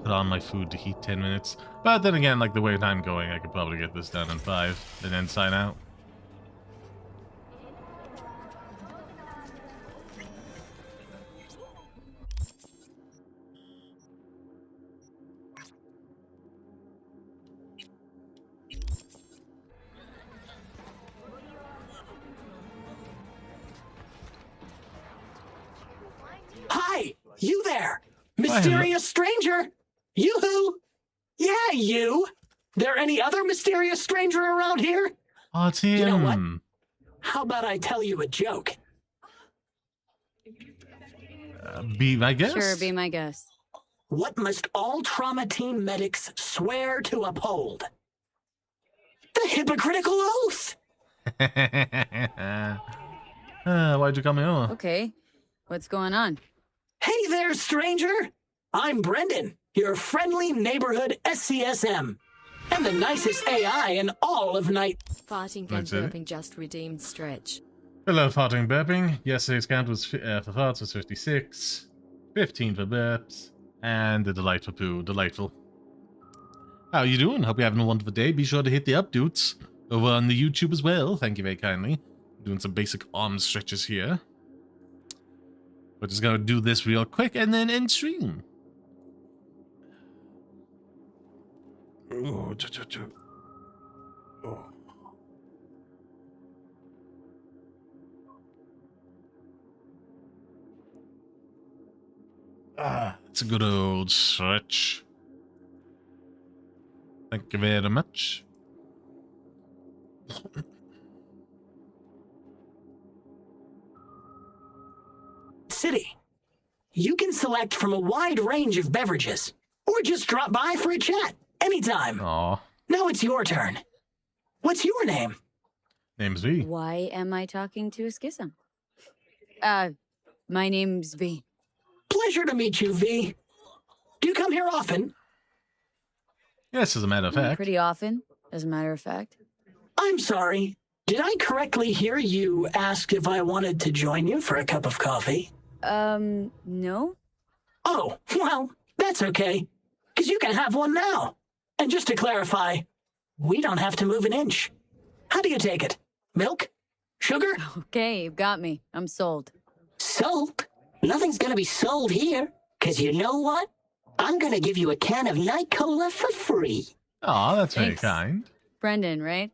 put on my food to heat 10 minutes. But then again, the way I'm going, I could probably get this done in 5 and then sign out. Hi, you there, mysterious stranger. Yoo-hoo! Yeah, you. There any other mysterious stranger around here? Oh, it's him. You know what? How about I tell you a joke? Be my guest? Sure, be my guest. What must all trauma team medics swear to uphold? The hypocritical oath! Why'd you come here? Okay, what's going on? Hey there, stranger! I'm Brendan, your friendly neighborhood SCSM, and the nicest AI in all of Night. Farting and burping just redeemed stretch. Hello, farting and burping. Yesterday's count was for farts was 56. 15 for burps, and a delightful poo. Delightful. How you doing? Hope you're having a wonderful day. Be sure to hit the updates over on the YouTube as well. Thank you very kindly. Doing some basic arm stretches here. We're just gonna do this real quick and then end stream. Oh, oh. It's a good old stretch. Thank you very much. City. You can select from a wide range of beverages, or just drop by for a chat anytime. Aw. Now it's your turn. What's your name? Name's V. Why am I talking to a schism? My name's V. Pleasure to meet you, V. Do you come here often? Yes, as a matter of fact. Pretty often, as a matter of fact. I'm sorry. Did I correctly hear you ask if I wanted to join you for a cup of coffee? No? Oh, well, that's okay. Because you can have one now. And just to clarify, we don't have to move an inch. How do you take it? Milk? Sugar? Okay, you've got me. I'm sold. Sold? Nothing's gonna be sold here. Because you know what? I'm gonna give you a can of Night Cola for free. Aw, that's very Thanks. kind. Brendan, right?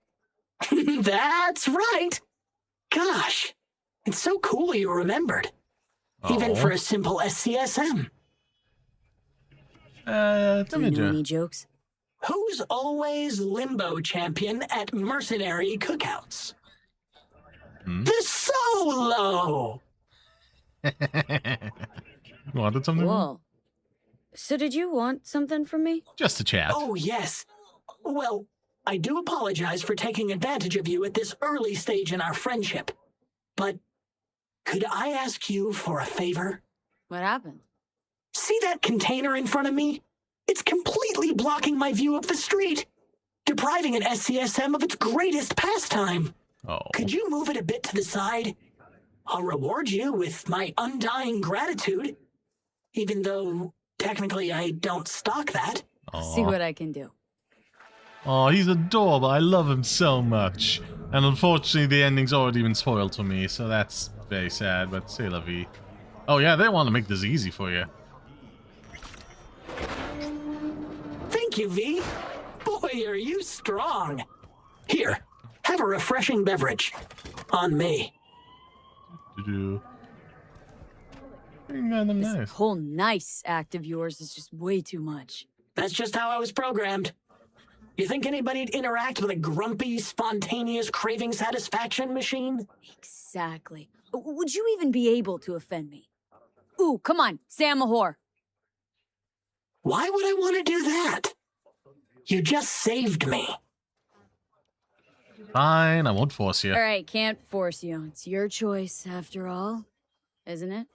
That's right. Gosh, it's so cool you remembered. Even Oh. for a simple SCSM. Do you know any jokes? Who's always limbo champion at mercenary cookouts? The Solo! Wanted something? Whoa. So did you want something from me? Just a chat. Oh, yes. Well, I do apologize for taking advantage of you at this early stage in our friendship. But could I ask you for a favor? What happened? See that container in front of me? It's completely blocking my view of the street, depriving an SCSM of its greatest pastime. Oh. Could you move it a bit to the side? I'll reward you with my undying gratitude, even though technically I don't stock that. See what I can do. Oh, he's adorable. I love him so much. And unfortunately, the ending's already been spoiled for me, so that's very sad, but c'est la vie. Oh yeah, they want to make this easy for you. Thank you, V. Boy, are you strong. Here, have a refreshing beverage. On me. This whole nice act of yours is just way too much. That's just how I was programmed. You think anybody'd interact with a grumpy, spontaneous craving satisfaction machine? Exactly. Would you even be able to offend me? Ooh, come on, say I'm a whore. Why would I want to do that? You just saved me. Fine, I won't force you. All right, can't force you. It's your choice, after all, isn't it?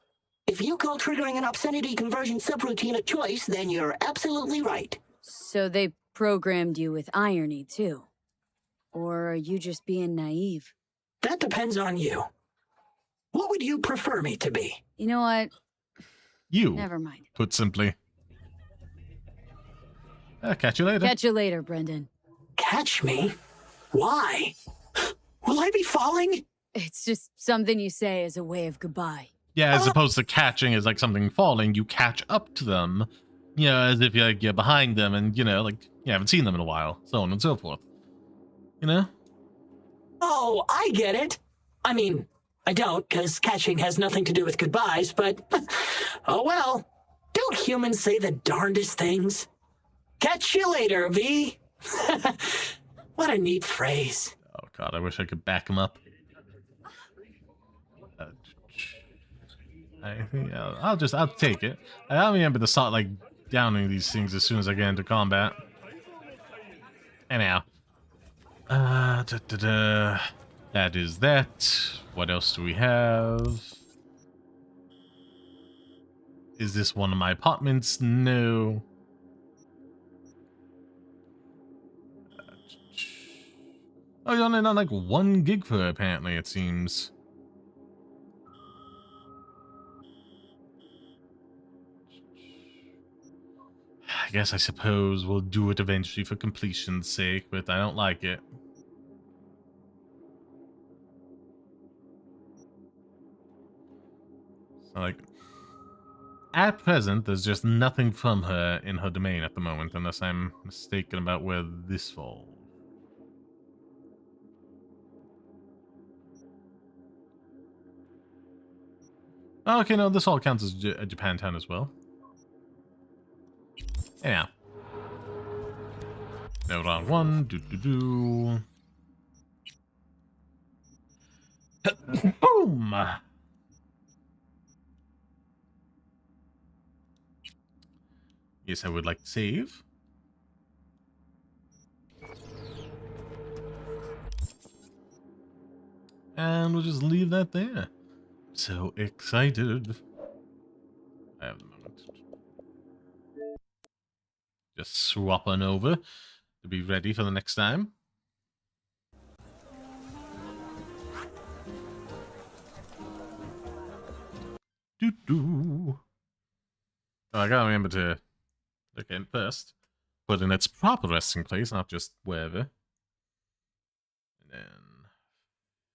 If you call triggering an obscenity conversion subroutine a choice, then you're absolutely right. So they programmed you with irony, too? Or are you just being naive? That depends on you. What would you prefer me to be? You know what? You. Never mind. Put simply. Catch you later. Catch you later, Brendan. Catch me? Why? Will I be falling? It's just something you say as a way of goodbye. Yeah, as opposed to catching as like something falling, you catch up to them. You know, as if you're behind them and, you know, like you haven't seen them in a while. So on and so forth. You know? Oh, I get it. I mean, I don't, because catching has nothing to do with goodbyes, but oh well. Don't humans say the darndest things? Catch you later, V. What a neat phrase. Oh god, I wish I could back him up. I think I'll take it. I'll be able to start like downing these things as soon as I get into combat. Anyhow. That is that. What else do we have? Is this one of my apartments? No. Oh, you're only on like 1 gig for it, apparently, it seems. I guess I suppose we'll do it eventually for completion's sake, but I don't like it. So, like, at present, there's just nothing from her in her domain at the moment, unless I'm mistaken about where this falls. Okay, no, this all counts as a Japantown as well. Yeah. No, wrong one. Boom! Yes, I would like to save. And we'll just leave that there. So excited. I have the moment. Just swap on over to be ready for the next time. Oh, I gotta remember to look in first. Put in its proper resting place, not just wherever. And then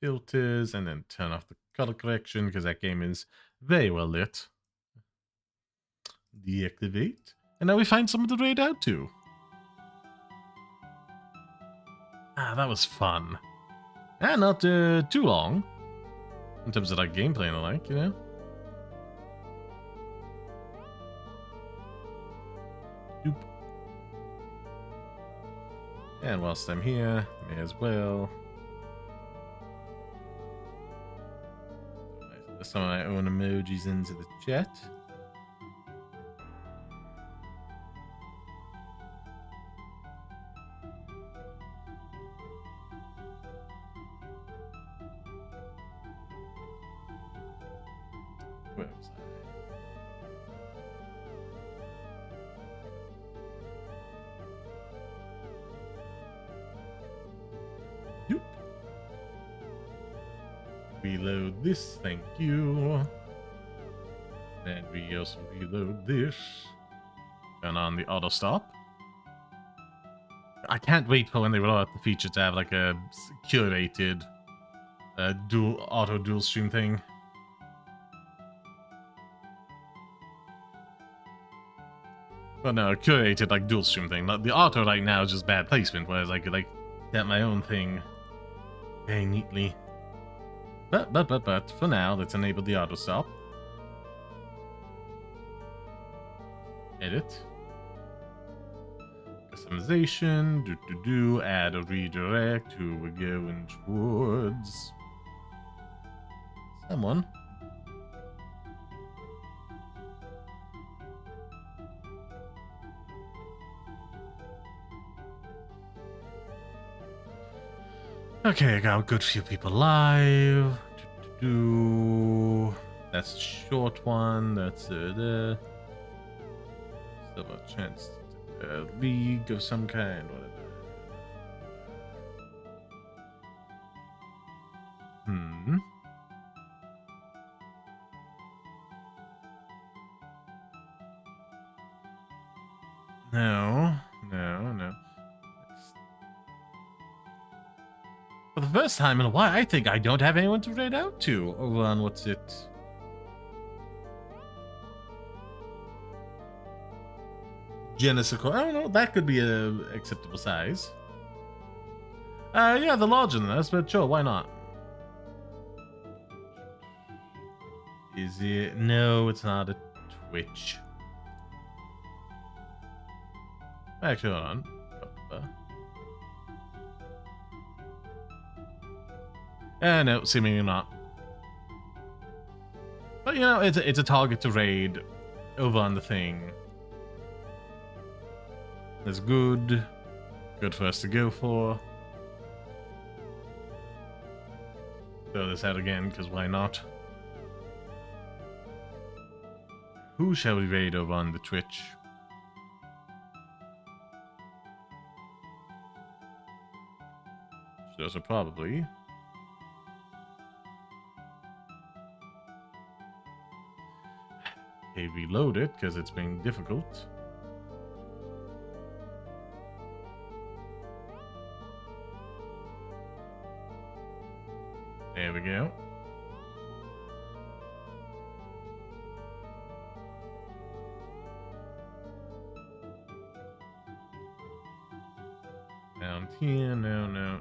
filters, and then turn off the color correction, because that game is very well lit. Deactivate. And now we find someone to raid out to. Ah, that was fun. And not too long. In terms of like gameplay and the like, you know? Doop. And whilst I'm here, may as well. Some of my own emojis into the chat. Where was I? Yoop. Reload this, thank you. And we also reload this. Turn on the auto stop. I can't wait for when they roll out the feature to have like a curated auto dual stream thing. Well, no, a curated like dual stream thing. The auto right now is just bad placement, whereas I could like get my own thing very neatly. But for now, let's enable the auto stop. Edit. Customization, add a redirect, who we're going towards. Someone. Okay, I got a good few people live. That's a short one. That's still a chance. League of some kind. Whatever. No. For the first time in a while, I think I don't have anyone to raid out to over on what's it? Genesis. I don't know. That could be a acceptable size. Yeah, the larger than us, but sure, why not? Is it? No, it's not a Twitch. Actually, hold on. No, seemingly not. But you know, it's a target to raid over on the thing. That's good. Good for us to go for. Throw this out again, because why not? Who shall we raid over on the Twitch? Those are probably. Okay, reload it, because it's being difficult. There we go. Down here, no.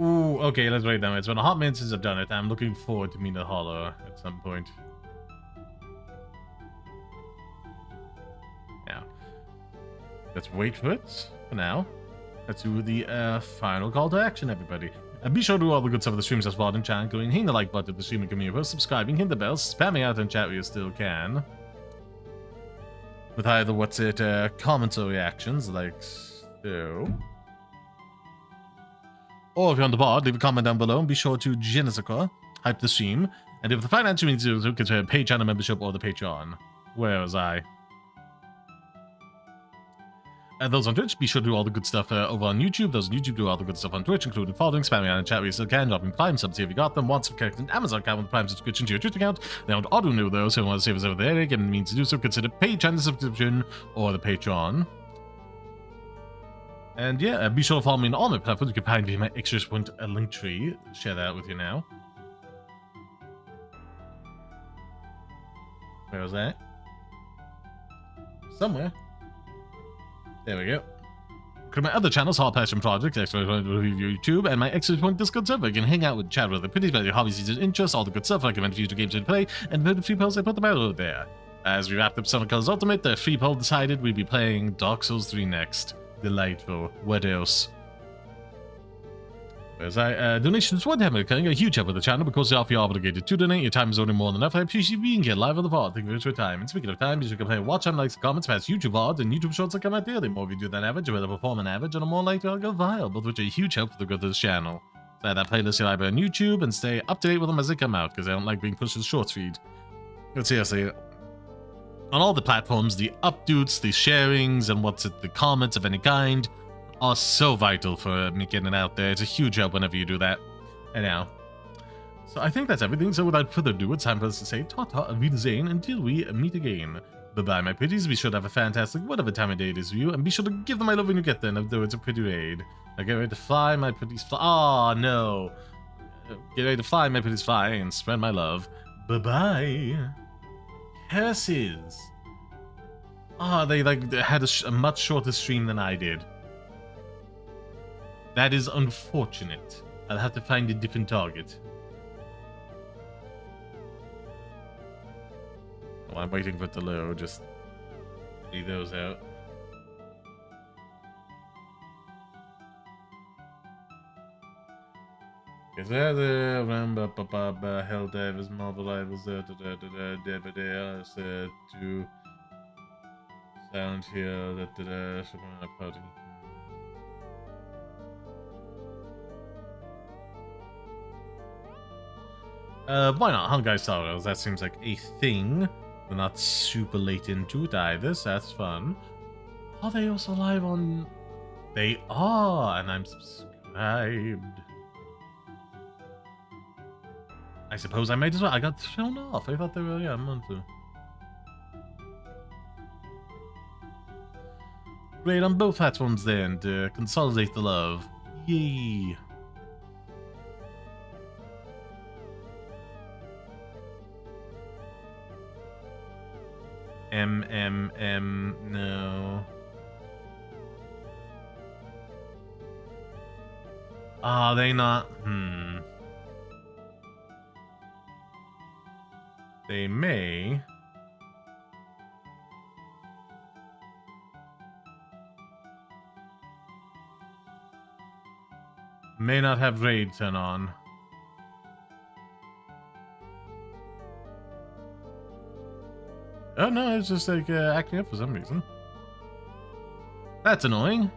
Ooh, okay, let's write down. It's been a hot minute since I've done it. I'm looking forward to meeting the Hollow at some point. Now, let's wait for it for now. Let's do the final call to action, everybody. And be sure to do all the good stuff of the streams as well in chat, going, hitting the like button of the streaming community, subscribing, hit the bell, spamming out in chat where you still can. With either comments or reactions, like so. Or if you're on the board, leave a comment down below and be sure to Genesaka, hype the stream. And if the financial means you consider a paid channel membership or the Patreon. Where was I? And those on Twitch, be sure to do all the good stuff over on YouTube. Those on YouTube do all the good stuff on Twitch, including following, spamming out in chat where you still can, dropping Prime subs here if you got them, want some character an Amazon account with Prime subscription to your Twitch account. They don't auto-renew those, so if you want to save us over there, again, means to do so, consider paid channel subscription or the Patreon. And yeah, be sure to follow me on all my platforms. You can find me in my extra point link tree. Share that out with you now. Where was that? Somewhere. There we go. Look at my other channels, Hard Passion Project, Extra Point ReviewYouTube, and my Extra Point Discord server. You can hang out with chat with the pretty about your hobbies, and interests, all the good stuff, recommend future games to play, and the free polls I put them out over there. As we wrapped up Sonic Colors Ultimate, the free poll decided we'd be playing Dark Souls 3 next. Delightful. What else? Whereas donations would have a huge help with the channel because if you're obligated to donate, your time is only more than enough. I appreciate being here live on the pod. Thank you very much for your time. And speaking of time, you can play, watch, and likes, comments, past YouTube VODs and YouTube shorts that come out daily. More video than average, whether perform an average, and a more likely I'll go viral, both which are a huge help for the growth of this channel. So I have that playlist here live on YouTube and stay up to date with them as they come out because I don't like being pushed to the shorts feed. But seriously, on all the platforms, the updates, the sharings, and the comments of any kind are so vital for me getting it out there. It's a huge help whenever you do that. And now, so I think that's everything. So without further ado, it's time for us to say ta-ta, auf Wiedersehen, until we meet again. Bye-bye, my pretties. Be sure to have a fantastic whatever time of day it is for you, and be sure to give them my love when you get there, though it's a pretty raid. Now get ready to fly, my pretties, fly. Oh, no. Get ready to fly, my pretties, fly, and spread my love. Bye-bye. Curses. Oh, they had a much shorter stream than I did. That is unfortunate. I'll have to find a different target. Oh, I'm waiting for it to load. Just leave those out. Is that the Hell Divers, Marvel Rivals, said to sound here that why not? Honkai Star Rails, that seems like a thing. We're not super late into it either, so that's fun. Are they also live on... They are, and I'm subscribed. I suppose I might as well. I got thrown off. I thought they were, yeah, I'm on to. Great on both platforms then, to consolidate the love. Yay! No. Are they not? They may. May not have raid turn on. Oh no, it's just like acting up for some reason. That's annoying.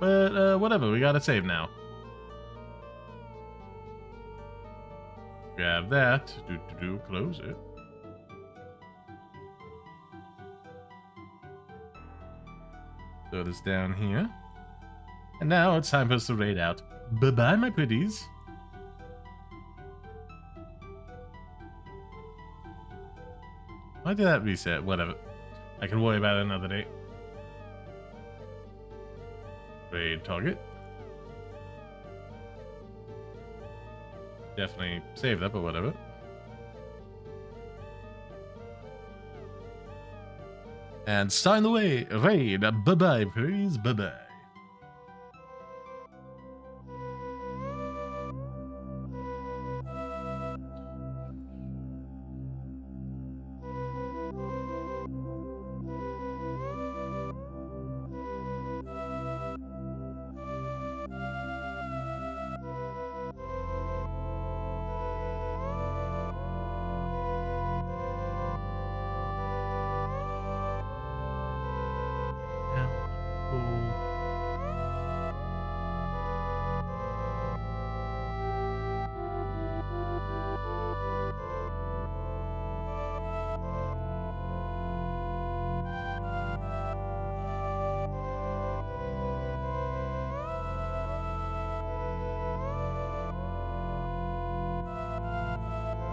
But whatever, we gotta save now. Grab that. Close it. Throw this down here. And now it's time for us to raid out. Bye-bye, my pretties. Why did that reset? Whatever. I can worry about it another day. Raid target. definitely saved up or whatever. And sign away, raid. Bye-bye, please. Bye-bye.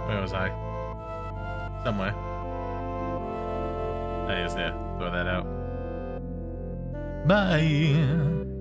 Where was I? Somewhere. There he is there. Throw that out. Bye.